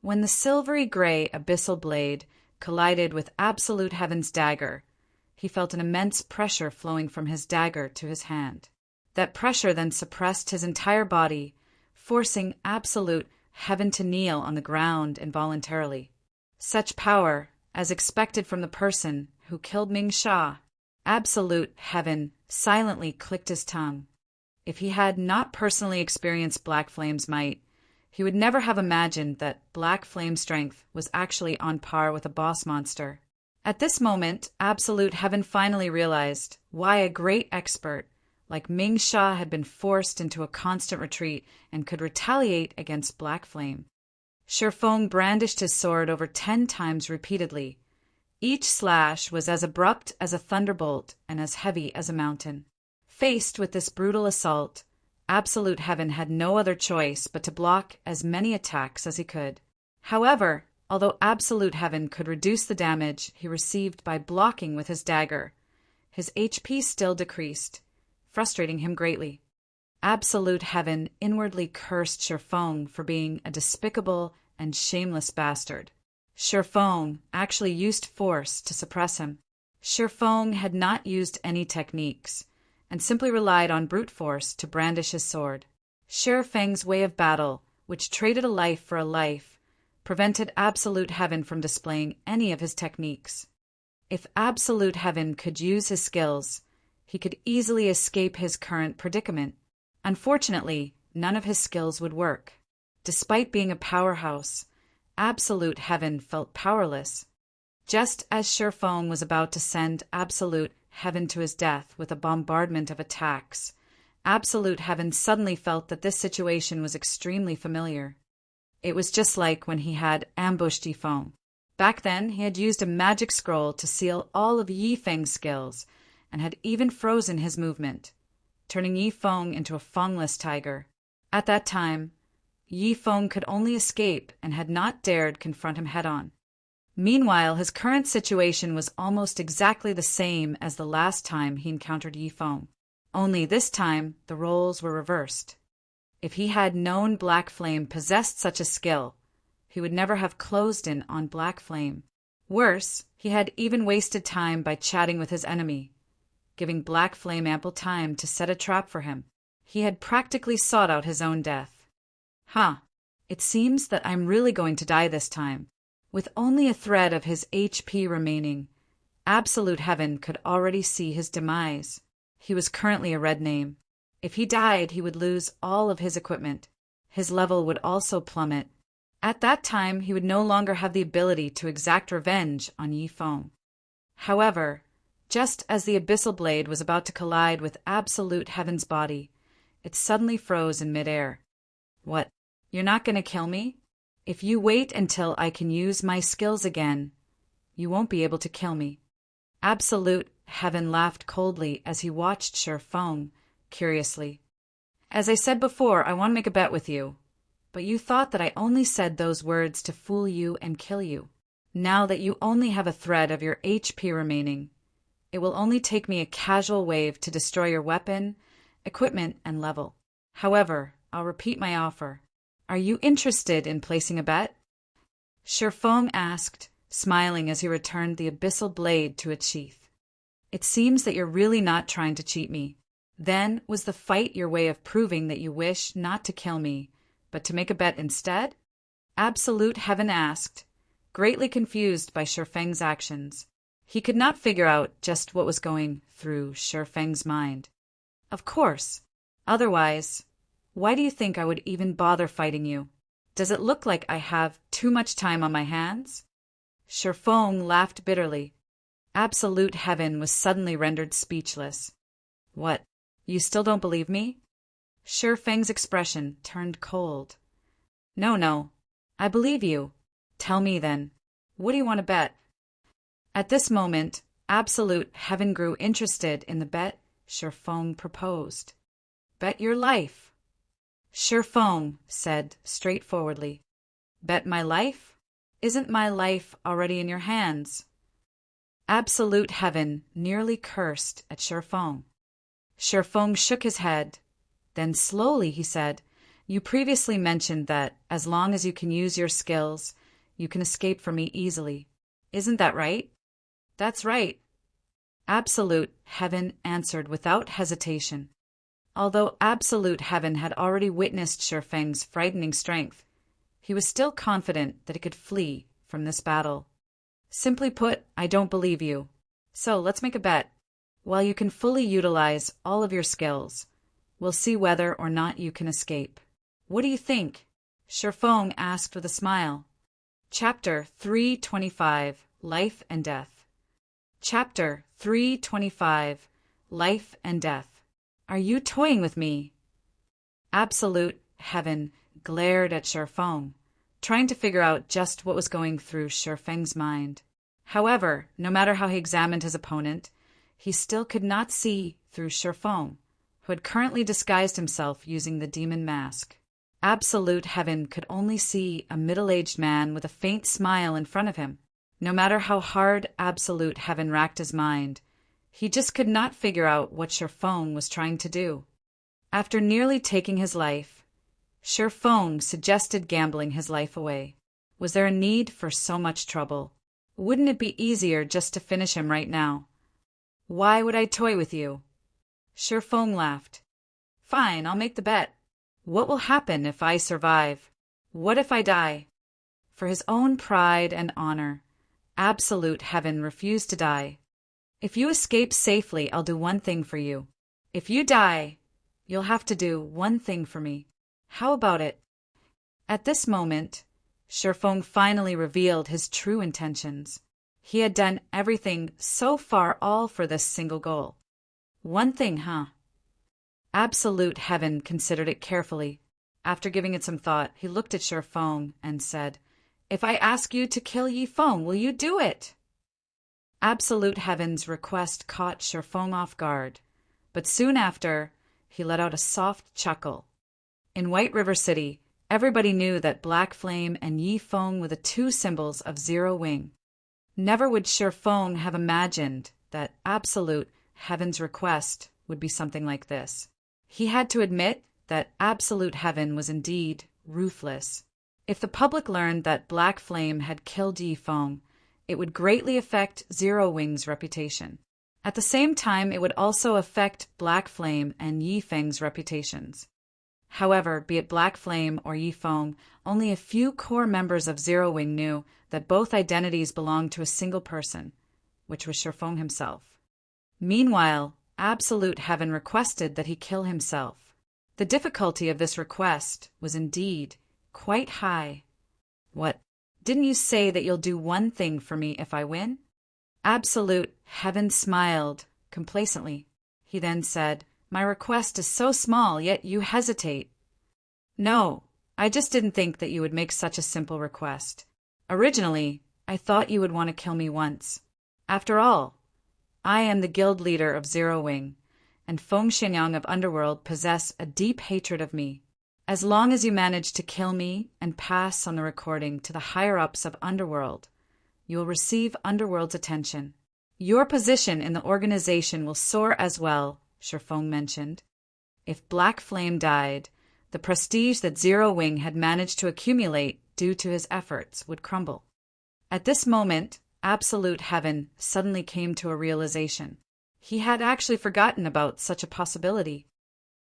A: When the silvery gray abyssal blade collided with absolute heaven's dagger, he felt an immense pressure flowing from his dagger to his hand. That pressure then suppressed his entire body, forcing absolute heaven to kneel on the ground involuntarily. Such power, as expected from the person who killed Ming Sha. Absolute heaven silently clicked his tongue. If he had not personally experienced Black Flame's might, he would never have imagined that Black Flame's strength was actually on par with a boss monster. At this moment, absolute heaven finally realized why a great expert like Ming Sha had been forced into a constant retreat and could retaliate against Black Flame. Shi Feng brandished his sword over 10 times repeatedly. Each slash was as abrupt as a thunderbolt and as heavy as a mountain. Faced with this brutal assault, absolute heaven had no other choice but to block as many attacks as he could. However, although absolute heaven could reduce the damage he received by blocking with his dagger, his HP still decreased, frustrating him greatly. Absolute heaven inwardly cursed Shi Feng for being a despicable and shameless bastard. Shi Feng actually used force to suppress him. Shi Feng had not used any techniques, and simply relied on brute force to brandish his sword. Shi Feng's way of battle, which traded a life for a life, prevented absolute heaven from displaying any of his techniques. If absolute heaven could use his skills, he could easily escape his current predicament. Unfortunately, none of his skills would work. Despite being a powerhouse, absolute heaven felt powerless. Just as Shi Feng was about to send absolute heaven to his death with a bombardment of attacks, absolute heaven suddenly felt that this situation was extremely familiar. It was just like when he had ambushed Yi Feng. Back then, he had used a magic scroll to seal all of Yi Feng's skills, and had even frozen his movement, turning Yi Feng into a Fengless tiger. At that time, Yi Feng could only escape and had not dared confront him head-on. Meanwhile, his current situation was almost exactly the same as the last time he encountered Yi Feng. Only this time, the roles were reversed. If he had known Black Flame possessed such a skill, he would never have closed in on Black Flame. Worse, he had even wasted time by chatting with his enemy, giving Black Flame ample time to set a trap for him. He had practically sought out his own death. It seems that I'm really going to die this time. With only a thread of his HP remaining, Absolute Heaven could already see his demise. He was currently a red name. If he died, he would lose all of his equipment. His level would also plummet. At that time, he would no longer have the ability to exact revenge on Yi Feng. However, just as the Abyssal Blade was about to collide with Absolute Heaven's body, it suddenly froze in midair. What? You're not going to kill me? If you wait until I can use my skills again, you won't be able to kill me. Absolute Heaven laughed coldly as he watched Shi Feng curiously. As I said before, I want to make a bet with you. But you thought that I only said those words to fool you and kill you. Now that you only have a thread of your HP remaining, it will only take me a casual wave to destroy your weapon, equipment, and level. However, I'll repeat my offer. Are you interested in placing a bet? Shi Feng asked, smiling as he returned the Abyssal Blade to its sheath. It seems that you're really not trying to cheat me. Then, was the fight your way of proving that you wish not to kill me, but to make a bet instead? Absolute Heaven asked, greatly confused by Shi Feng's actions. He could not figure out just what was going through Shi Feng's mind. Of course. Otherwise, why do you think I would even bother fighting you? Does it look like I have too much time on my hands? Shi Feng laughed bitterly. Absolute Heaven was suddenly rendered speechless. What? You still don't believe me? Shi Feng's expression turned cold. No. I believe you. Tell me then. What do you want to bet? At this moment, Absolute Heaven grew interested in the bet Shi Feng proposed. Bet your life. Shi Feng said straightforwardly. Bet my life? Isn't my life already in your hands? Absolute Heaven nearly cursed at Shi Feng. Shi Feng shook his head. Then slowly he said, You previously mentioned that, as long as you can use your skills, you can escape from me easily. Isn't that right? That's right. Absolute Heaven answered without hesitation. Although Absolute Heaven had already witnessed Shi Feng's frightening strength, he was still confident that he could flee from this battle. Simply put, I don't believe you. So let's make a bet. While you can fully utilize all of your skills, we'll see whether or not you can escape. What do you think? Shi Feng asked with a smile. Chapter 325, Life and Death. Chapter 325, Life and Death. Are you toying with me? Absolute Heaven glared at Shi Feng, trying to figure out just what was going through Shi Feng's mind. However, no matter how he examined his opponent, he still could not see through Shi Feng, who had currently disguised himself using the demon mask. Absolute Heaven could only see a middle-aged man with a faint smile in front of him. No matter how hard Absolute Heaven racked his mind, he just could not figure out what Shi Feng was trying to do. After nearly taking his life, Shi Feng suggested gambling his life away. Was there a need for so much trouble? Wouldn't it be easier just to finish him right now? Why would I toy with you? Shi Feng laughed. Fine, I'll make the bet. What will happen if I survive? What if I die? For his own pride and honor, Absolute Heaven refused to die. If you escape safely, I'll do one thing for you. If you die, you'll have to do one thing for me. How about it? At this moment, Shi Feng finally revealed his true intentions. He had done everything so far all for this single goal. One thing, huh? Absolute Heaven considered it carefully. After giving it some thought, he looked at Shi Feng and said, If I ask you to kill Yi Feng, will you do it? Absolute Heaven's request caught Shi Feng off guard, but soon after, he let out a soft chuckle. In White River City, Everybody knew that Black Flame and Yi Feng were the two symbols of Zero Wing. Never would Shi Feng have imagined that Absolute Heaven's request would be something like this. He had to admit that Absolute Heaven was indeed ruthless. If the public learned that Black Flame had killed Yi Feng, it would greatly affect Zero Wing's reputation. At the same time, it would also affect Black Flame and Yi Feng's reputations. However, be it Black Flame or Yi Feng, only a few core members of Zero Wing knew that both identities belonged to a single person, which was Shi Feng himself. Meanwhile, Absolute Heaven requested that he kill himself. The difficulty of this request was indeed quite high. What? Didn't you say that you'll do one thing for me if I win? Absolute Heaven smiled complacently. He then said, My request is so small, yet you hesitate. No, I just didn't think that you would make such a simple request. Originally, I thought you would want to kill me once. After all, I am the guild leader of Zero Wing, and Feng Xianyang of Underworld possess a deep hatred of me. As long as you manage to kill me and pass on the recording to the higher-ups of Underworld, you will receive Underworld's attention. Your position in the organization will soar as well, Shi Feng mentioned. If Black Flame died, the prestige that Zero Wing had managed to accumulate due to his efforts would crumble. At this moment, Absolute Heaven suddenly came to a realization. He had actually forgotten about such a possibility.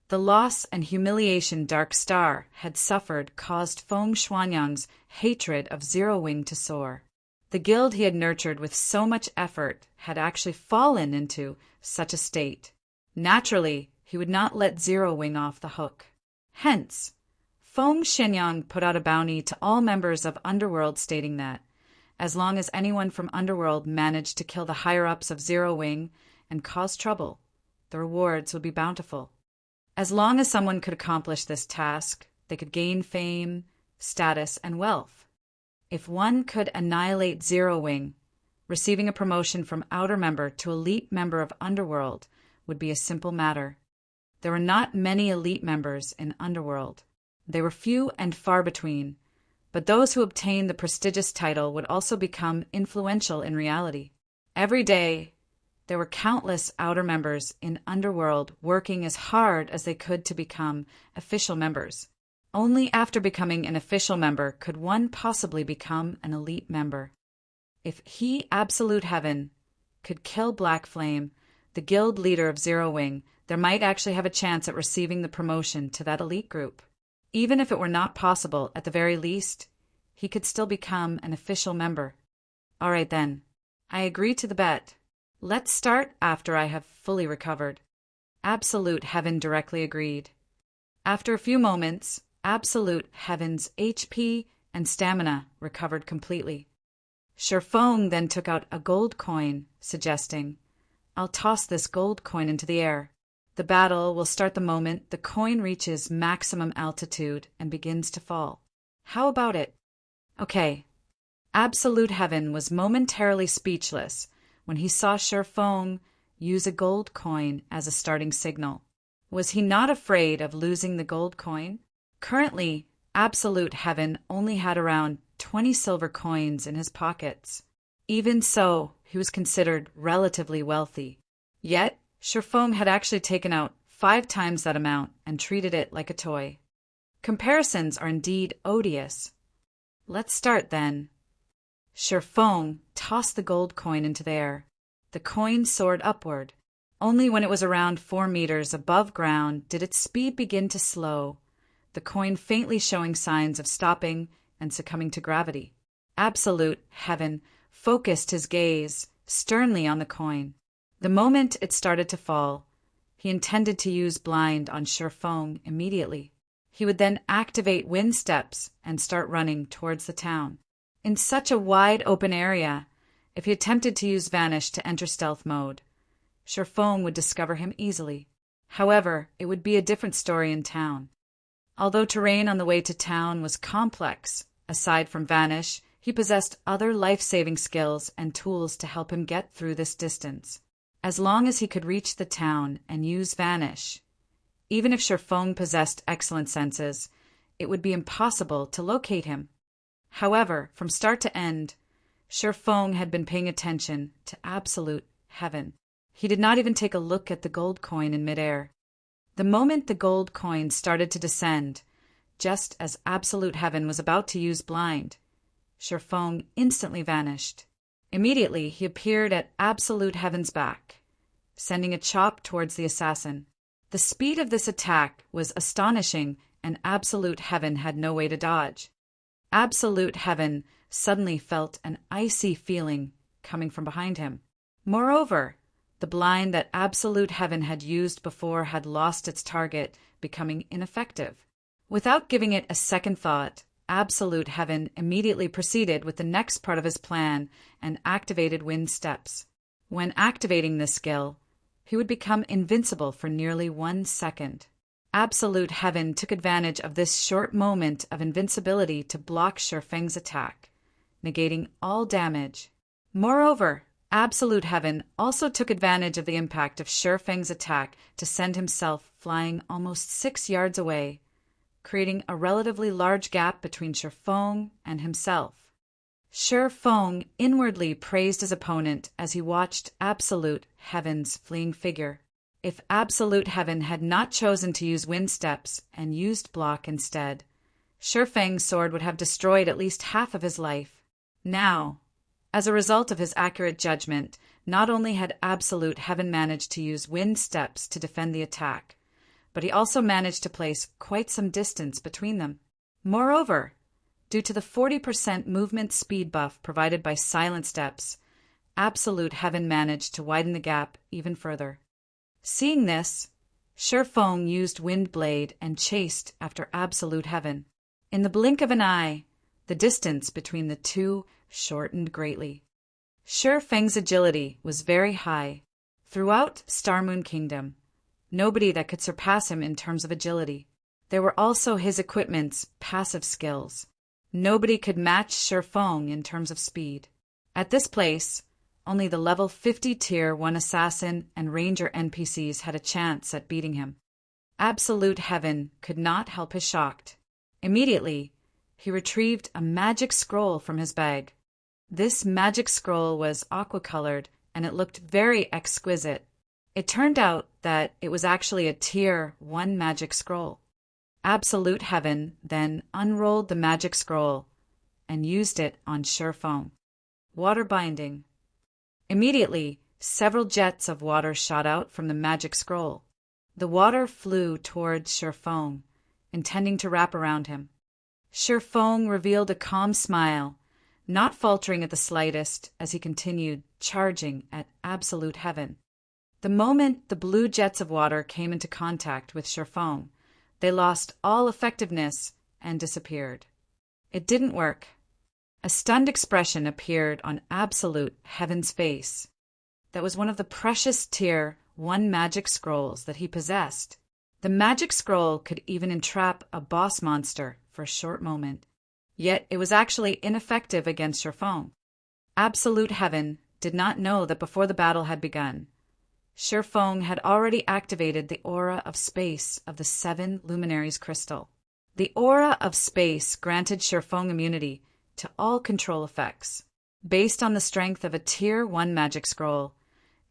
A: The loss and humiliation Dark Star had suffered caused Feng Xianyang's hatred of Zero Wing to soar. The guild he had nurtured with so much effort had actually fallen into such a state. Naturally, he would not let Zero Wing off the hook. Hence, Feng Xianyang put out a bounty to all members of Underworld stating that, as long as anyone from Underworld managed to kill the higher-ups of Zero Wing and cause trouble, the rewards would be bountiful. As long as someone could accomplish this task, they could gain fame, status, and wealth. If one could annihilate Zero Wing, receiving a promotion from outer member to elite member of Underworld would be a simple matter. There were not many elite members in Underworld. They were few and far between, but those who obtained the prestigious title would also become influential in reality. Every day, there were countless outer members in Underworld working as hard as they could to become official members. Only after becoming an official member could one possibly become an elite member. If he, Absolute Heaven, could kill Black Flame, the guild leader of Zero Wing, there might actually have a chance at receiving the promotion to that elite group. Even if it were not possible, at the very least, he could still become an official member. All right then, I agree to the bet. Let's start after I have fully recovered. Absolute Heaven directly agreed. After a few moments, Absolute Heaven's HP and stamina recovered completely. Shi Feng then took out a gold coin, suggesting, I'll toss this gold coin into the air. The battle will start the moment the coin reaches maximum altitude and begins to fall. How about it? Okay. Absolute Heaven was momentarily speechless when he saw Shi Feng use a gold coin as a starting signal. Was he not afraid of losing the gold coin? Currently, Absolute Heaven only had around 20 silver coins in his pockets. Even so, he was considered relatively wealthy. Yet, Shi Feng had actually taken out 5 times that amount and treated it like a toy. Comparisons are indeed odious. Let's start then. Shi Feng tossed the gold coin into the air. The coin soared upward. Only when it was around 4 meters above ground did its speed begin to slow, the coin faintly showing signs of stopping and succumbing to gravity. Absolute Heaven focused his gaze sternly on the coin. The moment it started to fall, he intended to use blind on Shi Feng immediately. He would then activate wind steps and start running towards the town. In such a wide open area, if he attempted to use vanish to enter stealth mode, Shi Feng would discover him easily. However, it would be a different story in town. Although terrain on the way to town was complex, aside from vanish, he possessed other life-saving skills and tools to help him get through this distance. As long as he could reach the town and use vanish, even if Shi Feng possessed excellent senses, it would be impossible to locate him. However, from start to end, Feng had been paying attention to absolute heaven. He did not even take a look at the gold coin in midair. The moment the gold coin started to descend, just as absolute heaven was about to use blind, Feng instantly vanished. Immediately, he appeared at absolute heaven's back, sending a chop towards the assassin. The speed of this attack was astonishing, and absolute heaven had no way to dodge. Absolute heaven suddenly felt an icy feeling coming from behind him. Moreover, the blind that absolute heaven had used before had lost its target, becoming ineffective. Without giving it a second thought, absolute heaven immediately proceeded with the next part of his plan and activated wind steps. When activating this skill, he would become invincible for nearly 1 second. Absolute heaven took advantage of this short moment of invincibility to block Feng's attack, negating all damage. Moreover, absolute heaven also took advantage of the impact of Feng's attack to send himself flying almost 6 yards away, creating a relatively large gap between Feng and himself. Feng inwardly praised his opponent as he watched absolute heaven's fleeing figure. If absolute heaven had not chosen to use wind steps and used block instead, Feng's sword would have destroyed at least half of his life. Now, as a result of his accurate judgment, not only had absolute heaven managed to use wind steps to defend the attack, but he also managed to place quite some distance between them. Moreover, due to the 40% movement speed buff provided by silent steps, absolute heaven managed to widen the gap even further. Seeing this, Feng used Wind Blade and chased after absolute heaven. In the blink of an eye, the distance between the two shortened greatly. Feng's agility was very high. Throughout Star Moon Kingdom, nobody that could surpass him in terms of agility. There were also his equipment's passive skills. Nobody could match Feng in terms of speed. At this place, only the level 50 Tier 1 assassin and ranger NPCs had a chance at beating him. Absolute heaven could not help his shocked. Immediately, he retrieved a magic scroll from his bag. This magic scroll was aqua-colored, and it looked very exquisite. It turned out that it was actually a Tier 1 magic scroll. Absolute heaven then unrolled the magic scroll and used it on Feng. Water binding. Immediately, several jets of water shot out from the magic scroll. The water flew towards Feng, intending to wrap around him. Feng revealed a calm smile, not faltering at the slightest as he continued charging at absolute heaven. The moment the blue jets of water came into contact with Feng, they lost all effectiveness and disappeared. It didn't work. A stunned expression appeared on absolute heaven's face. That was one of the precious Tier 1 magic scrolls that he possessed. The magic scroll could even entrap a boss monster for a short moment. Yet it was actually ineffective against Feng. Absolute heaven did not know that before the battle had begun, Feng had already activated the aura of space of the 7 luminaries crystal. The aura of space granted Feng immunity to all control effects. Based on the strength of a Tier 1 magic scroll,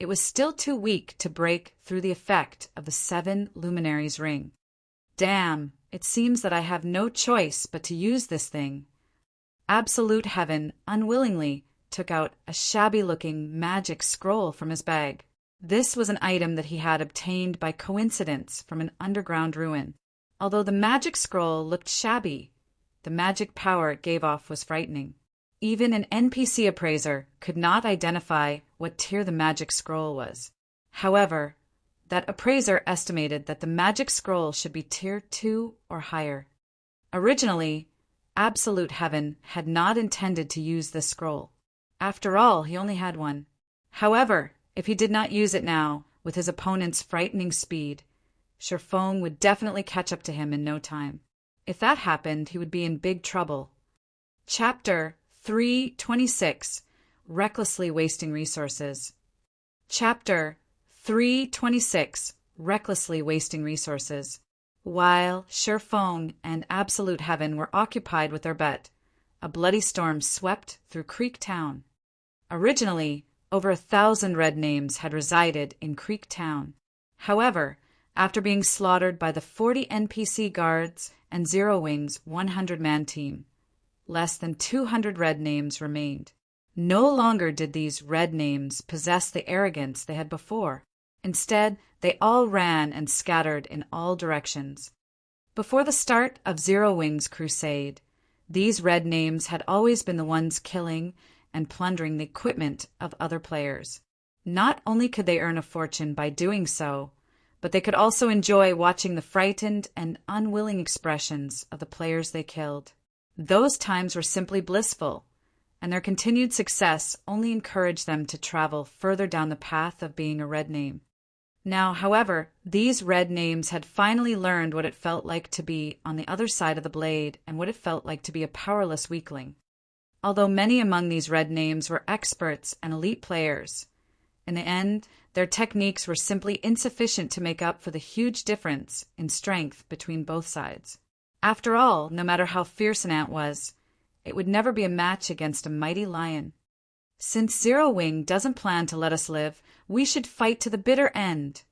A: it was still too weak to break through the effect of the 7 luminaries ring. Damn, it seems that I have no choice but to use this thing. Absolute heaven unwillingly took out a shabby-looking magic scroll from his bag. This was an item that he had obtained by coincidence from an underground ruin. Although the magic scroll looked shabby, the magic power it gave off was frightening. Even an NPC appraiser could not identify what tier the magic scroll was. However, that appraiser estimated that the magic scroll should be Tier 2 or higher. Originally, Absolute Heaven had not intended to use this scroll. After all, he only had one. However, if he did not use it now, with his opponent's frightening speed, Feng would definitely catch up to him in no time. If that happened, he would be in big trouble. Chapter 326, Recklessly Wasting Resources. Chapter 326, Recklessly Wasting Resources. While Sherfong and Absolute Heaven were occupied with their bet, a bloody storm swept through Creek Town. Originally, over 1,000 red names had resided in Creek Town. However, after being slaughtered by the 40 NPC guards and Zero Wing's 100-man team, less than 200 red names remained. No longer did these red names possess the arrogance they had before. Instead, they all ran and scattered in all directions. Before the start of Zero Wing's crusade, these red names had always been the ones killing and plundering the equipment of other players. Not only could they earn a fortune by doing so, but they could also enjoy watching the frightened and unwilling expressions of the players they killed. Those times were simply blissful, and their continued success only encouraged them to travel further down the path of being a red name. Now, however, these red names had finally learned what it felt like to be on the other side of the blade and what it felt like to be a powerless weakling. Although many among these red names were experts and elite players, in the end, their techniques were simply insufficient to make up for the huge difference in strength between both sides. After all, no matter how fierce an ant was, it would never be a match against a mighty lion. Since Zero Wing doesn't plan to let us live, we should fight to the bitter end.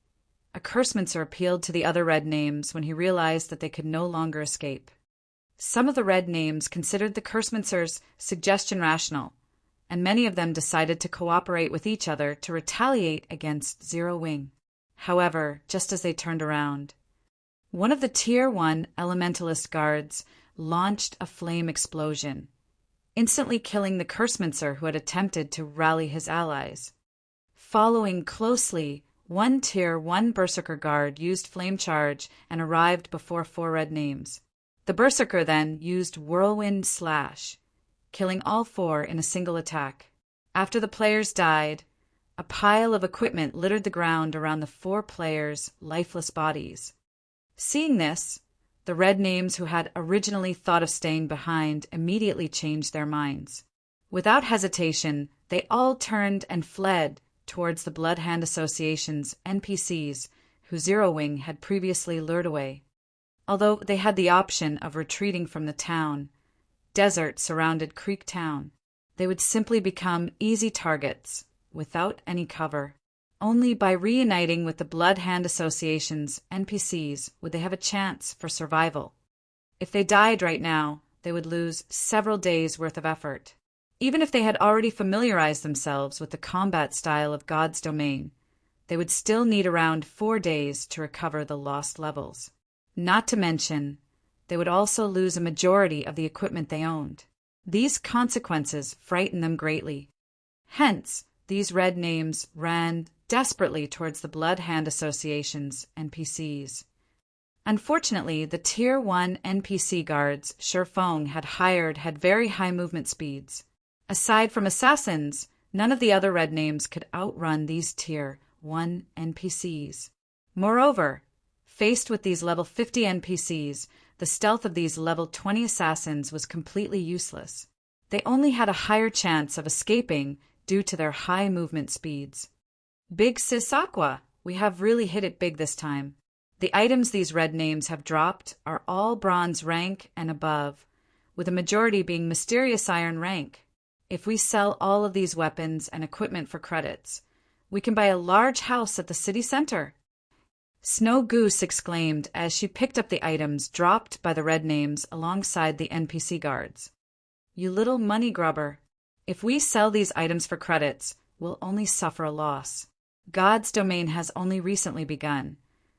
A: A cursemancer appealed to the other red names when he realized that they could no longer escape. Some of the red names considered the cursemancer's suggestion rational, and many of them decided to cooperate with each other to retaliate against Zero Wing. However, just as they turned around, one of the Tier 1 Elementalist guards launched a flame explosion, instantly killing the cursemancer who had attempted to rally his allies. Following closely, one Tier 1 Berserker guard used Flame Charge and arrived before 4 red names. The Berserker then used Whirlwind Slash, killing all 4 in a single attack. After the players died, a pile of equipment littered the ground around the 4 players' lifeless bodies. Seeing this, the red names who had originally thought of staying behind immediately changed their minds. Without hesitation, they all turned and fled towards the Blood Hand Association's NPCs who Zero Wing had previously lured away. Although they had the option of retreating from the town, desert surrounded Creek Town. They would simply become easy targets, without any cover. Only by reuniting with the Blood Hand Association's NPCs would they have a chance for survival. If they died right now, they would lose several days' worth of effort. Even if they had already familiarized themselves with the combat style of God's domain, they would still need around 4 days to recover the lost levels. Not to mention, they would also lose a majority of the equipment they owned. These consequences frightened them greatly. Hence, these red names ran desperately towards the Blood Hand Association's NPCs. Unfortunately, the Tier 1 NPC guards Sherfong had hired had very high movement speeds. Aside from assassins, none of the other red names could outrun these Tier 1 NPCs. Moreover, faced with these level 50 NPCs, the stealth of these level 20 assassins was completely useless. They only had a higher chance of escaping due to their high movement speeds. Big Sis Aqua, we have really hit it big this time. The items these red names have dropped are all bronze rank and above, with a majority being mysterious iron rank. If we sell all of these weapons and equipment for credits, we can buy a large house at the city center. Snow Goose exclaimed as she picked up the items dropped by the red names alongside the NPC guards. You little money grubber. If we sell these items for credits, we'll only suffer a loss. God's domain has only recently begun,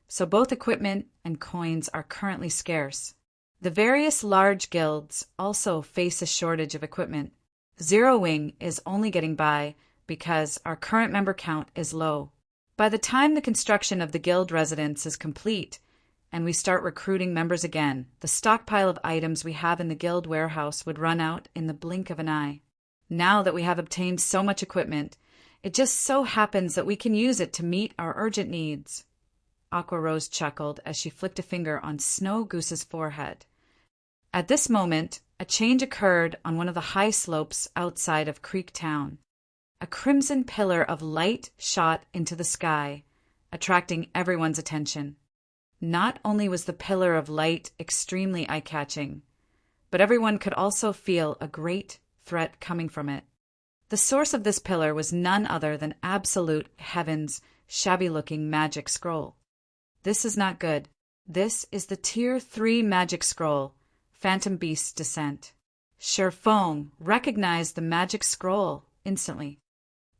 A: so both equipment and coins are currently scarce. The various large guilds also face a shortage of equipment. Zero Wing is only getting by because our current member count is low. By the time the construction of the guild residence is complete and we start recruiting members again, the stockpile of items we have in the guild warehouse would run out in the blink of an eye. Now that we have obtained so much equipment, it just so happens that we can use it to meet our urgent needs. Aqua Rose chuckled as she flicked a finger on Snow Goose's forehead. At this moment, a change occurred on one of the high slopes outside of Creek Town. A crimson pillar of light shot into the sky, attracting everyone's attention. Not only was the pillar of light extremely eye-catching, but everyone could also feel a great threat coming from it. The source of this pillar was none other than Absolute Heaven's shabby-looking magic scroll. This is not good. This is the Tier 3 magic scroll, Phantom Beast's Descent. Sherfong recognized the magic scroll instantly.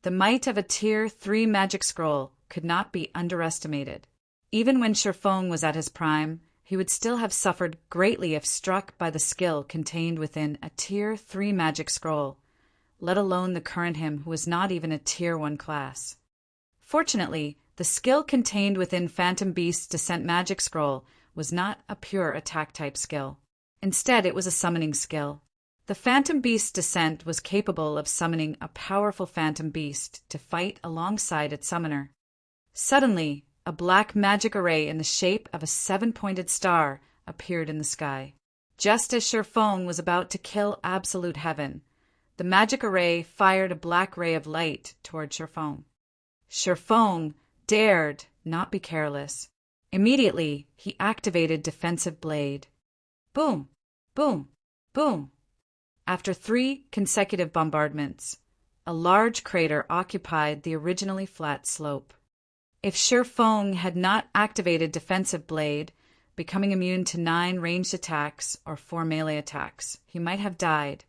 A: The might of a Tier 3 magic scroll could not be underestimated. Even when Sherfong was at his prime, he would still have suffered greatly if struck by the skill contained within a Tier 3 magic scroll, let alone the current him who was not even a Tier 1 class. Fortunately, the skill contained within Phantom Beast's Descent magic scroll was not a pure attack-type skill. Instead, it was a summoning skill. The Phantom Beast's Descent was capable of summoning a powerful Phantom Beast to fight alongside its summoner. Suddenly, a black magic array in the shape of a 7-pointed star appeared in the sky. Just as Sherfong was about to kill Absolute Heaven, the magic array fired a black ray of light toward Sherfong. Sherfong dared not be careless. Immediately, he activated Defensive Blade. Boom! Boom! Boom! After 3 consecutive bombardments, a large crater occupied the originally flat slope. If Sherfong had not activated Defensive Blade, becoming immune to 9 ranged attacks or 4 melee attacks, he might have died.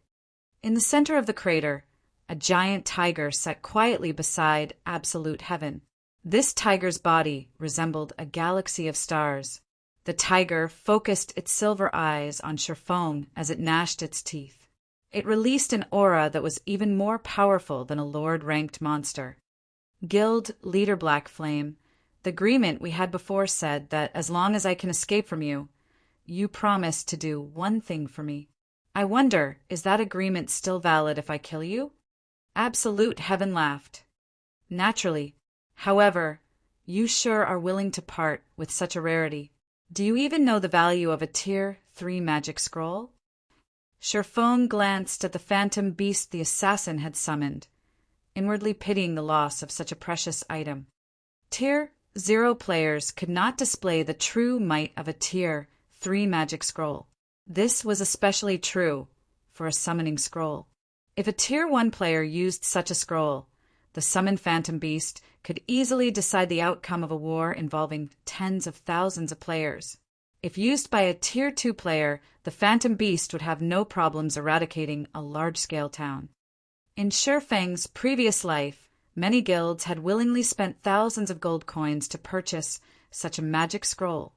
A: In the center of the crater, a giant tiger sat quietly beside Absolute Heaven. This tiger's body resembled a galaxy of stars. The tiger focused its silver eyes on Sherfong as it gnashed its teeth. It released an aura that was even more powerful than a Lord-ranked monster. Guild Leader Black Flame, the agreement we had before said that as long as I can escape from you, you promise to do one thing for me. I wonder, is that agreement still valid if I kill you? Absolute Heaven laughed. Naturally. However, you sure are willing to part with such a rarity. Do you even know the value of a Tier 3 magic scroll? Sherfong glanced at the Phantom Beast the assassin had summoned, inwardly pitying the loss of such a precious item. Tier 0 players could not display the true might of a Tier 3 magic scroll. This was especially true for a summoning scroll. If a Tier 1 player used such a scroll, the summoned Phantom Beast could easily decide the outcome of a war involving tens of thousands of players. If used by a Tier 2 player, the Phantom Beast would have no problems eradicating a large-scale town. In Sherfang's previous life, many guilds had willingly spent thousands of gold coins to purchase such a magic scroll.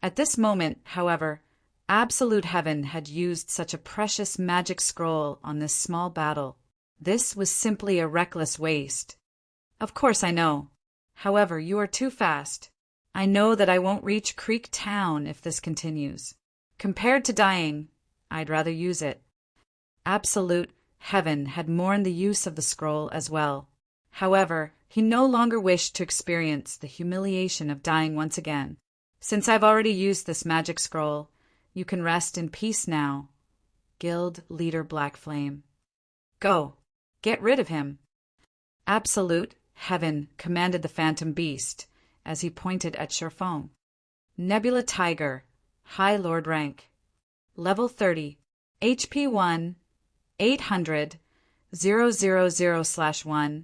A: At this moment, however, Absolute Heaven had used such a precious magic scroll on this small battle. This was simply a reckless waste. Of course I know. However, you are too fast. I know that I won't reach Creek Town if this continues. Compared to dying, I'd rather use it. Absolute Heaven had mourned the use of the scroll as well. However, he no longer wished to experience the humiliation of dying once again. Since I've already used this magic scroll, you can rest in peace now. Guild Leader Black Flame. Go. Get rid of him. Absolute Heaven commanded the Phantom Beast as he pointed at Sherfong. Nebula Tiger, High Lord rank. Level 30. HP 1, 800, 000/1,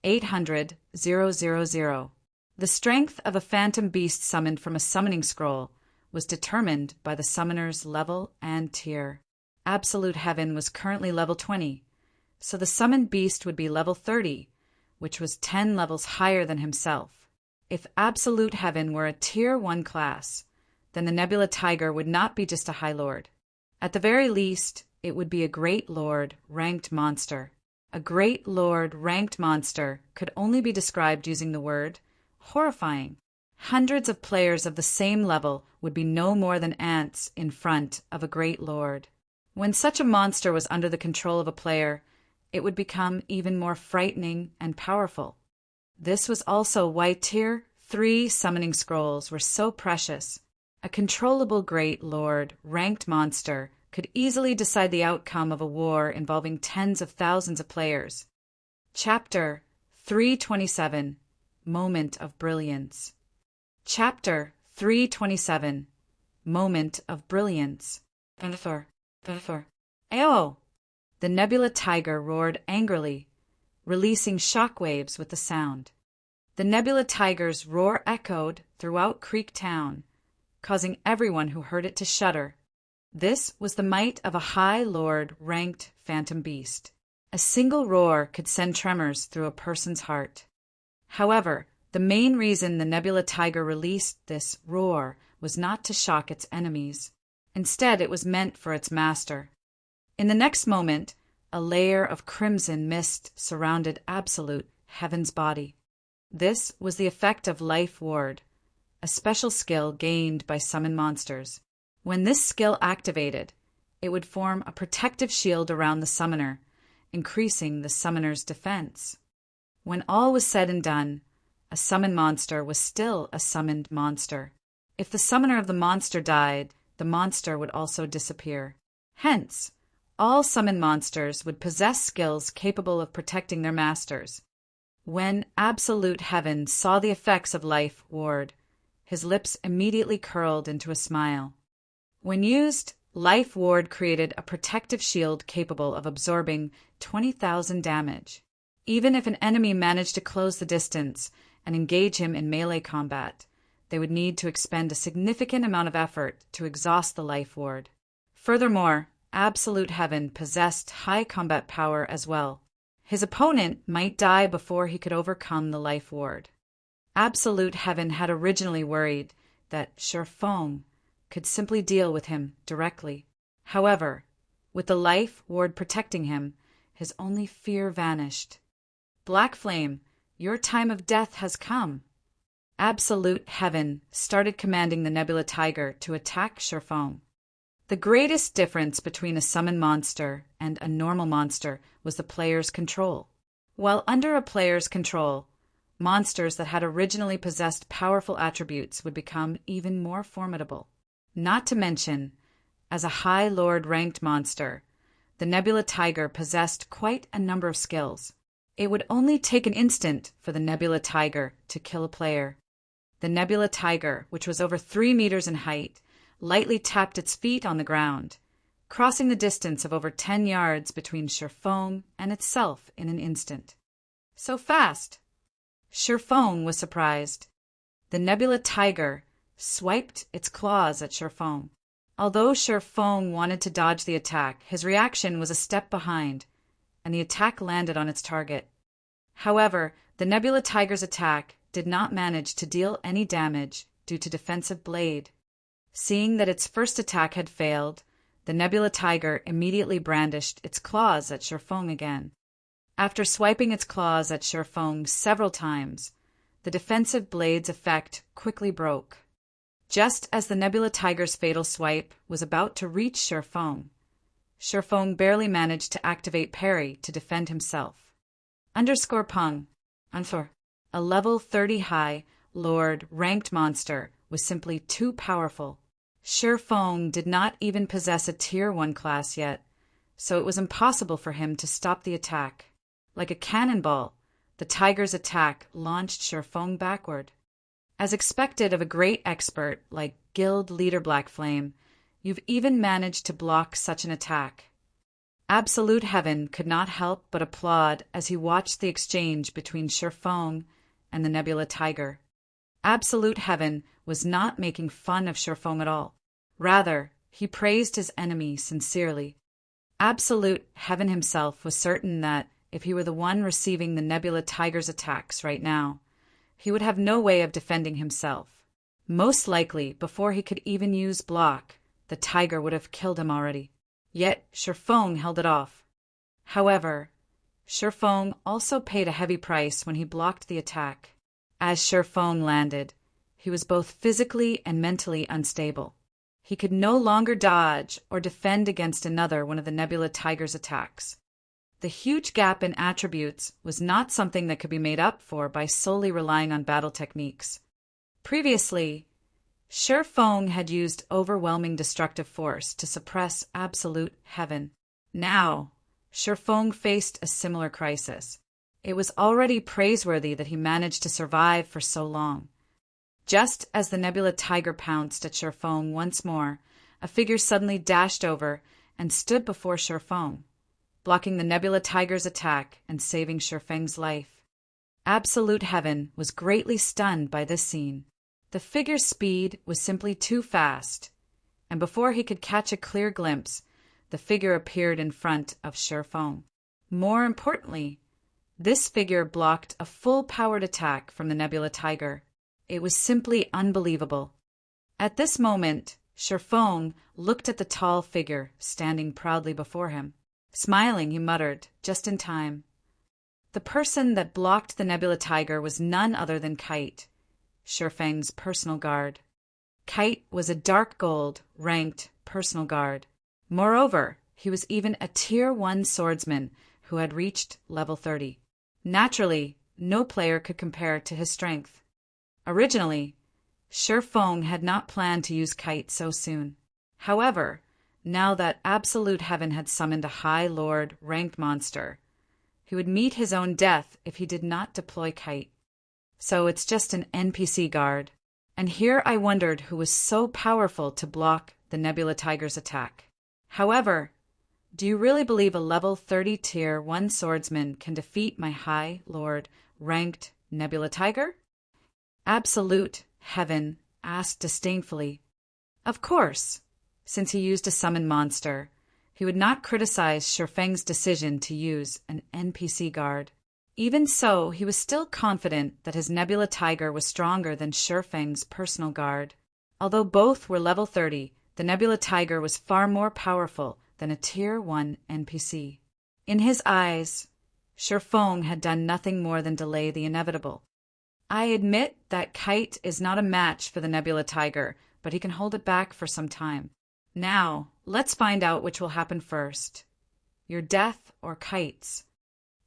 A: 800, 000. The strength of a Phantom Beast summoned from a summoning scroll was determined by the summoner's level and tier. Absolute Heaven was currently level 20, so the summoned beast would be level 30, which was 10 levels higher than himself. If Absolute Heaven were a Tier 1 class, then the Nebula Tiger would not be just a High Lord. At the very least, it would be a Great Lord ranked monster. A Great Lord ranked monster could only be described using the word horrifying. Hundreds of players of the same level would be no more than ants in front of a Great Lord. When such a monster was under the control of a player, it would become even more frightening and powerful. This was also why Tier 3 summoning scrolls were so precious. A controllable Great Lord ranked monster could easily decide the outcome of a war involving tens of thousands of players. Chapter 327, Moment of Brilliance. Chapter 3:27. Moment of brilliance. Benethor. Ayo! The nebula tiger roared angrily, releasing shock waves with the sound. The nebula tiger's roar echoed throughout Creek Town, causing everyone who heard it to shudder. This was the might of a high lord-ranked phantom beast. A single roar could send tremors through a person's heart. However, the main reason the nebula tiger released this roar was not to shock its enemies. Instead, it was meant for its master. In the next moment, a layer of crimson mist surrounded Absolute Heaven's body. This was the effect of Life Ward, a special skill gained by summoned monsters. When this skill activated, it would form a protective shield around the summoner, increasing the summoner's defense. When all was said and done, a summoned monster was still a summoned monster. If the summoner of the monster died, the monster would also disappear. Hence, all summoned monsters would possess skills capable of protecting their masters. When Absolute Heaven saw the effects of Life Ward, his lips immediately curled into a smile. When used, Life Ward created a protective shield capable of absorbing 20,000 damage. Even if an enemy managed to close the distance and engage him in melee combat, they would need to expend a significant amount of effort to exhaust the Life Ward. Furthermore, Absolute Heaven possessed high combat power as well. His opponent might die before he could overcome the Life Ward. Absolute Heaven had originally worried that Sherfong could simply deal with him directly. However, with the Life Ward protecting him, his only fear vanished. Black Flame, your time of death has come. Absolute Heaven started commanding the Nebula Tiger to attack Sherfong. The greatest difference between a summoned monster and a normal monster was the player's control. While under a player's control, monsters that had originally possessed powerful attributes would become even more formidable. Not to mention, as a High Lord-ranked monster, the Nebula Tiger possessed quite a number of skills. It would only take an instant for the Nebula Tiger to kill a player. The Nebula Tiger, which was over 3 meters in height, lightly tapped its feet on the ground, crossing the distance of over 10 yards between Sherfong and itself in an instant. So fast! Sherfong was surprised. The Nebula Tiger swiped its claws at Sherfong. Although Sherfong wanted to dodge the attack, his reaction was a step behind, and the attack landed on its target. However, the Nebula Tiger's attack did not manage to deal any damage due to defensive blade. Seeing that its first attack had failed, the Nebula Tiger immediately brandished its claws at Sherfong again. After swiping its claws at Sherfong several times, the defensive blade's effect quickly broke. Just as the Nebula Tiger's fatal swipe was about to reach Sherfong, Sherfong barely managed to activate parry to defend himself. _Pung. A level 30 high, Lord-ranked monster was simply too powerful. Sherfong did not even possess a Tier 1 class yet, so it was impossible for him to stop the attack. Like a cannonball, the tiger's attack launched Sherfong backward. As expected of a great expert like Guild Leader Black Flame, you've even managed to block such an attack. Absolute Heaven could not help but applaud as he watched the exchange between Sherfong and the Nebula Tiger. Absolute Heaven was not making fun of Sherfong at all. Rather, he praised his enemy sincerely. Absolute Heaven himself was certain that if he were the one receiving the Nebula Tiger's attacks right now, he would have no way of defending himself. Most likely, before he could even use block, the tiger would have killed him already. Yet Sherfong held it off. However, Sherfong also paid a heavy price when he blocked the attack. As Sherfong landed, he was both physically and mentally unstable. He could no longer dodge or defend against another one of the Nebula Tiger's attacks. The huge gap in attributes was not something that could be made up for by solely relying on battle techniques. Previously, Sherfong had used overwhelming destructive force to suppress Absolute Heaven. Now, Sherfong faced a similar crisis. It was already praiseworthy that he managed to survive for so long. Just as the Nebula Tiger pounced at Sherfong once more, a figure suddenly dashed over and stood before Sherfong, blocking the Nebula Tiger's attack and saving Sherfeng's life. Absolute Heaven was greatly stunned by this scene. The figure's speed was simply too fast, and before he could catch a clear glimpse, the figure appeared in front of Sherfong. More importantly, this figure blocked a full-powered attack from the Nebula Tiger. It was simply unbelievable. At this moment, Sherfong looked at the tall figure standing proudly before him. Smiling, he muttered, just in time. The person that blocked the Nebula Tiger was none other than Kite, Sherfeng's personal guard. Kite was a dark gold, ranked personal guard. Moreover, he was even a Tier 1 swordsman who had reached level 30. Naturally, no player could compare to his strength. Originally, Sherfong had not planned to use Kite so soon. However, now that Absolute Heaven had summoned a High Lord ranked monster, he would meet his own death if he did not deploy Kite. So it's just an NPC guard. And here I wondered who was so powerful to block the Nebula Tiger's attack. However, do you really believe a level 30 Tier 1 swordsman can defeat my High Lord ranked Nebula Tiger? Absolute Heaven asked disdainfully. Of course, since he used a summon monster, he would not criticize Sherfeng's decision to use an NPC guard. Even so, he was still confident that his Nebula Tiger was stronger than Sherfeng's personal guard. Although both were level 30, the Nebula Tiger was far more powerful than a Tier 1 NPC. In his eyes, Sherfong had done nothing more than delay the inevitable. I admit that Kite is not a match for the Nebula Tiger, but he can hold it back for some time. Now, let's find out which will happen first. Your death or Kite's?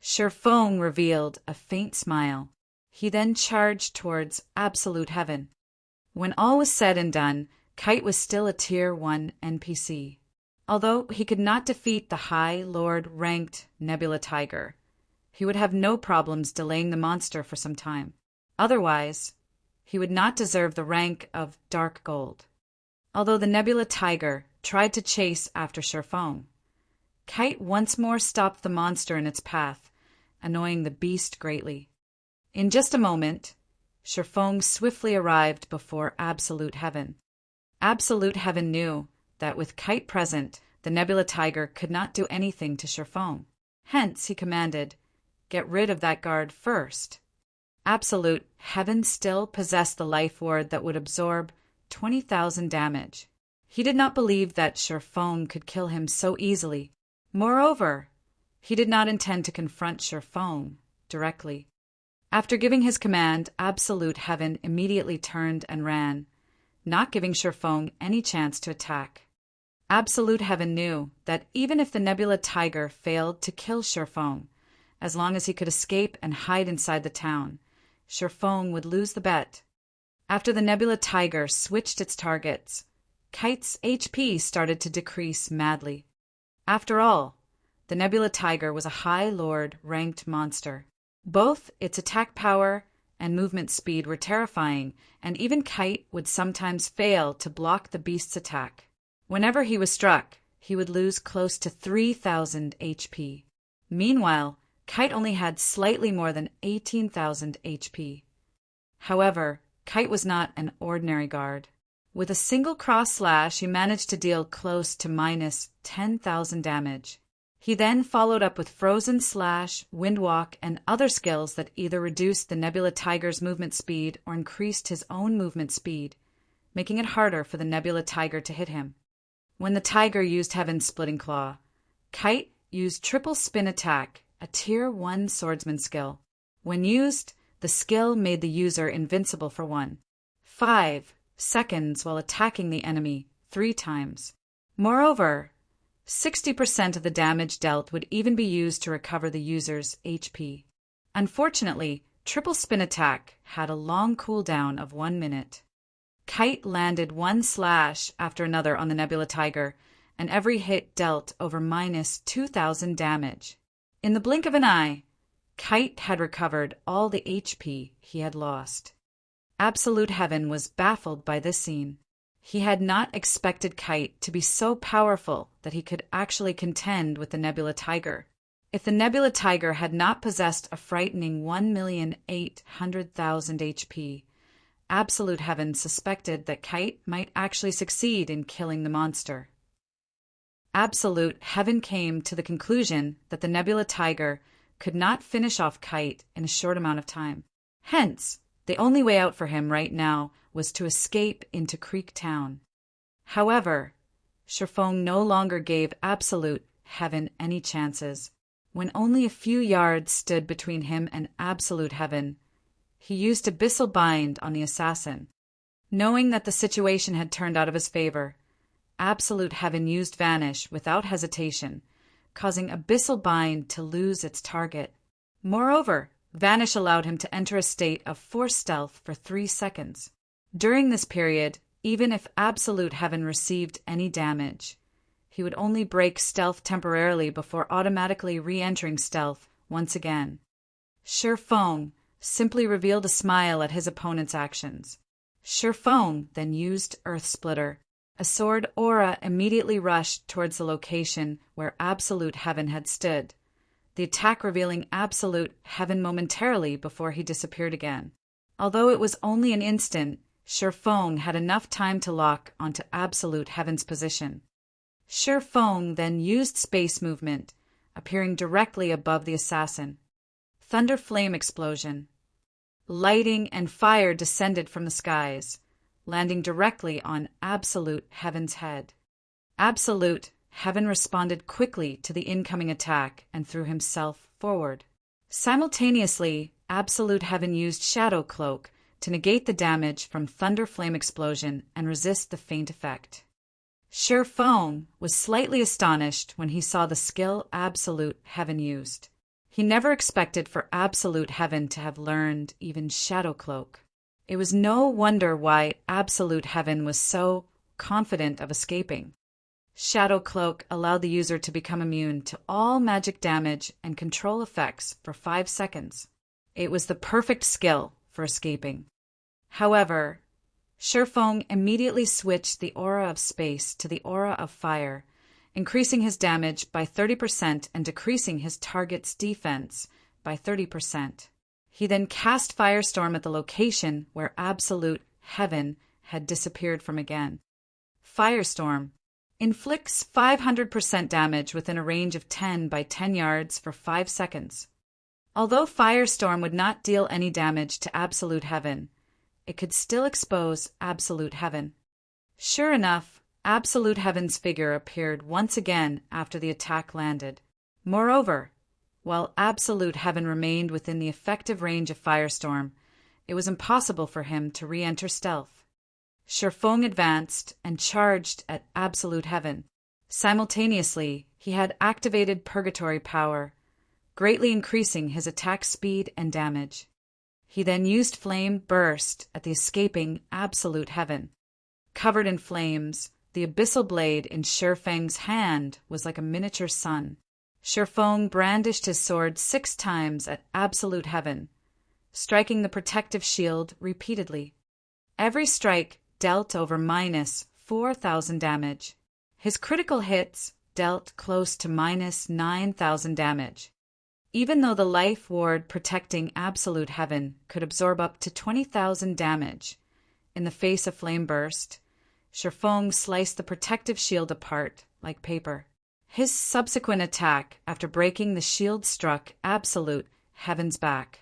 A: Sherfong revealed a faint smile. He then charged towards Absolute Heaven. When all was said and done, Kite was still a Tier 1 NPC. Although he could not defeat the High Lord ranked Nebula Tiger, he would have no problems delaying the monster for some time. Otherwise, he would not deserve the rank of Dark Gold. Although the Nebula Tiger tried to chase after Sherfong, Kite once more stopped the monster in its path, annoying the beast greatly. In just a moment, Sherfong swiftly arrived before Absolute Heaven. Absolute Heaven knew that with Kite present, the Nebula Tiger could not do anything to Sherfong. Hence, he commanded, "Get rid of that guard first." Absolute Heaven still possessed the life ward that would absorb 20,000 damage. He did not believe that Sherfong could kill him so easily. Moreover, he did not intend to confront Sherfong directly. After giving his command, Absolute Heaven immediately turned and ran, not giving Sherfong any chance to attack. Absolute Heaven knew that even if the Nebula Tiger failed to kill Sherfong, as long as he could escape and hide inside the town, Sherfong would lose the bet. After the Nebula Tiger switched its targets, Kite's HP started to decrease madly. After all, the Nebula Tiger was a High Lord ranked monster. Both its attack power and movement speed were terrifying, and even Kite would sometimes fail to block the beast's attack. Whenever he was struck, he would lose close to 3,000 HP. Meanwhile, Kite only had slightly more than 18,000 HP. However, Kite was not an ordinary guard. With a single cross slash, he managed to deal close to minus 10,000 damage. He then followed up with Frozen Slash, Windwalk, and other skills that either reduced the Nebula Tiger's movement speed or increased his own movement speed, making it harder for the Nebula Tiger to hit him. When the Tiger used Heaven's Splitting Claw, Kite used Triple Spin Attack, a Tier 1 swordsman skill. When used, the skill made the user invincible for 5 seconds while attacking the enemy 3 times. Moreover, 60% of the damage dealt would even be used to recover the user's HP. Unfortunately, Triple Spin Attack had a long cooldown of 1 minute. Kite landed one slash after another on the Nebula Tiger, and every hit dealt over minus 2,000 damage. In the blink of an eye, Kite had recovered all the HP he had lost. Absolute Heaven was baffled by this scene. He had not expected Kite to be so powerful that he could actually contend with the Nebula Tiger. If the Nebula Tiger had not possessed a frightening 1,800,000 HP, Absolute Heaven suspected that Kite might actually succeed in killing the monster. Absolute Heaven came to the conclusion that the Nebula Tiger could not finish off Kite in a short amount of time. Hence, the only way out for him right now was to escape into Creek Town. However, Sherfong no longer gave Absolute Heaven any chances. When only a few yards stood between him and Absolute Heaven, he used Abyssal Bind on the assassin. Knowing that the situation had turned out of his favor, Absolute Heaven used Vanish without hesitation, causing Abyssal Bind to lose its target. Moreover, Vanish allowed him to enter a state of forced stealth for 3 seconds. During this period, even if Absolute Heaven received any damage, he would only break stealth temporarily before automatically re-entering stealth once again. Sherfong simply revealed a smile at his opponent's actions. Sherfong then used Earth Splitter. A sword aura immediately rushed towards the location where Absolute Heaven had stood, the attack revealing Absolute Heaven momentarily before he disappeared again. Although it was only an instant, Sherfong had enough time to lock onto Absolute Heaven's position. Sherfong then used space movement, appearing directly above the assassin. Thunder Flame Explosion. Lighting and fire descended from the skies, landing directly on Absolute Heaven's head. Absolute Heaven responded quickly to the incoming attack and threw himself forward. Simultaneously, Absolute Heaven used Shadow Cloak to negate the damage from Thunder Flame Explosion and resist the faint effect. Sherfong was slightly astonished when he saw the skill Absolute Heaven used. He never expected for Absolute Heaven to have learned even Shadow Cloak. It was no wonder why Absolute Heaven was so confident of escaping. Shadow Cloak allowed the user to become immune to all magic damage and control effects for 5 seconds. It was the perfect skill for escaping. However, Sherfong immediately switched the aura of space to the aura of fire, increasing his damage by 30% and decreasing his target's defense by 30%. He then cast Firestorm at the location where Absolute Heaven had disappeared from again. Firestorm inflicts 500% damage within a range of 10 by 10 yards for 5 seconds. Although Firestorm would not deal any damage to Absolute Heaven, it could still expose Absolute Heaven. Sure enough, Absolute Heaven's figure appeared once again after the attack landed. Moreover, while Absolute Heaven remained within the effective range of Firestorm, it was impossible for him to re-enter stealth. Sherfong advanced and charged at Absolute Heaven. Simultaneously, he had activated Purgatory Power, greatly increasing his attack speed and damage. He then used Flame Burst at the escaping Absolute Heaven. Covered in flames, the abyssal blade in Sherfang's hand was like a miniature sun. Sherfong brandished his sword 6 times at Absolute Heaven, striking the protective shield repeatedly. Every strike dealt over minus 4,000 damage. His critical hits dealt close to minus 9,000 damage. Even though the life ward protecting Absolute Heaven could absorb up to 20,000 damage, in the face of Flame Burst, Sherfong sliced the protective shield apart like paper. His subsequent attack after breaking the shield struck Absolute Heaven's back.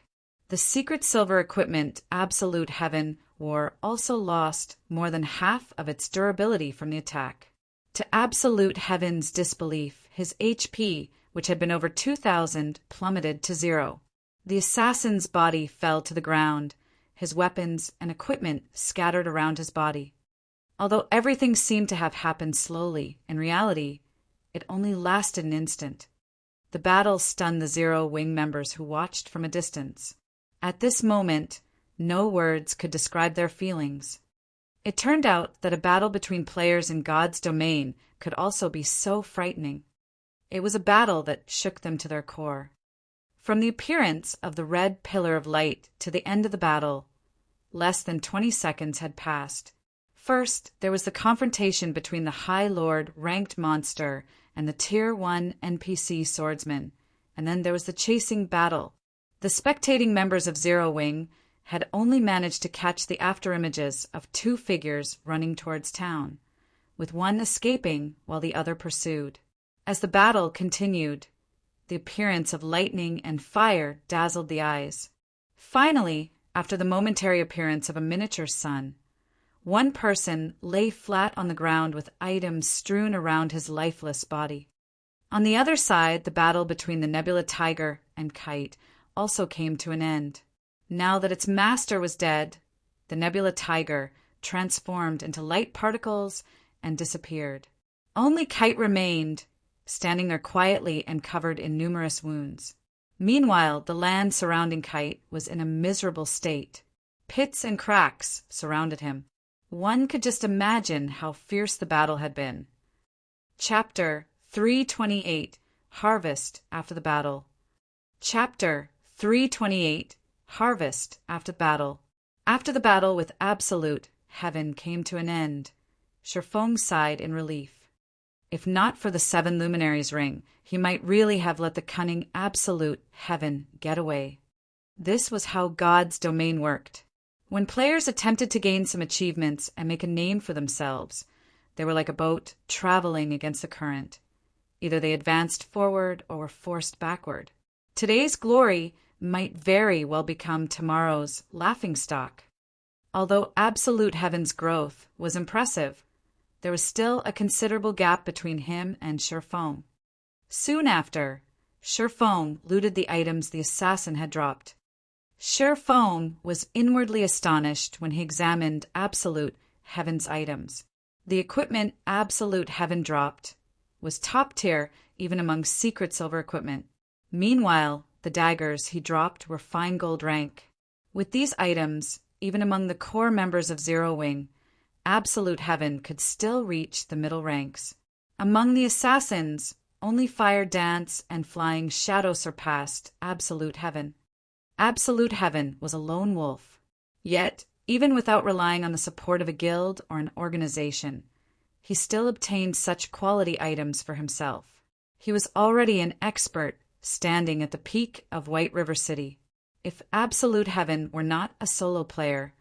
A: The secret silver equipment Absolute Heaven wore also lost more than half of its durability from the attack. To Absolute Heaven's disbelief, his HP, which had been over 2,000, plummeted to 0. The assassin's body fell to the ground, his weapons and equipment scattered around his body. Although everything seemed to have happened slowly, in reality, it only lasted an instant. The battle stunned the Zero Wing members who watched from a distance. At this moment, no words could describe their feelings. It turned out that a battle between players in God's domain could also be so frightening. It was a battle that shook them to their core. From the appearance of the red pillar of light to the end of the battle, less than 20 seconds had passed. First, there was the confrontation between the High Lord ranked monster and the Tier 1 NPC swordsman, and then there was the chasing battle. The spectating members of Zero Wing had only managed to catch the afterimages of two figures running towards town, with one escaping while the other pursued. As the battle continued, the appearance of lightning and fire dazzled the eyes. Finally, after the momentary appearance of a miniature sun, one person lay flat on the ground with items strewn around his lifeless body. On the other side, the battle between the Nebula Tiger and Kite also came to an end. Now that its master was dead, the Nebula Tiger transformed into light particles and disappeared. Only Kite remained, standing there quietly and covered in numerous wounds. Meanwhile, the land surrounding Kite was in a miserable state. Pits and cracks surrounded him. One could just imagine how fierce the battle had been. Chapter 328, Harvest After the Battle. Chapter 328, Harvest After the Battle. After the battle with Absolute, heaven came to an end. Shifeng sighed in relief. If not for the 7 luminaries ring, he might really have let the cunning Absolute heaven get away. This was how God's domain worked. When players attempted to gain some achievements and make a name for themselves, they were like a boat traveling against the current. Either they advanced forward or were forced backward. Today's glory might very well become tomorrow's laughingstock. Although Absolute Heaven's growth was impressive, there was still a considerable gap between him and Shifeng. Soon after, Shifeng looted the items the assassin had dropped. Shifeng was inwardly astonished when he examined Absolute Heaven's items. The equipment Absolute Heaven dropped was top tier even among secret silver equipment. Meanwhile, the daggers he dropped were fine gold rank. With these items, even among the core members of Zero Wing, Absolute Heaven could still reach the middle ranks. Among the assassins, only Fire Dance and Flying Shadow surpassed Absolute Heaven. Absolute Heaven was a lone wolf. Yet, even without relying on the support of a guild or an organization, he still obtained such quality items for himself. He was already an expert, standing at the peak of White River City. If Absolute Heaven were not a solo player,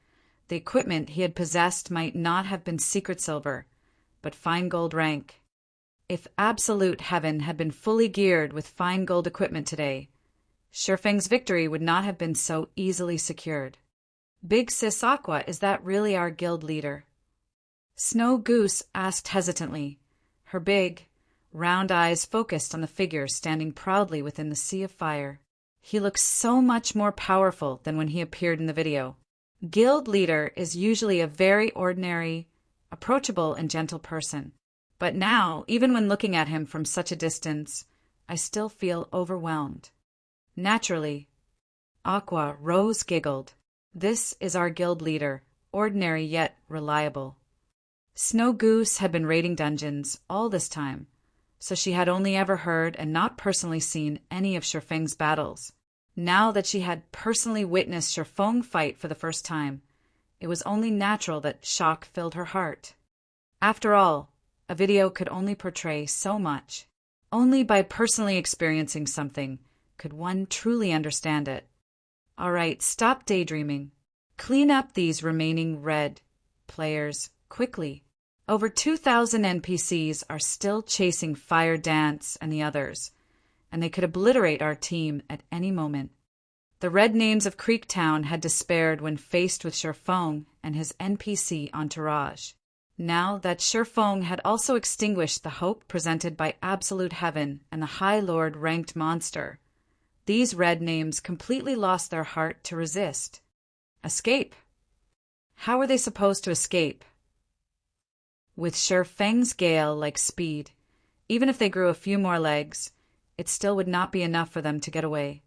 A: the equipment he had possessed might not have been secret silver, but fine gold rank. If Absolute Heaven had been fully geared with fine gold equipment today, Shifeng's victory would not have been so easily secured. Big Sis Aqua, is that really our guild leader? Snow Goose asked hesitantly, her big, round eyes focused on the figure standing proudly within the sea of fire. He looks so much more powerful than when he appeared in the video. Guild leader is usually a very ordinary, approachable and gentle person. But now, even when looking at him from such a distance, I still feel overwhelmed. Naturally, Aqua Rose giggled. This is our guild leader, ordinary yet reliable. Snow Goose had been raiding dungeons all this time, so she had only ever heard and not personally seen any of Shifeng's battles. Now that she had personally witnessed Shifeng fight for the first time, it was only natural that shock filled her heart. After all, a video could only portray so much. Only by personally experiencing something could one truly understand it. All right, stop daydreaming. Clean up these remaining red players quickly. Over 2,000 NPCs are still chasing Fire Dance and the others, and they could obliterate our team at any moment. The red names of Creektown had despaired when faced with Shifeng and his NPC entourage. Now that Shifeng had also extinguished the hope presented by Absolute Heaven and the High Lord ranked monster, these red names completely lost their heart to resist. Escape? How were they supposed to escape? With Shifeng's gale-like speed, even if they grew a few more legs, it still would not be enough for them to get away.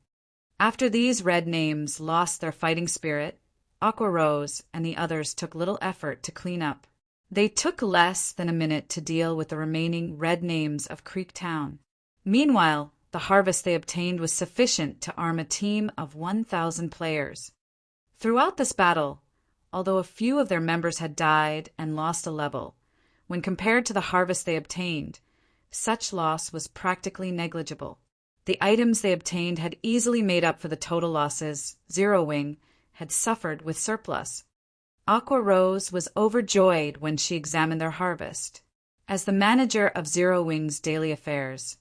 A: After these red names lost their fighting spirit, Aqua Rose and the others took little effort to clean up. They took less than a minute to deal with the remaining red names of Creektown. Meanwhile, the harvest they obtained was sufficient to arm a team of 1,000 players. Throughout this battle, although a few of their members had died and lost a level. When compared to the harvest they obtained, such loss was practically negligible. The items they obtained had easily made up for the total losses Zero Wing had suffered with surplus. Aqua Rose was overjoyed when she examined their harvest. As the manager of Zero Wing's daily affairs,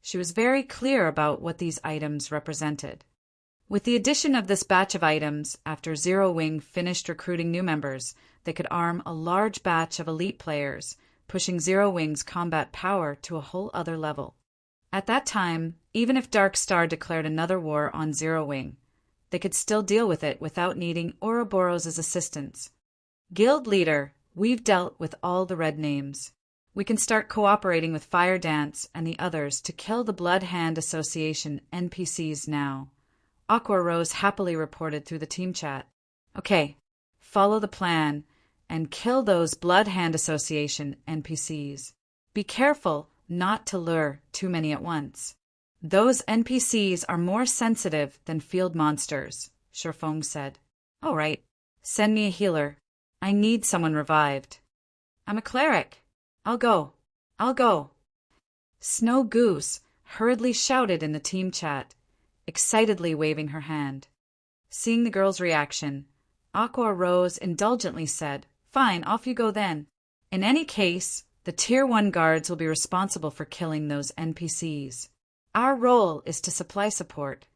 A: she was very clear about what these items represented. With the addition of this batch of items, after Zero Wing finished recruiting new members, they could arm a large batch of elite players, pushing Zero Wing's combat power to a whole other level. At that time, even if Dark Star declared another war on Zero Wing, they could still deal with it without needing Ouroboros' assistance. Guild leader, we've dealt with all the red names. We can start cooperating with Fire Dance and the others to kill the Blood Hand Association NPCs now. Aqua Rose happily reported through the team chat. Okay, follow the plan and kill those Blood Hand Association NPCs. Be careful not to lure too many at once. Those NPCs are more sensitive than field monsters, Shurfong said. All right, send me a healer. I need someone revived. I'm a cleric. I'll go. Snow Goose hurriedly shouted in the team chat, excitedly waving her hand. Seeing the girl's reaction, Aqua Rose indulgently said, Fine, off you go then. In any case, the Tier 1 guards will be responsible for killing those NPCs. Our role is to supply support.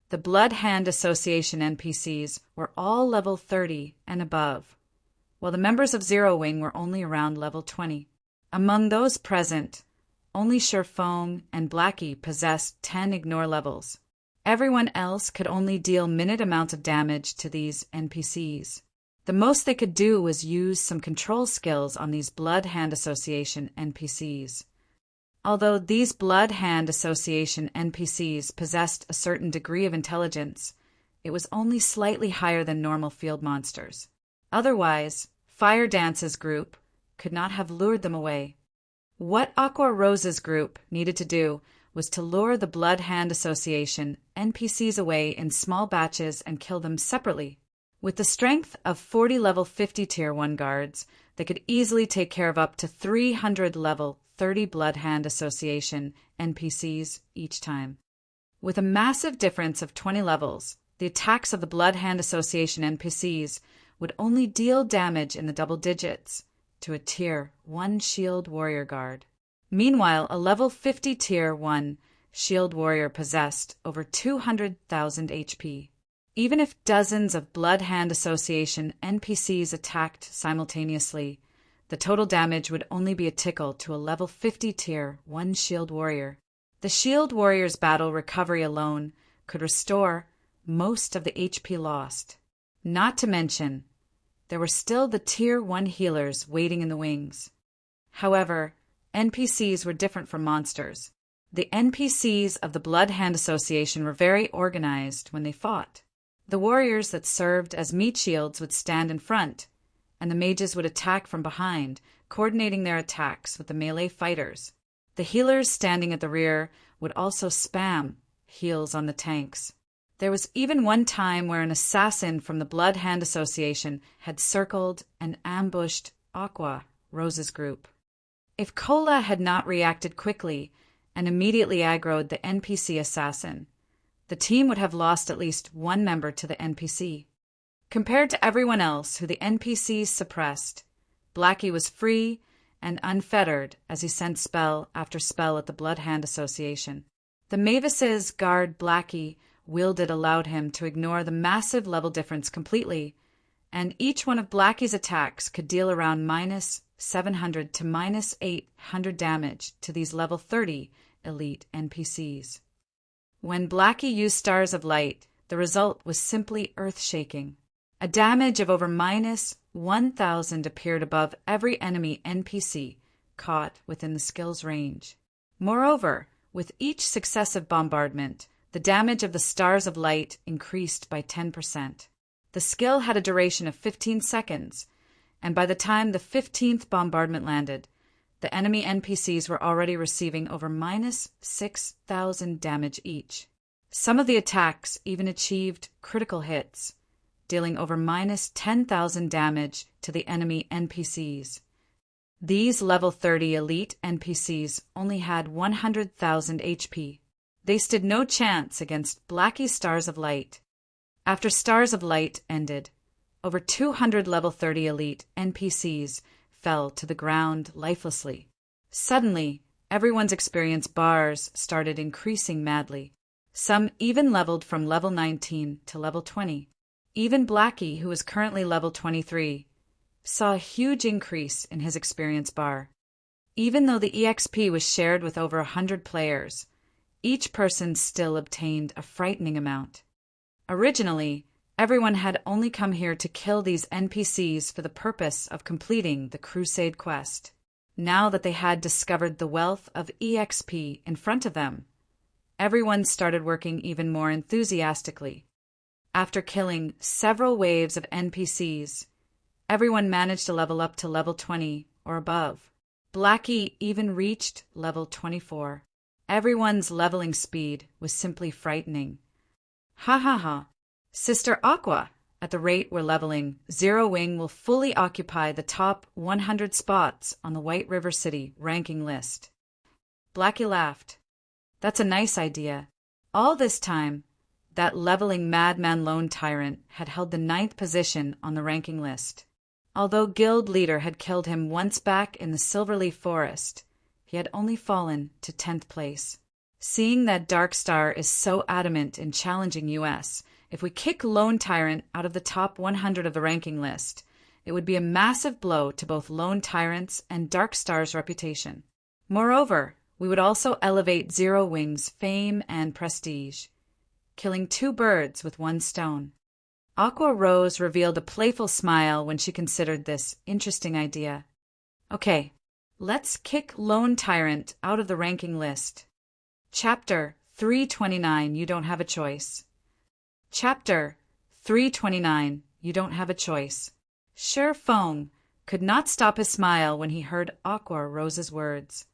A: The Blood Hand Association NPCs were all level 30 and above, while the members of Zero Wing were only around level 20. Among those present, only Shurfong and Blackie possessed 10 ignore levels. Everyone else could only deal minute amounts of damage to these NPCs. The most they could do was use some control skills on these Blood Hand Association NPCs. Although these Blood Hand Association NPCs possessed a certain degree of intelligence, it was only slightly higher than normal field monsters. Otherwise, Fire Dance's group could not have lured them away. What Aqua Rose's group needed to do was to lure the Blood Hand Association NPCs away in small batches and kill them separately. With the strength of 40 level 50 Tier 1 guards, they could easily take care of up to 300 level 30 Blood Hand Association NPCs each time. With a massive difference of 20 levels, the attacks of the Blood Hand Association NPCs would only deal damage in the double digits to a Tier 1 Shield Warrior Guard. Meanwhile, a level 50 Tier 1 Shield Warrior possessed over 200,000 HP. Even if dozens of Blood Hand Association NPCs attacked simultaneously, the total damage would only be a tickle to a level 50 Tier 1 Shield Warrior. The Shield Warrior's battle recovery alone could restore most of the HP lost. Not to mention, there were still the Tier 1 healers waiting in the wings. However, NPCs were different from monsters. The NPCs of the Blood Hand Association were very organized when they fought. The warriors that served as meat shields would stand in front, and the mages would attack from behind, coordinating their attacks with the melee fighters. The healers standing at the rear would also spam heals on the tanks. There was even one time where an assassin from the Blood Hand Association had circled and ambushed Aqua Rose's group. If Cola had not reacted quickly and immediately aggroed the NPC assassin, the team would have lost at least one member to the NPC. Compared to everyone else who the NPCs suppressed, Blackie was free and unfettered as he sent spell after spell at the Blood Hand Association. The Mavis's guard Blackie wielded allowed him to ignore the massive level difference completely, and each one of Blackie's attacks could deal around minus 700 to minus 800 damage to these level 30 elite NPCs. When Blackie used Stars of Light, the result was simply earth-shaking. A damage of over minus 1,000 appeared above every enemy NPC caught within the skill's range. Moreover, with each successive bombardment, the damage of the Stars of Light increased by 10%. The skill had a duration of 15 seconds, and by the time the 15th bombardment landed, the enemy NPCs were already receiving over minus 6,000 damage each. Some of the attacks even achieved critical hits, dealing over minus 10,000 damage to the enemy NPCs. These level 30 elite NPCs only had 100,000 HP. They stood no chance against Blackie's Stars of Light. After Stars of Light ended, over 200 level 30 elite NPCs fell to the ground lifelessly. Suddenly, everyone's experience bars started increasing madly. Some even leveled from level 19 to level 20. Even Blackie, who is currently level 23, saw a huge increase in his experience bar. Even though the EXP was shared with over 100 players, each person still obtained a frightening amount. Originally, everyone had only come here to kill these NPCs for the purpose of completing the Crusade quest. Now that they had discovered the wealth of EXP in front of them, everyone started working even more enthusiastically. After killing several waves of NPCs, everyone managed to level up to level 20 or above. Blackie even reached level 24. Everyone's leveling speed was simply frightening. Ha ha ha. Sister Aqua, at the rate we're leveling, Zero Wing will fully occupy the top 100 spots on the White River City ranking list. Blackie laughed. That's a nice idea. All this time, that leveling madman lone tyrant had held the 9th position on the ranking list. Although guild leader had killed him once back in the Silverleaf Forest, he had only fallen to 10th place. Seeing that Dark Star is so adamant in challenging us, if we kick Lone Tyrant out of the top 100 of the ranking list, it would be a massive blow to both Lone Tyrant's and Dark Star's reputation. Moreover, we would also elevate Zero Wing's fame and prestige, killing 2 birds with 1 stone. Aqua Rose revealed a playful smile when she considered this interesting idea. Okay, let's kick Lone Tyrant out of the ranking list. Chapter 329, You Don't Have a Choice. Chapter 329, You Don't Have a Choice. Sher Fong could not stop his smile when he heard Aqua Rose's words.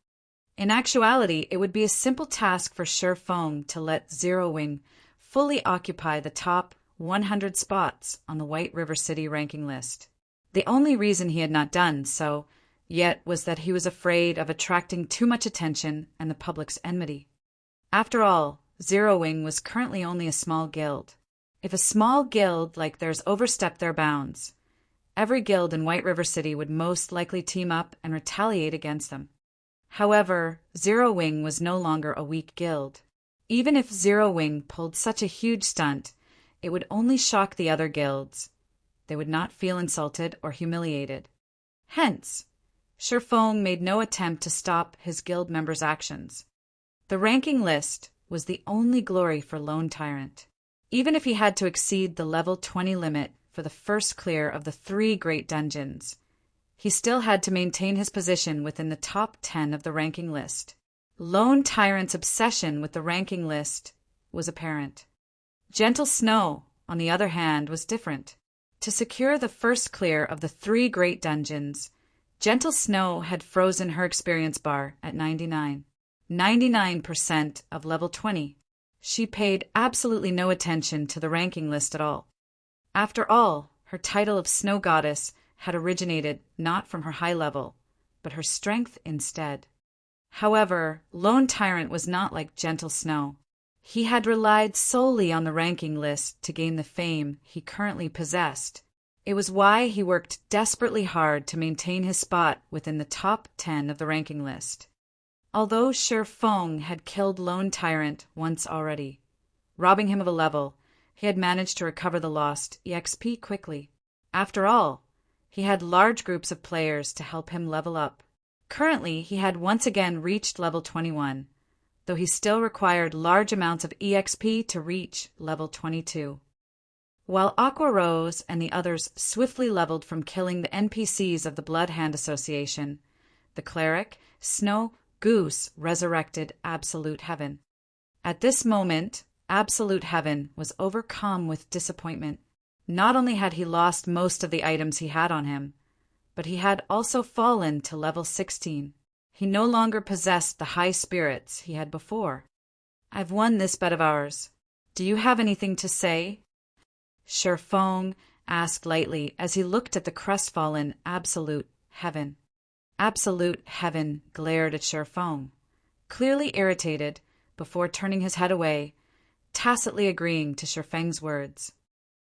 A: In actuality, it would be a simple task for Sher Fong to let Zero Wing fully occupy the top 100 spots on the White River City ranking list. The only reason he had not done so yet was that he was afraid of attracting too much attention and the public's enmity. After all, Zero Wing was currently only a small guild. If a small guild like theirs overstepped their bounds, every guild in White River City would most likely team up and retaliate against them. However, Zero Wing was no longer a weak guild. Even if Zero Wing pulled such a huge stunt, it would only shock the other guilds. They would not feel insulted or humiliated. Hence, Sher Fong made no attempt to stop his guild members' actions. The ranking list was the only glory for Lone Tyrant. Even if he had to exceed the level 20 limit for the first clear of the 3 great dungeons, he still had to maintain his position within the top 10 of the ranking list. Lone Tyrant's obsession with the ranking list was apparent. Gentle Snow, on the other hand, was different. To secure the first clear of the 3 great dungeons, Gentle Snow had frozen her experience bar at 99. 99% of level 20. She paid absolutely no attention to the ranking list at all. After all, her title of Snow Goddess had originated not from her high level, but her strength instead. However, Lone Tyrant was not like Gentle Snow. He had relied solely on the ranking list to gain the fame he currently possessed. It was why he worked desperately hard to maintain his spot within the top 10 of the ranking list. Although Sher Fong had killed Lone Tyrant once already, robbing him of a level, he had managed to recover the lost EXP quickly. After all, he had large groups of players to help him level up. Currently, he had once again reached level 21, though he still required large amounts of EXP to reach level 22. While Aqua Rose and the others swiftly leveled from killing the NPCs of the Blood Hand Association, the cleric, Snow Goose, resurrected Absolute Heaven. At this moment, Absolute Heaven was overcome with disappointment. Not only had he lost most of the items he had on him, but he had also fallen to level 16. He no longer possessed the high spirits he had before. I've won this bet of ours. Do you have anything to say? Feng asked lightly as he looked at the crestfallen Absolute Heaven. Absolute Heaven glared at Feng, clearly irritated, before turning his head away, tacitly agreeing to Feng's words.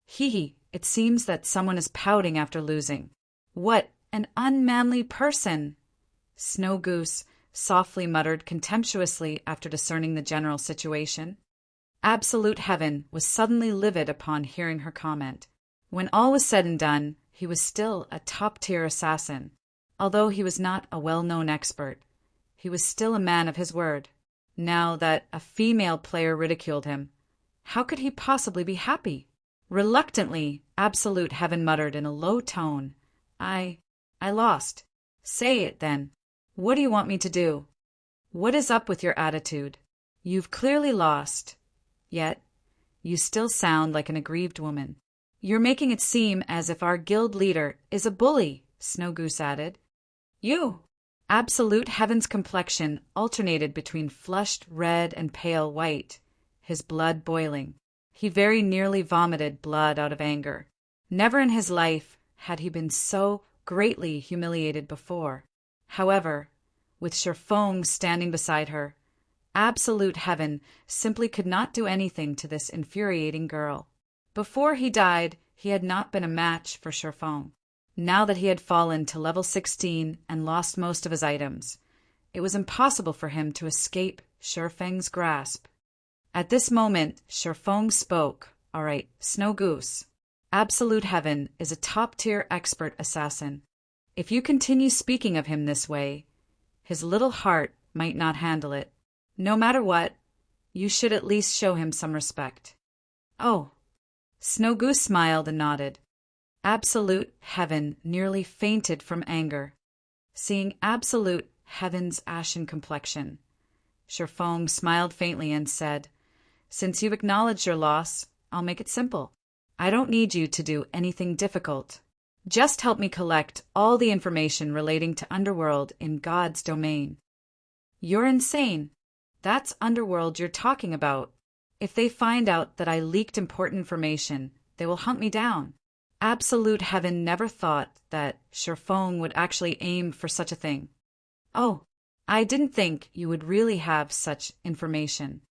A: Hee, it seems that someone is pouting after losing. What an unmanly person! Snow Goose softly muttered contemptuously after discerning the general situation. Absolute Heaven was suddenly livid upon hearing her comment. When all was said and done, he was still a top-tier assassin. Although he was not a well-known expert, he was still a man of his word. Now that a female player ridiculed him, how could he possibly be happy? Reluctantly, Absolute Heaven muttered in a low tone, I lost. Say it, then. What do you want me to do? What is up with your attitude? You've clearly lost. Yet, you still sound like an aggrieved woman. You're making it seem as if our guild leader is a bully, Snow Goose added. You! Absolute Heaven's complexion alternated between flushed red and pale white, his blood boiling. He very nearly vomited blood out of anger. Never in his life had he been so greatly humiliated before. However, with Feng standing beside her, Absolute Heaven simply could not do anything to this infuriating girl. Before he died, he had not been a match for Feng. Now that he had fallen to level 16 and lost most of his items, it was impossible for him to escape Feng's grasp. At this moment, Feng spoke. All right, Snow Goose. Absolute Heaven is a top-tier expert assassin. If you continue speaking of him this way, his little heart might not handle it. No matter what, you should at least show him some respect. Oh. Snow Goose smiled and nodded. Absolute Heaven nearly fainted from anger, seeing Absolute Heaven's ashen complexion. Feng smiled faintly and said, Since you've acknowledged your loss, I'll make it simple. I don't need you to do anything difficult. Just help me collect all the information relating to Underworld in God's domain. You're insane. That's Underworld you're talking about. If they find out that I leaked important information, they will hunt me down. Absolute Heaven never thought that Feng would actually aim for such a thing. Oh, I didn't think you would really have such information.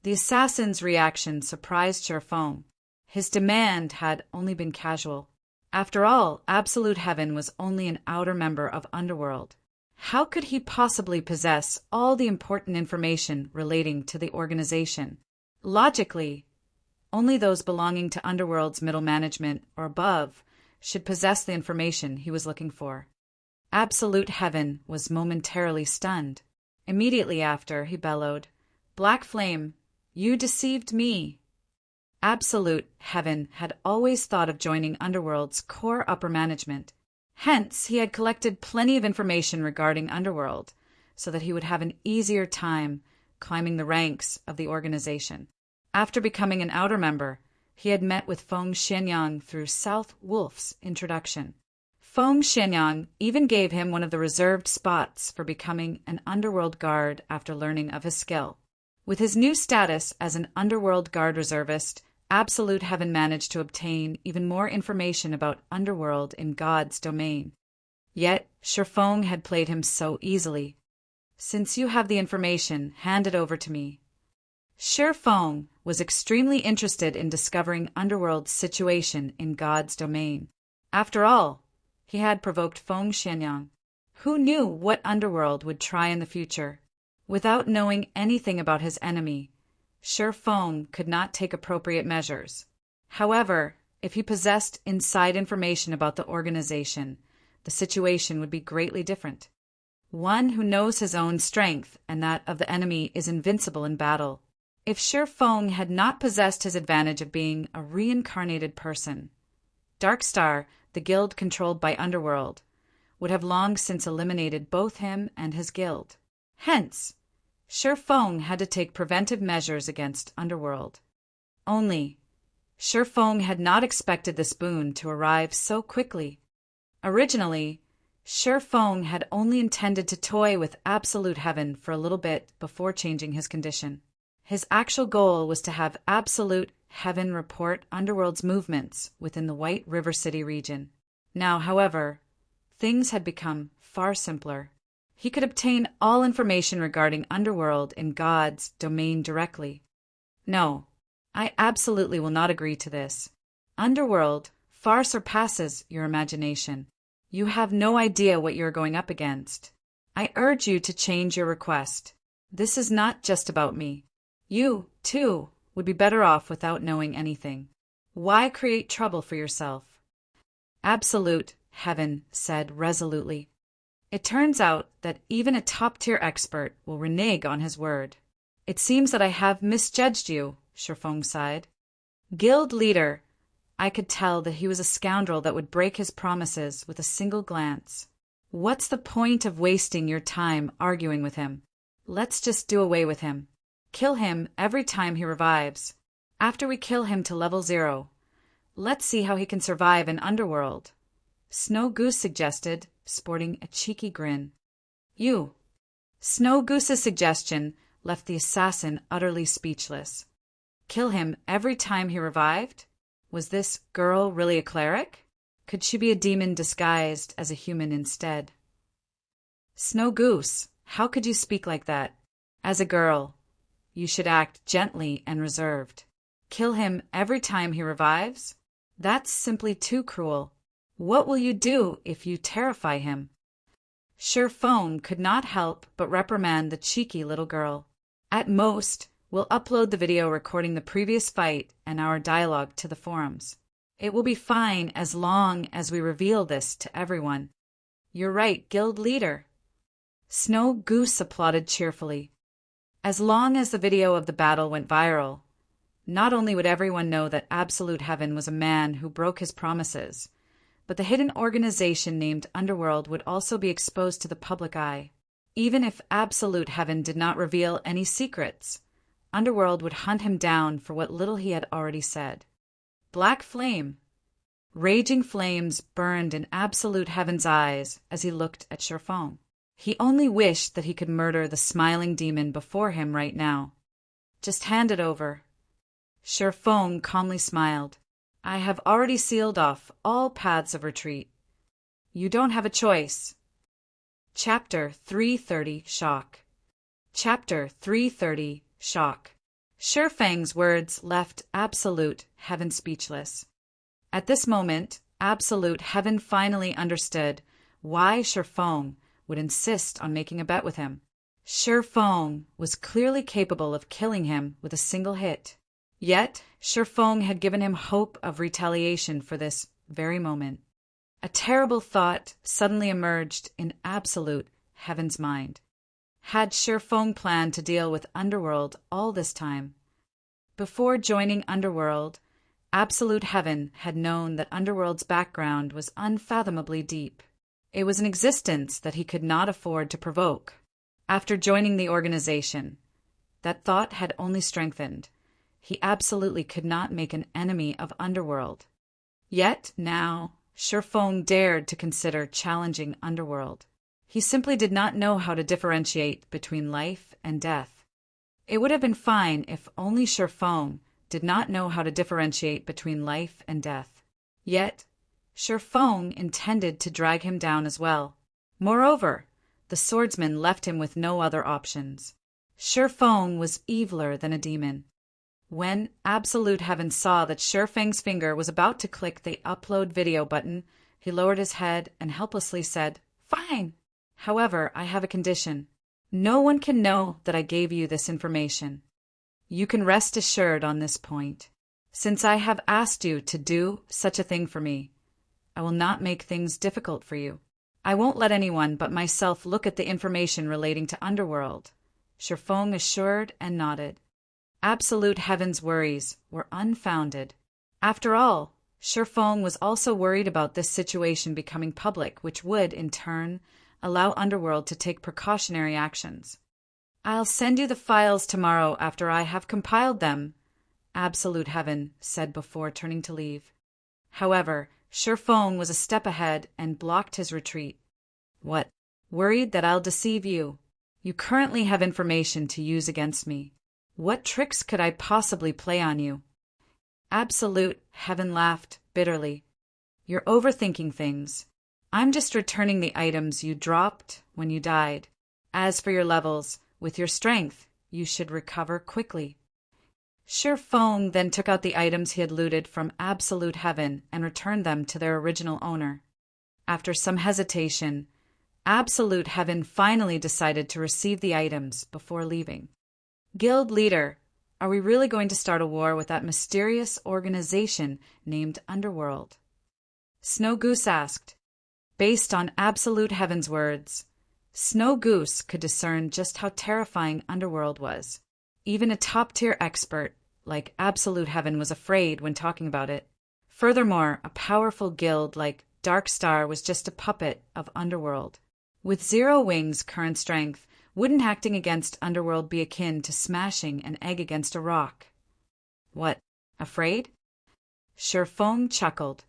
A: The assassin's reaction surprised Feng. His demand had only been casual. After all, Absolute Heaven was only an outer member of Underworld. How could he possibly possess all the important information relating to the organization? Logically, only those belonging to Underworld's middle management or above should possess the information he was looking for. Absolute Heaven was momentarily stunned. Immediately after, he bellowed, Black Flame, you deceived me. Absolute Heaven had always thought of joining Underworld's core upper management. Hence, he had collected plenty of information regarding Underworld, so that he would have an easier time climbing the ranks of the organization. After becoming an outer member, he had met with Feng Xianyang through South Wolf's introduction. Feng Xianyang even gave him one of the reserved spots for becoming an Underworld guard after learning of his skill. With his new status as an Underworld guard reservist, Absolute Heaven managed to obtain even more information about Underworld in God's domain. Yet, Feng had played him so easily. Since you have the information, hand it over to me. Feng was extremely interested in discovering Underworld's situation in God's domain. After all, he had provoked Feng Xianyang. Who knew what Underworld would try in the future? Without knowing anything about his enemy, Feng could not take appropriate measures. However, if he possessed inside information about the organization, the situation would be greatly different. One who knows his own strength and that of the enemy is invincible in battle. If Feng had not possessed his advantage of being a reincarnated person, Darkstar, the guild controlled by Underworld, would have long since eliminated both him and his guild. Hence, Feng had to take preventive measures against Underworld. Only, Feng had not expected this boon to arrive so quickly. Originally, Feng had only intended to toy with Absolute Heaven for a little bit before changing his condition. His actual goal was to have absolute heaven report Underworld's movements within the White River City region. Now, however, things had become far simpler. He could obtain all information regarding Underworld in God's domain directly. No, I absolutely will not agree to this. Underworld far surpasses your imagination. You have no idea what you are going up against. I urge you to change your request. This is not just about me. You, too, would be better off without knowing anything. Why create trouble for yourself? Absolute heaven said resolutely. It turns out that even a top-tier expert will renege on his word. It seems that I have misjudged you, Shifeng sighed. Guild leader, I could tell that he was a scoundrel that would break his promises with a single glance. What's the point of wasting your time arguing with him? Let's just do away with him. Kill him every time he revives. After we kill him to level 0, let's see how he can survive in Underworld. Snow Goose suggested, sporting a cheeky grin. Snow Goose's suggestion left the assassin utterly speechless. Kill him every time he revived? Was this girl really a cleric? Could she be a demon disguised as a human instead? Snow Goose, how could you speak like that? As a girl, you should act gently and reserved. Kill him every time he revives? That's simply too cruel. What will you do if you terrify him? Shifeng could not help but reprimand the cheeky little girl. At most, we'll upload the video recording the previous fight and our dialogue to the forums. It will be fine as long as we reveal this to everyone. You're right, guild leader. Snow Goose applauded cheerfully. As long as the video of the battle went viral, not only would everyone know that Absolute Heaven was a man who broke his promises, but the hidden organization named Underworld would also be exposed to the public eye. Even if Absolute Heaven did not reveal any secrets, Underworld would hunt him down for what little he had already said. Black flame. Raging flames burned in Absolute Heaven's eyes as he looked at Shifeng. He only wished that he could murder the smiling demon before him right now. Just hand it over. Shifeng calmly smiled. I have already sealed off all paths of retreat. You don't have a choice. Chapter 330 Shock. Chapter 330 Shock. Shifeng's words left Absolute Heaven speechless. At this moment, Absolute Heaven finally understood why Shifeng would insist on making a bet with him. Shifeng was clearly capable of killing him with a single hit. Yet, Shifeng had given him hope of retaliation for this very moment. A terrible thought suddenly emerged in Absolute Heaven's mind. Had Shifeng planned to deal with Underworld all this time? Before joining Underworld, Absolute Heaven had known that Underworld's background was unfathomably deep. It was an existence that he could not afford to provoke. After joining the organization, that thought had only strengthened. He absolutely could not make an enemy of Underworld. Yet now, Shifeng dared to consider challenging Underworld. He simply did not know how to differentiate between life and death. It would have been fine if only Shifeng did not know how to differentiate between life and death. Yet, Shifeng intended to drag him down as well. Moreover, the swordsman left him with no other options. Shifeng was eviler than a demon. When Absolute Heaven saw that Shifeng's finger was about to click the upload video button, he lowered his head and helplessly said, "Fine. However, I have a condition. No one can know that I gave you this information. You can rest assured on this point. Since I have asked you to do such a thing for me, I will not make things difficult for you. I won't let anyone but myself look at the information relating to Underworld." Shifeng assured and nodded. Absolute Heaven's worries were unfounded. After all, Shifeng was also worried about this situation becoming public, which would, in turn, allow Underworld to take precautionary actions. "I'll send you the files tomorrow after I have compiled them," Absolute Heaven said before turning to leave. However, Shifeng was a step ahead and blocked his retreat. "What? Worried that I'll deceive you? You currently have information to use against me. What tricks could I possibly play on you? Absolute Heaven laughed bitterly. You're overthinking things. I'm just returning the items you dropped when you died. As for your levels, with your strength, you should recover quickly. Sure Feng then took out the items he had looted from Absolute Heaven and returned them to their original owner. After some hesitation, Absolute Heaven finally decided to receive the items before leaving. Guild leader, are we really going to start a war with that mysterious organization named Underworld? Snow Goose asked. Based on Absolute Heaven's words, Snow Goose could discern just how terrifying Underworld was. Even a top-tier expert like Absolute Heaven was afraid when talking about it. Furthermore, a powerful guild like Dark Star was just a puppet of Underworld. With Zero Wing's current strength, wouldn't acting against Underworld be akin to smashing an egg against a rock? What, afraid? Sure Feng chuckled.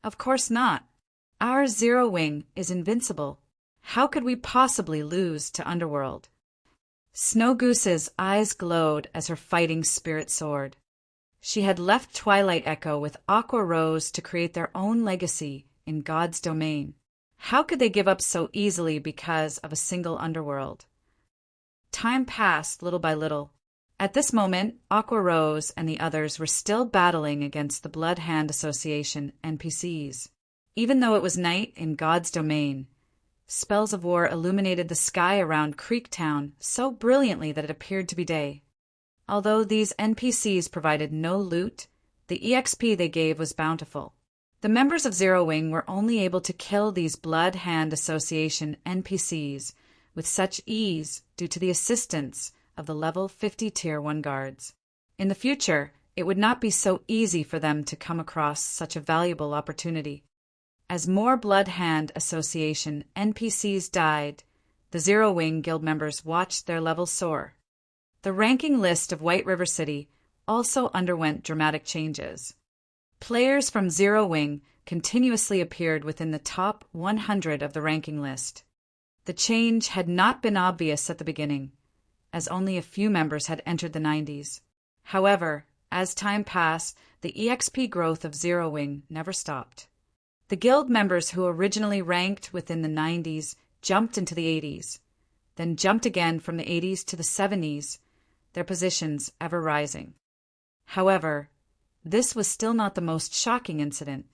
A: Of course not. Our Zero Wing is invincible. How could we possibly lose to Underworld? Snow Goose's eyes glowed as her fighting spirit soared. She had left Twilight Echo with Aqua Rose to create their own legacy in God's domain. How could they give up so easily because of a single Underworld? Time passed little by little. At this moment, Aqua Rose and the others were still battling against the Blood Hand Association NPCs. Even though it was night in God's domain, spells of war illuminated the sky around Creektown so brilliantly that it appeared to be day. Although these NPCs provided no loot, the EXP they gave was bountiful. The members of Zero Wing were only able to kill these Blood Hand Association NPCs with such ease due to the assistance of the level 50 Tier 1 guards. In the future, it would not be so easy for them to come across such a valuable opportunity. As more Blood Hand Association NPCs died, the Zero Wing Guild members watched their levels soar. The ranking list of White River City also underwent dramatic changes. Players from Zero Wing continuously appeared within the top 100 of the ranking list. The change had not been obvious at the beginning, as only a few members had entered the 90s. However, as time passed, the EXP growth of Zero Wing never stopped. The guild members who originally ranked within the 90s jumped into the 80s, then jumped again from the 80s to the 70s, their positions ever rising. However, this was still not the most shocking incident.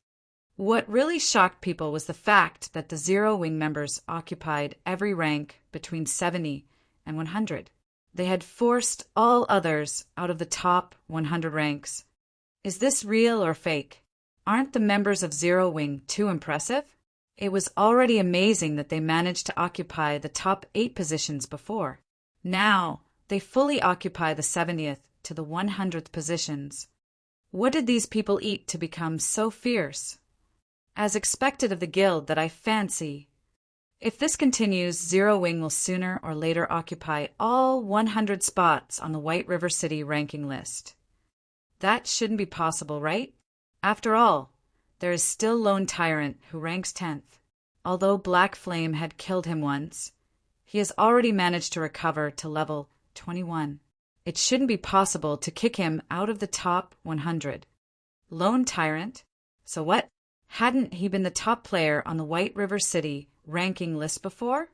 A: What really shocked people was the fact that the Zero Wing members occupied every rank between 70 and 100. They had forced all others out of the top 100 ranks. Is this real or fake? Aren't the members of Zero Wing too impressive? It was already amazing that they managed to occupy the top 8 positions before. Now, they fully occupy the 70th to the 100th positions. What did these people eat to become so fierce? As expected of the guild that I fancy, if this continues, Zero Wing will sooner or later occupy all 100 spots on the White River City ranking list. That shouldn't be possible, right? After all, there is still Lone Tyrant, who ranks 10th. Although Black Flame had killed him once, he has already managed to recover to level 21. It shouldn't be possible to kick him out of the top 100. Lone Tyrant? So what? Hadn't he been the top player on the White River City ranking list before?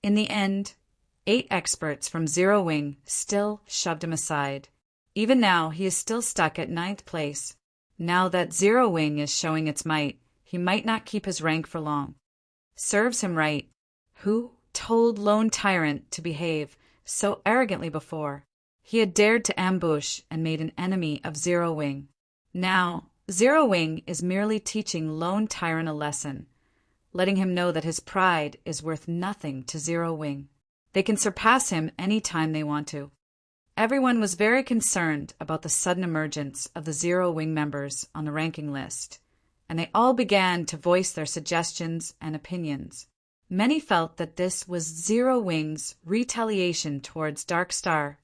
A: In the end, 8 experts from Zero Wing still shoved him aside. Even now, he is still stuck at 9th place. Now that Zero Wing is showing its might, he might not keep his rank for long. Serves him right. Who told Lone Tyrant to behave so arrogantly before? He had dared to ambush and made an enemy of Zero Wing. Now, Zero Wing is merely teaching Lone Tyrant a lesson, letting him know that his pride is worth nothing to Zero Wing. They can surpass him any time they want to. Everyone was very concerned about the sudden emergence of the Zero Wing members on the ranking list, and they all began to voice their suggestions and opinions. Many felt that this was Zero Wing's retaliation towards Dark Star.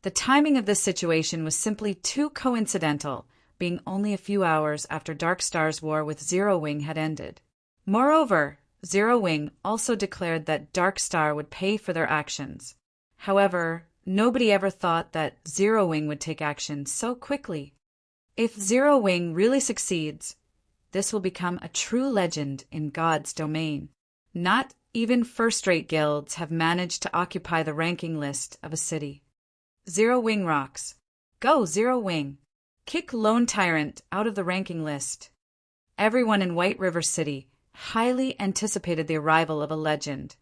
A: The timing of this situation was simply too coincidental, being only a few hours after Dark Star's war with Zero Wing had ended. Moreover, Zero Wing also declared that Dark Star would pay for their actions. However, nobody ever thought that Zero Wing would take action so quickly. If Zero Wing really succeeds, this will become a true legend in God's domain. Not even first-rate guilds have managed to occupy the ranking list of a city. Zero Wing rocks. Go, Zero Wing! Kick Lone Tyrant out of the ranking list. Everyone in White River City highly anticipated the arrival of a legend,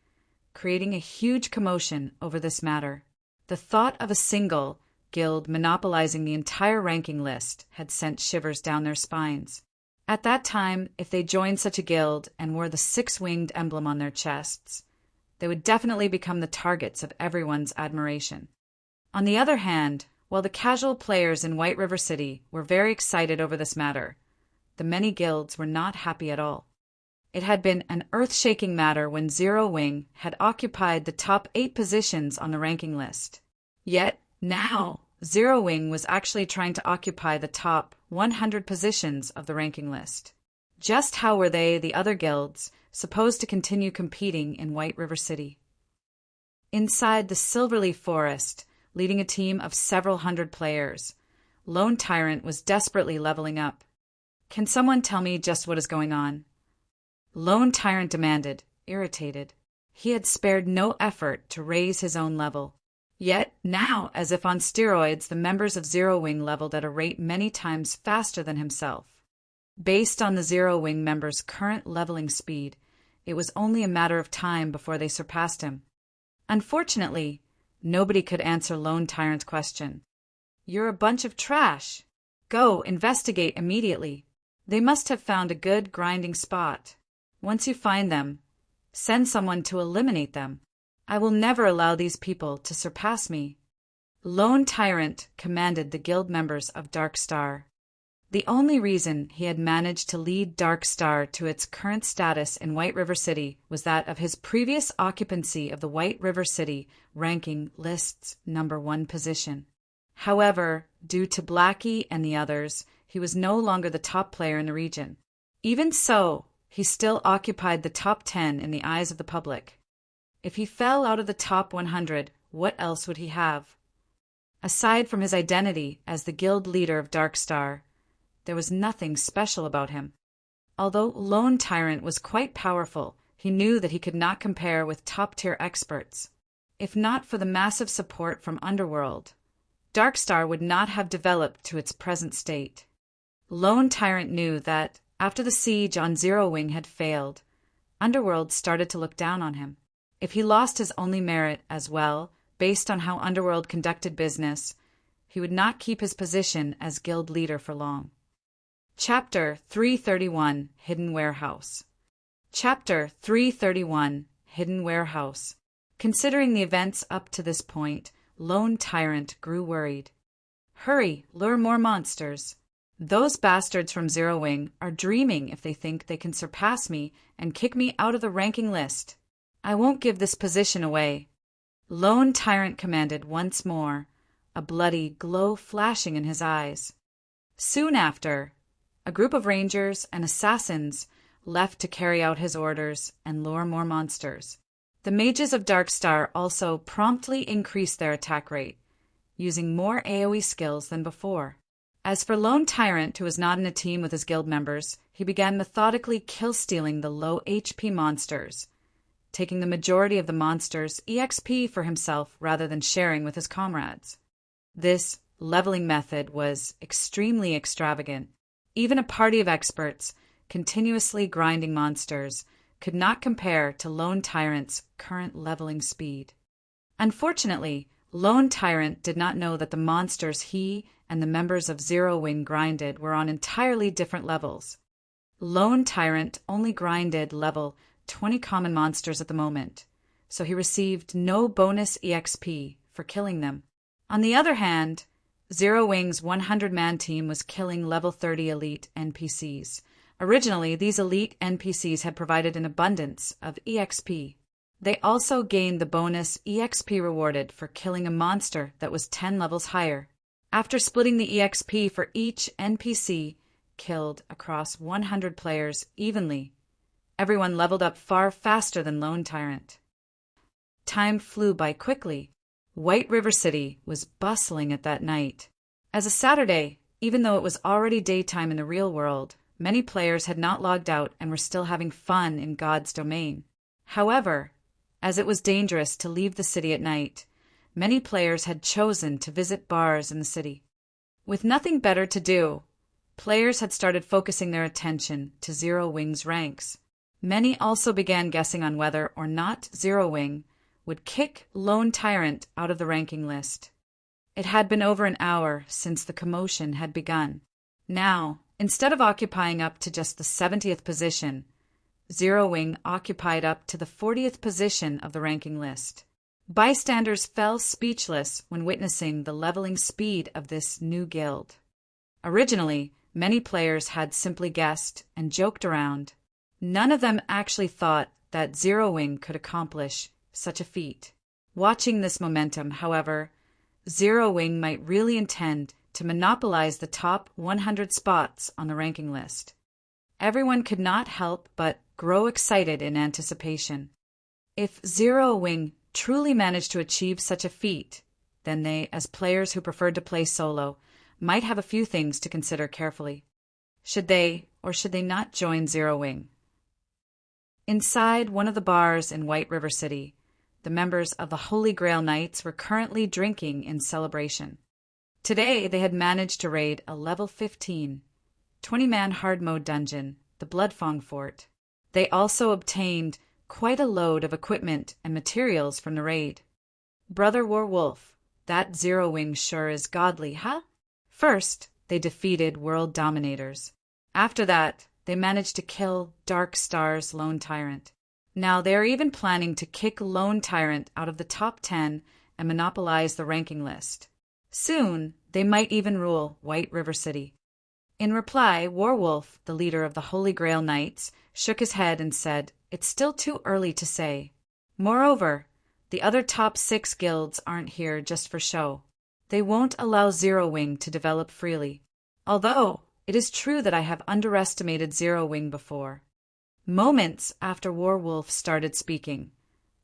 A: creating a huge commotion over this matter. The thought of a single guild monopolizing the entire ranking list had sent shivers down their spines. At that time, if they joined such a guild and wore the six-winged emblem on their chests, they would definitely become the targets of everyone's admiration. On the other hand, while the casual players in White River City were very excited over this matter, the many guilds were not happy at all. It had been an earth-shaking matter when Zero Wing had occupied the top 8 positions on the ranking list. Yet, now, Zero Wing was actually trying to occupy the top 100 positions of the ranking list. Just how were they, the other guilds, supposed to continue competing in White River City? Inside the Silverleaf Forest, leading a team of several hundred players, Lone Tyrant was desperately leveling up. Can someone tell me just what is going on? Lone Tyrant demanded, irritated. He had spared no effort to raise his own level. Yet, now, as if on steroids, the members of Zero Wing leveled at a rate many times faster than himself. Based on the Zero Wing members' current leveling speed, it was only a matter of time before they surpassed him. Unfortunately, nobody could answer Lone Tyrant's question. You're a bunch of trash. Go, investigate immediately. They must have found a good grinding spot. Once you find them, send someone to eliminate them. I will never allow these people to surpass me. Lone Tyrant commanded the guild members of Dark Star. The only reason he had managed to lead Dark Star to its current status in White River City was that of his previous occupancy of the White River City ranking list's number 1 position. However, due to Blackie and the others, he was no longer the top player in the region. Even so, he still occupied the top 10 in the eyes of the public. If he fell out of the top 100, what else would he have? Aside from his identity as the guild leader of Dark Star, there was nothing special about him. Although Lone Tyrant was quite powerful, he knew that he could not compare with top-tier experts. If not for the massive support from Underworld, Dark Star would not have developed to its present state. Lone Tyrant knew that, after the siege on Zero Wing had failed, Underworld started to look down on him. If he lost his only merit as well, based on how Underworld conducted business, he would not keep his position as guild leader for long. Chapter 331, Hidden Warehouse. Chapter 331, Hidden Warehouse. Considering the events up to this point, Lone Tyrant grew worried. Hurry, lure more monsters. Those bastards from Zero Wing are dreaming if they think they can surpass me and kick me out of the ranking list. I won't give this position away. Lone Tyrant commanded once more, a bloody glow flashing in his eyes. Soon after, a group of rangers and assassins left to carry out his orders and lure more monsters. The mages of Dark Star also promptly increased their attack rate, using more AoE skills than before. As for Lone Tyrant, who was not in a team with his guild members, he began methodically kill-stealing the low HP monsters, taking the majority of the monsters' EXP for himself rather than sharing with his comrades. This leveling method was extremely extravagant. Even a party of experts, continuously grinding monsters, could not compare to Lone Tyrant's current leveling speed. Unfortunately, Lone Tyrant did not know that the monsters he and the members of Zero Wing grinded were on entirely different levels. Lone Tyrant only grinded level 20 common monsters at the moment, so he received no bonus EXP for killing them. On the other hand, Zero Wing's 100-man team was killing level 30 elite NPCs. Originally, these elite NPCs had provided an abundance of EXP. They also gained the bonus EXP rewarded for killing a monster that was 10 levels higher. After splitting the EXP for each NPC killed across 100 players evenly, everyone leveled up far faster than Lone Tyrant. Time flew by quickly. White River City was bustling at that night. As a Saturday, even though it was already daytime in the real world, many players had not logged out and were still having fun in God's domain. However, as it was dangerous to leave the city at night, many players had chosen to visit bars in the city. With nothing better to do, players had started focusing their attention to Zero Wing's ranks. Many also began guessing on whether or not Zero Wing would kick Lone Tyrant out of the ranking list. It had been over an hour since the commotion had begun. Now, instead of occupying up to just the 70th position, Zero Wing occupied up to the 40th position of the ranking list. Bystanders fell speechless when witnessing the leveling speed of this new guild. Originally, many players had simply guessed and joked around. None of them actually thought that Zero Wing could accomplish such a feat. Watching this momentum, however, Zero Wing might really intend to monopolize the top 100 spots on the ranking list. Everyone could not help but grow excited in anticipation. If Zero Wing truly managed to achieve such a feat, then they, as players who preferred to play solo, might have a few things to consider carefully. Should they or should they not join Zero Wing? Inside one of the bars in White River City, the members of the Holy Grail Knights were currently drinking in celebration. Today they had managed to raid a level 15, 20-man hard mode dungeon, the Bloodfang Fort. They also obtained quite a load of equipment and materials from the raid. Brother Warwolf, that Zero Wing sure is godly, huh? First, they defeated world dominators. After that, they managed to kill Dark Star's Lone Tyrant. Now they are even planning to kick Lone Tyrant out of the top 10 and monopolize the ranking list. Soon, they might even rule White River City. In reply, Warwolf, the leader of the Holy Grail Knights, shook his head and said, "It's still too early to say. Moreover, the other top 6 guilds aren't here just for show. They won't allow Zero Wing to develop freely. Although, it is true that I have underestimated Zero Wing before." Moments after Warwolf started speaking,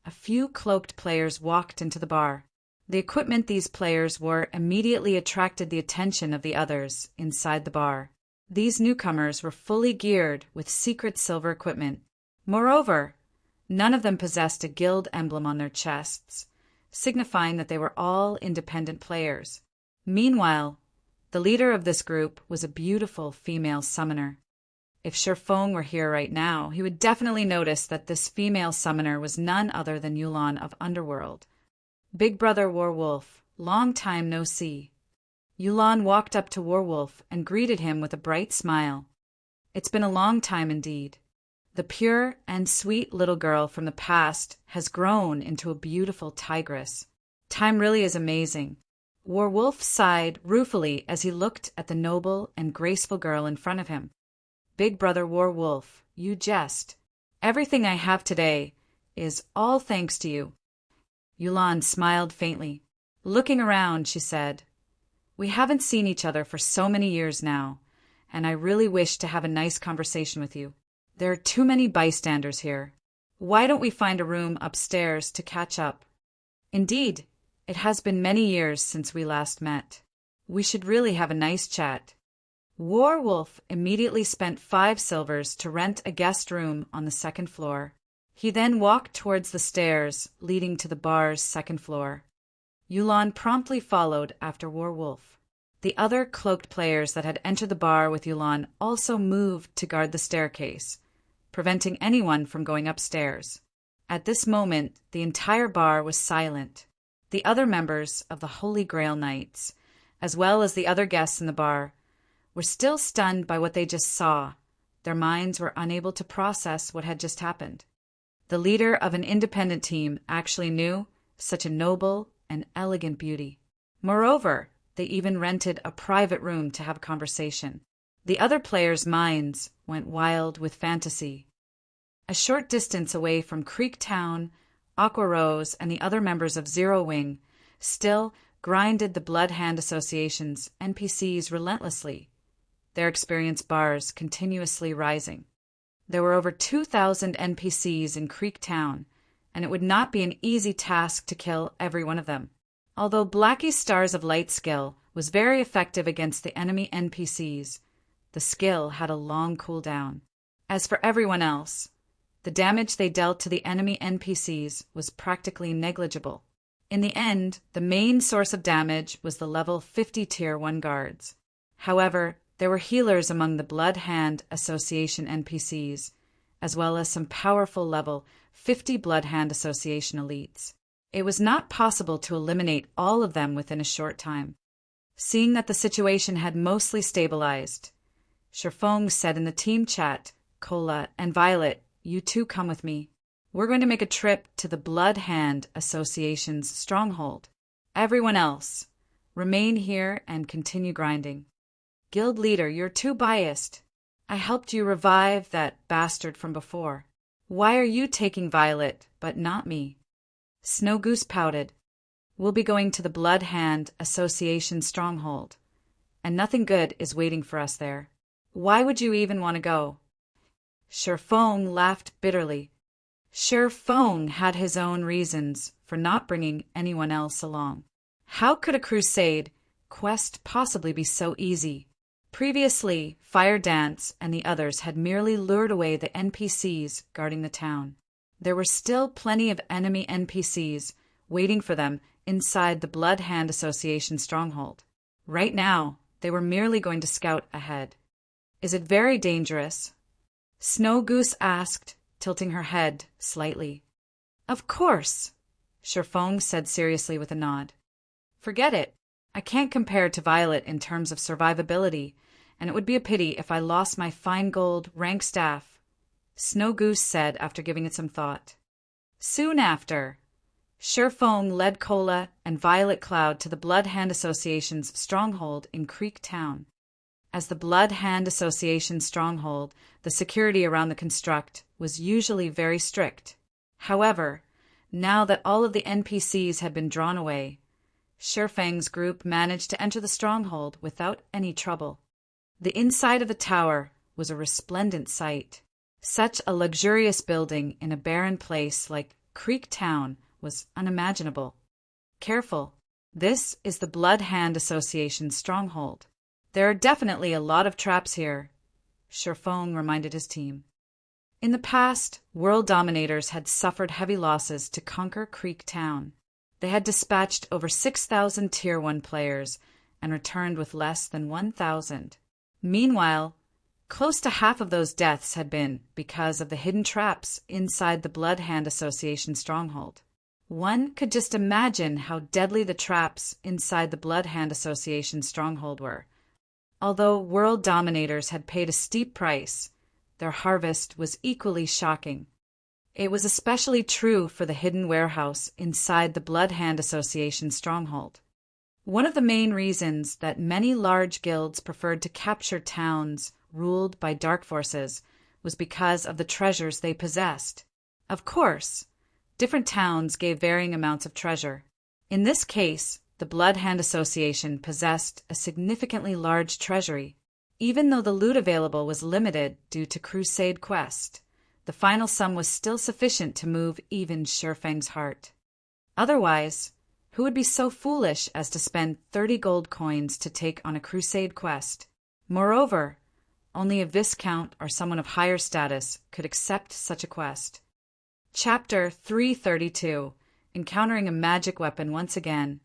A: a few cloaked players walked into the bar. The equipment these players wore immediately attracted the attention of the others inside the bar. These newcomers were fully geared with secret silver equipment. Moreover, none of them possessed a guild emblem on their chests, signifying that they were all independent players. Meanwhile, the leader of this group was a beautiful female summoner. If Sherfong were here right now, he would definitely notice that this female summoner was none other than Yulan of Underworld. Big Brother Warwolf, long time no see. Yulan walked up to Warwolf and greeted him with a bright smile. It's been a long time indeed. The pure and sweet little girl from the past has grown into a beautiful tigress. Time really is amazing. Warwolf sighed ruefully as he looked at the noble and graceful girl in front of him. Big Brother Warwolf, you jest. Everything I have today is all thanks to you. Yulan smiled faintly. Looking around, she said, "We haven't seen each other for so many years now, and I really wish to have a nice conversation with you. There are too many bystanders here. Why don't we find a room upstairs to catch up? Indeed, it has been many years since we last met. We should really have a nice chat." Warwolf immediately spent 5 silvers to rent a guest room on the 2nd floor. He then walked towards the stairs leading to the bar's 2nd floor. Yulan promptly followed after Warwolf. The other cloaked players that had entered the bar with Yulan also moved to guard the staircase, preventing anyone from going upstairs. At this moment, the entire bar was silent. The other members of the Holy Grail Knights, as well as the other guests in the bar, were still stunned by what they just saw. Their minds were unable to process what had just happened. The leader of an independent team actually knew such a noble and elegant beauty. Moreover, they even rented a private room to have a conversation. The other players' minds went wild with fantasy. A short distance away from Creek Town, Aqua Rose and the other members of Zero Wing still grinded the Blood Hand Association's NPCs relentlessly, their experience bars continuously rising. There were over 2,000 NPCs in Creek Town, and it would not be an easy task to kill every one of them. Although Blackie's Stars of Light skill was very effective against the enemy NPCs, the skill had a long cooldown. As for everyone else, the damage they dealt to the enemy NPCs was practically negligible. In the end, the main source of damage was the level 50 Tier 1 guards. However, there were healers among the Blood Hand Association NPCs, as well as some powerful level 50 Blood Hand Association elites. It was not possible to eliminate all of them within a short time. Seeing that the situation had mostly stabilized, Sherfong said in the team chat, "Cola and Violet, you two come with me. We're going to make a trip to the Blood Hand Association's stronghold. Everyone else, remain here and continue grinding. Guild leader, you're too biased. I helped you revive that bastard from before. Why are you taking Violet, but not me?" Snow Goose pouted. "We'll be going to the Blood Hand Association stronghold, and nothing good is waiting for us there. Why would you even want to go?" Sherfong laughed bitterly. Sherfong had his own reasons for not bringing anyone else along. How could a crusade quest possibly be so easy? Previously, Fire Dance and the others had merely lured away the NPCs guarding the town. There were still plenty of enemy NPCs waiting for them inside the Blood Hand Association stronghold. Right now, they were merely going to scout ahead. "Is it very dangerous?" Snow Goose asked, tilting her head slightly. "Of course," Sherfong said seriously with a nod. "Forget it. I can't compare to Violet in terms of survivability, and it would be a pity if I lost my fine gold rank staff," Snow Goose said after giving it some thought. Soon after, Sherfong led Cola and Violet Cloud to the Blood Hand Association's stronghold in Creek Town. As the Blood Hand Association stronghold, the security around the construct was usually very strict. However, now that all of the NPCs had been drawn away, Sherfang's group managed to enter the stronghold without any trouble. The inside of the tower was a resplendent sight. Such a luxurious building in a barren place like Creek Town was unimaginable. "Careful. This is the Blood Hand Association stronghold. There are definitely a lot of traps here," Sherfong reminded his team. In the past, world dominators had suffered heavy losses to conquer Creek Town. They had dispatched over 6,000 Tier 1 players and returned with less than 1,000. Meanwhile, close to half of those deaths had been because of the hidden traps inside the Blood Hand Association stronghold. One could just imagine how deadly the traps inside the Blood Hand Association stronghold were. Although world dominators had paid a steep price, their harvest was equally shocking. It was especially true for the hidden warehouse inside the Blood Hand Association stronghold. One of the main reasons that many large guilds preferred to capture towns ruled by dark forces was because of the treasures they possessed. Of course, different towns gave varying amounts of treasure. In this case, the Blood Hand Association possessed a significantly large treasury. Even though the loot available was limited due to Crusade quest, the final sum was still sufficient to move even Sherfang's heart. Otherwise, who would be so foolish as to spend 30 gold coins to take on a Crusade quest? Moreover, only a Viscount or someone of higher status could accept such a quest. Chapter 332. Encountering a magic weapon once again.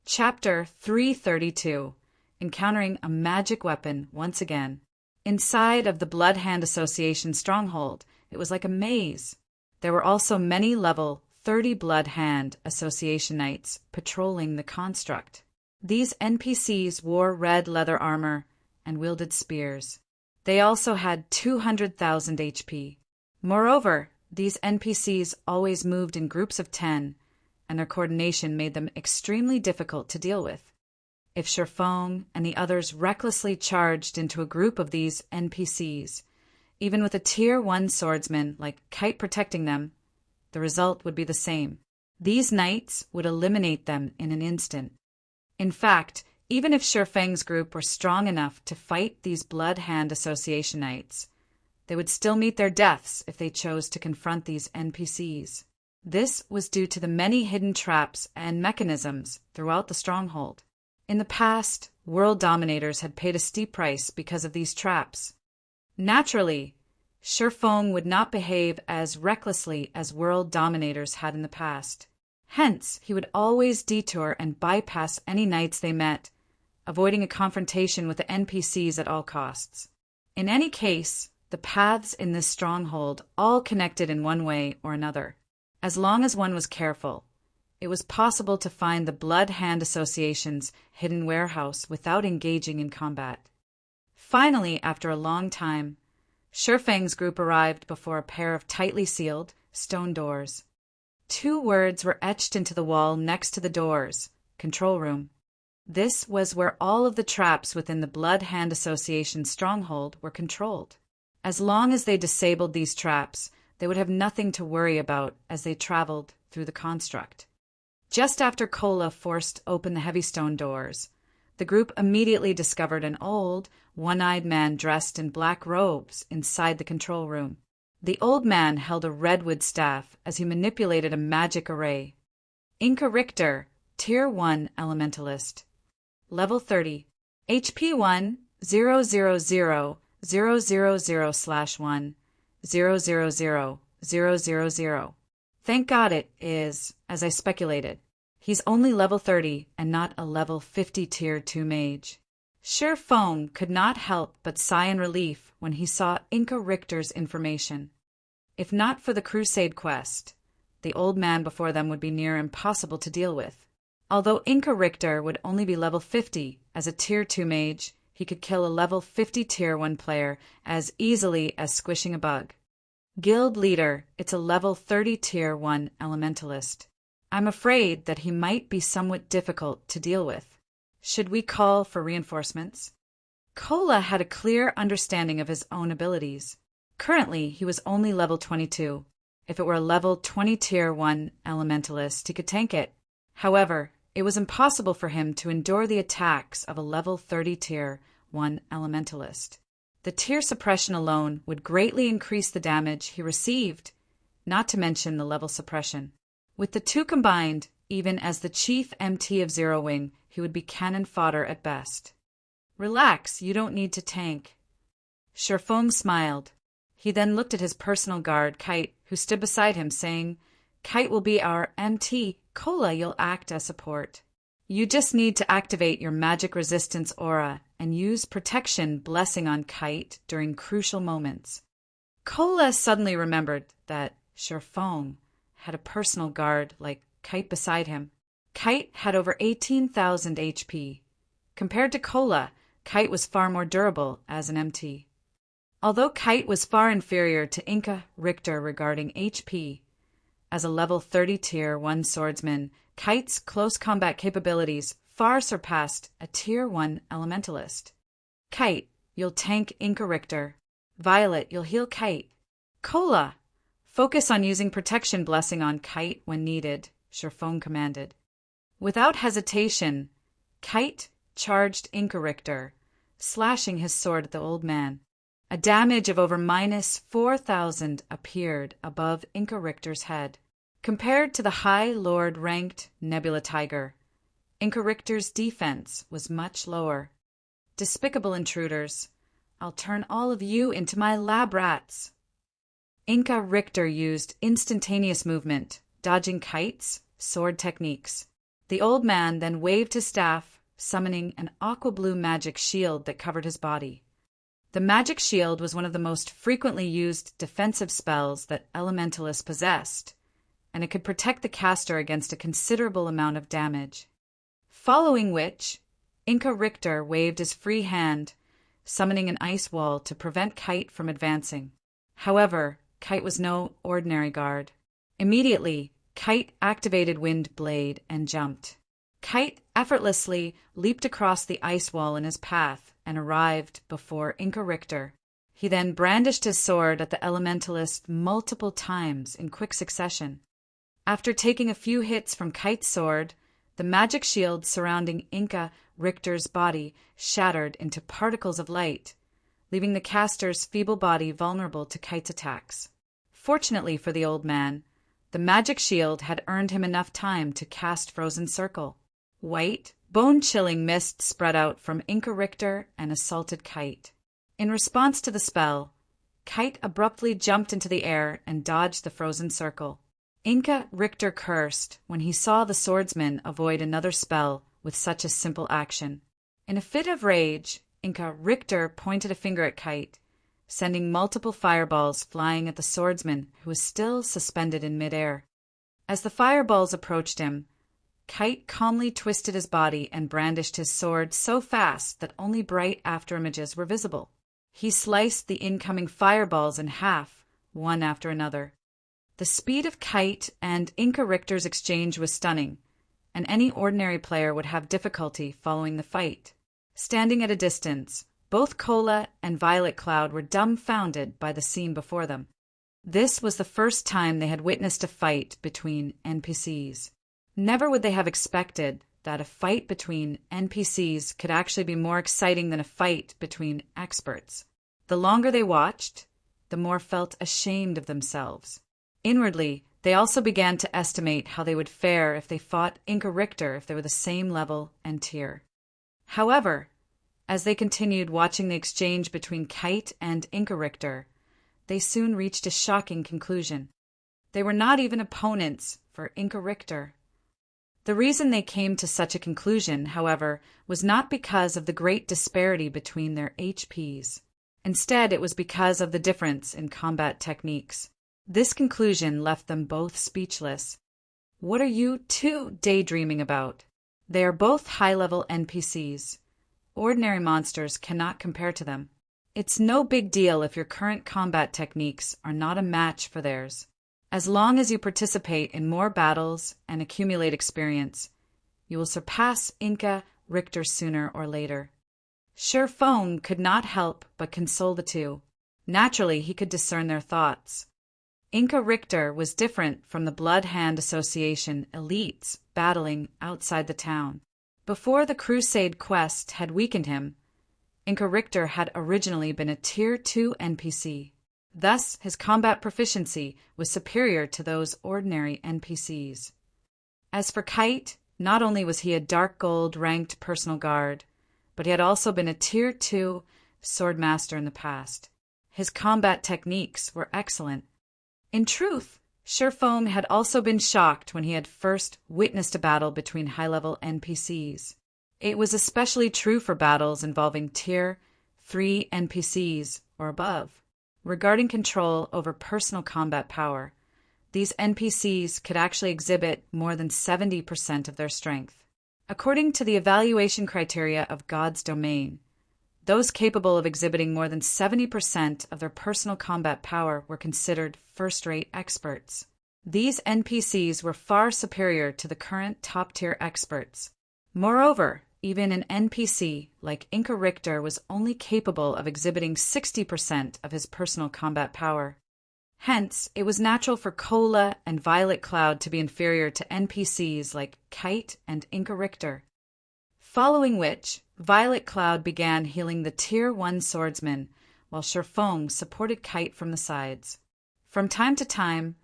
A: Chapter 332. Encountering a magic weapon once again. Inside of the Blood Hand Association stronghold, it was like a maze. There were also many level 30 Blood Hand Association knights patrolling the construct. These NPCs wore red leather armor and wielded spears. They also had 200,000 HP. Moreover, these NPCs always moved in groups of 10, and their coordination made them extremely difficult to deal with. If Sherfong and the others recklessly charged into a group of these NPCs, even with a Tier 1 swordsman like Kite protecting them, the result would be the same. These knights would eliminate them in an instant. In fact, even if Sherfang's group were strong enough to fight these Blood Hand Association knights, they would still meet their deaths if they chose to confront these NPCs. This was due to the many hidden traps and mechanisms throughout the stronghold. In the past, world dominators had paid a steep price because of these traps. Naturally, Shifeng would not behave as recklessly as world dominators had in the past. Hence, he would always detour and bypass any knights they met, avoiding a confrontation with the NPCs at all costs. In any case, the paths in this stronghold all connected in one way or another. As long as one was careful, it was possible to find the Blood Hand Association's hidden warehouse without engaging in combat. Finally, after a long time, Shifeng's group arrived before a pair of tightly sealed stone doors. 2 words were etched into the wall next to the doors: Control Room. This was where all of the traps within the Blood Hand Association stronghold were controlled. As long as they disabled these traps, they would have nothing to worry about as they traveled through the construct. Just after Kola forced open the heavy stone doors, the group immediately discovered an old, one-eyed man dressed in black robes inside the control room. The old man held a redwood staff as he manipulated a magic array. Inca Richter, Tier 1 Elementalist. Level 30. HP 1 000 000/1 000 Thank God it is, as I speculated. He's only level 30 and not a level 50 Tier 2 mage. Shifeng could not help but sigh in relief when he saw Inca Richter's information. If not for the Crusade quest, the old man before them would be near impossible to deal with. Although Inca Richter would only be level 50, as a Tier 2 mage, he could kill a level 50 Tier 1 player as easily as squishing a bug. Guild Leader, it's a level 30 Tier 1 Elementalist. I'm afraid that he might be somewhat difficult to deal with. Should we call for reinforcements? Kola had a clear understanding of his own abilities. Currently, he was only level 22. If it were a level 20 Tier 1 Elementalist, he could tank it. However, it was impossible for him to endure the attacks of a level 30 Tier 1 Elementalist. The tier suppression alone would greatly increase the damage he received, not to mention the level suppression. With the two combined, even as the chief MT of Zero Wing, he would be cannon fodder at best. Relax, you don't need to tank. Shifeng smiled. He then looked at his personal guard, Kite, who stood beside him, saying, Kite will be our MT. Kola, you'll act as support. You just need to activate your magic resistance aura and use protection blessing on Kite during crucial moments. Kola suddenly remembered that Shifeng had a personal guard like Kite beside him. Kite had over 18,000 HP. Compared to Kola, Kite was far more durable as an MT. Although Kite was far inferior to Inca Richter regarding HP, as a level 30 Tier 1 swordsman, Kite's close combat capabilities far surpassed a Tier 1 Elementalist. Kite, you'll tank Inca Richter. Violet, you'll heal Kite. Kola, focus on using protection blessing on Kite when needed, Shifeng commanded. Without hesitation, Kite charged Inca Richter, slashing his sword at the old man. A damage of over -4,000 appeared above Inca Richter's head. Compared to the High Lord-ranked Nebula Tiger, Inca Richter's defense was much lower. Despicable intruders, I'll turn all of you into my lab rats. Inca Richter used instantaneous movement, dodging Kite's sword techniques. The old man then waved his staff, summoning an aqua blue magic shield that covered his body. The magic shield was one of the most frequently used defensive spells that Elementalists possessed, and it could protect the caster against a considerable amount of damage. Following which, Inca Richter waved his free hand, summoning an ice wall to prevent Kite from advancing. However, Kite was no ordinary guard. Immediately, Kite activated Wind Blade and jumped. Kite effortlessly leaped across the ice wall in his path and arrived before Inca Richter. He then brandished his sword at the Elementalist multiple times in quick succession. After taking a few hits from Kite's sword, the magic shield surrounding Inca Richter's body shattered into particles of light, leaving the caster's feeble body vulnerable to Kite's attacks. Fortunately for the old man, The magic shield had earned him enough time to cast Frozen Circle. White, bone-chilling mist spread out from Inca Richter and assaulted Kite. In response to the spell, Kite abruptly jumped into the air and dodged the Frozen Circle. Inca Richter cursed when he saw the swordsman avoid another spell with such a simple action. In a fit of rage, Inca Richter pointed a finger at Kite, sending multiple fireballs flying at the swordsman who was still suspended in midair. As the fireballs approached him, Kite calmly twisted his body and brandished his sword so fast that only bright afterimages were visible. He sliced the incoming fireballs in half, one after another. The speed of Kite and Inca Richter's exchange was stunning, and any ordinary player would have difficulty following the fight. Standing at a distance, both Cola and Violet Cloud were dumbfounded by the scene before them. This was the first time they had witnessed a fight between NPCs. Never would they have expected that a fight between NPCs could actually be more exciting than a fight between experts. The longer they watched, the more felt ashamed of themselves. Inwardly, they also began to estimate how they would fare if they fought Inca Richter if they were the same level and tier. However, as they continued watching the exchange between Kite and Inca Richter, they soon reached a shocking conclusion. They were not even opponents for Inca Richter. The reason they came to such a conclusion, however, was not because of the great disparity between their HPs. Instead, it was because of the difference in combat techniques. This conclusion left them both speechless. What are you two daydreaming about? They are both high-level NPCs. Ordinary monsters cannot compare to them. It's no big deal if your current combat techniques are not a match for theirs. As long as you participate in more battles and accumulate experience, you will surpass Inca Richter sooner or later. Sure Phone could not help but console the two. Naturally, he could discern their thoughts. Inca Richter was different from the Blood Hand Association elites battling outside the town. Before the Crusade quest had weakened him, Inca Richter had originally been a Tier 2 NPC. Thus, his combat proficiency was superior to those ordinary NPCs. As for Kite, not only was he a Dark Gold ranked personal guard, but he had also been a Tier 2 swordmaster in the past. His combat techniques were excellent. In truth, Surefoam had also been shocked when he had first witnessed a battle between high-level NPCs. It was especially true for battles involving Tier 3 NPCs or above. Regarding control over personal combat power, these NPCs could actually exhibit more than 70% of their strength. According to the evaluation criteria of God's domain, those capable of exhibiting more than 70% of their personal combat power were considered first-rate experts. These NPCs were far superior to the current top-tier experts. Moreover, even an NPC like Inca Richter was only capable of exhibiting 60% of his personal combat power. Hence, it was natural for Cola and Violet Cloud to be inferior to NPCs like Kite and Inca Richter. Following which, Violet Cloud began healing the Tier 1 swordsman, while Surefoam supported Kite from the sides. From time to time,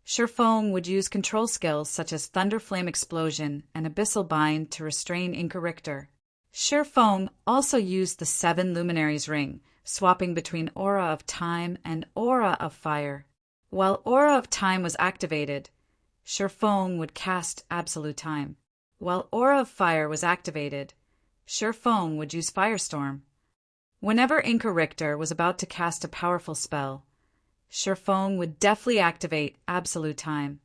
A: Surefoam would use control skills such as Thunderflame Explosion and Abyssal Bind to restrain Inca Richter. Surefoam also used the 7 Luminaries ring, swapping between Aura of Time and Aura of Fire. While Aura of Time was activated, Surefoam would cast Absolute Time. While Aura of Fire was activated, Surefoam would use Firestorm. Whenever Inca Richter was about to cast a powerful spell, Surefoam would deftly activate Absolute Time,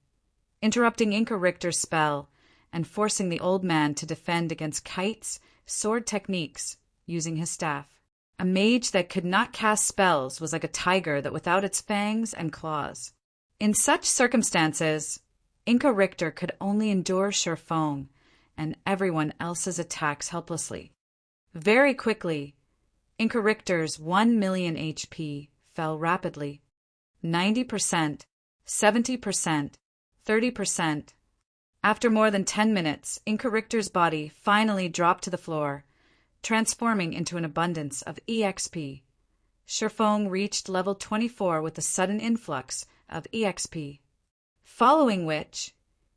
A: interrupting Inca Richter's spell and forcing the old man to defend against Kite's sword techniques using his staff. A mage that could not cast spells was like a tiger that without its fangs and claws. In such circumstances, Inca Richter could only endure Surefoam and everyone else's attacks helplessly. Very quickly, Inca Richter's 1 million HP fell rapidly. 90%, 70%, 30%. After more than 10 minutes, Inca Richter's body finally dropped to the floor, transforming into an abundance of EXP. Surefoam reached level 24 with a sudden influx of EXP. Following which,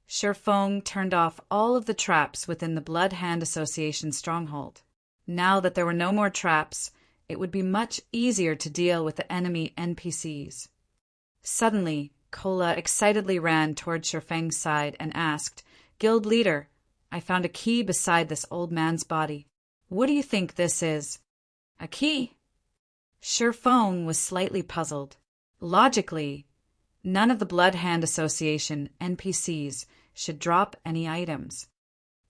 A: Shifeng turned off all of the traps within the Blood-Hand Association stronghold. Now that there were no more traps, it would be much easier to deal with the enemy NPCs. Suddenly, Kola excitedly ran toward Shifeng's side and asked, "Guild leader, I found a key beside this old man's body. What do you think this is?" "A key?" Shifeng was slightly puzzled. Logically, none of the Blood-Hand Association NPCs should drop any items.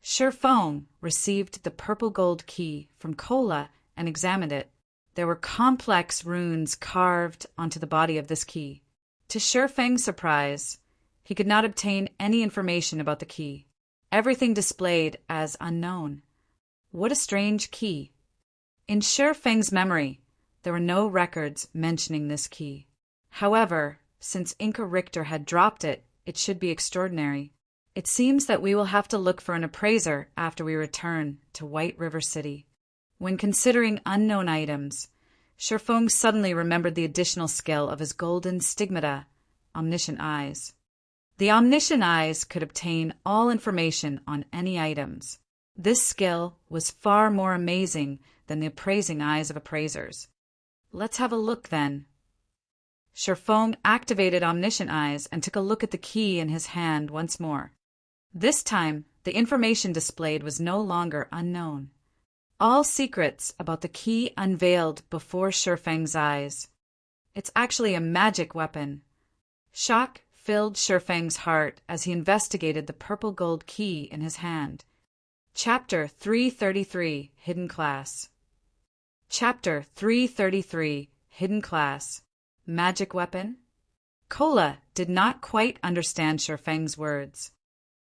A: Shifeng received the purple gold key from Kola and examined it. There were complex runes carved onto the body of this key. To Shifeng's surprise, he could not obtain any information about the key. Everything displayed as unknown. What a strange key. In Shifeng's memory, there were no records mentioning this key. However, since Inca Richter had dropped it, it should be extraordinary. It seems that we will have to look for an appraiser after we return to White River City. When considering unknown items, Shifeng suddenly remembered the additional skill of his golden stigmata, Omniscient Eyes. The Omniscient Eyes could obtain all information on any items. This skill was far more amazing than the appraising eyes of appraisers. Let's have a look then. Shifeng activated Omniscient Eyes and took a look at the key in his hand once more. This time, the information displayed was no longer unknown. All secrets about the key unveiled before Shifeng's eyes. It's actually a magic weapon. Shock filled Shifeng's heart as he investigated the purple gold key in his hand. Chapter 333, Hidden Class. Chapter 333, Hidden Class. Magic weapon? Kola did not quite understand Shifeng's words.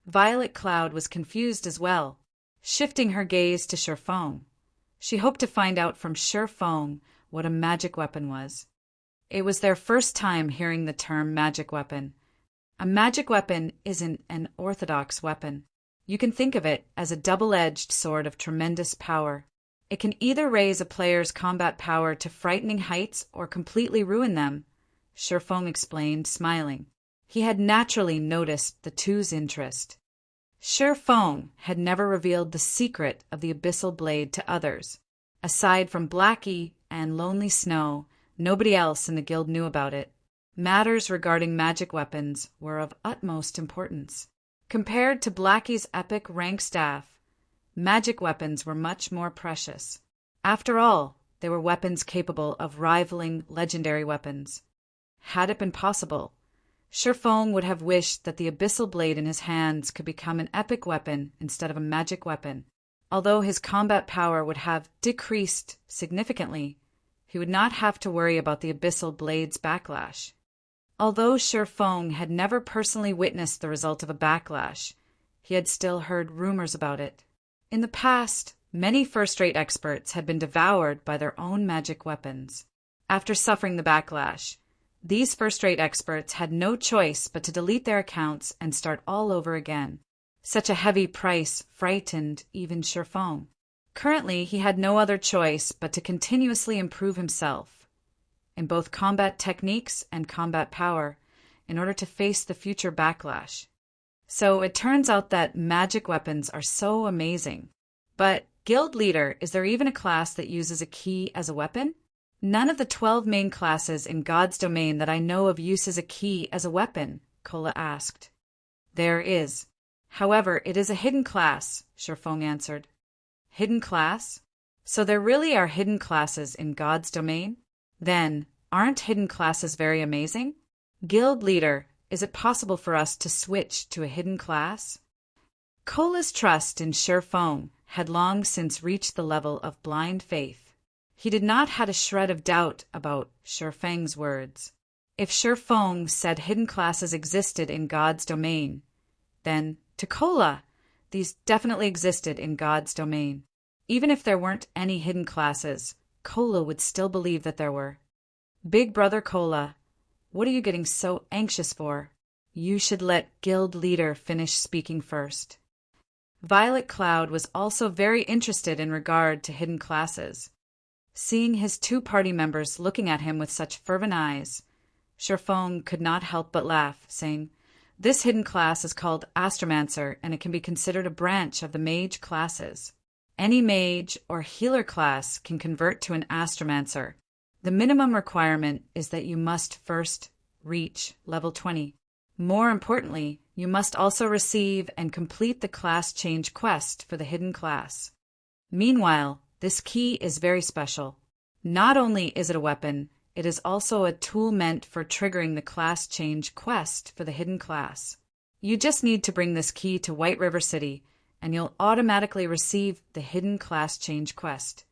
A: Violet Cloud was confused as well, shifting her gaze to Shifeng. She hoped to find out from Shifeng what a magic weapon was. It was their first time hearing the term magic weapon. A magic weapon isn't an orthodox weapon. You can think of it as a double-edged sword of tremendous power. It can either raise a player's combat power to frightening heights or completely ruin them, Shifeng explained, smiling. He had naturally noticed the two's interest. Shifeng had never revealed the secret of the abyssal blade to others. Aside from Blackie and Lonely Snow, nobody else in the guild knew about it. Matters regarding magic weapons were of utmost importance. Compared to Blackie's epic rank staff, magic weapons were much more precious. After all, they were weapons capable of rivaling legendary weapons. Had it been possible, Shifeng would have wished that the abyssal blade in his hands could become an epic weapon instead of a magic weapon. Although his combat power would have decreased significantly, he would not have to worry about the abyssal blade's backlash. Although Shifeng had never personally witnessed the result of a backlash, he had still heard rumors about it. In the past, many first-rate experts had been devoured by their own magic weapons. After suffering the backlash, these first-rate experts had no choice but to delete their accounts and start all over again. Such a heavy price frightened even Shifeng. Currently, he had no other choice but to continuously improve himself in both combat techniques and combat power in order to face the future backlash. So it turns out that magic weapons are so amazing. But, Guild Leader, is there even a class that uses a key as a weapon? None of the 12 main classes in God's domain that I know of uses a key as a weapon, Kola asked. There is. However, it is a hidden class, Shifeng answered. Hidden class? So there really are hidden classes in God's domain? Then, aren't hidden classes very amazing? Guild Leader, is it possible for us to switch to a hidden class? Kola's trust in Shifeng had long since reached the level of blind faith. He did not have a shred of doubt about Shifeng's words. If Shifeng said hidden classes existed in God's domain, then, to Kola, these definitely existed in God's domain. Even if there weren't any hidden classes, Kola would still believe that there were. Big Brother Kola, what are you getting so anxious for? You should let Guild Leader finish speaking first. Violet Cloud was also very interested in regard to hidden classes. Seeing his two party members looking at him with such fervent eyes, Shifeng could not help but laugh, saying, This hidden class is called Astromancer, and it can be considered a branch of the mage classes. Any mage or healer class can convert to an Astromancer. The minimum requirement is that you must first reach level 20. More importantly, you must also receive and complete the class change quest for the hidden class. Meanwhile, this key is very special. Not only is it a weapon, it is also a tool meant for triggering the class change quest for the hidden class. You just need to bring this key to White River City, and you'll automatically receive the hidden class change quest.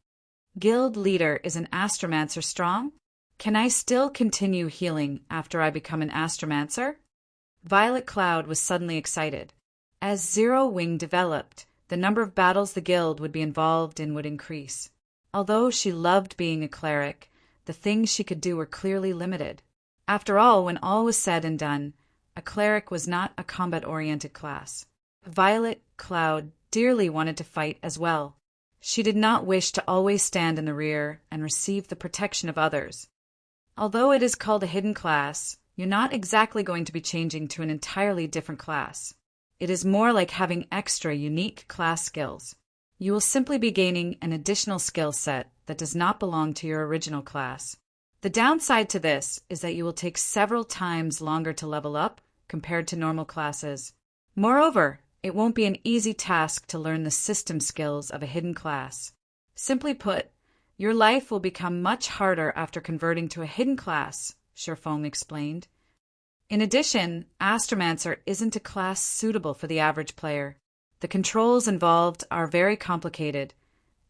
A: Guild leader, is an Astromancer strong? Can I still continue healing after I become an Astromancer? Violet Cloud was suddenly excited. As Zero Wing developed, the number of battles the guild would be involved in would increase. Although she loved being a cleric, the things she could do were clearly limited. After all, when all was said and done, a cleric was not a combat-oriented class. Violet Cloud dearly wanted to fight as well. She did not wish to always stand in the rear and receive the protection of others. Although it is called a hidden class, you're not exactly going to be changing to an entirely different class. It is more like having extra unique class skills. You will simply be gaining an additional skill set that does not belong to your original class. The downside to this is that you will take several times longer to level up compared to normal classes. Moreover, it won't be an easy task to learn the system skills of a hidden class. Simply put, your life will become much harder after converting to a hidden class, Sherfong explained. In addition, Astromancer isn't a class suitable for the average player. The controls involved are very complicated,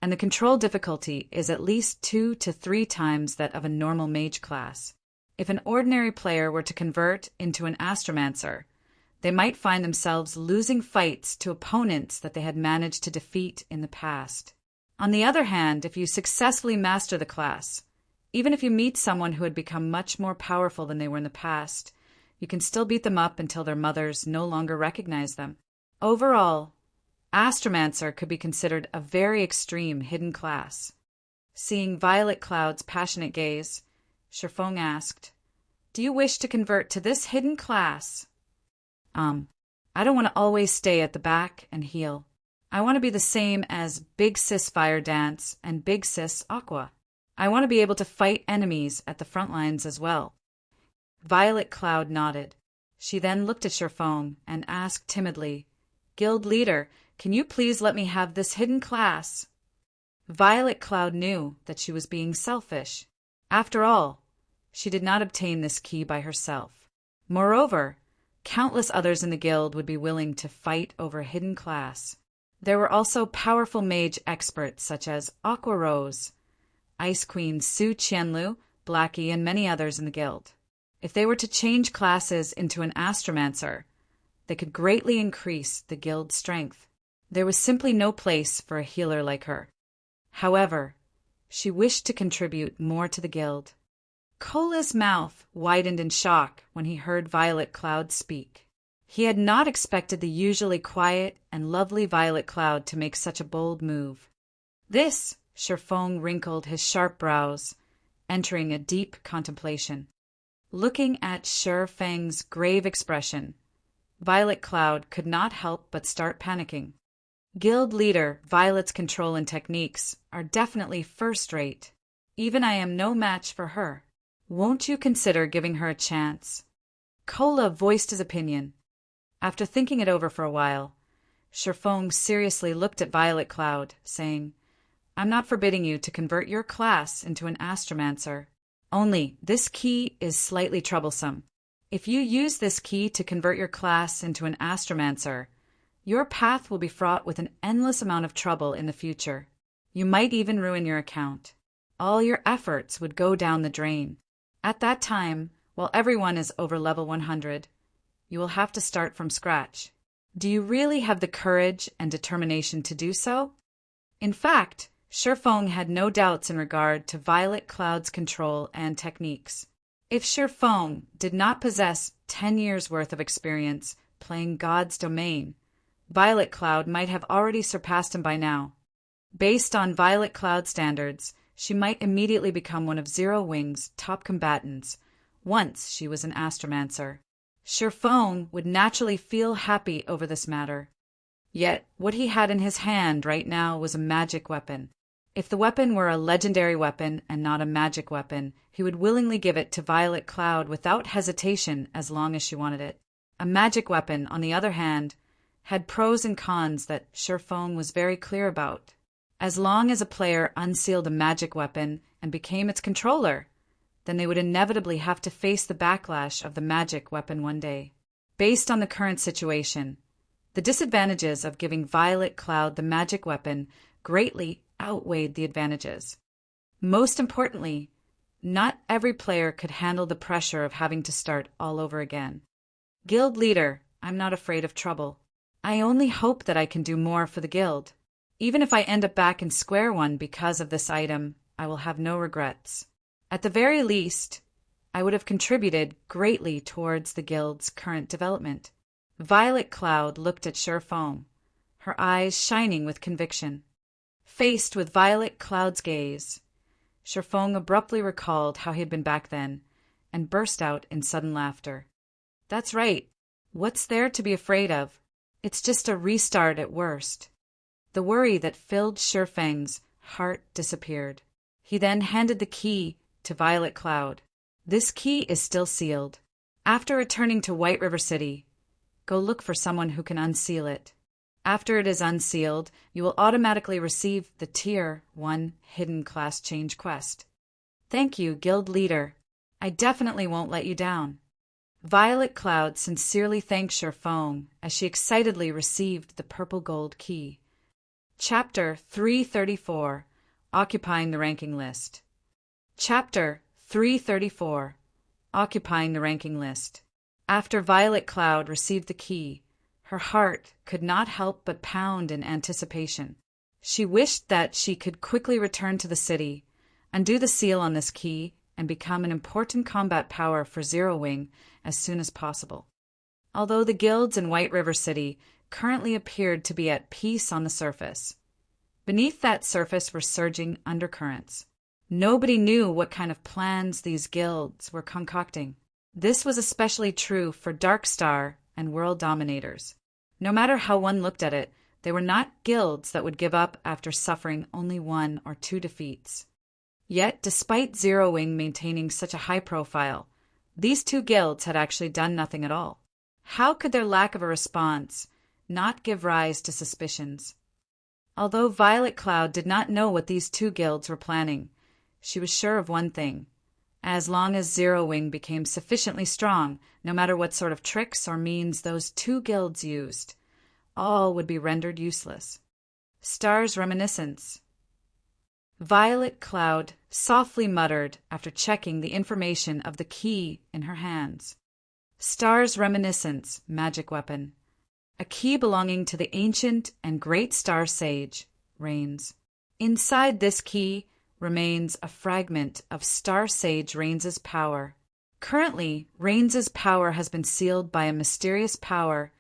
A: and the control difficulty is at least 2 to 3 times that of a normal mage class. If an ordinary player were to convert into an Astromancer, they might find themselves losing fights to opponents that they had managed to defeat in the past. On the other hand, if you successfully master the class, even if you meet someone who had become much more powerful than they were in the past, you can still beat them up until their mothers no longer recognize them. Overall, Astromancer could be considered a very extreme hidden class. Seeing Violet Cloud's passionate gaze, Sherfong asked, "Do you wish to convert to this hidden class?" I don't want to always stay at the back and heal. I want to be the same as Big Sis Fire Dance and Big Sis Aqua. I want to be able to fight enemies at the front lines as well. Violet Cloud nodded. She then looked at Sherfong and asked timidly, "Guild leader, can you please let me have this hidden class?" Violet Cloud knew that she was being selfish. After all, she did not obtain this key by herself. Moreover, countless others in the guild would be willing to fight over a hidden class. There were also powerful mage experts such as Aqua Rose, Ice Queen Su Qianlu, Blackie, and many others in the guild. If they were to change classes into an Astromancer, they could greatly increase the guild's strength. There was simply no place for a healer like her. However, she wished to contribute more to the guild. Cola's mouth widened in shock when he heard Violet Cloud speak. He had not expected the usually quiet and lovely Violet Cloud to make such a bold move. This, Sherfong wrinkled his sharp brows, entering a deep contemplation. Looking at Sherfang's grave expression, Violet Cloud could not help but start panicking. Guild leader Violet's control and techniques are definitely first-rate. Even I am no match for her. Won't you consider giving her a chance? Cola voiced his opinion. After thinking it over for a while, Sherfong seriously looked at Violet Cloud, saying, "I'm not forbidding you to convert your class into an Astromancer. Only, this key is slightly troublesome. If you use this key to convert your class into an Astromancer, your path will be fraught with an endless amount of trouble in the future. You might even ruin your account. All your efforts would go down the drain. At that time, while everyone is over level 100, you will have to start from scratch. Do you really have the courage and determination to do so?" In fact, Sherfong had no doubts in regard to Violet Cloud's control and techniques. If Sherfong did not possess 10 years' worth of experience playing God's domain, Violet Cloud might have already surpassed him by now. Based on Violet Cloud standards, she might immediately become one of Zero Wing's top combatants once she was an Astromancer. Feng would naturally feel happy over this matter. Yet, what he had in his hand right now was a magic weapon. If the weapon were a legendary weapon and not a magic weapon, he would willingly give it to Violet Cloud without hesitation as long as she wanted it. A magic weapon, on the other hand, had pros and cons that Feng was very clear about. As long as a player unsealed a magic weapon and became its controller, then they would inevitably have to face the backlash of the magic weapon one day. Based on the current situation, the disadvantages of giving Violet Cloud the magic weapon greatly outweighed the advantages. Most importantly, not every player could handle the pressure of having to start all over again. Guild leader, I'm not afraid of trouble. I only hope that I can do more for the guild. Even if I end up back in square one because of this item, I will have no regrets. At the very least, I would have contributed greatly towards the guild's current development. Violet Cloud looked at Feng, her eyes shining with conviction. Faced with Violet Cloud's gaze, Feng abruptly recalled how he had been back then, and burst out in sudden laughter. That's right. What's there to be afraid of? It's just a restart at worst. The worry that filled Feng's heart disappeared. He then handed the key to Violet Cloud. This key is still sealed. After returning to White River City, go look for someone who can unseal it. After it is unsealed, you will automatically receive the Tier 1 Hidden Class Change quest. Thank you, Guild Leader. I definitely won't let you down. Violet Cloud sincerely thanked Feng as she excitedly received the purple gold key. Chapter 334, Occupying the Ranking List. Chapter 334, Occupying the Ranking List. After Violet Cloud received the key, her heart could not help but pound in anticipation. She wished that she could quickly return to the city, undo the seal on this key, and become an important combat power for Zero Wing as soon as possible. Although the guilds in White River City currently appeared to be at peace on the surface, beneath that surface were surging undercurrents. Nobody knew what kind of plans these guilds were concocting. This was especially true for Darkstar and World Dominators. No matter how one looked at it, they were not guilds that would give up after suffering only 1 or 2 defeats. Yet, despite Zero Wing maintaining such a high profile, these 2 guilds had actually done nothing at all. How could their lack of a response not give rise to suspicions? Although Violet Cloud did not know what these 2 guilds were planning, she was sure of one thing. As long as Zero Wing became sufficiently strong, no matter what sort of tricks or means those 2 guilds used, all would be rendered useless. Star's Reminiscence. Violet Cloud softly muttered after checking the information of the key in her hands. Star's Reminiscence magic weapon. A key belonging to the ancient and great Star Sage, Rains. Inside this key remains a fragment of Star Sage Rains's power. Currently, Rains's power has been sealed by a mysterious power,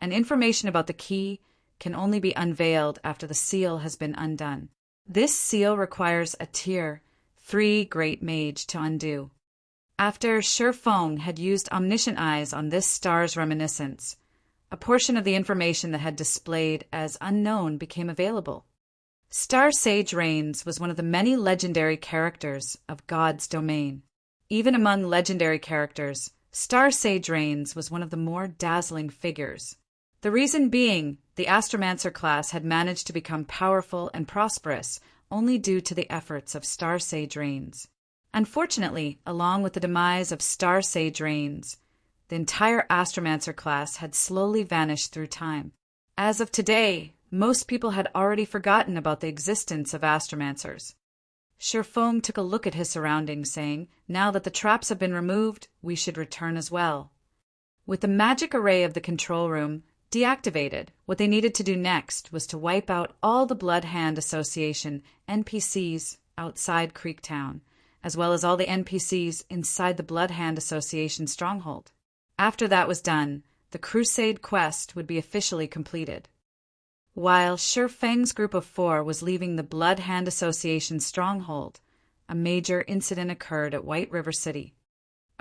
A: and information about the key can only be unveiled after the seal has been undone. This seal requires a Tier 3 Great Mage to undo. After Feng had used Omniscient Eyes on this Star's Reminiscence, a portion of the information that had displayed as unknown became available. Star Sage Rains was one of the many legendary characters of God's domain. Even among legendary characters, Star Sage Rains was one of the more dazzling figures. The reason being, the Astromancer class had managed to become powerful and prosperous only due to the efforts of Star Sage Rains. Unfortunately, along with the demise of Star Sage Rains, the entire Astromancer class had slowly vanished through time. As of today, most people had already forgotten about the existence of Astromancers. Feng took a look at his surroundings, saying, "Now that the traps have been removed, we should return as well." With the magic array of the control room deactivated, what they needed to do next was to wipe out all the Blood Hand Association NPCs outside Creektown, as well as all the NPCs inside the Blood Hand Association stronghold. After that was done, the Crusade quest would be officially completed. While Feng's group of 4 was leaving the Blood Hand Association stronghold, a major incident occurred at White River City.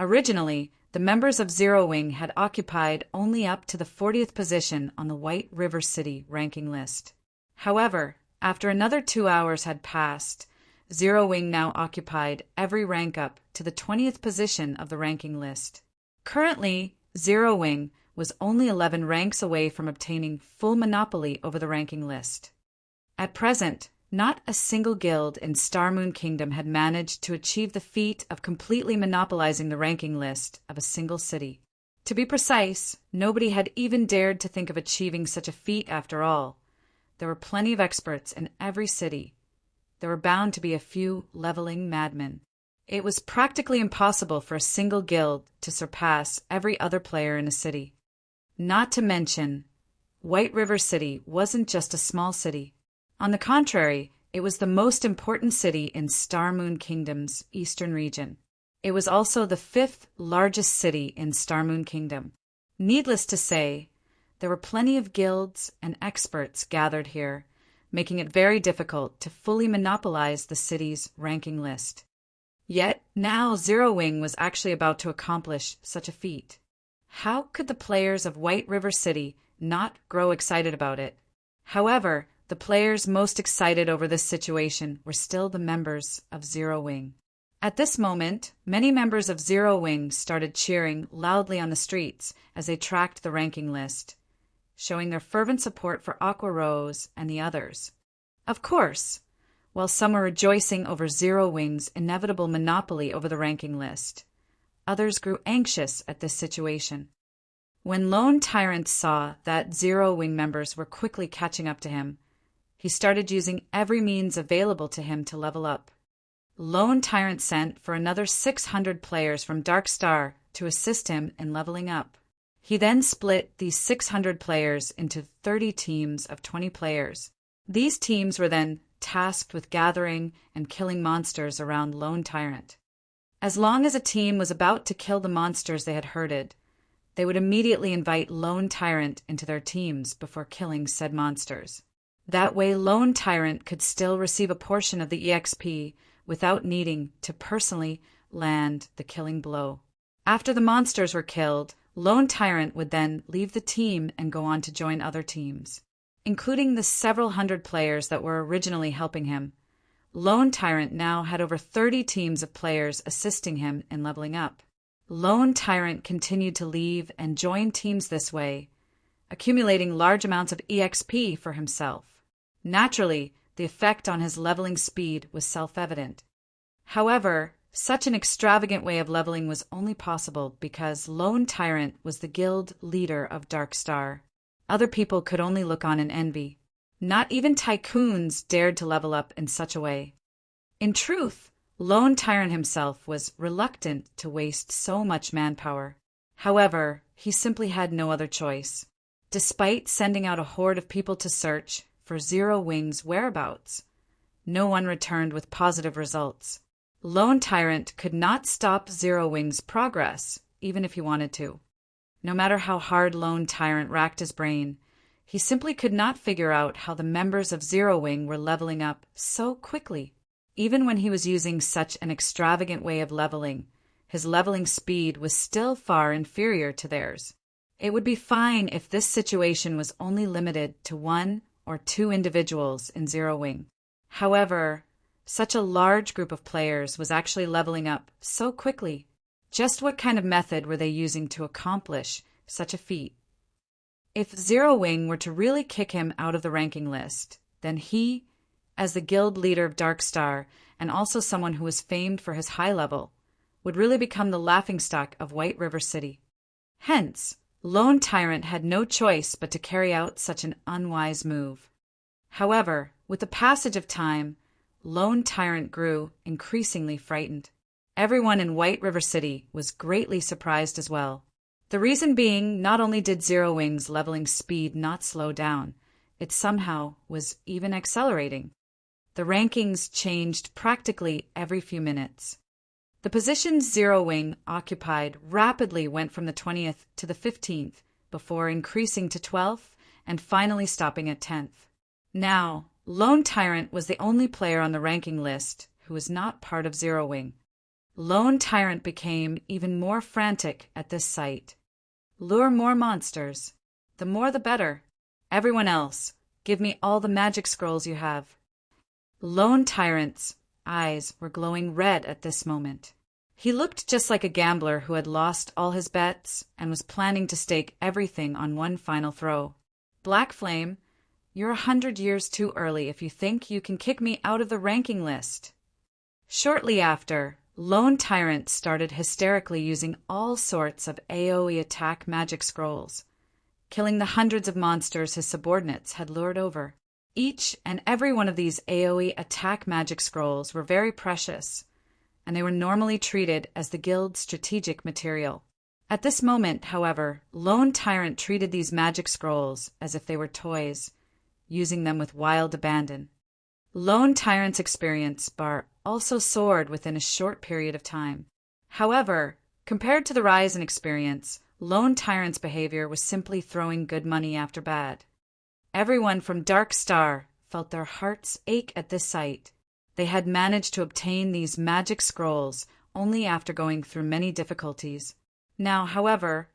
A: Originally, the members of Zero Wing had occupied only up to the 40th position on the White River City ranking list. However, after another 2 hours had passed, Zero Wing now occupied every rank up to the 20th position of the ranking list. Currently, Zero Wing was only 11 ranks away from obtaining full monopoly over the ranking list. At present, not a single guild in Star Moon Kingdom had managed to achieve the feat of completely monopolizing the ranking list of a single city. To be precise, nobody had even dared to think of achieving such a feat after all. There were plenty of experts in every city. There were bound to be a few leveling madmen. It was practically impossible for a single guild to surpass every other player in a city. Not to mention, White River City wasn't just a small city. On the contrary, it was the most important city in Star Moon Kingdom's eastern region. It was also the 5th largest city in Star Moon Kingdom. Needless to say, there were plenty of guilds and experts gathered here, making it very difficult to fully monopolize the city's ranking list. Yet now Zero Wing was actually about to accomplish such a feat. How could the players of White River City not grow excited about it? However, the players most excited over this situation were still the members of Zero Wing. At this moment, many members of Zero Wing started cheering loudly on the streets as they tracked the ranking list, showing their fervent support for Aqua Rose and the others. Of course, while some were rejoicing over Zero Wing's inevitable monopoly over the ranking list, others grew anxious at this situation. When Lone Tyrant saw that Zero Wing members were quickly catching up to him, he started using every means available to him to level up. Lone Tyrant sent for another 600 players from Dark Star to assist him in leveling up. He then split these 600 players into 30 teams of 20 players. These teams were then tasked with gathering and killing monsters around Lone Tyrant. As long as a team was about to kill the monsters they had herded, they would immediately invite Lone Tyrant into their teams before killing said monsters. That way, Lone Tyrant could still receive a portion of the EXP without needing to personally land the killing blow. After the monsters were killed, Lone Tyrant would then leave the team and go on to join other teams. Including the several hundred players that were originally helping him, Lone Tyrant now had over 30 teams of players assisting him in leveling up. Lone Tyrant continued to leave and join teams this way, accumulating large amounts of EXP for himself. Naturally, the effect on his leveling speed was self-evident. However, such an extravagant way of leveling was only possible because Lone Tyrant was the guild leader of Dark Star. Other people could only look on in envy. Not even tycoons dared to level up in such a way. In truth, Lone Tyrant himself was reluctant to waste so much manpower. However, he simply had no other choice. Despite sending out a horde of people to search for Zero Wing's whereabouts, no one returned with positive results. Lone Tyrant could not stop Zero Wing's progress, even if he wanted to. No matter how hard Lone Tyrant racked his brain, he simply could not figure out how the members of Zero Wing were leveling up so quickly. Even when he was using such an extravagant way of leveling, his leveling speed was still far inferior to theirs. It would be fine if this situation was only limited to 1 or 2 individuals in Zero Wing. However, such a large group of players was actually leveling up so quickly. Just what kind of method were they using to accomplish such a feat? If Zero Wing were to really kick him out of the ranking list, then he, as the guild leader of Dark Star and also someone who was famed for his high level, would really become the laughingstock of White River City. Hence, Lone Tyrant had no choice but to carry out such an unwise move. However, with the passage of time, Lone Tyrant grew increasingly frightened. Everyone in White River City was greatly surprised as well. The reason being, not only did Zero Wing's leveling speed not slow down, it somehow was even accelerating. The rankings changed practically every few minutes. The positions Zero Wing occupied rapidly went from the 20th to the 15th, before increasing to 12th and finally stopping at 10th. Now, Lone Tyrant was the only player on the ranking list who was not part of Zero Wing. Lone Tyrant became even more frantic at this sight. Lure more monsters. The more the better. Everyone else, give me all the magic scrolls you have. Lone Tyrant's eyes were glowing red at this moment. He looked just like a gambler who had lost all his bets and was planning to stake everything on one final throw. Black Flame, you're 100 years too early if you think you can kick me out of the ranking list. Shortly after, Lone Tyrant started hysterically using all sorts of AoE attack magic scrolls, killing the hundreds of monsters his subordinates had lured over. Each and every one of these AoE attack magic scrolls were very precious, and they were normally treated as the guild's strategic material. At this moment, however, Lone Tyrant treated these magic scrolls as if they were toys, using them with wild abandon. Lone Tyrant's experience bar also soared within a short period of time. However, compared to the rise in experience, Lone Tyrant's behavior was simply throwing good money after bad. Everyone from Dark Star felt their hearts ache at this sight. They had managed to obtain these magic scrolls only after going through many difficulties. Now, however,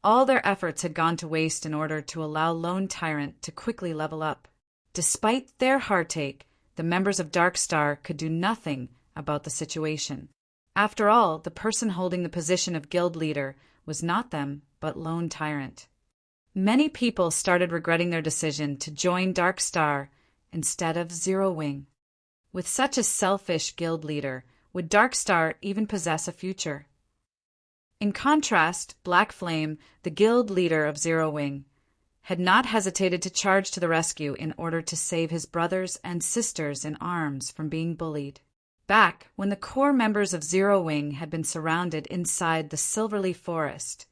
A: all their efforts had gone to waste in order to allow Lone Tyrant to quickly level up. Despite their heartache, the members of Dark Star could do nothing about the situation. After all, the person holding the position of guild leader was not them, but Lone Tyrant. Many people started regretting their decision to join Dark Star instead of Zero Wing. With such a selfish guild leader, would Dark Star even possess a future? In contrast, Black Flame, the guild leader of Zero Wing, had not hesitated to charge to the rescue in order to save his brothers and sisters in arms from being bullied. Back when the core members of Zero Wing had been surrounded inside the Silverleaf Forest,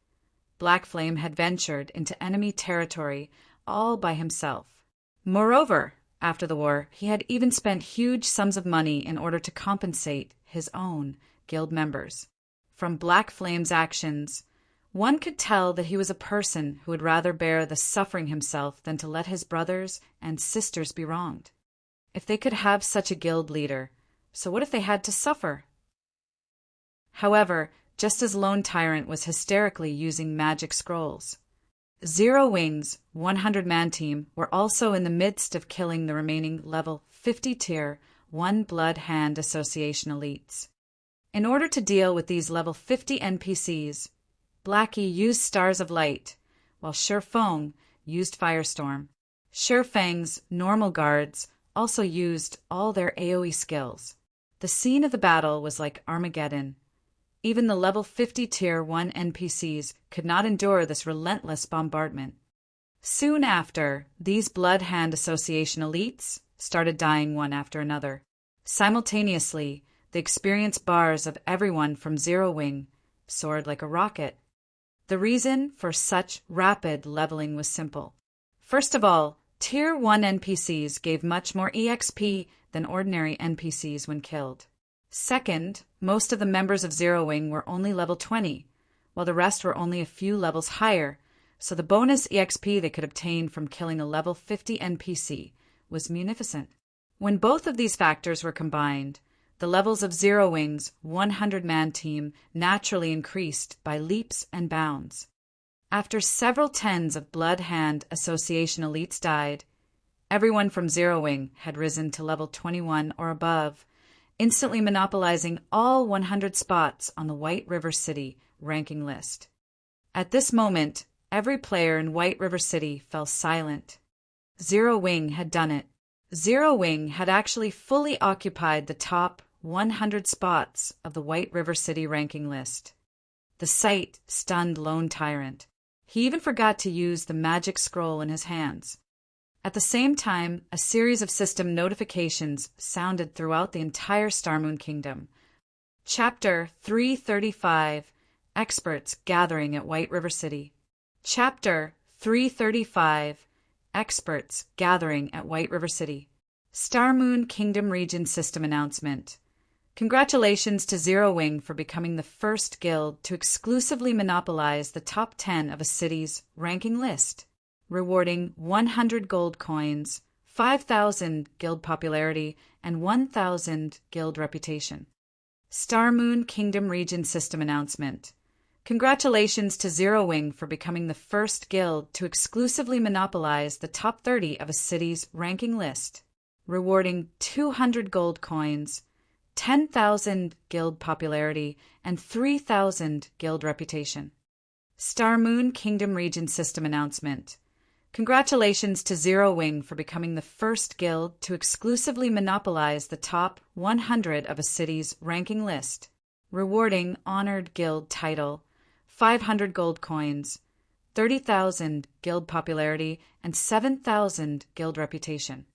A: Black Flame had ventured into enemy territory all by himself. Moreover, after the war, he had even spent huge sums of money in order to compensate his own guild members. From Black Flame's actions, one could tell that he was a person who would rather bear the suffering himself than to let his brothers and sisters be wronged. If they could have such a guild leader, so what if they had to suffer? However, just as Lone Tyrant was hysterically using magic scrolls, Zero Wing's 100-man team were also in the midst of killing the remaining level 50 tier 1 Blood Hand Association elites. In order to deal with these level 50 NPCs, Blackie used Stars of Light, while Shurfeng used Firestorm. Shurfeng's normal guards also used all their AoE skills. The scene of the battle was like Armageddon. Even the level 50 tier 1 NPCs could not endure this relentless bombardment. Soon after, these Blood Hand Association elites started dying one after another. Simultaneously, the experience bars of everyone from Zero Wing soared like a rocket. The reason for such rapid leveling was simple. First of all, Tier 1 NPCs gave much more EXP than ordinary NPCs when killed. Second, most of the members of Zero Wing were only level 20, while the rest were only a few levels higher, so the bonus EXP they could obtain from killing a level 50 NPC was munificent. When both of these factors were combined, the levels of Zero Wing's 100-man team naturally increased by leaps and bounds. After several tens of Blood Hand Association elites died, everyone from Zero Wing had risen to level 21 or above, instantly monopolizing all 100 spots on the White River City ranking list. At this moment, every player in White River City fell silent. Zero Wing had done it. Zero Wing had actually fully occupied the top 100 spots of the White River City ranking list. The sight stunned Lone Tyrant. He even forgot to use the magic scroll in his hands. At the same time, a series of system notifications sounded throughout the entire Starmoon Kingdom. Chapter 335, Experts Gathering at White River City. Chapter 335, Experts Gathering at White River City. Starmoon Kingdom Region System Announcement. Congratulations to Zero Wing for becoming the first guild to exclusively monopolize the top 10 of a city's ranking list, rewarding 100 gold coins, 5,000 guild popularity, and 1,000 guild reputation. Star Moon Kingdom Region System Announcement. Congratulations to Zero Wing for becoming the first guild to exclusively monopolize the top 30 of a city's ranking list, rewarding 200 gold coins, 10,000 guild popularity, and 3,000 guild reputation. Star Moon Kingdom Region System Announcement. Congratulations to Zero Wing for becoming the first guild to exclusively monopolize the top 100 of a city's ranking list, rewarding honored guild title, 500 gold coins, 30,000 guild popularity, and 7,000 guild reputation.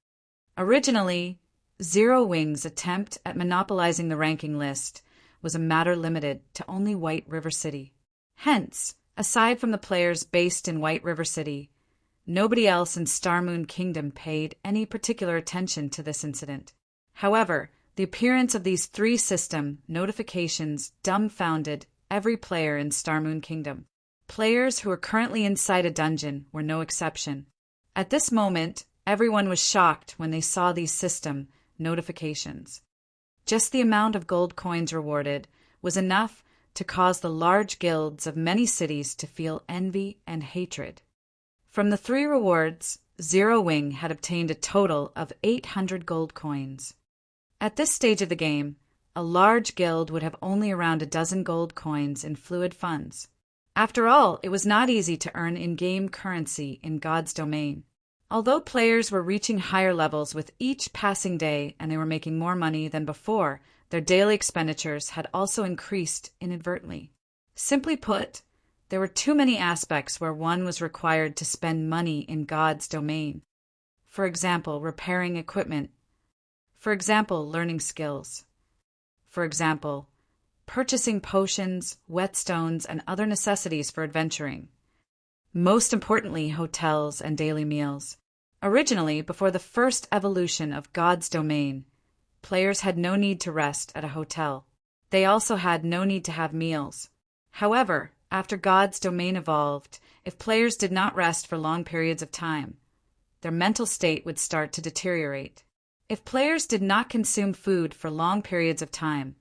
A: Originally, Zero Wing's attempt at monopolizing the ranking list was a matter limited to only White River City. Hence, aside from the players based in White River City, nobody else in Star Moon Kingdom paid any particular attention to this incident. However, the appearance of these 3 system notifications dumbfounded every player in Star Moon Kingdom. Players who are currently inside a dungeon were no exception. At this moment, everyone was shocked when they saw these system notifications. Just the amount of gold coins rewarded was enough to cause the large guilds of many cities to feel envy and hatred. From the 3 rewards, Zero Wing had obtained a total of 800 gold coins. At this stage of the game, a large guild would have only around a dozen gold coins in fluid funds. After all, it was not easy to earn in-game currency in God's domain. Although players were reaching higher levels with each passing day and they were making more money than before, their daily expenditures had also increased inadvertently. Simply put, there were too many aspects where one was required to spend money in God's domain. For example, repairing equipment. For example, learning skills. For example, purchasing potions, whetstones, and other necessities for adventuring. Most importantly, hotels and daily meals. Originally, before the first evolution of God's domain, players had no need to rest at a hotel. They also had no need to have meals. However, after God's domain evolved, if players did not rest for long periods of time, their mental state would start to deteriorate. If players did not consume food for long periods of time,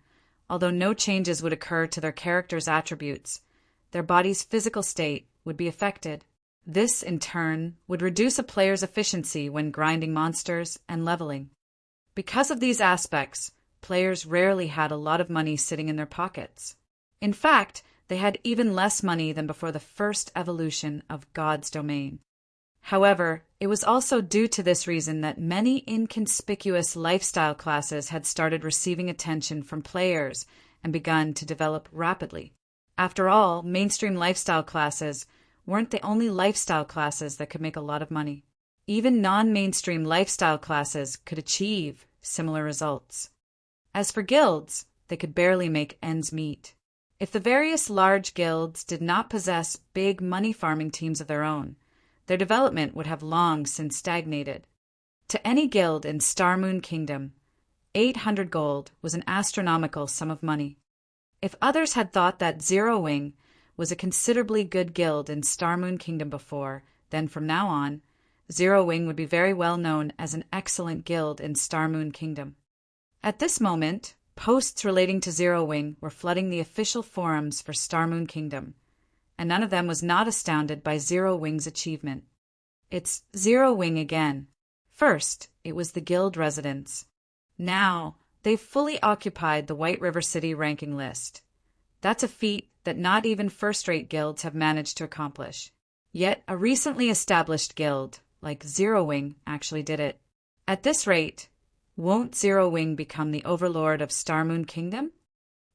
A: although no changes would occur to their character's attributes, their body's physical state would be affected. This, in turn, would reduce a player's efficiency when grinding monsters and leveling. Because of these aspects, players rarely had a lot of money sitting in their pockets. In fact, they had even less money than before the first evolution of God's domain. However, it was also due to this reason that many inconspicuous lifestyle classes had started receiving attention from players and begun to develop rapidly. After all, mainstream lifestyle classes weren't the only lifestyle classes that could make a lot of money. Even non-mainstream lifestyle classes could achieve similar results. As for guilds, they could barely make ends meet. If the various large guilds did not possess big money-farming teams of their own, their development would have long since stagnated. To any guild in Star Moon Kingdom, 800 gold was an astronomical sum of money. If others had thought that Zero Wing was a considerably good guild in Star Moon Kingdom before, then from now on, Zero Wing would be very well known as an excellent guild in Star Moon Kingdom. At this moment, posts relating to Zero Wing were flooding the official forums for Star Moon Kingdom, and none of them was not astounded by Zero Wing's achievement. It's Zero Wing again. First, it was the guild residents. Now, they've fully occupied the White River City ranking list. That's a feat that not even first-rate guilds have managed to accomplish. Yet, a recently established guild, like Zero Wing, actually did it. At this rate, won't Zero Wing become the overlord of Star Moon Kingdom?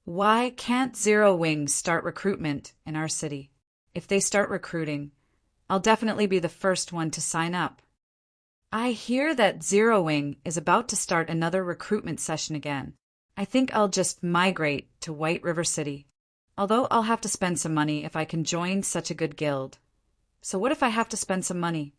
A: Why can't Zero Wing start recruitment in our city? If they start recruiting, I'll definitely be the first one to sign up. I hear that Zero Wing is about to start another recruitment session again. I think I'll just migrate to White River City. Although I'll have to spend some money if I can join such a good guild. So what if I have to spend some money?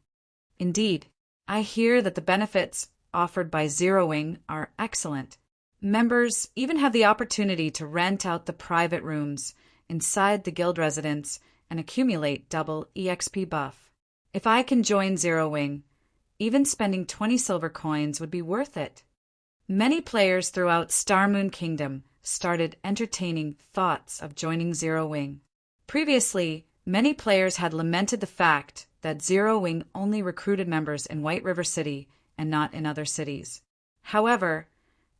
A: Indeed, I hear that the benefits offered by Zero Wing are excellent. Members even have the opportunity to rent out the private rooms inside the guild residence and accumulate double EXP buff. If I can join Zero Wing, even spending 20 silver coins would be worth it. Many players throughout Star Moon Kingdom started entertaining thoughts of joining Zero Wing. Previously, many players had lamented the fact that Zero Wing only recruited members in White River City and not in other cities. However,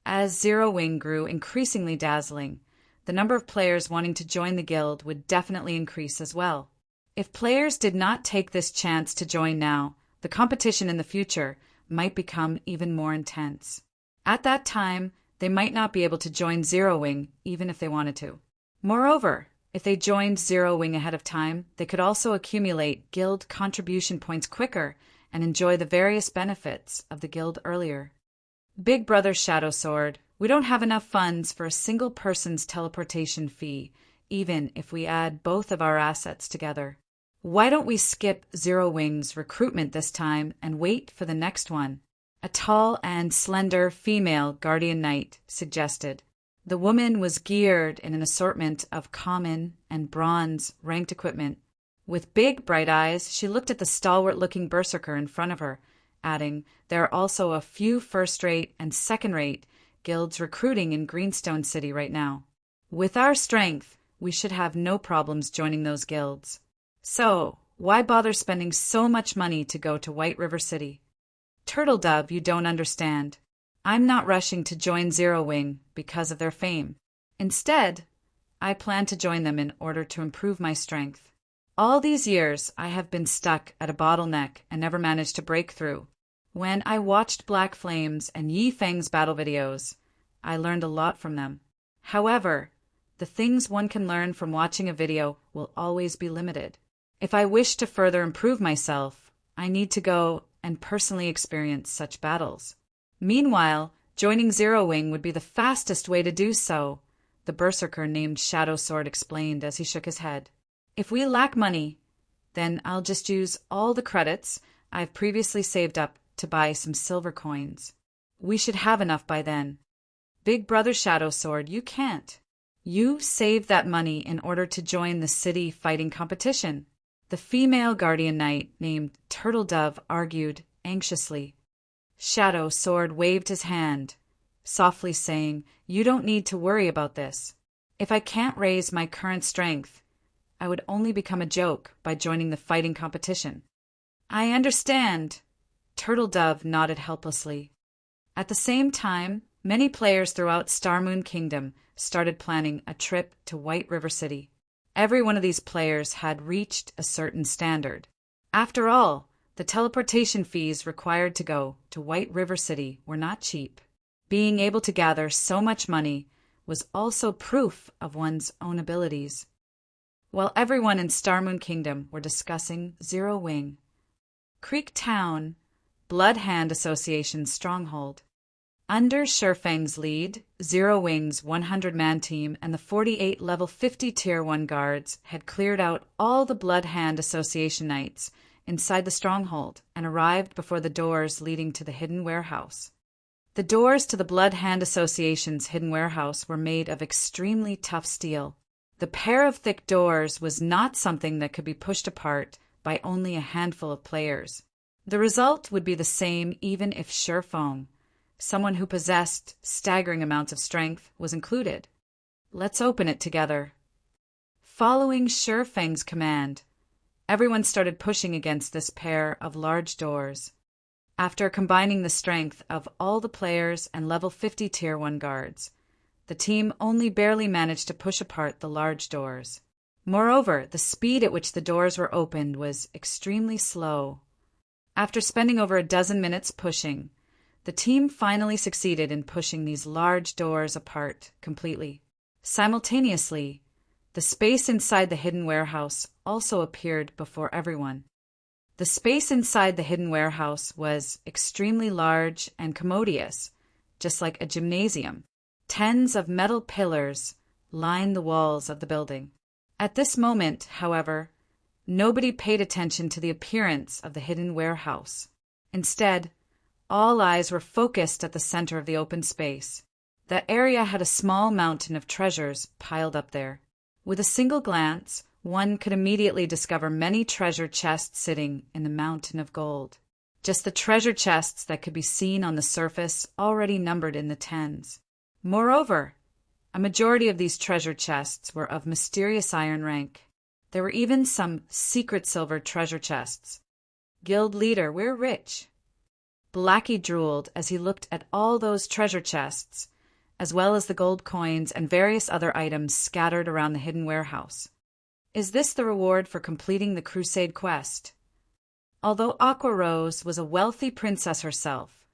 A: as Zero Wing grew increasingly dazzling, the number of players wanting to join the guild would definitely increase as well. If players did not take this chance to join now, the competition in the future might become even more intense. At that time, they might not be able to join Zero Wing even if they wanted to. Moreover, if they joined Zero Wing ahead of time, they could also accumulate guild contribution points quicker and enjoy the various benefits of the guild earlier. Big Brother Shadow Sword, we don't have enough funds for a single person's teleportation fee, even if we add both of our assets together. Why don't we skip Zero Wing's recruitment this time and wait for the next one? A tall and slender female guardian knight suggested. The woman was geared in an assortment of common and bronze ranked equipment. With big, bright eyes, she looked at the stalwart-looking berserker in front of her, adding, "There are also a few first-rate and second-rate guilds recruiting in Greenstone City right now. With our strength, we should have no problems joining those guilds. So, why bother spending so much money to go to White River City?" "Turtle Dove, you don't understand. I'm not rushing to join Zero Wing because of their fame. Instead, I plan to join them in order to improve my strength. All these years, I have been stuck at a bottleneck and never managed to break through. When I watched Black Flame's and Yi Feng's battle videos, I learned a lot from them. However, the things one can learn from watching a video will always be limited. If I wish to further improve myself, I need to go and personally experience such battles. Meanwhile, joining Zero Wing would be the fastest way to do so," the berserker named Shadow Sword explained as he shook his head. "If we lack money, then I'll just use all the credits I've previously saved up to buy some silver coins. We should have enough by then." "Big Brother Shadow Sword, you can't. You saved that money in order to join the city fighting competition," the female guardian knight named Turtle Dove argued anxiously. Shadow Sword waved his hand, softly saying, "You don't need to worry about this. If I can't raise my current strength, I would only become a joke by joining the fighting competition." "I understand," Turtle Dove nodded helplessly. At the same time, many players throughout Starmoon Kingdom started planning a trip to White River City. Every one of these players had reached a certain standard. After all, the teleportation fees required to go to White River City were not cheap. Being able to gather so much money was also proof of one's own abilities. While everyone in Starmoon Kingdom were discussing Zero Wing, Creek Town, Blood Hand Association's stronghold. Under Shurfeng's lead, Zero Wing's 100-man team and the 48 level 50 Tier 1 guards had cleared out all the Blood Hand Association knights inside the stronghold and arrived before the doors leading to the hidden warehouse. The doors to the Blood Hand Association's hidden warehouse were made of extremely tough steel. The pair of thick doors was not something that could be pushed apart by only a handful of players. The result would be the same even if Shurfeng, someone who possessed staggering amounts of strength, was included. "Let's open it together." Following Shurfeng's command, everyone started pushing against this pair of large doors. After combining the strength of all the players and level 50 Tier 1 guards, the team only barely managed to push apart the large doors. Moreover, the speed at which the doors were opened was extremely slow. After spending over a dozen minutes pushing, the team finally succeeded in pushing these large doors apart completely. Simultaneously, the space inside the hidden warehouse also appeared before everyone. The space inside the hidden warehouse was extremely large and commodious, just like a gymnasium. Tens of metal pillars lined the walls of the building. At this moment, however, nobody paid attention to the appearance of the hidden warehouse. Instead, all eyes were focused at the center of the open space. That area had a small mountain of treasures piled up there. With a single glance, one could immediately discover many treasure chests sitting in the mountain of gold. Just the treasure chests that could be seen on the surface already numbered in the tens. Moreover, A majority of these treasure chests were of mysterious iron rank. There were even some secret silver treasure chests. Guild leader, we're rich. Blackie drooled as he looked at all those treasure chests, as well as the gold coins and various other items scattered around the hidden warehouse. Is this the reward for completing the crusade quest? Although Aqua Rose was a wealthy princess herself,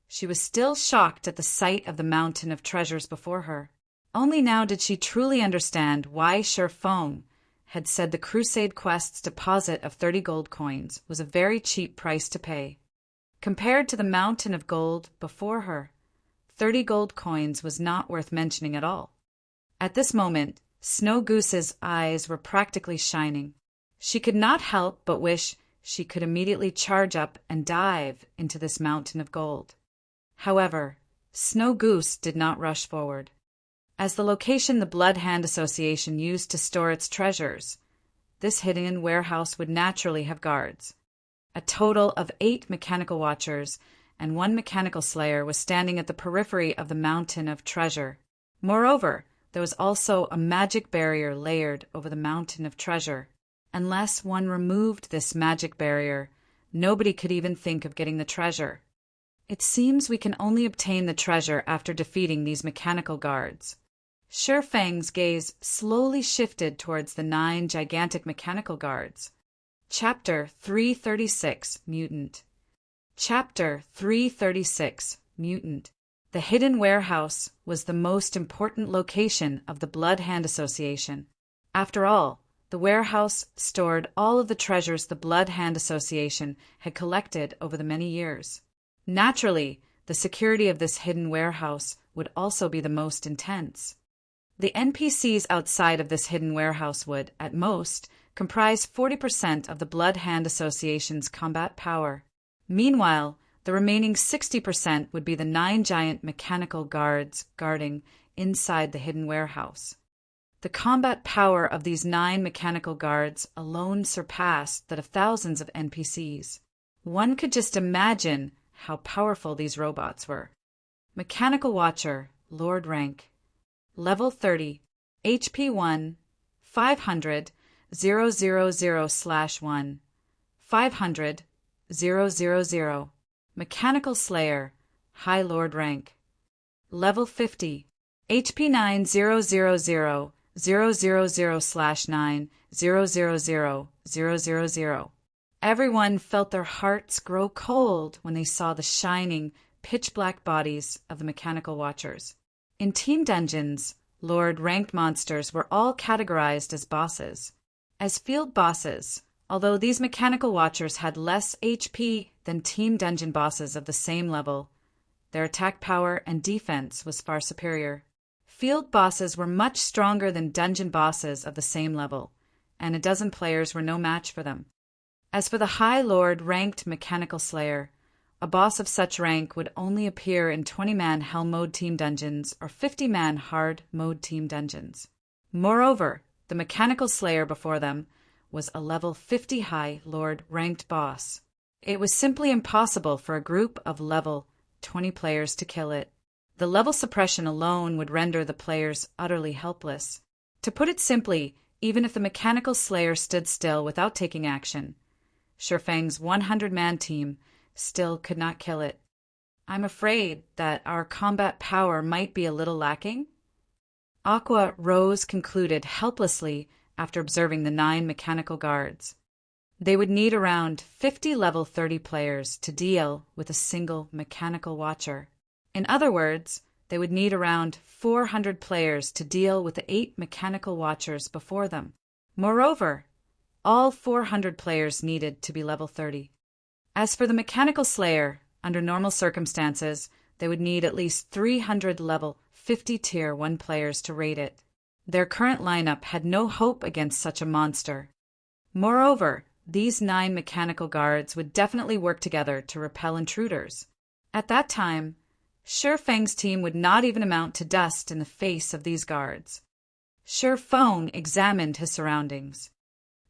A: she was still shocked at the sight of the mountain of treasures before her. Only now did she truly understand why Sher Feng had said the crusade quest's deposit of 30 gold coins was a very cheap price to pay. Compared to the mountain of gold before her, 30 gold coins was not worth mentioning at all. At this moment, Snow Goose's eyes were practically shining. She could not help but wish she could immediately charge up and dive into this mountain of gold. However, Snow Goose did not rush forward. As the location the Blood Hand Association used to store its treasures, this hidden warehouse would naturally have guards. A total of 8 mechanical watchers and 1 mechanical slayer was standing at the periphery of the mountain of treasure. Moreover, there was also a magic barrier layered over the mountain of treasure. Unless one removed this magic barrier, nobody could even think of getting the treasure. It seems we can only obtain the treasure after defeating these mechanical guards. Sher Feng's gaze slowly shifted towards the 9 gigantic mechanical guards. Chapter 336, Mutant. Chapter 336, Mutant. The hidden warehouse was the most important location of the Blood Hand Association. After all, the warehouse stored all of the treasures the Blood Hand Association had collected over the many years. Naturally, the security of this hidden warehouse would also be the most intense. The NPCs outside of this hidden warehouse would, at most, comprise 40% of the Blood Hand Association's combat power. Meanwhile, the remaining 60% would be the 9 giant mechanical guards guarding inside the hidden warehouse. The combat power of these 9 mechanical guards alone surpassed that of thousands of NPCs. One could just imagine how powerful these robots were. Mechanical Watcher, Lord Rank. Level 30, HP 1, 500, 000/1, 500, 000. Mechanical Slayer, High Lord Rank. Level 50, HP 9, 000, 000/9, 000, Everyone felt their hearts grow cold when they saw the shining, pitch-black bodies of the Mechanical Watchers. In team dungeons, Lord-ranked monsters were all categorized as bosses. As field bosses, although these Mechanical Watchers had less HP than team dungeon bosses of the same level, their attack power and defense was far superior. Field bosses were much stronger than dungeon bosses of the same level, and a dozen players were no match for them. As for the High Lord-ranked Mechanical Slayer, a boss of such rank would only appear in 20-man Hell Mode team dungeons or 50-man Hard Mode team dungeons. Moreover, the Mechanical Slayer before them was a level 50 High Lord-ranked boss. It was simply impossible for a group of level 20 players to kill it. The level suppression alone would render the players utterly helpless. To put it simply, even if the Mechanical Slayer stood still without taking action, Sher Feng's 100-man team still could not kill it. I'm afraid that our combat power might be a little lacking. Aqua Rose concluded helplessly after observing the 9 mechanical guards. They would need around 50 level 30 players to deal with a single mechanical watcher. In other words, they would need around 400 players to deal with the 8 mechanical watchers before them. Moreover, all 400 players needed to be level 30. As for the Mechanical Slayer, under normal circumstances, they would need at least 300 level 50 Tier 1 players to raid it. Their current lineup had no hope against such a monster. Moreover, these 9 mechanical guards would definitely work together to repel intruders. At that time, Sher Feng's team would not even amount to dust in the face of these guards. Sher Feng examined his surroundings.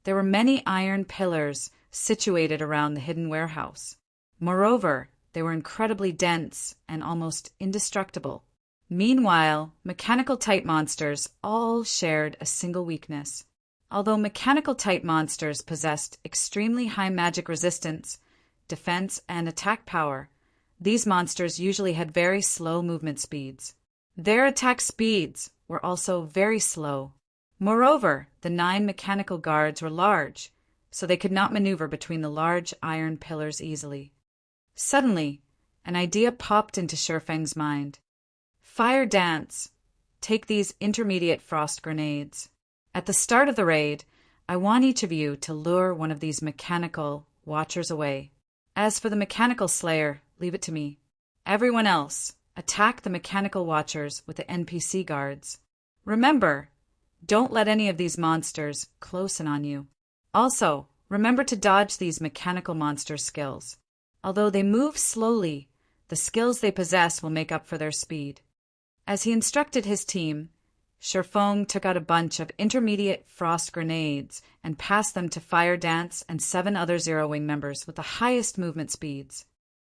A: There were many iron pillars situated around the hidden warehouse. Moreover, they were incredibly dense and almost indestructible. Meanwhile, mechanical-type monsters all shared a single weakness. Although mechanical-type monsters possessed extremely high magic resistance, defense, and attack power, these monsters usually had very slow movement speeds. Their attack speeds were also very slow. Moreover, the 9 mechanical guards were large, so they could not maneuver between the large iron pillars easily. Suddenly, an idea popped into Shifeng's mind. Fire dance. Take these intermediate frost grenades. At the start of the raid, I want each of you to lure one of these mechanical watchers away. As for the mechanical slayer, leave it to me. Everyone else, attack the mechanical watchers with the NPC guards. Remember, don't let any of these monsters close in on you. Also, remember to dodge these mechanical monster skills. Although they move slowly, the skills they possess will make up for their speed. As he instructed his team, Shifeng took out a bunch of intermediate frost grenades and passed them to Fire Dance and 7 other Zero Wing members with the highest movement speeds.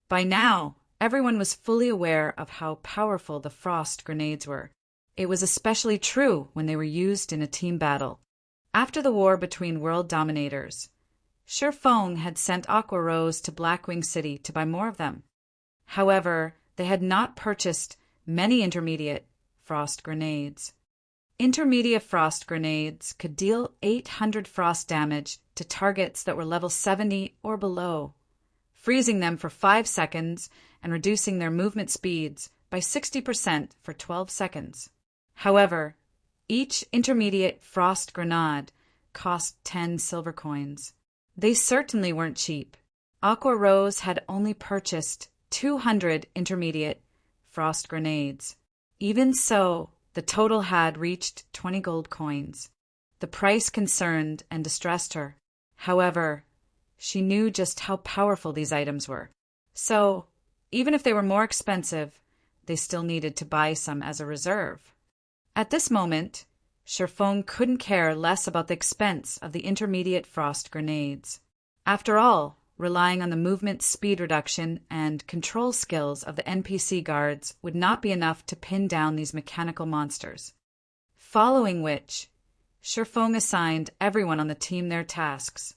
A: By now, everyone was fully aware of how powerful the frost grenades were. It was especially true when they were used in a team battle. After the war between world dominators, Shifeng had sent Aqua Rose to Blackwing City to buy more of them. However, they had not purchased many intermediate frost grenades. Intermediate frost grenades could deal 800 frost damage to targets that were level 70 or below, freezing them for 5 seconds and reducing their movement speeds by 60% for 12 seconds. However, each intermediate frost grenade cost 10 silver coins. They certainly weren't cheap. Aqua Rose had only purchased 200 intermediate frost grenades. Even so, the total had reached 20 gold coins. The price concerned and distressed her. However, she knew just how powerful these items were. So, even if they were more expensive, they still needed to buy some as a reserve. At this moment, Shifeng couldn't care less about the expense of the intermediate frost grenades. After all, relying on the movement speed reduction and control skills of the NPC guards would not be enough to pin down these mechanical monsters. Following which, Shifeng assigned everyone on the team their tasks.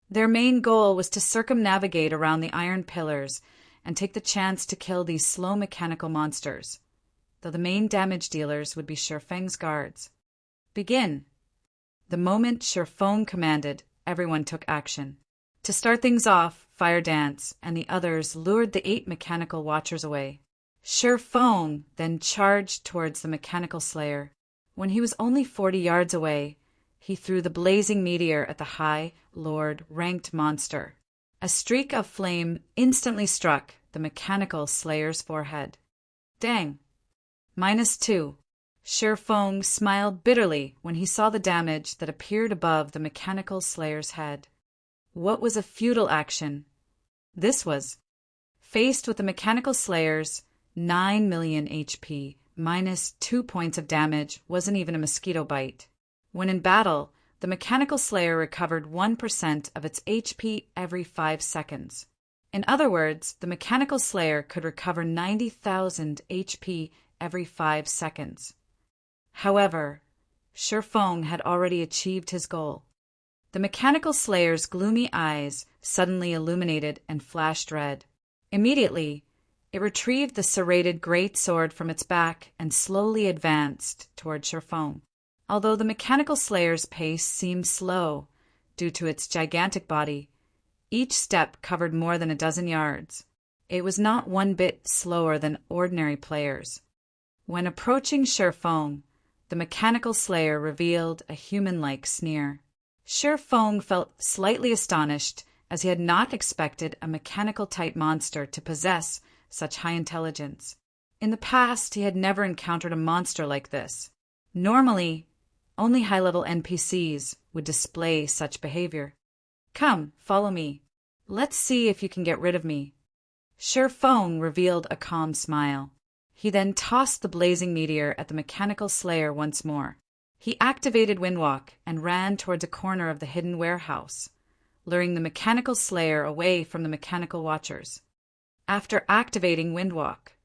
A: Their main goal was to circumnavigate around the iron pillars and take the chance to kill these slow mechanical monsters, though the main damage dealers would be Shifeng's guards. Begin. The moment Shifeng commanded, everyone took action. To start things off, Fire Dance and the others lured the 8 mechanical watchers away. Shifeng then charged towards the mechanical slayer. When he was only 40 yards away, he threw the blazing meteor at the High Lord ranked monster. A streak of flame instantly struck the mechanical slayer's forehead. Dang. -2. Shifeng smiled bitterly when he saw the damage that appeared above the mechanical slayer's head. What was a futile action? This was. Faced with the mechanical slayer's 9 million HP, -2 points of damage wasn't even a mosquito bite. When in battle, the mechanical slayer recovered 1% of its HP every 5 seconds. In other words, the mechanical slayer could recover 90,000 HP every 5 seconds. However, Shifeng had already achieved his goal. The mechanical slayer's gloomy eyes suddenly illuminated and flashed red. Immediately, it retrieved the serrated great sword from its back and slowly advanced toward Shifeng. Although the mechanical slayer's pace seemed slow due to its gigantic body, each step covered more than a dozen yards. It was not one bit slower than ordinary players. When approaching Shifeng, the mechanical slayer revealed a human-like sneer. Shifeng felt slightly astonished, as he had not expected a mechanical-type monster to possess such high intelligence. In the past, he had never encountered a monster like this. Normally, only high-level NPCs would display such behavior. Come, follow me. Let's see if you can get rid of me. Shifeng revealed a calm smile. He then tossed the blazing meteor at the mechanical slayer once more. He activated Windwalk and ran towards a corner of the hidden warehouse, luring the mechanical slayer away from the mechanical watchers. After activating Windwalk,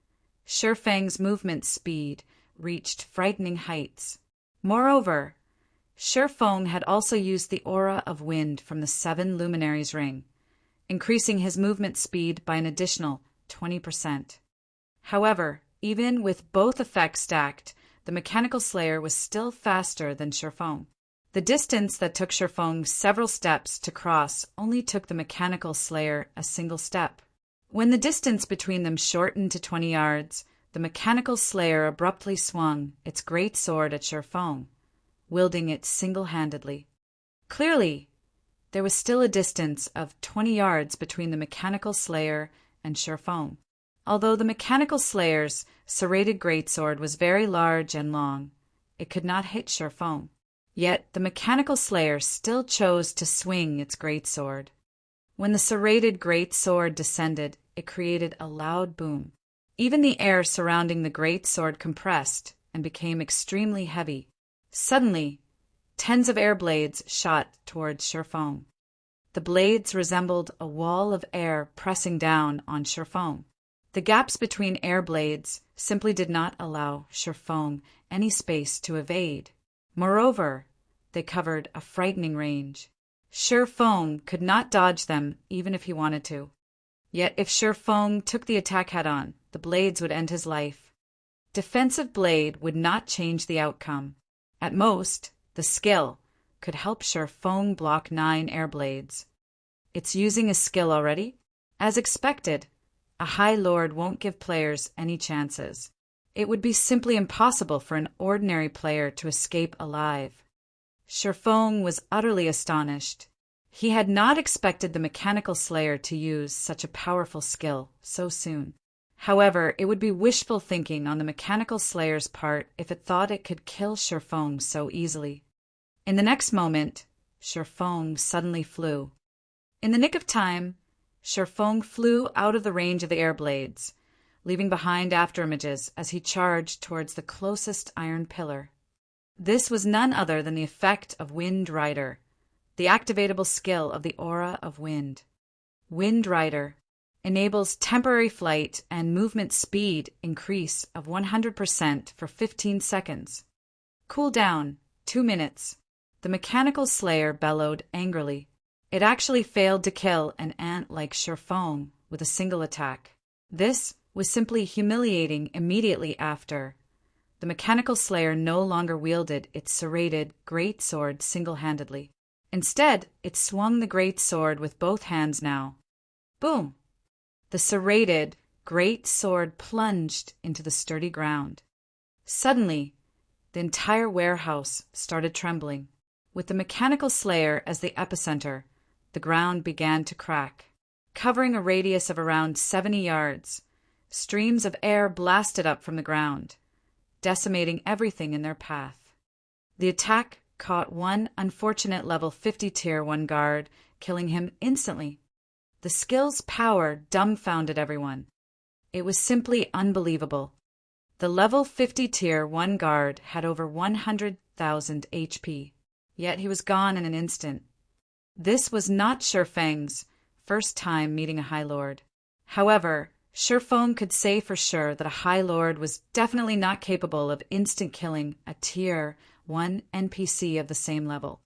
A: Feng's movement speed reached frightening heights. Moreover, Feng had also used the aura of wind from the 7 luminaries ring, increasing his movement speed by an additional 20%. However, even with both effects stacked, the Mechanical Slayer was still faster than Feng. The distance that took Feng several steps to cross only took the Mechanical Slayer a single step. When the distance between them shortened to 20 yards, the Mechanical Slayer abruptly swung its great sword at Feng, wielding it single-handedly. Clearly, there was still a distance of 20 yards between the Mechanical Slayer and Feng. Although the Mechanical Slayer's serrated greatsword was very large and long, it could not hit Feng. Yet the Mechanical Slayer still chose to swing its greatsword. When the serrated greatsword descended, it created a loud boom. Even the air surrounding the greatsword compressed and became extremely heavy. Suddenly, tens of air blades shot towards Feng. The blades resembled a wall of air pressing down on Feng. The gaps between air blades simply did not allow Feng any space to evade. Moreover, they covered a frightening range. Feng could not dodge them even if he wanted to. Yet if Feng took the attack head-on, the blades would end his life. Defensive blade would not change the outcome. At most, the skill could help Feng block 9 air blades. It's using a skill already? As expected, a High Lord won't give players any chances. It would be simply impossible for an ordinary player to escape alive. Feng was utterly astonished. He had not expected the Mechanical Slayer to use such a powerful skill so soon. However, it would be wishful thinking on the Mechanical Slayer's part if it thought it could kill Feng so easily. In the next moment, Feng suddenly flew. In the nick of time, Feng flew out of the range of the air blades, leaving behind afterimages as he charged towards the closest iron pillar. This was none other than the effect of Wind Rider, the activatable skill of the aura of wind. Wind Rider enables temporary flight and movement speed increase of 100% for 15 seconds. Cooldown, 2 minutes. The Mechanical Slayer bellowed angrily. It actually failed to kill an ant like Feng with a single attack. This was simply humiliating immediately after. The Mechanical Slayer no longer wielded its serrated great sword single-handedly. Instead, it swung the great sword with both hands now. Boom! The serrated great sword plunged into the sturdy ground. Suddenly, the entire warehouse started trembling. With the Mechanical Slayer as the epicenter, the ground began to crack. Covering a radius of around 70 yards, streams of air blasted up from the ground, decimating everything in their path. The attack caught one unfortunate level 50 Tier 1 guard, killing him instantly. The skill's power dumbfounded everyone. It was simply unbelievable. The level 50 Tier 1 guard had over 100,000 HP, yet he was gone in an instant. This was not Feng's first time meeting a High Lord. However, Feng could say for sure that a High Lord was definitely not capable of instant killing a Tier 1 NPC of the same level.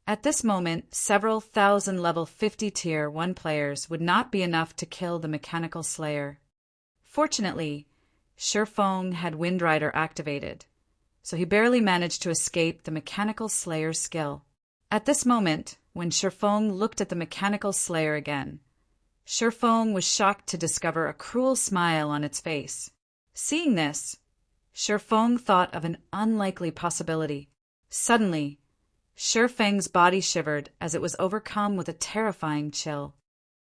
A: At this moment, several thousand level 50 Tier 1 players would not be enough to kill the Mechanical Slayer. Fortunately, Feng had Wind Rider activated, so he barely managed to escape the Mechanical Slayer's skill. At this moment, when Feng looked at the Mechanical Slayer again, Feng was shocked to discover a cruel smile on its face. Seeing this, Feng thought of an unlikely possibility. Suddenly, Feng's body shivered as it was overcome with a terrifying chill.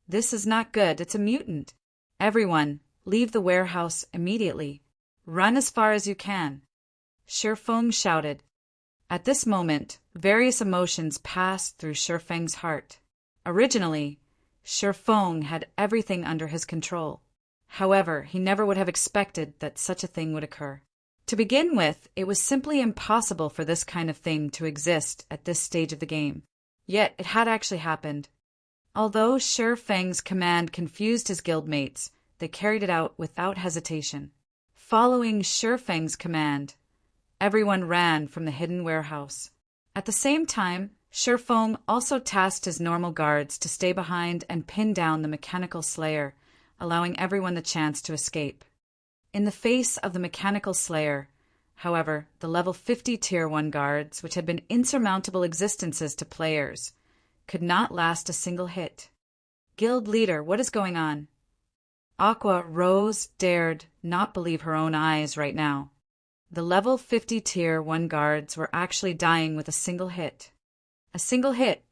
A: This is not good, it's a mutant. Everyone, leave the warehouse immediately. Run as far as you can. Feng shouted. At this moment, various emotions passed through Feng's heart. Originally, Feng had everything under his control. However, he never would have expected that such a thing would occur. To begin with, it was simply impossible for this kind of thing to exist at this stage of the game. Yet it had actually happened. Although Feng's command confused his guildmates, they carried it out without hesitation. Following Shifeng's command, everyone ran from the hidden warehouse. At the same time, Shifeng also tasked his normal guards to stay behind and pin down the mechanical slayer, allowing everyone the chance to escape. In the face of the mechanical slayer, however, the level 50 Tier 1 guards, which had been insurmountable existences to players, could not last a single hit. Guild leader, what is going on? Aqua Rose dared not believe her own eyes right now. The level 50 Tier 1 guards were actually dying with a single hit. A single hit.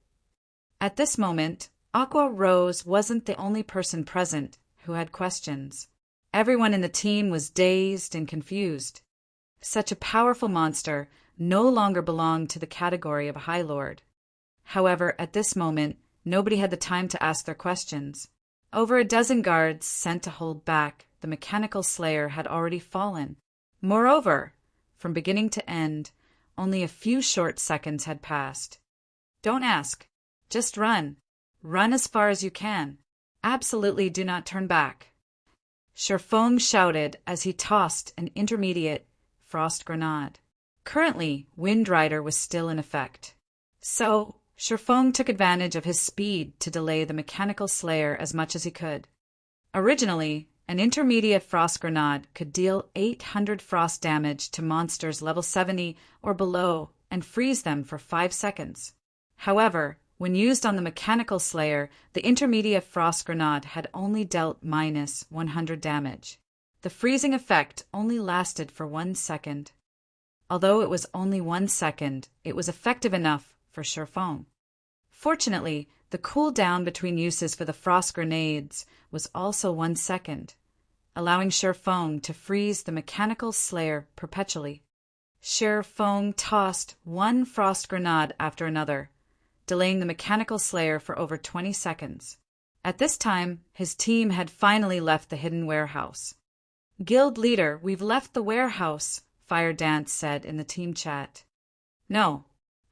A: At this moment, Aqua Rose wasn't the only person present who had questions. Everyone in the team was dazed and confused. Such a powerful monster no longer belonged to the category of a High Lord. However, at this moment, nobody had the time to ask their questions. Over a dozen guards sent to hold back the mechanical slayer had already fallen. Moreover, from beginning to end, only a few short seconds had passed. Don't ask. Just run. Run as far as you can. Absolutely do not turn back. Shifeng shouted as he tossed an intermediate frost grenade. Currently, Wind Rider was still in effect. So, Shifeng took advantage of his speed to delay the mechanical slayer as much as he could. Originally, an intermediate frost grenade could deal 800 frost damage to monsters level 70 or below and freeze them for 5 seconds. However, when used on the mechanical slayer, the intermediate frost grenade had only dealt minus 100 damage. The freezing effect only lasted for 1 second. Although it was only 1 second, it was effective enough for Shifeng. Fortunately, the cooldown between uses for the frost grenades was also 1 second, allowing Shifeng to freeze the mechanical slayer perpetually. Shifeng tossed one frost grenade after another, delaying the mechanical slayer for over 20 seconds. At this time, his team had finally left the hidden warehouse. Guild leader, we've left the warehouse, Fire Dance said in the team chat. No,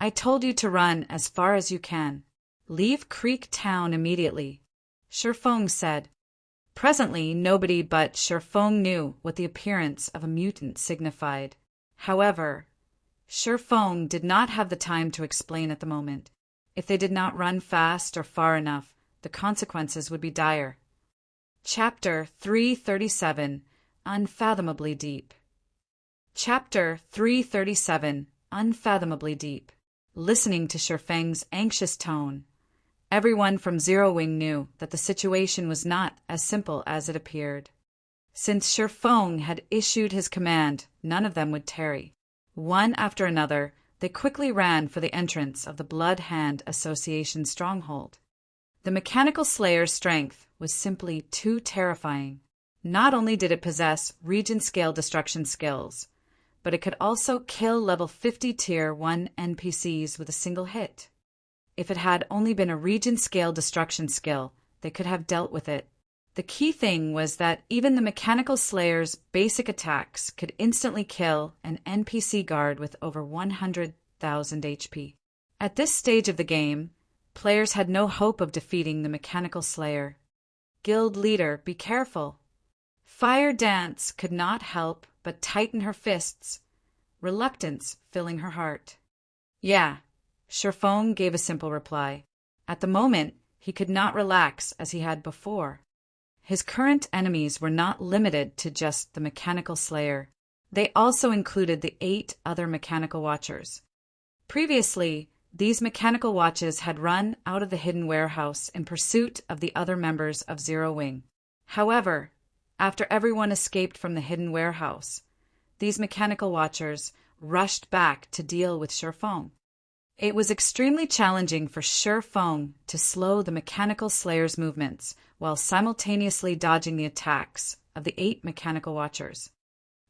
A: I told you to run as far as you can. Leave Creek Town immediately, Shifeng said. Presently, nobody but Shifeng knew what the appearance of a mutant signified. However, Shifeng did not have the time to explain at the moment. If they did not run fast or far enough, the consequences would be dire. Chapter 337, Unfathomably Deep. Chapter 337, Unfathomably Deep. Listening to Shifeng's anxious tone, everyone from Zero Wing knew that the situation was not as simple as it appeared. Since Shifeng had issued his command, none of them would tarry. One after another, they quickly ran for the entrance of the Blood Hand Association stronghold. The mechanical slayer's strength was simply too terrifying. Not only did it possess region-scale destruction skills, but it could also kill level 50 Tier 1 NPCs with a single hit. If it had only been a region-scale destruction skill, they could have dealt with it. The key thing was that even the mechanical slayer's basic attacks could instantly kill an NPC guard with over 100,000 HP. At this stage of the game, players had no hope of defeating the mechanical slayer. Guild leader, be careful. Fire Dance could not help but tighten her fists, reluctance filling her heart. Yeah, Shifeng gave a simple reply. At the moment, he could not relax as he had before. His current enemies were not limited to just the mechanical slayer. They also included the 8 other mechanical watchers. Previously, these mechanical watches had run out of the hidden warehouse in pursuit of the other members of Zero Wing. However, after everyone escaped from the hidden warehouse, these mechanical watchers rushed back to deal with Shifeng. It was extremely challenging for Shifeng to slow the mechanical slayer's movements while simultaneously dodging the attacks of the 8 mechanical watchers.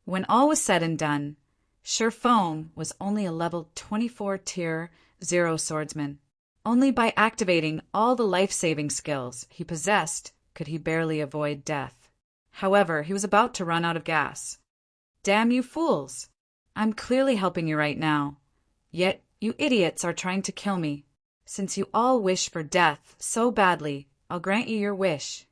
A: When all was said and done, Shifeng was only a level 24 Tier 0 swordsman. Only by activating all the life-saving skills he possessed could he barely avoid death. However, he was about to run out of gas. Damn you fools! I'm clearly helping you right now. Yet you idiots are trying to kill me. Since you all wish for death so badly, I'll grant you your wish.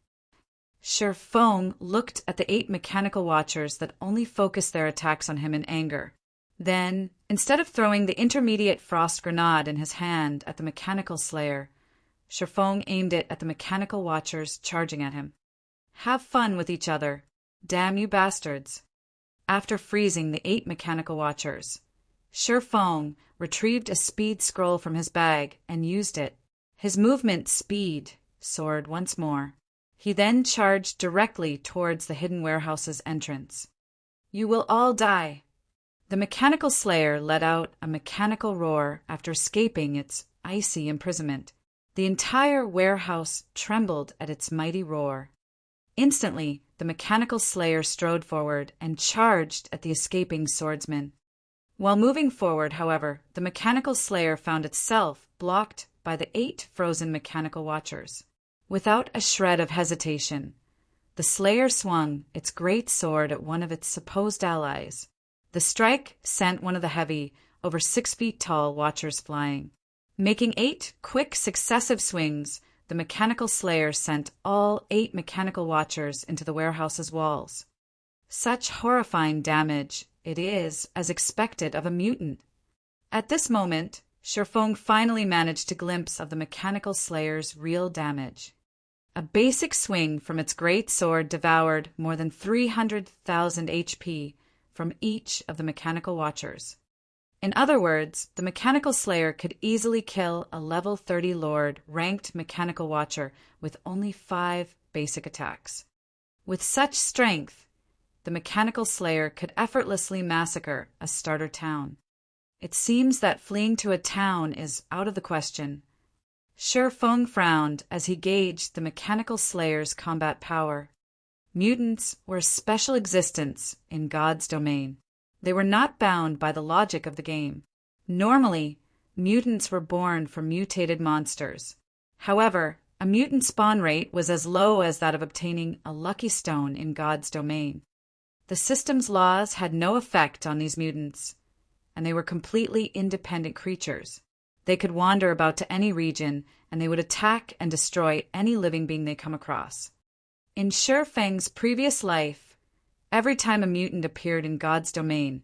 A: Feng looked at the 8 mechanical watchers that only focused their attacks on him in anger. Then, instead of throwing the intermediate frost grenade in his hand at the mechanical slayer, Feng aimed it at the mechanical watchers charging at him. Have fun with each other, damn you bastards. After freezing the 8 mechanical watchers, Feng retrieved a speed scroll from his bag and used it. His movement speed soared once more. He then charged directly towards the hidden warehouse's entrance. You will all die. The mechanical slayer let out a mechanical roar after escaping its icy imprisonment. The entire warehouse trembled at its mighty roar. Instantly, the mechanical slayer strode forward and charged at the escaping swordsman. While moving forward, however, the mechanical slayer found itself blocked by the 8 frozen mechanical watchers. Without a shred of hesitation, the slayer swung its great sword at one of its supposed allies. The strike sent one of the heavy, over 6 feet tall watchers flying. Making 8 quick successive swings, the mechanical slayer sent all 8 mechanical watchers into the warehouse's walls. Such horrifying damage it is as expected of a mutant. At this moment, Feng finally managed to glimpse of the mechanical slayer's real damage. A basic swing from its great sword devoured more than 300,000 HP from each of the mechanical watchers. In other words, the mechanical slayer could easily kill a level 30 Lord ranked mechanical watcher with only 5 basic attacks. With such strength, the mechanical slayer could effortlessly massacre a starter town. It seems that fleeing to a town is out of the question. Feng frowned as he gauged the mechanical slayer's combat power. Mutants were a special existence in God's domain. They were not bound by the logic of the game. Normally, mutants were born from mutated monsters. However, a mutant spawn rate was as low as that of obtaining a lucky stone in God's domain. The system's laws had no effect on these mutants, and they were completely independent creatures. They could wander about to any region, and they would attack and destroy any living being they come across. In Feng's previous life, every time a mutant appeared in God's domain,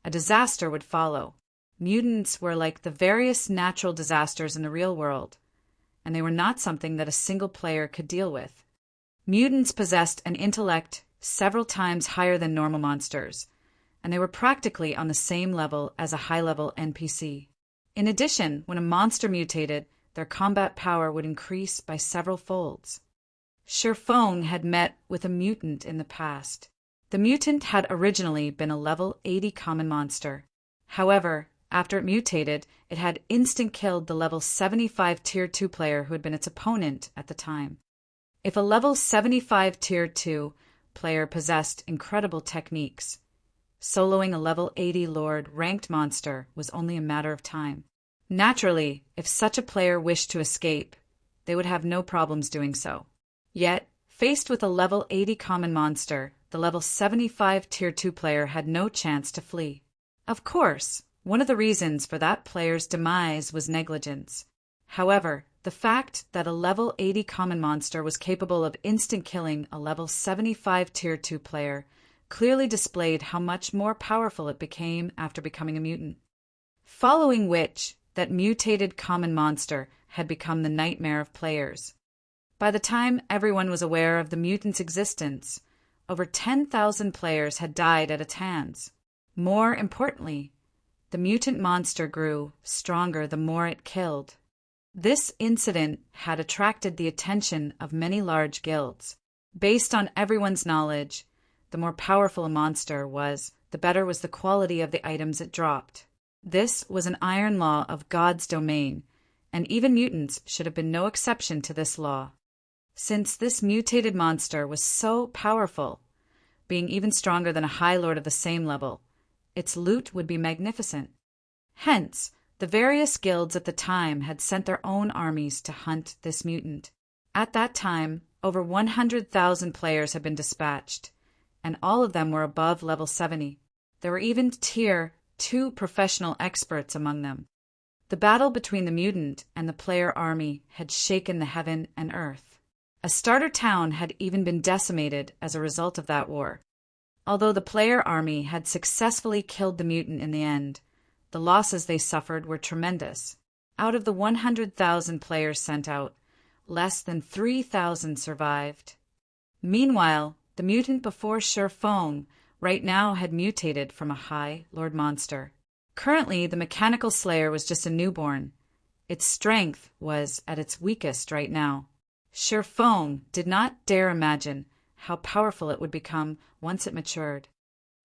A: a disaster would follow. Mutants were like the various natural disasters in the real world, and they were not something that a single player could deal with. Mutants possessed an intellect several times higher than normal monsters, and they were practically on the same level as a high-level NPC. In addition, when a monster mutated, their combat power would increase by several folds. Feng had met with a mutant in the past. The mutant had originally been a level 80 common monster. However, after it mutated, it had instant-killed the level 75 Tier 2 player who had been its opponent at the time. If a level 75 Tier 2 player possessed incredible techniques, soloing a level 80 Lord ranked monster was only a matter of time. Naturally, if such a player wished to escape, they would have no problems doing so. Yet, faced with a level 80 common monster, the level 75 Tier 2 player had no chance to flee. Of course, one of the reasons for that player's demise was negligence. However, the fact that a level 80 common monster was capable of instant killing a level 75 Tier 2 player clearly displayed how much more powerful it became after becoming a mutant. Following which, that mutated common monster had become the nightmare of players. By the time everyone was aware of the mutant's existence, over 10,000 players had died at its hands. More importantly, the mutant monster grew stronger the more it killed. This incident had attracted the attention of many large guilds. Based on everyone's knowledge, the more powerful a monster was, the better was the quality of the items it dropped. This was an iron law of God's domain, and even mutants should have been no exception to this law. Since this mutated monster was so powerful, being even stronger than a High Lord of the same level, its loot would be magnificent. Hence, the various guilds at the time had sent their own armies to hunt this mutant. At that time, over 100,000 players had been dispatched, and all of them were above level 70. There were even Tier 2 professional experts among them. The battle between the mutant and the player army had shaken the heaven and earth. A starter town had even been decimated as a result of that war. Although the player army had successfully killed the mutant in the end, the losses they suffered were tremendous. Out of the 100,000 players sent out, less than 3,000 survived. Meanwhile, the mutant before Sher Fong right now had mutated from a High Lord monster. Currently, the Mechanical Slayer was just a newborn. Its strength was at its weakest right now. Sher Fong did not dare imagine how powerful it would become once it matured.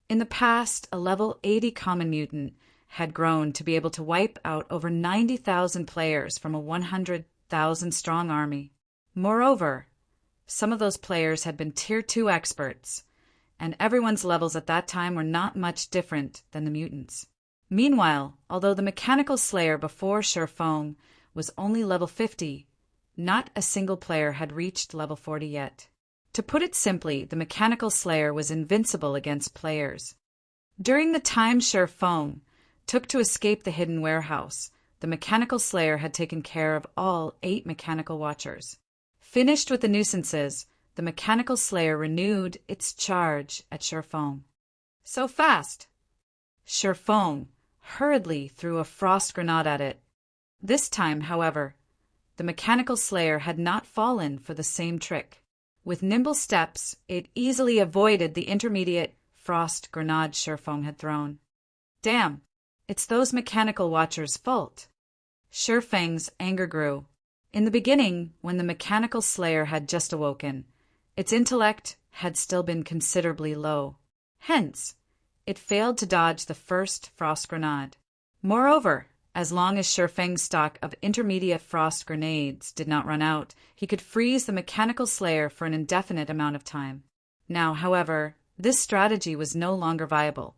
A: In the past, a level 80 common mutant had grown to be able to wipe out over 90,000 players from a 100,000 strong army. Moreover, some of those players had been Tier 2 experts, and everyone's levels at that time were not much different than the mutants. Meanwhile, although the Mechanical Slayer before Sher Fong was only level 50, not a single player had reached level 40 yet. To put it simply, the Mechanical Slayer was invincible against players. During the time Sher Fong took to escape the hidden warehouse, the Mechanical Slayer had taken care of all 8 Mechanical Watchers. Finished with the nuisances, the Mechanical Slayer renewed its charge at Sher Fong. So fast! Sher Fong hurriedly threw a frost grenade at it. This time, however, the Mechanical Slayer had not fallen for the same trick. With nimble steps, it easily avoided the intermediate frost grenade Sher Fong had thrown. Damn, it's those Mechanical Watchers' fault. Sher Feng's anger grew. In the beginning, when the Mechanical Slayer had just awoken, its intellect had still been considerably low. Hence, it failed to dodge the first frost grenade. Moreover, as long as Sher Feng's stock of intermediate frost grenades did not run out, he could freeze the Mechanical Slayer for an indefinite amount of time. Now, however, this strategy was no longer viable.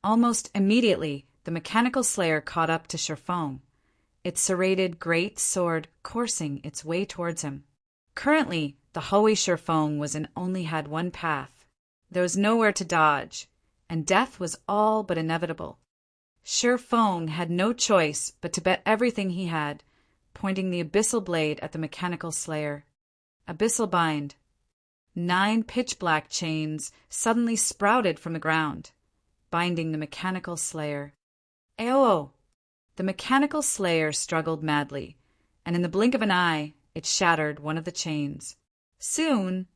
A: Almost immediately, the Mechanical Slayer caught up to Sher Fong, its serrated great sword coursing its way towards him. Currently, the hallway Sher Fong was in only had one path. There was nowhere to dodge, and death was all but inevitable. Sher Fong had no choice but to bet everything he had, pointing the abyssal blade at the Mechanical Slayer. Abyssal bind. 9 pitch-black chains suddenly sprouted from the ground, binding the Mechanical Slayer. Ayo! The Mechanical Slayer struggled madly, and in the blink of an eye, it shattered one of the chains. Soon,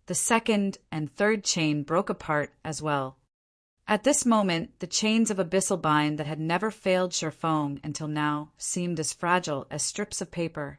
A: the second and third chain broke apart as well. At this moment, the chains of abyssal bind that had never failed Sher Fong until now seemed as fragile as strips of paper.